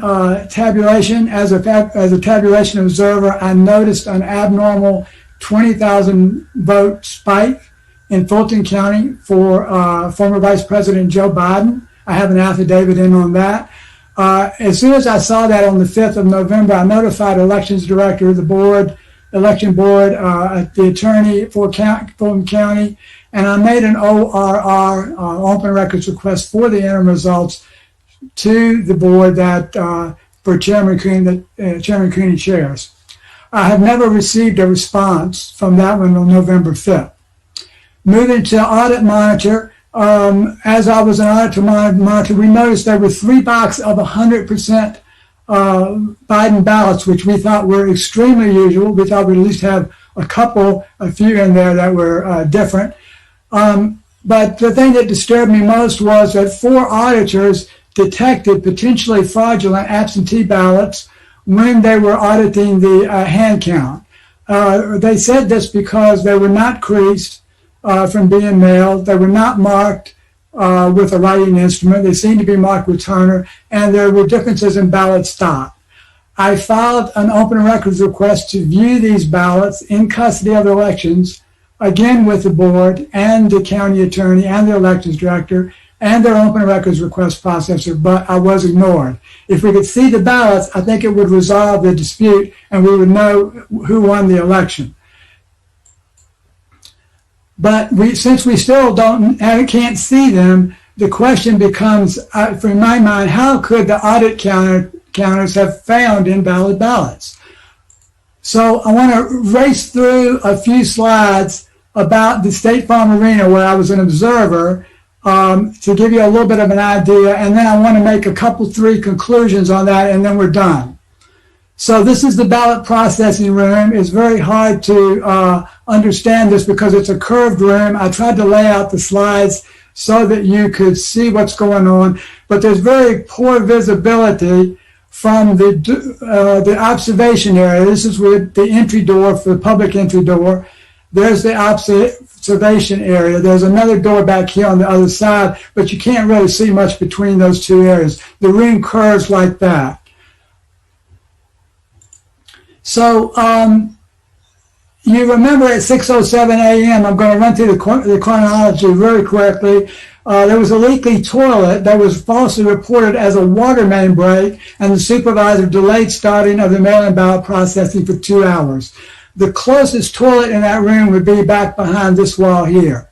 tabulation, as a tabulation observer, I noticed an abnormal 20,000 vote spike in Fulton County for former Vice President Joe Biden. I have an affidavit in on that. As soon as I saw that on the 5th of November, I notified elections director, the board, election board, the attorney for Fulton County, and I made an ORR, open records request for the interim results to the board that for Chairman Cooney, Chairman Cooney chairs. I have never received a response from that one on November 5th. Moving to audit monitor, as I was an auditor monitor, we noticed there were 3 boxes of 100% Biden ballots, which we thought were extremely usual. We thought we'd at least have a few in there that were different. But the thing that disturbed me most was that 4 auditors detected potentially fraudulent absentee ballots when they were auditing the hand count. They said this because they were not creased from being mailed. They were not marked with a writing instrument. They seemed to be marked with toner, and there were differences in ballot stock. I filed an open records request to view these ballots in custody of the elections, again with the board and the county attorney and the elections director and their open records request processor, but I was ignored. If we could see the ballots, I think it would resolve the dispute and we would know who won the election. But since we still can't see them, the question becomes, from my mind, how could the audit counters have found invalid ballots? So I want to race through a few slides about the State Farm Arena where I was an observer to give you a little bit of an idea, and then I want to make 3 conclusions on that, and then we're done. So this is the ballot processing room. It's very hard to understand this because it's a curved room. I tried to lay out the slides so that you could see what's going on, but there's very poor visibility from the observation area. This is where the entry door for the public entry door. There's the observation area. There's another door back here on the other side, but you can't really see much between those 2 areas. The room curves like that. So you remember at 6:07 a.m., I'm going to run through the chronology very quickly. There was a leaky toilet that was falsely reported as a water main break, and the supervisor delayed starting of the mail-in ballot processing for 2 hours. The closest toilet in that room would be back behind this wall here.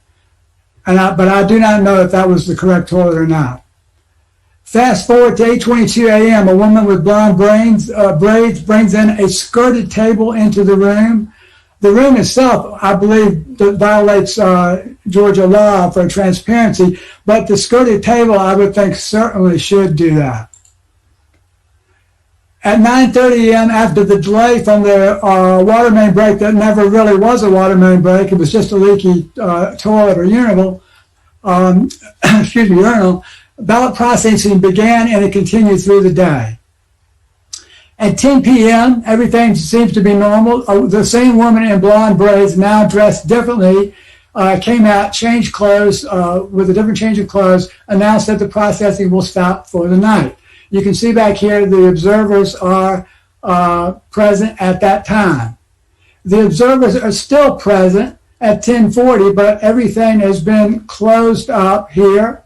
But I do not know if that was the correct toilet or not. Fast forward to 8:22 a.m., a woman with blonde braids brings in a skirted table into the room. The room itself, I believe, violates Georgia law for transparency, but the skirted table, I would think, certainly should do that. At 9:30 a.m., after the delay from the water main break that never really was a water main break, it was just a leaky toilet or urinal, urinal, ballot processing began and it continued through the day. At 10 p.m., everything seems to be normal. The same woman in blonde braids, now dressed differently, came out, changed clothes with a different change of clothes, announced that the processing will stop for the night. You can see back here the observers are present at that time. The observers are still present at 10:40, but everything has been closed up here.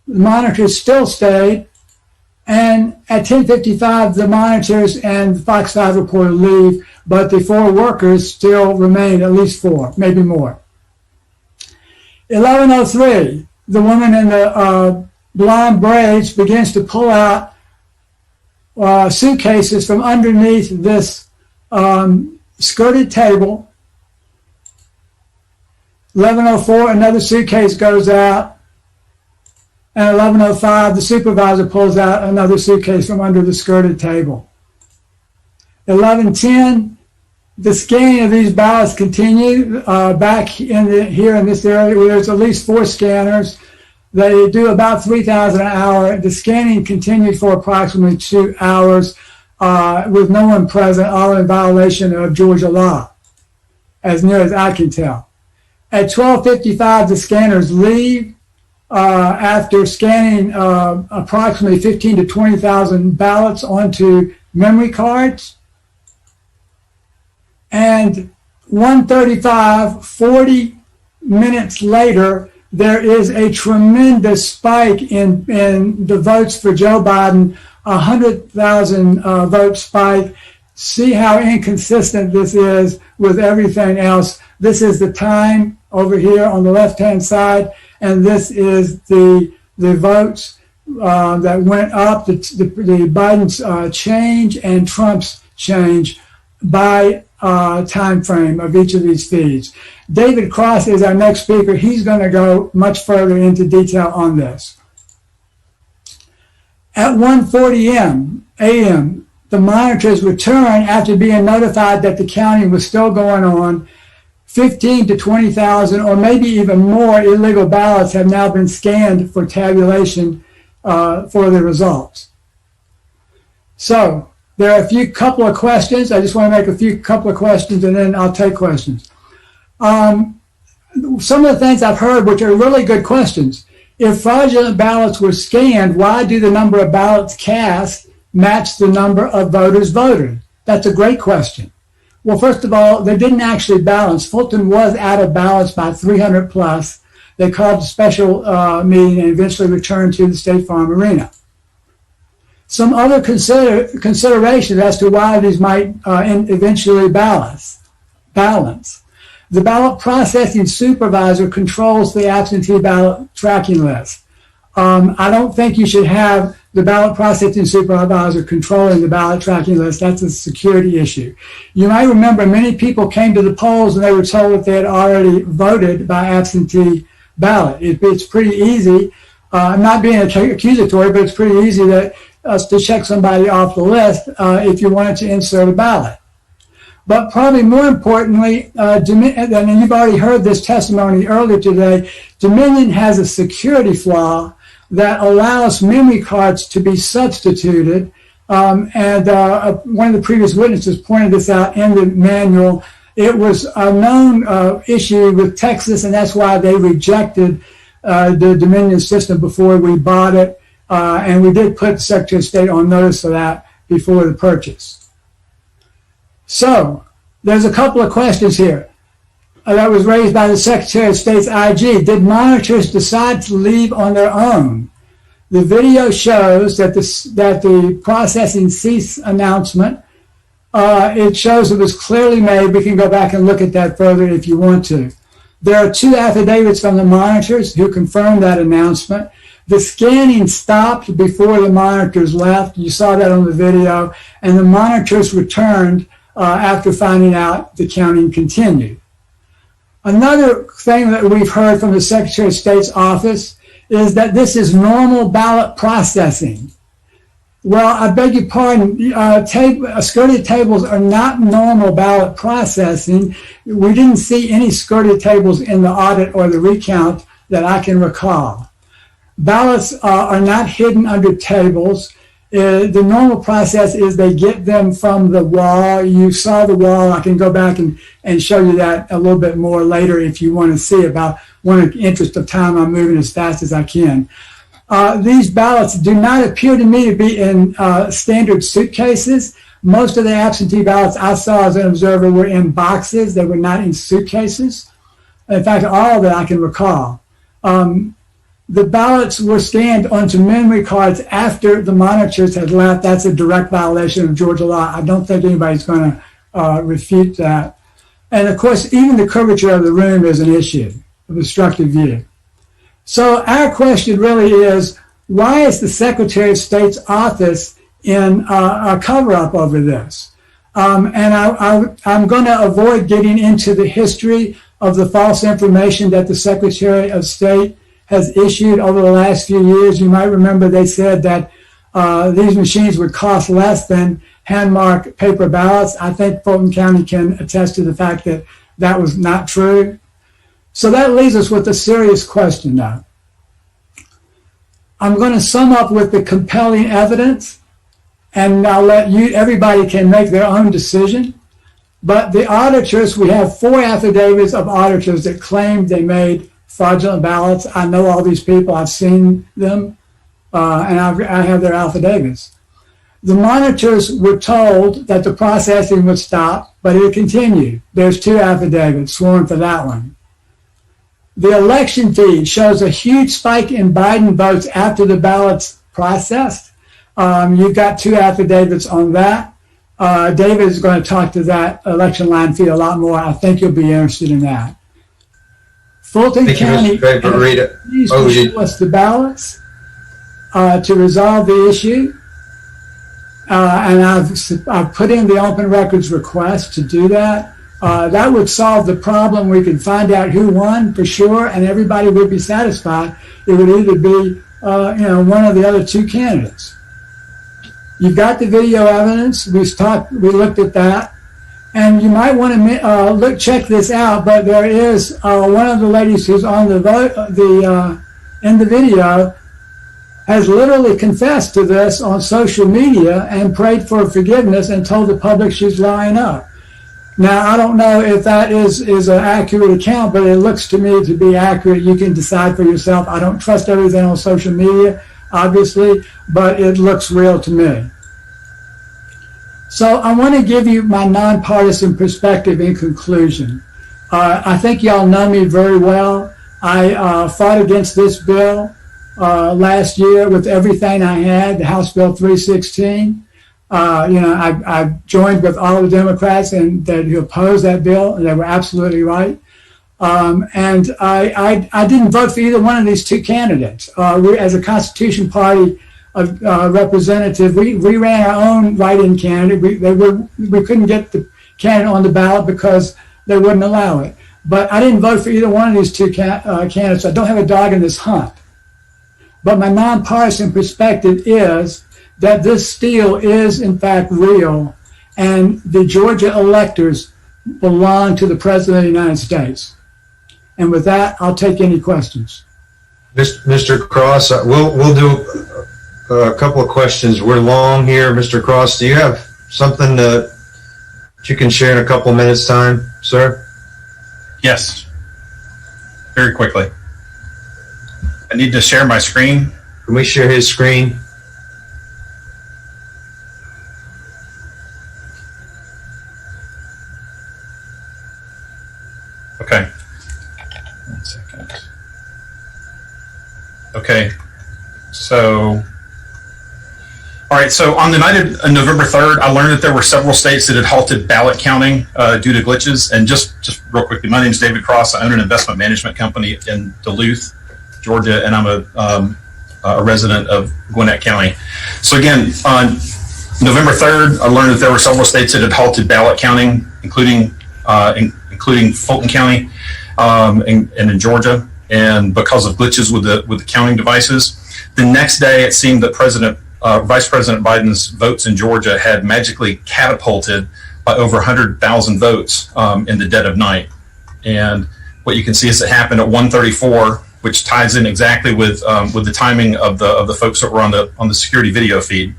The monitors still stayed And at 10:55, the monitors and the Fox 5 reporter leave, but the 4 workers still remain, at least 4, maybe more. 11:03, the woman in the blonde braids begins to pull out suitcases from underneath this skirted table. 11:04, another suitcase goes out. And 11:05, the supervisor pulls out another suitcase from under the skirted table. 11:10, the scanning of these ballots continue back here in this area where there's at least 4 scanners. They do about 3,000 an hour. The scanning continued for approximately 2 hours with no one present, all in violation of Georgia law, as near as I can tell. At 12:55, the scanners leave. After scanning approximately 15 to 20,000 ballots onto memory cards. And 1:35, 40 minutes later, there is a tremendous spike in the votes for Joe Biden, 100,000 vote spike. See how inconsistent this is with everything else. This is the time over here on the left-hand side. And this is the votes that went up, the Biden's change and Trump's change by time frame of each of these feeds. David Cross is our next speaker. He's going to go much further into detail on this. At 1:40 a.m., the monitors return after being notified that the counting was still going on. 15 to 20,000 or maybe even more illegal ballots have now been scanned for tabulation for the results. So there are a couple of questions. I just want to make a couple of questions and then I'll take questions. Some of the things I've heard, which are really good questions. If fraudulent ballots were scanned, why do the number of ballots cast match the number of voters voted? That's a great question. Well, first of all, they didn't actually balance. Fulton was out of balance by 300 plus. They called a special meeting and eventually returned to the State Farm Arena. Some other considerations as to why these might eventually balance. The ballot processing supervisor controls the absentee ballot tracking list. I don't think you should have the ballot processing supervisor controlling the ballot tracking list. That's a security issue. You might remember many people came to the polls and they were told that they had already voted by absentee ballot. It's pretty easy. I'm not being accusatory, but it's pretty easy to check somebody off the list if you wanted to insert a ballot. But probably more importantly, and you've already heard this testimony earlier today, Dominion has a security flaw that allows memory cards to be substituted. One of the previous witnesses pointed this out in the manual. It was a known issue with Texas, and that's why they rejected the Dominion system before we bought it. And we did put the Secretary of State on notice of that before the purchase. So there's a couple of questions here that was raised by the Secretary of State's IG. Did monitors decide to leave on their own? The video shows that the processing cease announcement, it shows it was clearly made. We can go back and look at that further if you want to. There are 2 affidavits from the monitors who confirmed that announcement. The scanning stopped before the monitors left. You saw that on the video. And the monitors returned after finding out the counting continued. Another thing that we've heard from the Secretary of State's office is that this is normal ballot processing. Well, I beg your pardon, skirted tables are not normal ballot processing. We didn't see any skirted tables in the audit or the recount that I can recall. Ballots are not hidden under tables. The normal process is they get them from the wall. You saw the wall. I can go back and show you that a little bit more later if you want to see about. In the interest of time, I'm moving as fast as I can. These ballots do not appear to me to be in standard suitcases. Most of the absentee ballots I saw as an observer were in boxes. They were not in suitcases. In fact, all that I can recall. the ballots were scanned onto memory cards after the monitors had left. That's a direct violation of Georgia law. I don't think anybody's going to refute that. And of course, even the curvature of the room is an issue of obstructive view. So our question really is, why is the Secretary of State's office in a cover-up over this? And I'm going to avoid getting into the history of the false information that the Secretary of State has issued over the last few years. You might remember they said that these machines would cost less than hand-marked paper ballots. I think Fulton County can attest to the fact that that was not true. So that leaves us with a serious question now. I'm going to sum up with the compelling evidence, and I'll let you, everybody can make their own decision. But the auditors, we have 4 affidavits of auditors that claim they made fraudulent ballots. I know all these people, I've seen them, and I have their affidavits. The monitors were told that the processing would stop, but it continued. There's 2 affidavits sworn for that one. The election feed shows a huge spike in Biden votes after the ballots processed. You've got 2 affidavits on that. David is going to talk to that election line feed a lot more. I think you'll be interested in that. Fulton County needs to show us the ballots to resolve the issue. And I've put in the open records request to do that. That would solve the problem. We could find out who won for sure, and everybody would be satisfied. It would either be one of the other 2 candidates. You've got the video evidence. We looked at that, and you might want to check this out. But there is one of the ladies who's on in the video has literally confessed to this on social media and prayed for forgiveness and told the public she's lying up. Now, I don't know if that is an accurate account, but it looks to me to be accurate. You can decide for yourself. I don't trust everything on social media, obviously, but it looks real to me. So I want to give you my nonpartisan perspective in conclusion. I think y'all know me very well. I fought against this bill last year with everything I had, the House Bill 316. I joined with all the Democrats and who opposed that bill, and they were absolutely right. And I didn't vote for either one of these 2 candidates. We, as a Constitution Party representative, we ran our own write-in candidate. We couldn't get the candidate on the ballot because they wouldn't allow it. But I didn't vote for either one of these 2 candidates. I don't have a dog in this hunt. But my nonpartisan perspective is that this steal is in fact real, and the Georgia electors belong to the President of the United States. And with that, I'll take any questions. Mr. Cross, we'll do a couple of questions. We're long here. Mr. Cross, do you have something that you can share in a couple of minutes' time, sir? Yes, very quickly. I need to share my screen. Can we share his screen? Okay. 1 second. Okay. So, all right. So on the night of November 3rd, I learned that there were several states that had halted ballot counting due to glitches. And just real quickly, my name is David Cross. I own an investment management company in Duluth, Georgia, and I'm a resident of Gwinnett County. So again, on November 3rd, I learned that there were several states that had halted ballot counting, including Fulton County and in Georgia, and because of glitches with the counting devices. The next day, it seemed that Vice President Biden's votes in Georgia had magically catapulted by over 100,000 votes in the dead of night. And what you can see is it happened at 1:34, which ties in exactly with the timing of the folks that were on the security video feed.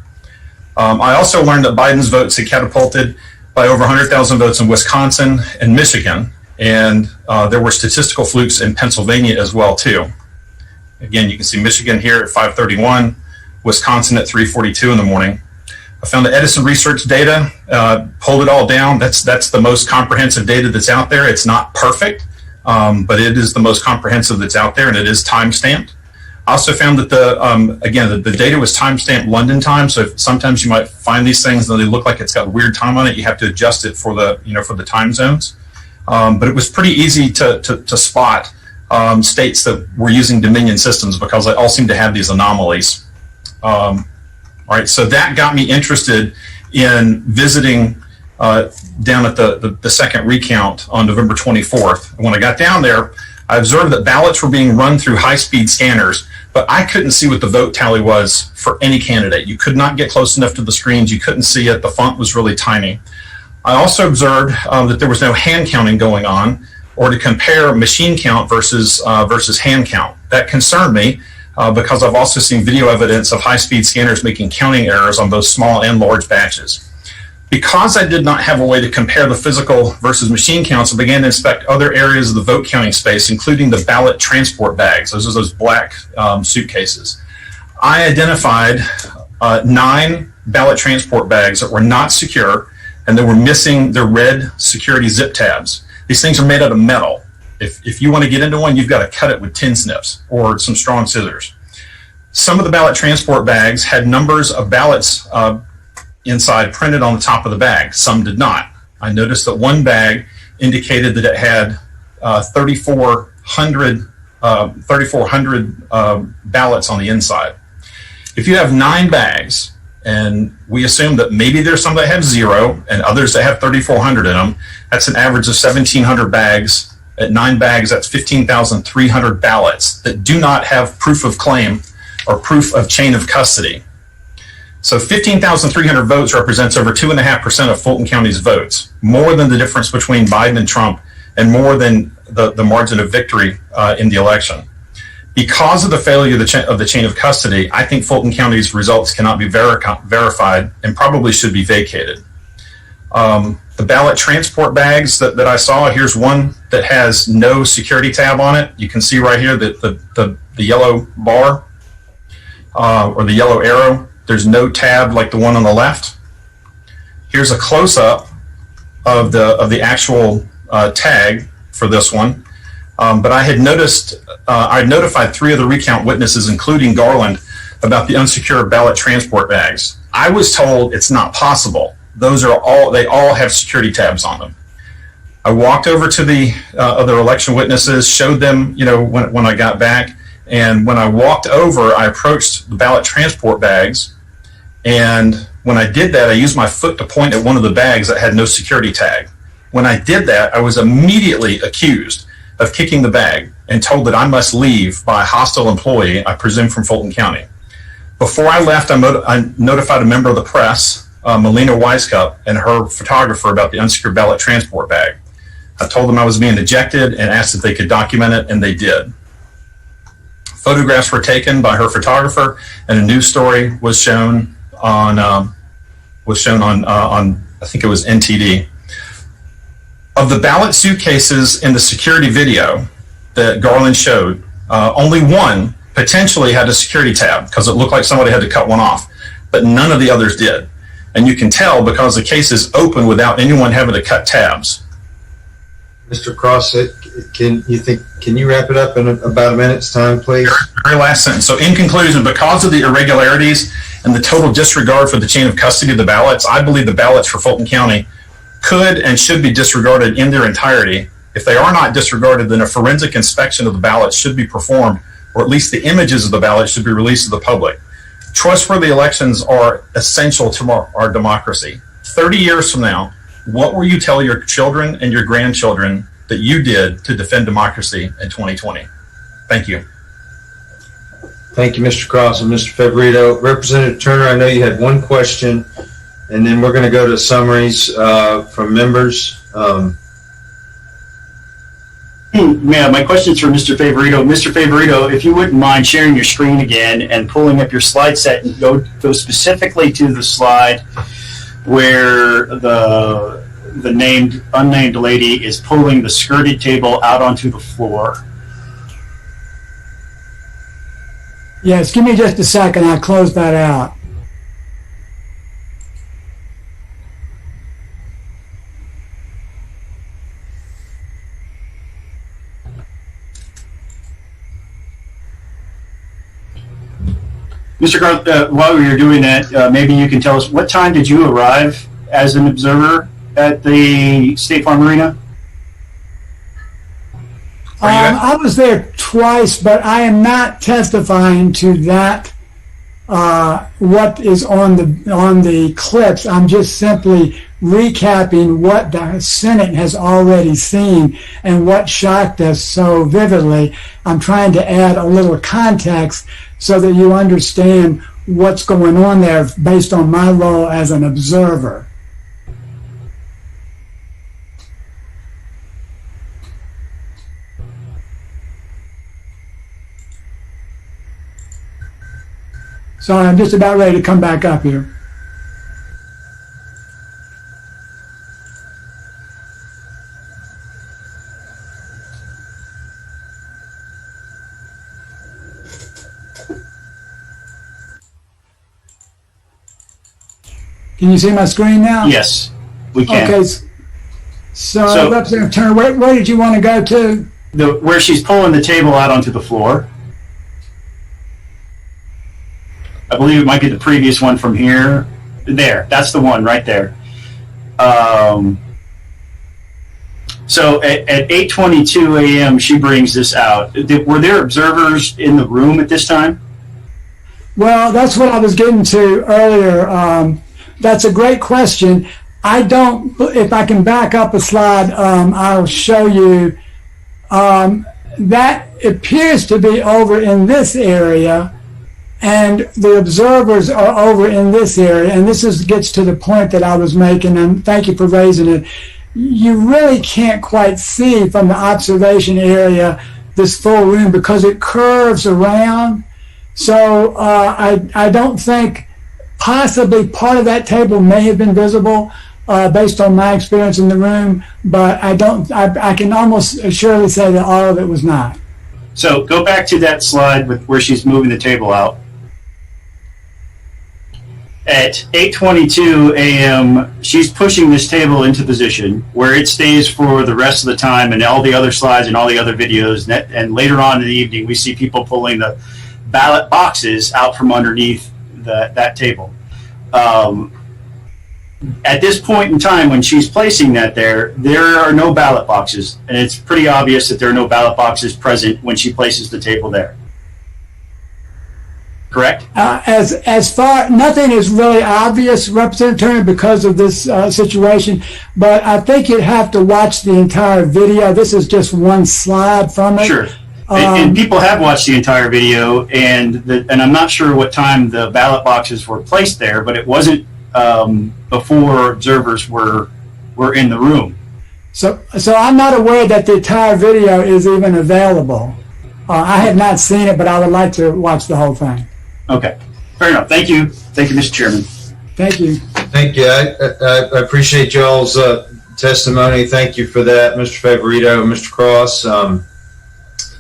I also learned that Biden's votes had catapulted by over 100,000 votes in Wisconsin and Michigan, and there were statistical flukes in Pennsylvania as well too. Again, you can see Michigan here at 5:31, Wisconsin at 3:42 in the morning. I found the Edison Research data, pulled it all down. That's the most comprehensive data that's out there. It's not perfect, but it is the most comprehensive that's out there, and it is time stamped. I also found that the data was timestamped London time, so sometimes you might find these things and they look like it's got weird time on it. You have to adjust it for the time zones. But it was pretty easy to spot states that were using Dominion systems because they all seem to have these anomalies. All right, so that got me interested in visiting down at the second recount on November 24th. And when I got down there, I observed that ballots were being run through high-speed scanners, but I couldn't see what the vote tally was for any candidate. You could not get close enough to the screens. You couldn't see it. The font was really tiny. I also observed that there was no hand counting going on, or to compare machine count versus hand count. That concerned me because I've also seen video evidence of high-speed scanners making counting errors on both small and large batches. Because I did not have a way to compare the physical versus machine counts, I began to inspect other areas of the vote counting space, including the ballot transport bags. Those are those black suitcases. I identified 9 ballot transport bags that were not secure, and they were missing the red security zip tabs. These things are made out of metal. If you want to get into one, you've got to cut it with tin snips or some strong scissors. Some of the ballot transport bags had numbers of ballots inside printed on the top of the bag. Some did not. I noticed that one bag indicated that it had 3,400 ballots on the inside. If you have 9 bags, and we assume that maybe there's some that have 0 and others that have 3,400 in them, that's an average of 1,700 bags. At 9 bags, that's 15,300 ballots that do not have proof of claim or proof of chain of custody. So 15,300 votes represents over 2.5% of Fulton County's votes, more than the difference between Biden and Trump, and more than the margin of victory in the election. Because of the failure of the chain of custody, I think Fulton County's results cannot be verified and probably should be vacated. The ballot transport bags that I saw, here's one that has no security tab on it. You can see right here that the yellow bar or the yellow arrow. There's no tab like the one on the left. Here's a close-up of the actual tag for this one. But I had noticed, I had notified 3 of the recount witnesses, including Garland, about the unsecured ballot transport bags. I was told it's not possible. Those are they all have security tabs on them. I walked over to the other election witnesses, showed them, when I got back. And when I walked over, I approached the ballot transport bags. And when I did that, I used my foot to point at one of the bags that had no security tag. When I did that, I was immediately accused of kicking the bag and told that I must leave by a hostile employee, I presume from Fulton County. Before I left, I notified a member of the press, Melina Weiskup, and her photographer about the unsecured ballot transport bag. I told them I was being ejected and asked if they could document it, and they did. Photographs were taken by her photographer, and a news story was shown on I think it was NTD. Of the ballot suitcases in the security video that Garland showed, only one potentially had a security tab because it looked like somebody had to cut one off, but none of the others did. And you can tell because the case is open without anyone having to cut tabs. Mr. Cross, can you wrap it up in about a minute's time, please? Very last sentence. So in conclusion, because of the irregularities and the total disregard for the chain of custody of the ballots, I believe the ballots for Fulton County could and should be disregarded in their entirety. If they are not disregarded, then a forensic inspection of the ballots should be performed, or at least the images of the ballots should be released to the public. Trustworthy elections are essential to our democracy. 30 years from now, what will you tell your children and your grandchildren that you did to defend democracy in 2020? Thank you. Thank you, Mr. Cross and Mr. Favorito. Representative Turner, I know you had one question, and then we're going to go to summaries from members. Yeah, my question's for Mr. Favorito. Mr. Favorito, if you wouldn't mind sharing your screen again and pulling up your slide set and go specifically to the slide where the unnamed lady is pulling the skirted table out onto the floor. Yes, give me just a second. I'll close that out. Mr. Garth, while we were doing that, maybe you can tell us, what time did you arrive as an observer at the State Farm Arena? I was there twice, but I am not testifying to that. What is on the clips? I'm just simply recapping what the Senate has already seen and what shocked us so vividly. I'm trying to add a little context so that you understand what's going on there based on my role as an observer. Sorry, I'm just about ready to come back up here. Can you see my screen now? Yes, we can. Okay, so Representative Turner, where did you want to go to? Where she's pulling the table out onto the floor. I believe it might be the previous one from here. There, that's the one right there. So at 8:22 a.m., she brings this out. Were there observers in the room at this time? Well, that's what I was getting to earlier. That's a great question. I don't, if I can back up a slide, I'll show you. That appears to be over in this area, and the observers are over in this area. And this gets to the point that I was making, and thank you for raising it. You really can't quite see from the observation area this full room because it curves around. So I don't think, possibly part of that table may have been visible based on my experience in the room, but I can almost surely say that all of it was not. So go back to that slide with where she's moving the table out. At 8:22 a.m., she's pushing this table into position where it stays for the rest of the time, and all the other slides and all the other videos. And later on in the evening, we see people pulling the ballot boxes out from underneath that table. At this point in time, when she's placing that there are no ballot boxes, and it's pretty obvious that there are no ballot boxes present when she places the table there. Correct? As far, nothing is really obvious, Representative Turner, because of this situation, but I think you'd have to watch the entire video. This is just one slide from it. Sure. And people have watched the entire video, and I'm not sure what time the ballot boxes were placed there, but it wasn't before observers were in the room. So I'm not aware that the entire video is even available. I have not seen it, but I would like to watch the whole thing. Okay, fair enough. Thank you. Thank you, Mr. Chairman. Thank you. Thank you. I appreciate y'all's testimony. Thank you for that, Mr. Favorito and Mr. Cross.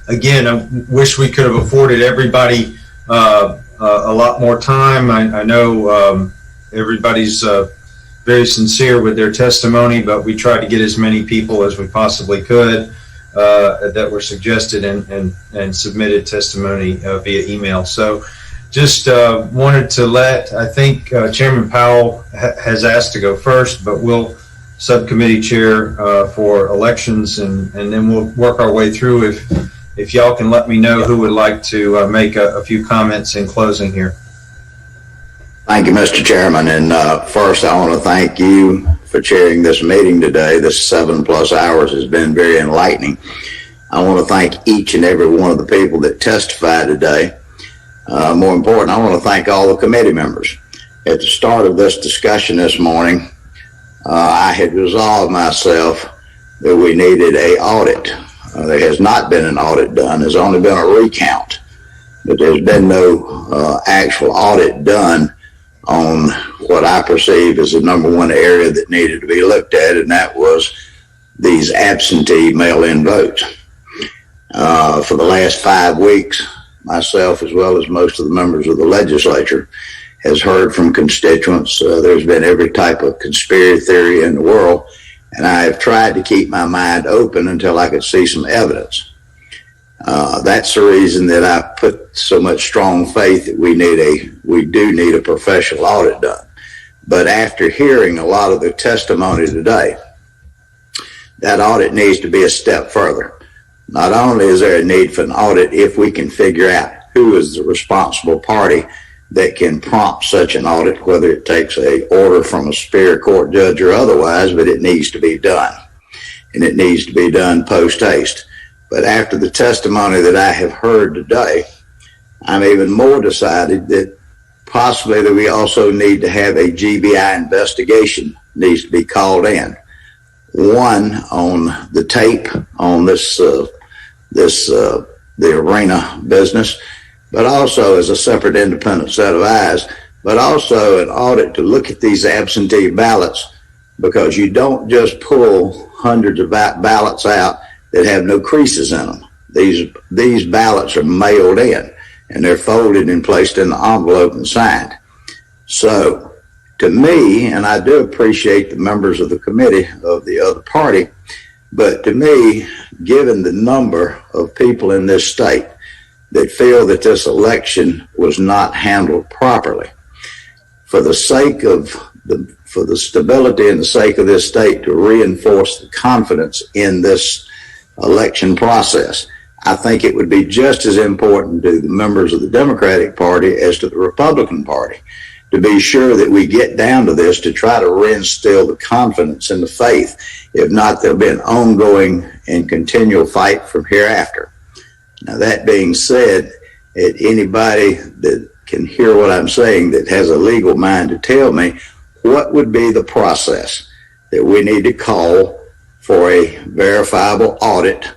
Again, I wish we could have afforded everybody a lot more time. I know everybody's very sincere with their testimony, but we tried to get as many people as we possibly could that were suggested and submitted testimony via email. So just wanted to I think Chairman Powell has asked to go first, but we'll subcommittee chair for elections, and then we'll work our way through. If y'all can let me know who would like to make a few comments in closing here. Thank you, Mr. Chairman. And first, I want to thank you for chairing this meeting today. This 7+ hours has been very enlightening. I want to thank each and every one of the people that testified today. More important, I want to thank all the committee members. At the start of this discussion this morning, I had resolved myself that we needed an audit. There has not been an audit done. There's only been a recount, but there's been no actual audit done on what I perceive as the #1 area that needed to be looked at, and that was these absentee mail-in votes. For the last 5 weeks, myself, as well as most of the members of the legislature, has heard from constituents. There's been every type of conspiracy theory in the world, and I have tried to keep my mind open until I could see some evidence. That's the reason that I put so much strong faith that we do need a professional audit done. But after hearing a lot of the testimony today, that audit needs to be a step further. Not only is there a need for an audit if we can figure out who is the responsible party that can prompt such an audit, whether it takes an order from a superior court judge or otherwise, but it needs to be done. And it needs to be done post haste. But after the testimony that I have heard today, I'm even more decided that possibly that we also need to have a GBI investigation needs to be called in. One on the tape on the arena business, but also as a separate independent set of eyes, but also an audit to look at these absentee ballots, because you don't just pull hundreds of ballots out that have no creases in them. These ballots are mailed in and they're folded and placed in the envelope and signed. So to me, and I do appreciate the members of the committee of the other party, but to me, given the number of people in this state that feel that this election was not handled properly, for the sake of for the stability and the sake of this state, to reinforce the confidence in this election process, I think it would be just as important to the members of the Democratic Party as to the Republican Party to be sure that we get down to this to try to reinstill the confidence and the faith. If not, there'll be an ongoing and continual fight from hereafter. Now, that being said, anybody that can hear what I'm saying that has a legal mind to tell me what would be the process that we need to call for a verifiable audit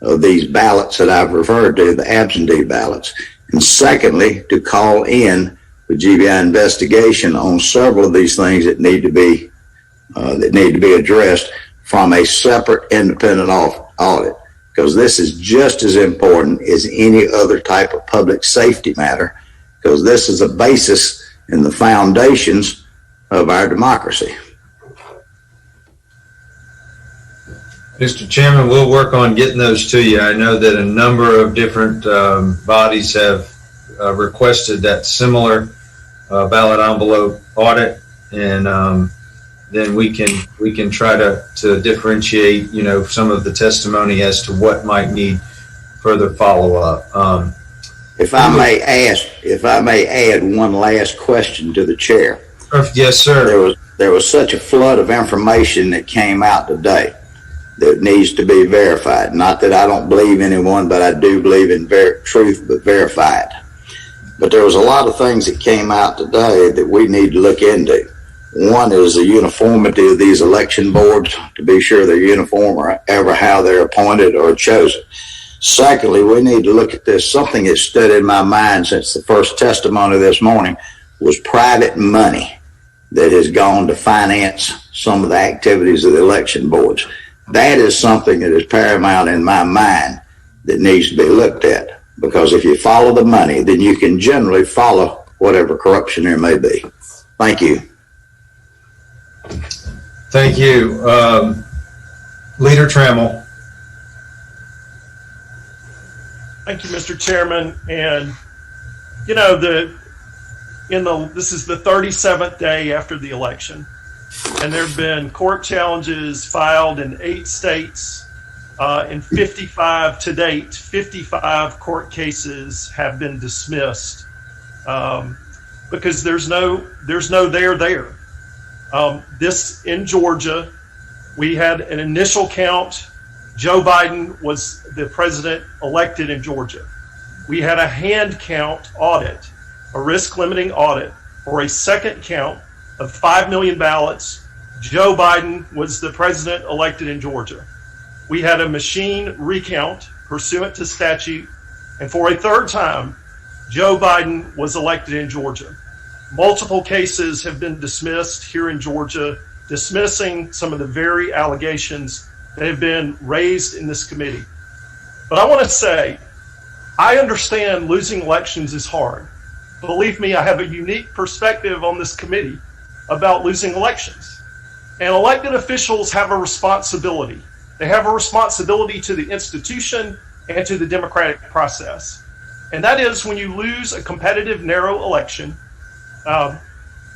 of these ballots that I've referred to, the absentee ballots. And secondly, to call in the GBI investigation on several of these things that need to be addressed from a separate independent audit, because this is just as important as any other type of public safety matter, because this is a basis in the foundations of our democracy. Mr. Chairman, we'll work on getting those to you. I know that a number of different bodies have requested that similar ballot envelope audit, and then we can try to differentiate, some of the testimony as to what might need further follow-up. If I may add one last question to the chair. Yes, sir. There was such a flood of information that came out today that needs to be verified. Not that I don't believe anyone, but I do believe in truth, but verified. But there was a lot of things that came out today that we need to look into. One is the uniformity of these election boards, to be sure they're uniform or ever how they're appointed or chosen. Secondly, we need to look at this. Something that stood in my mind since the first testimony this morning was private money that has gone to finance some of the activities of the election boards. That is something that is paramount in my mind that needs to be looked at, because if you follow the money, then you can generally follow whatever corruption there may be. Thank you. Thank you. Leader Trammell. Thank you, Mr. Chairman. And, this is the 37th day after the election, and there have been court challenges filed in 8 states. In 55 to date, 55 court cases have been dismissed because there's no there. This in Georgia, we had an initial count. Joe Biden was the president elected in Georgia. We had a hand count audit, a risk limiting audit for a second count of 5 million ballots. Joe Biden was the president elected in Georgia. We had a machine recount pursuant to statute, and for a third time, Joe Biden was elected in Georgia. Multiple cases have been dismissed here in Georgia, dismissing some of the very allegations that have been raised in this committee. But I want to say, I understand losing elections is hard. Believe me, I have a unique perspective on this committee about losing elections. And elected officials have a responsibility. They have a responsibility to the institution and to the democratic process. And that is when you lose a competitive, narrow election,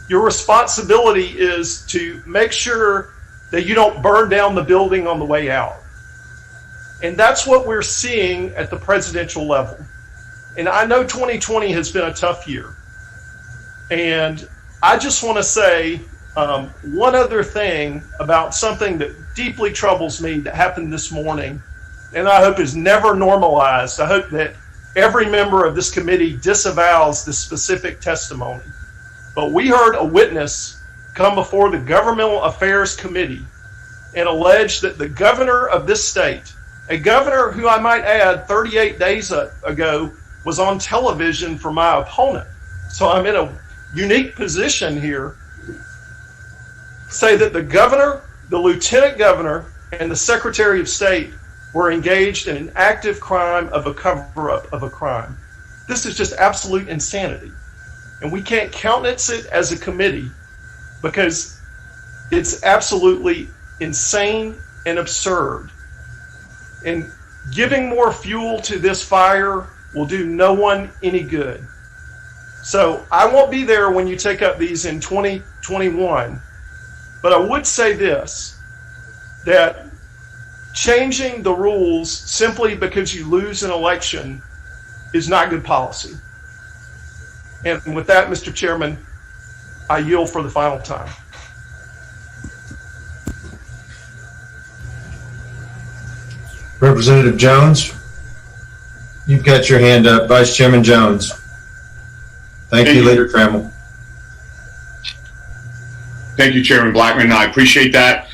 your responsibility is to make sure that you don't burn down the building on the way out. And that's what we're seeing at the presidential level. And I know 2020 has been a tough year. And I just want to say one other thing about something that deeply troubles me that happened this morning, and I hope is never normalized. I hope that every member of this committee disavows this specific testimony. But we heard a witness come before the Governmental Affairs Committee and allege that the governor of this state, a governor who I might add 38 days ago was on television for my opponent. So I'm in a unique position here. Say that the governor, the lieutenant governor, and the secretary of state were engaged in an active crime of a cover-up of a crime. This is just absolute insanity. And we can't countenance it as a committee because it's absolutely insane and absurd. And giving more fuel to this fire will do no one any good. So I won't be there when you take up these in 2021, but I would say this, that changing the rules simply because you lose an election is not good policy. And with that, Mr. Chairman, I yield for the final time. Representative Jones, you've got your hand up. Vice Chairman Jones. Thank you, Leader Trammell. Thank you, Chairman Blackman. I appreciate that.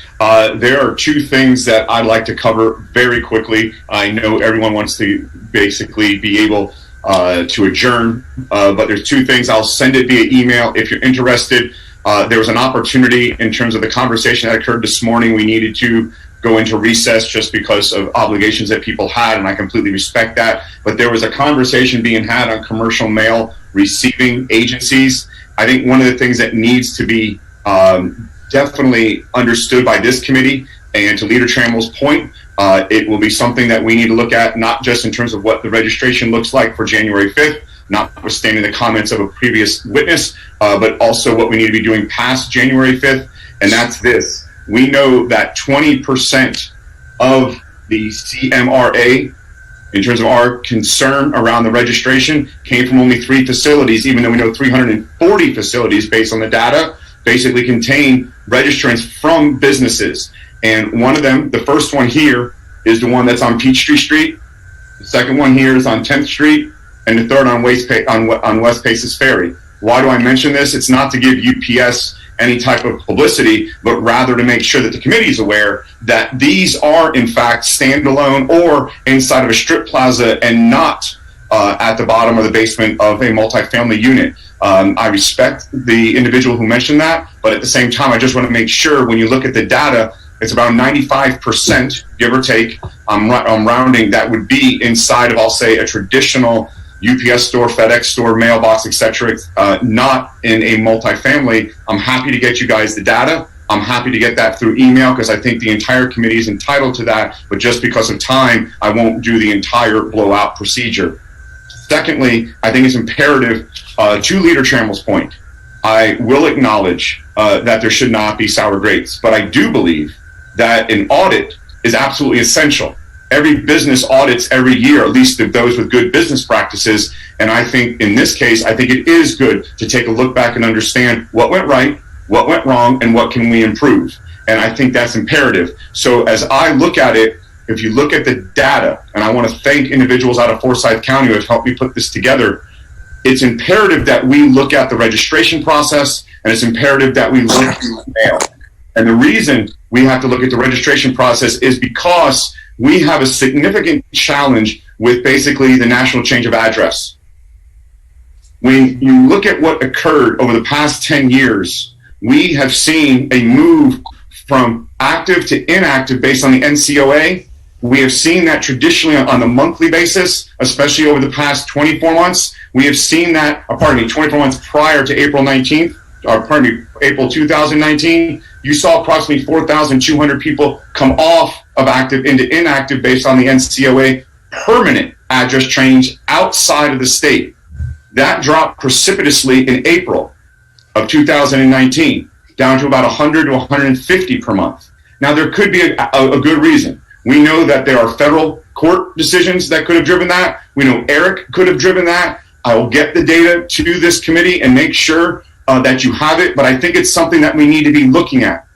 There are two things that I'd like to cover very quickly. I know everyone wants to basically be able to adjourn, but there's two things. I'll send it via email if you're interested. There was an opportunity in terms of the conversation that occurred this morning. We needed to go into recess just because of obligations that people had, and I completely respect that. But there was a conversation being had on commercial mail receiving agencies. I think one of the things that needs to be definitely understood by this committee, and to Leader Trammell's point, it will be something that we need to look at, not just in terms of what the registration looks like for January 5th, notwithstanding the comments of a previous witness, but also what we need to be doing past January 5th, and that's this. We know that 20% of the CMRA, in terms of our concern around the registration, came from only 3 facilities, even though we know 340 facilities, based on the data, basically contain registrants from businesses. And one of them, the first one here, is the one that's on Peachtree Street. The second one here is on 10th Street, and the third on West Paces Ferry. Why do I mention this? It's not to give UPS any type of publicity, but rather to make sure that the committee is aware that these are in fact standalone or inside of a strip plaza and not at the bottom or the basement of a multifamily unit. I respect the individual who mentioned that, but at the same time, I just want to make sure when you look at the data, it's about 95%, give or take, I'm rounding, that would be inside of, I'll say, a traditional UPS store, FedEx store, mailbox, etc., not in a multifamily. I'm happy to get you guys the data. I'm happy to get that through email because I think the entire committee is entitled to that, but just because of time, I won't do the entire blowout procedure. Secondly, I think it's imperative, to Leader Trammell's point, I will acknowledge that there should not be sour grapes, but I do believe that an audit is absolutely essential. Every business audits every year, at least of those with good business practices. And I think in this case, I think it is good to take a look back and understand what went right, what went wrong, and what can we improve. And I think that's imperative. So as I look at it, if you look at the data, and I want to thank individuals out of Forsyth County who have helped me put this together, it's imperative that we look at the registration process, and it's imperative that we look at the mail. And the reason we have to look at the registration process is because we have a significant challenge with basically the national change of address. When you look at what occurred over the past 10 years, we have seen a move from active to inactive based on the NCOA. We have seen that traditionally on a monthly basis, especially over the past 24 months. We have seen that, 24 months prior to April 19th, April 2019, you saw approximately 4,200 people come off of active into inactive based on the NCOA permanent address change outside of the state. That dropped precipitously in April of 2019, down to about 100 to 150 per month. Now, there could be a good reason. We know that there are federal court decisions that could have driven that. We know Eric could have driven that. I will get the data to this committee and make sure that you have it, but I think it's something that we need to be looking at.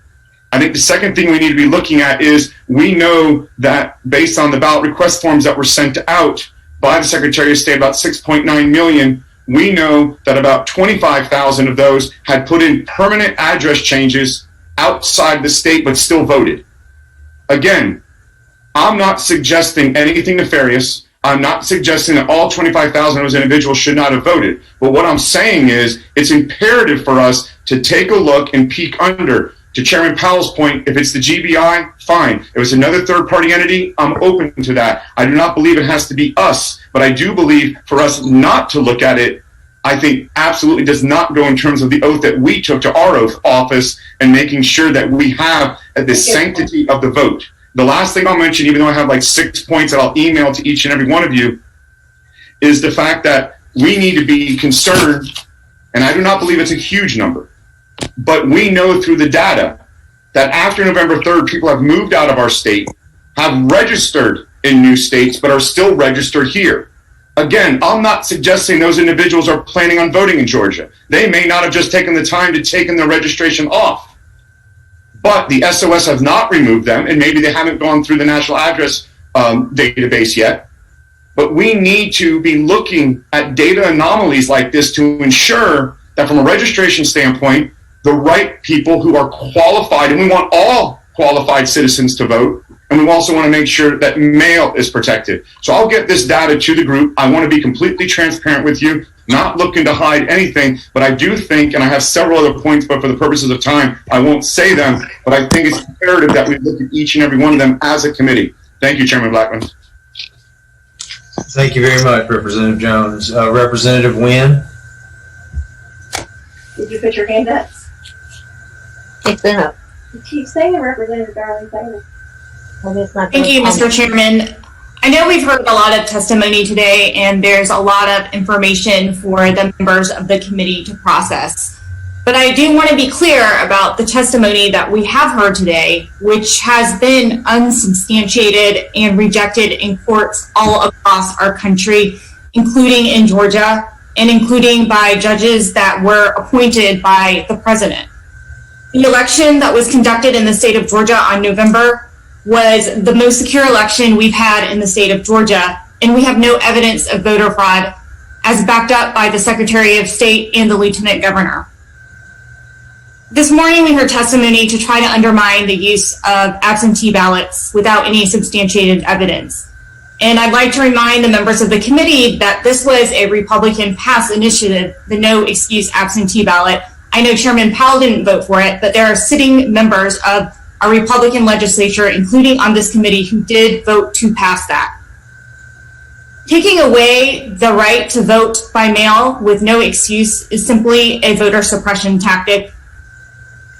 I think the second thing we need to be looking at is we know that based on the ballot request forms that were sent out by the Secretary of State, about 6.9 million, we know that about 25,000 of those had put in permanent address changes outside the state but still voted. Again, I'm not suggesting anything nefarious. I'm not suggesting that all 25,000 of those individuals should not have voted. But what I'm saying is it's imperative for us to take a look and peek under. To Chairman Powell's point, if it's the GBI, fine. If it's another third-party entity, I'm open to that. I do not believe it has to be us, but I do believe for us not to look at it, I think absolutely does not go in terms of the oath that we took to our oath office and making sure that we have the sanctity of the vote. The last thing I'll mention, even though I have like 6 points that I'll email to each and every one of you, is the fact that we need to be concerned, and I do not believe it's a huge number, but we know through the data that after November 3rd, people have moved out of our state, have registered in new states, but are still registered here. Again, I'm not suggesting those individuals are planning on voting in Georgia. They may not have just taken the time to take their registration off. But the SOS have not removed them, and maybe they haven't gone through the national address database yet. But we need to be looking at data anomalies like this to ensure that from a registration standpoint, the right people who are qualified, and we want all qualified citizens to vote, and we also want to make sure that mail is protected. So I'll get this data to the group. I want to be completely transparent with you, not looking to hide anything, but I do think, and I have several other points, but for the purposes of time, I won't say them, but I think it's imperative that we look at each and every one of them as a committee. Thank you, Chairman Blackman. Thank you very much, Representative Jones. Representative Wynn? Did you put your hand up? It's been up. Keep saying Representative Darling, say it. Thank you, Mr. Chairman. I know we've heard a lot of testimony today, and there's a lot of information for the members of the committee to process. But I do want to be clear about the testimony that we have heard today, which has been unsubstantiated and rejected in courts all across our country, including in Georgia, and including by judges that were appointed by the president. The election that was conducted in the state of Georgia on November was the most secure election we've had in the state of Georgia, and we have no evidence of voter fraud, as backed up by the Secretary of State and the Lieutenant Governor. This morning we heard testimony to try to undermine the use of absentee ballots without any substantiated evidence. And I'd like to remind the members of the committee that this was a Republican passed initiative, the No Excuse Absentee Ballot. I know Chairman Powell didn't vote for it, but there are sitting members of our Republican legislature, including on this committee, who did vote to pass that. Taking away the right to vote by mail with no excuse is simply a voter suppression tactic.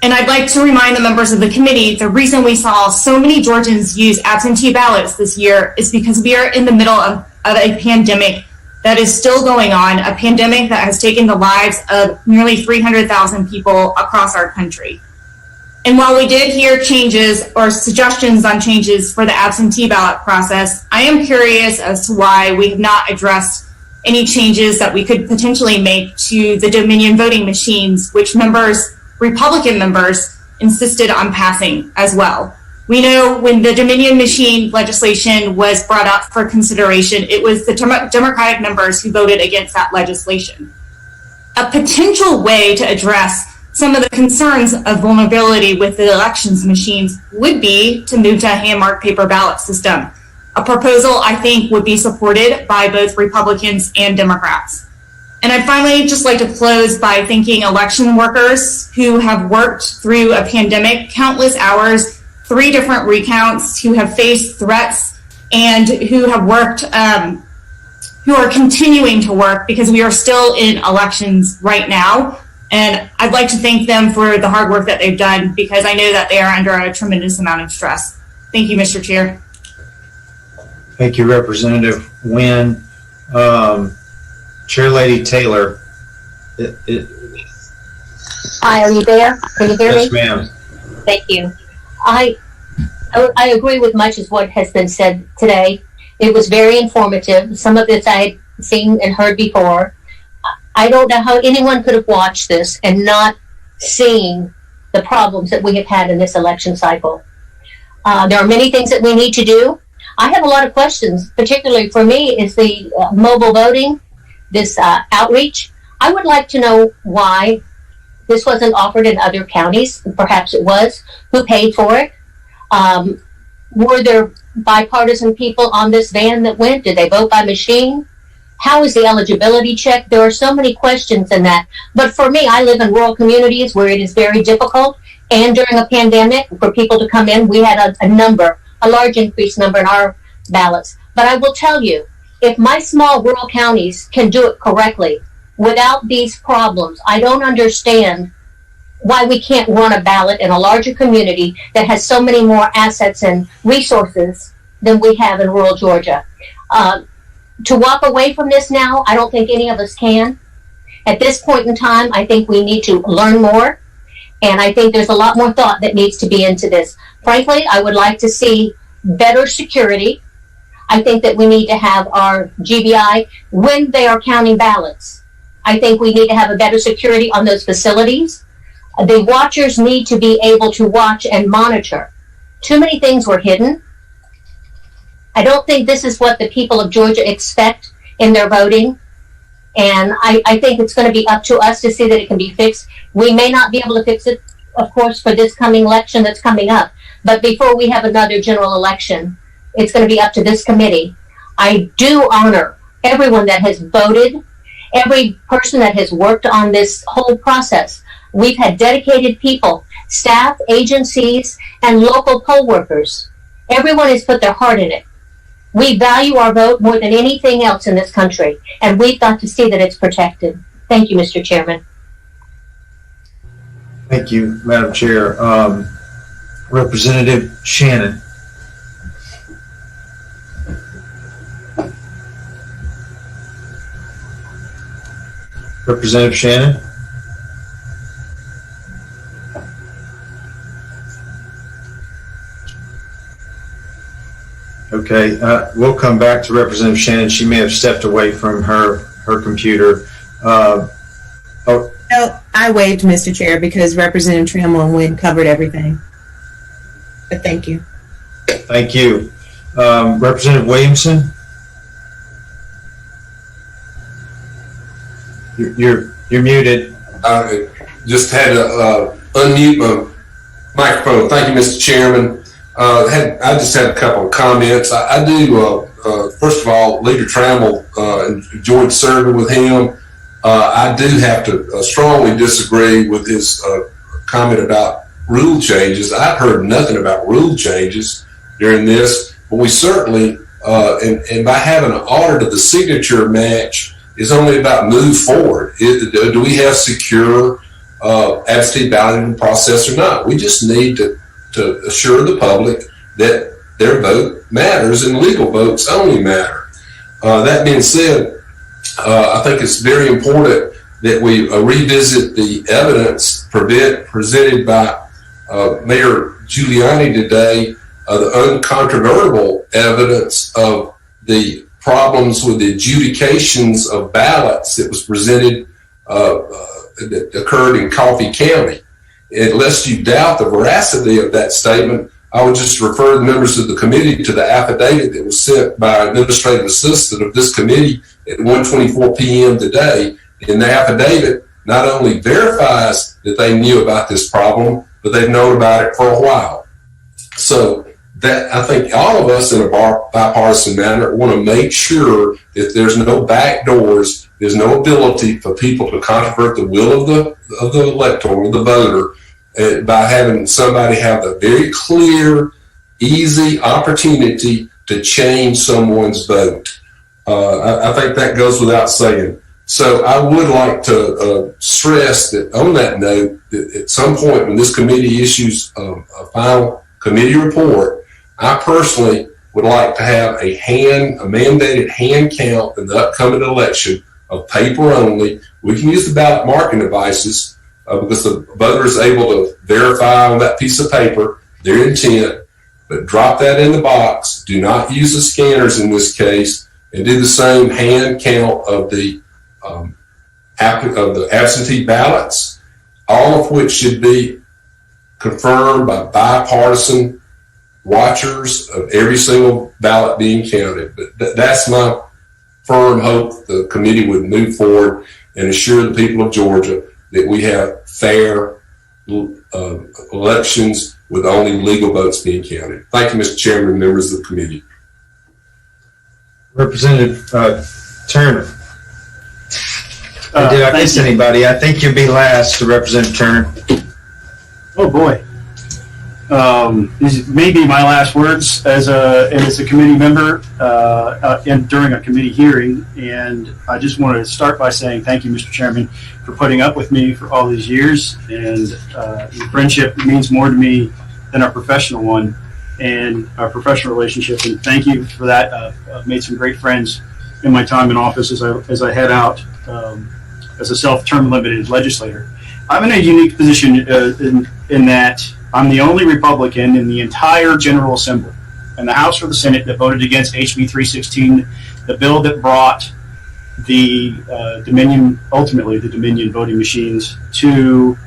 And I'd like to remind the members of the committee, the reason we saw so many Georgians use absentee ballots this year is because we are in the middle of a pandemic that is still going on, a pandemic that has taken the lives of nearly 300,000 people across our country. And while we did hear changes or suggestions on changes for the absentee ballot process, I am curious as to why we have not addressed any changes that we could potentially make to the Dominion voting machines, which Republican members insisted on passing as well. We know when the Dominion machine legislation was brought up for consideration, it was the Democratic members who voted against that legislation. A potential way to address some of the concerns of vulnerability with the elections machines would be to move to a hand-marked paper ballot system. A proposal I think would be supported by both Republicans and Democrats. And I'd finally just like to close by thanking election workers who have worked through a pandemic, countless hours, 3 different recounts, who have faced threats and who have worked, who are continuing to work because we are still in elections right now. And I'd like to thank them for the hard work that they've done because I know that they are under a tremendous amount of stress. Thank you, Mr. Chair. Thank you, Representative Wynn. Chair Lady Taylor. Hi, are you there? Can you hear me? Yes, ma'am. Thank you. I agree with much of what has been said today. It was very informative. Some of this I had seen and heard before. I don't know how anyone could have watched this and not seen the problems that we have had in this election cycle. There are many things that we need to do. I have a lot of questions, particularly for me is the mobile voting, this outreach. I would like to know why this wasn't offered in other counties. Perhaps it was. Who paid for it? Were there bipartisan people on this van that went? Did they vote by machine? How is the eligibility check? There are so many questions in that. But for me, I live in rural communities where it is very difficult. And during a pandemic, for people to come in, we had a large increased number in our ballots. But I will tell you, if my small rural counties can do it correctly without these problems, I don't understand why we can't run a ballot in a larger community that has so many more assets and resources than we have in rural Georgia. To walk away from this now, I don't think any of us can. At this point in time, I think we need to learn more, and I think there's a lot more thought that needs to be into this. Frankly, I would like to see better security. I think that we need to have our GBI, when they are counting ballots, I think we need to have a better security on those facilities. The watchers need to be able to watch and monitor. Too many things were hidden. I don't think this is what the people of Georgia expect in their voting. And I think it's going to be up to us to see that it can be fixed. We may not be able to fix it, of course, for this coming election that's coming up. But before we have another general election, it's going to be up to this committee. I do honor everyone that has voted, every person that has worked on this whole process. We've had dedicated people, staff, agencies, and local poll workers. Everyone has put their heart in it. We value our vote more than anything else in this country, and we've got to see that it's protected. Thank you, Mr. Chairman. Thank you, Madam Chair. Representative Shannon. Representative Shannon. Okay, we'll come back to Representative Shannon. She may have stepped away from her computer. No, I waived, Mr. Chair, because Representative Trammell and Wynn covered everything. But thank you. Thank you. Representative Williamson? You're muted. I just had to unmute my microphone. Thank you, Mr. Chairman. I just had a couple of comments. I do, first of all, Leader Trammell, enjoyed serving with him. I do have to strongly disagree with his comment about rule changes. I've heard nothing about rule changes during this, but we certainly, and by having an audit of the signature match is only about move forward. Do we have secure absentee balloting process or not? We just need to assure the public that their vote matters and legal votes only matter. That being said, I think it's very important that we revisit the evidence presented by Mayor Giuliani today, the uncontrovertible evidence of the problems with the adjudications of ballots that was presented, that occurred in Coffee County. Unless you doubt the veracity of that statement, I would just refer the members of the committee to the affidavit that was sent by an administrative assistant of this committee at 1:24 p.m. today. And the affidavit not only verifies that they knew about this problem, but they've known about it for a while. So that I think all of us in a bipartisan manner want to make sure that there's no back doors, there's no ability for people to controvert the will of the elector or the voter by having somebody have the very clear, easy opportunity to change someone's vote. I think that goes without saying. So I would like to stress that on that note, that at some point when this committee issues a final committee report, I personally would like to have a mandated hand count in the upcoming election of paper only. We can use the ballot marking devices because the voter is able to verify on that piece of paper their intent, but drop that in the box. Do not use the scanners in this case, and do the same hand count of the absentee ballots, all of which should be confirmed by bipartisan watchers of every single ballot being counted. But that's my firm hope the committee would move forward and assure the people of Georgia that we have fair elections with only legal votes being counted. Thank you, Mr. Chairman and members of the committee. Representative Turner. Did I miss anybody? I think you'll be last to Representative Turner. Oh boy. These may be my last words as a committee member and during a committee hearing. And I just want to start by saying thank you, Mr. Chairman, for putting up with me for all these years. And your friendship means more to me than our professional one and our professional relationship. And thank you for that. I've made some great friends in my time in office as I head out as a self-term limited legislator. I'm in a unique position in that I'm the only Republican in the entire General Assembly, in the House or the Senate, that voted against HB 316, the bill that brought the ultimately the Dominion voting machines to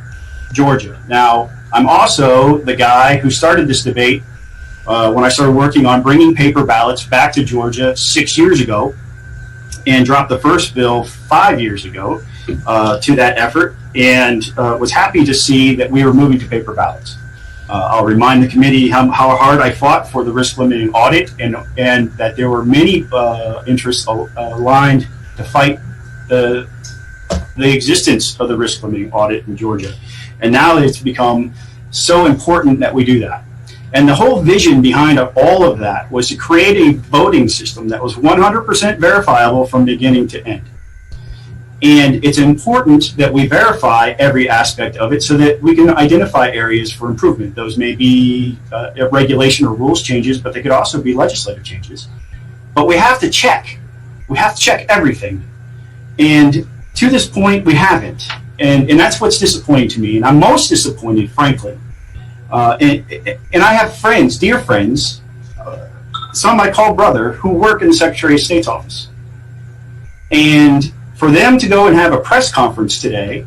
Georgia. Now, I'm also the guy who started this debate when I started working on bringing paper ballots back to Georgia 6 years ago, and dropped the first bill 5 years ago to that effort, and was happy to see that we were moving to paper ballots. I'll remind the committee how hard I fought for the risk limiting audit, and that there were many interests aligned to fight the existence of the risk limiting audit in Georgia. And now it's become so important that we do that. And the whole vision behind all of that was to create a voting system that was 100% verifiable from beginning to end. And it's important that we verify every aspect of it so that we can identify areas for improvement. Those may be regulation or rules changes, but they could also be legislative changes. But we have to check. We have to check everything. And to this point, we haven't. And that's what's disappointing to me. And I'm most disappointed, frankly. And I have friends, dear friends, some I call brother, who work in the Secretary of State's office. And for them to go and have a press conference today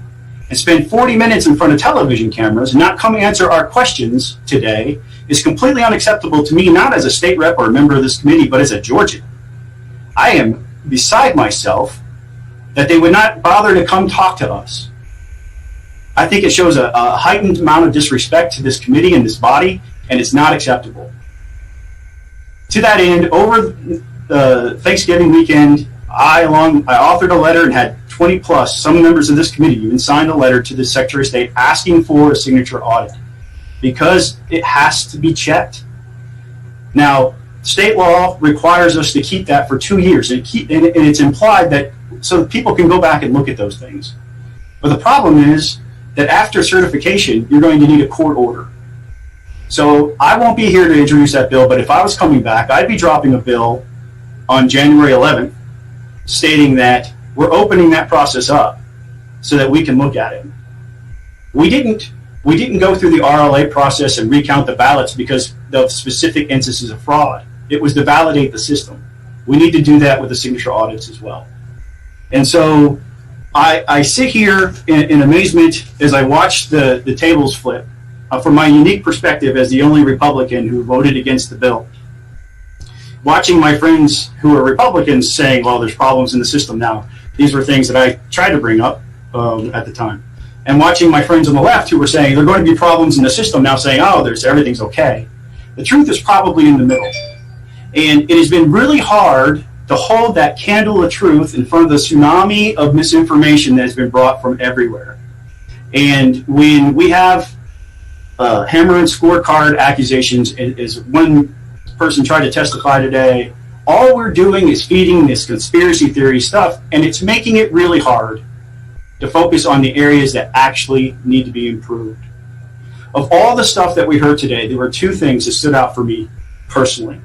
and spend 40 minutes in front of television cameras and not come answer our questions today is completely unacceptable to me, not as a state rep or a member of this committee, but as a Georgian. I am beside myself that they would not bother to come talk to us. I think it shows a heightened amount of disrespect to this committee and this body, and it's not acceptable. To that end, over the Thanksgiving weekend, I authored a letter and had 20 plus, some members of this committee even signed a letter to the Secretary of State asking for a signature audit because it has to be checked. Now, state law requires us to keep that for 2 years, and it's implied that so that people can go back and look at those things. But the problem is that after certification, you're going to need a court order. So I won't be here to introduce that bill, but if I was coming back, I'd be dropping a bill on January 11th stating that we're opening that process up so that we can look at it. We didn't go through the RLA process and recount the ballots because of specific instances of fraud. It was to validate the system. We need to do that with the signature audits as well. And so I sit here in amazement as I watch the tables flip from my unique perspective as the only Republican who voted against the bill. Watching my friends who are Republicans saying, well, there's problems in the system now. These were things that I tried to bring up at the time. And watching my friends on the left who were saying there are going to be problems in the system now saying, oh, everything's okay. The truth is probably in the middle. And it has been really hard to hold that candle of truth in front of the tsunami of misinformation that has been brought from everywhere. And when we have hammer and scorecard accusations, as one person tried to testify today, all we're doing is feeding this conspiracy theory stuff, and it's making it really hard to focus on the areas that actually need to be improved. Of all the stuff that we heard today, there were two things that stood out for me personally.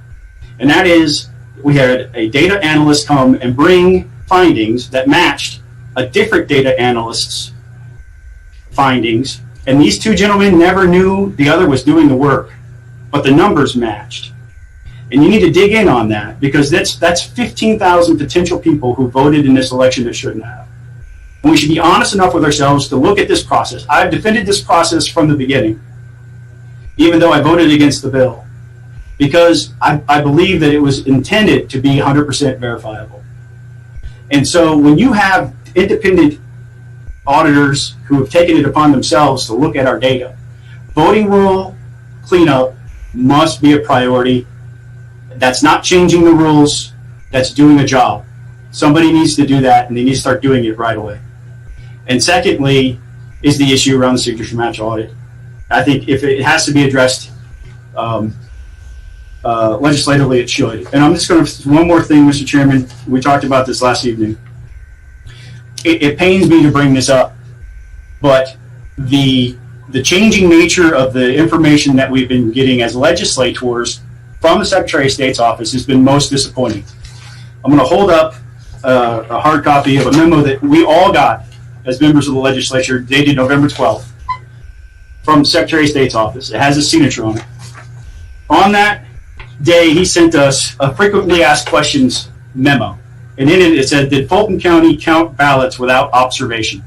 And that is, we had a data analyst come and bring findings that matched a different data analyst's findings. And these two gentlemen never knew the other was doing the work, but the numbers matched. And you need to dig in on that, because that's 15,000 potential people who voted in this election that shouldn't have. And we should be honest enough with ourselves to look at this process. I've defended this process from the beginning, even though I voted against the bill, because I believe that it was intended to be 100% verifiable. And so when you have independent auditors who have taken it upon themselves to look at our data, voting rule cleanup must be a priority. That's not changing the rules, that's doing a job. Somebody needs to do that, and they need to start doing it right away. And secondly is the issue around the signature match audit. I think if it has to be addressed legislatively, it should. And I'm just going to, one more thing, Mr. Chairman. We talked about this last evening. It pains me to bring this up, but the changing nature of the information that we've been getting as legislators from the Secretary of State's office has been most disappointing. I'm going to hold up a hard copy of a memo that we all got as members of the legislature dated November 12th from the Secretary of State's office. It has a signature on it. On that day, he sent us a frequently asked questions memo. And in it, it said, did Fulton County count ballots without observation?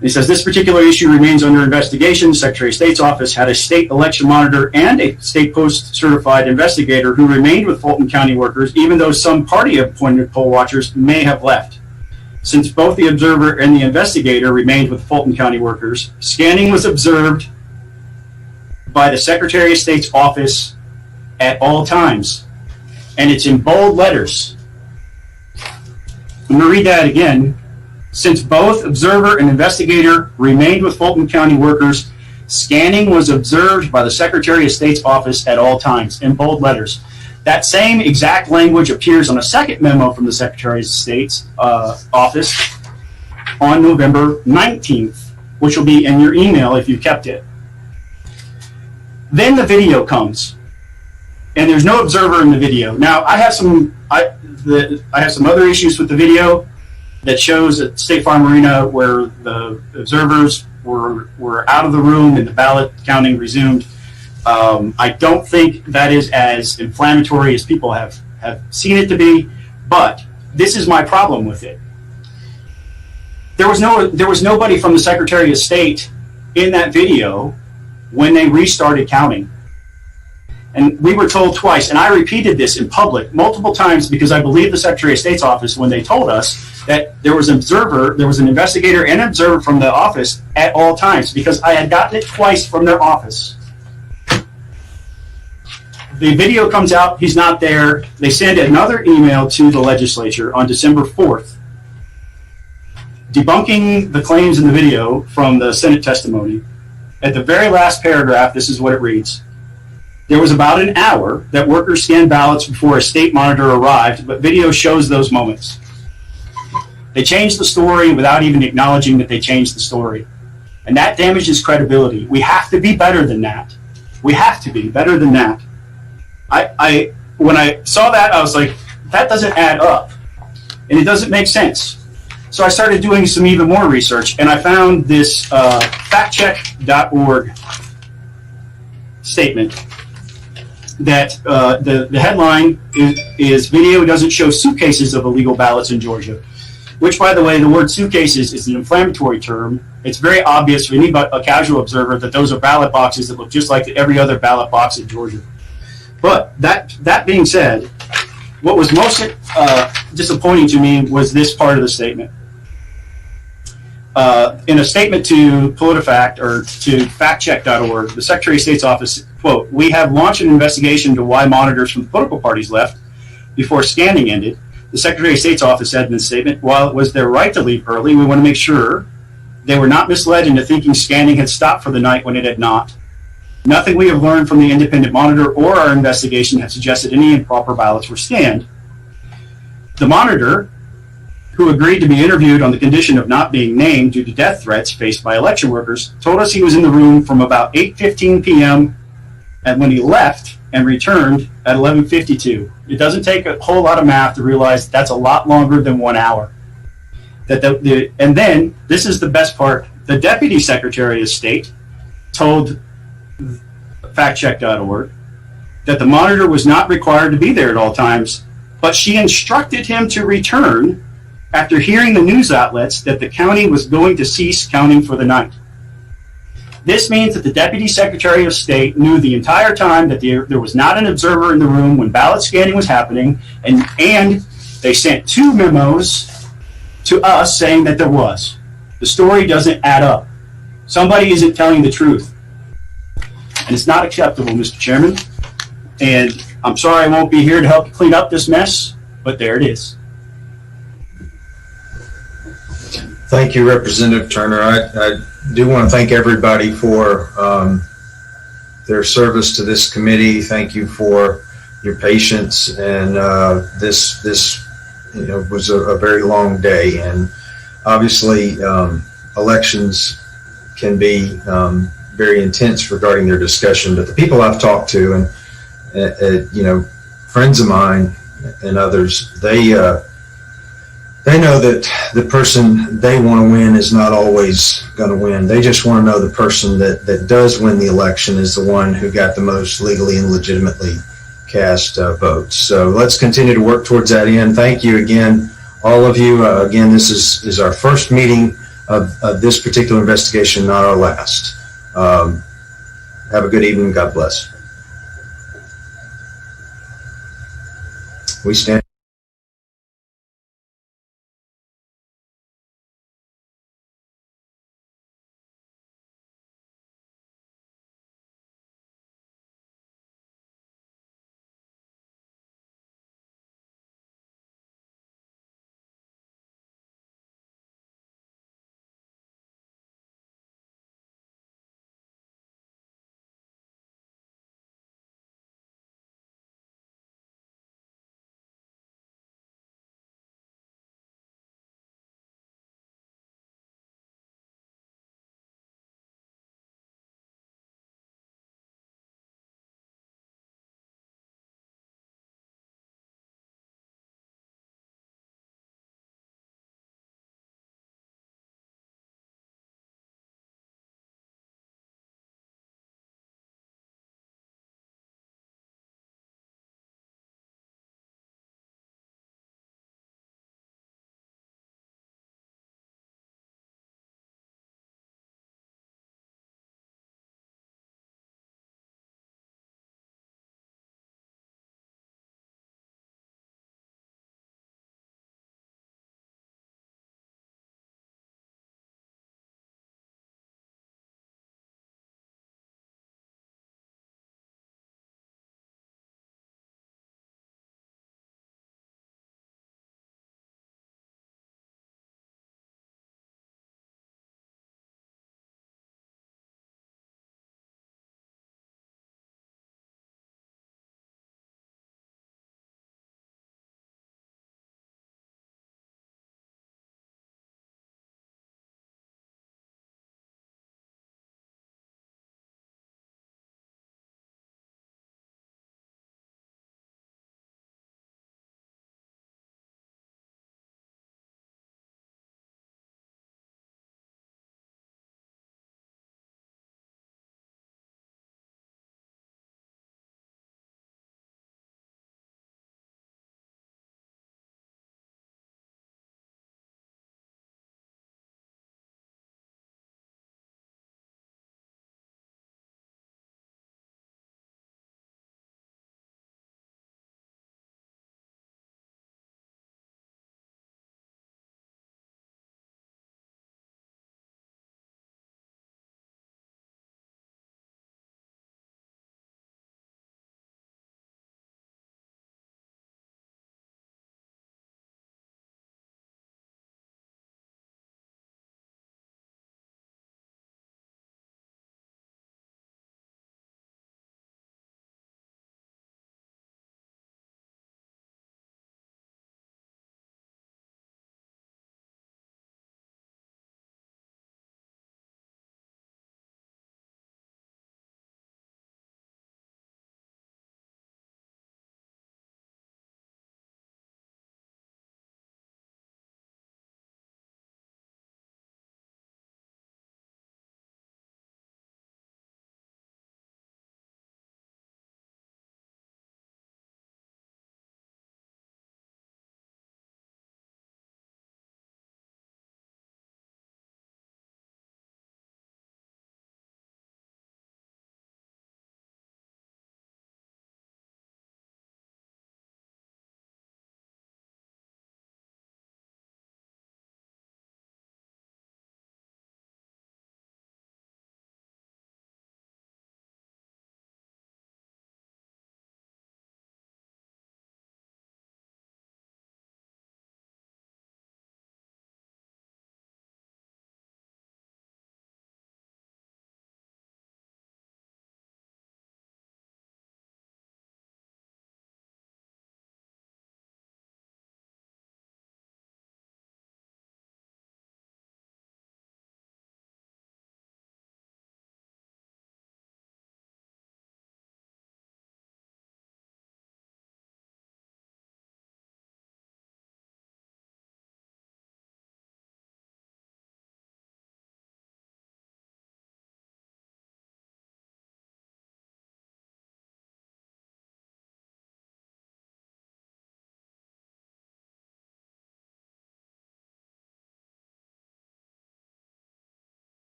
He says, this particular issue remains under investigation. The Secretary of State's office had a state election monitor and a state post-certified investigator who remained with Fulton County workers, even though some party-appointed poll watchers may have left. Since both the observer and the investigator remained with Fulton County workers, scanning was observed by the Secretary of State's office at all times. And it's in bold letters. I'm going to read that again. Since both observer and investigator remained with Fulton County workers, scanning was observed by the Secretary of State's office at all times, in bold letters. That same exact language appears on a second memo from the Secretary of State's office on November 19th, which will be in your email if you kept it. Then the video comes, and there's no observer in the video. Now, I have some other issues with the video that shows at State Farm Arena where the observers were out of the room and the ballot counting resumed. I don't think that is as inflammatory as people have seen it to be, but this is my problem with it. There was nobody from the Secretary of State in that video when they restarted counting. And we were told twice, and I repeated this in public multiple times because I believe the Secretary of State's office when they told us that there was an investigator and an observer from the office at all times, because I had gotten it twice from their office. The video comes out, he's not there. They send another email to the legislature on December 4th, debunking the claims in the video from the Senate testimony. At the very last paragraph, this is what it reads. There was about an hour that workers scanned ballots before a state monitor arrived, but video shows those moments. They changed the story without even acknowledging that they changed the story. And that damages credibility. We have to be better than that. We have to be better than that. When I saw that, I was like, that doesn't add up. And it doesn't make sense. So I started doing some even more research, and I found this factcheck.org statement that the headline is video doesn't show suitcases of illegal ballots in Georgia, which, by the way, the word suitcases is an inflammatory term. It's very obvious for any a casual observer that those are ballot boxes that look just like every other ballot box in Georgia. But that being said, what was most disappointing to me was this part of the statement. In a statement to PolitiFact or to factcheck.org, the Secretary of State's office, quote, we have launched an investigation into why monitors from the political parties left before scanning ended. The Secretary of State's office said in the statement, while it was their right to leave early, we want to make sure they were not misled into thinking scanning had stopped for the night when it had not. Nothing we have learned from the independent monitor or our investigation have suggested any improper ballots were scanned. The monitor, who agreed to be interviewed on the condition of not being named due to death threats faced by election workers, told us he was in the room from about 8:15 p.m. and when he left and returned at 11:52. It doesn't take a whole lot of math to realize that's a lot longer than 1 hour. And then, this is the best part, the Deputy Secretary of State told factcheck.org that the monitor was not required to be there at all times, but she instructed him to return after hearing the news outlets that the county was going to cease counting for the night. This means that the Deputy Secretary of State knew the entire time that there was not an observer in the room when ballot scanning was happening, and they sent 2 memos to us saying that there was. The story doesn't add up. Somebody isn't telling the truth. And it's not acceptable, Mr. Chairman. And I'm sorry I won't be here to help you clean up this mess, but there it is. Thank you, Representative Turner. I do want to thank everybody for their service to this committee. Thank you for your patience. And this was a very long day. And obviously, elections can be very intense regarding their discussion. But the people I've talked to, and friends of mine and others, they know that the person they want to win is not always going to win. They just want to know the person that does win the election is the one who got the most legally and legitimately cast votes. So let's continue to work towards that end. Thank you again, all of you. Again, this is our first meeting of this particular investigation, not our last. Have a good evening. God bless. We stand.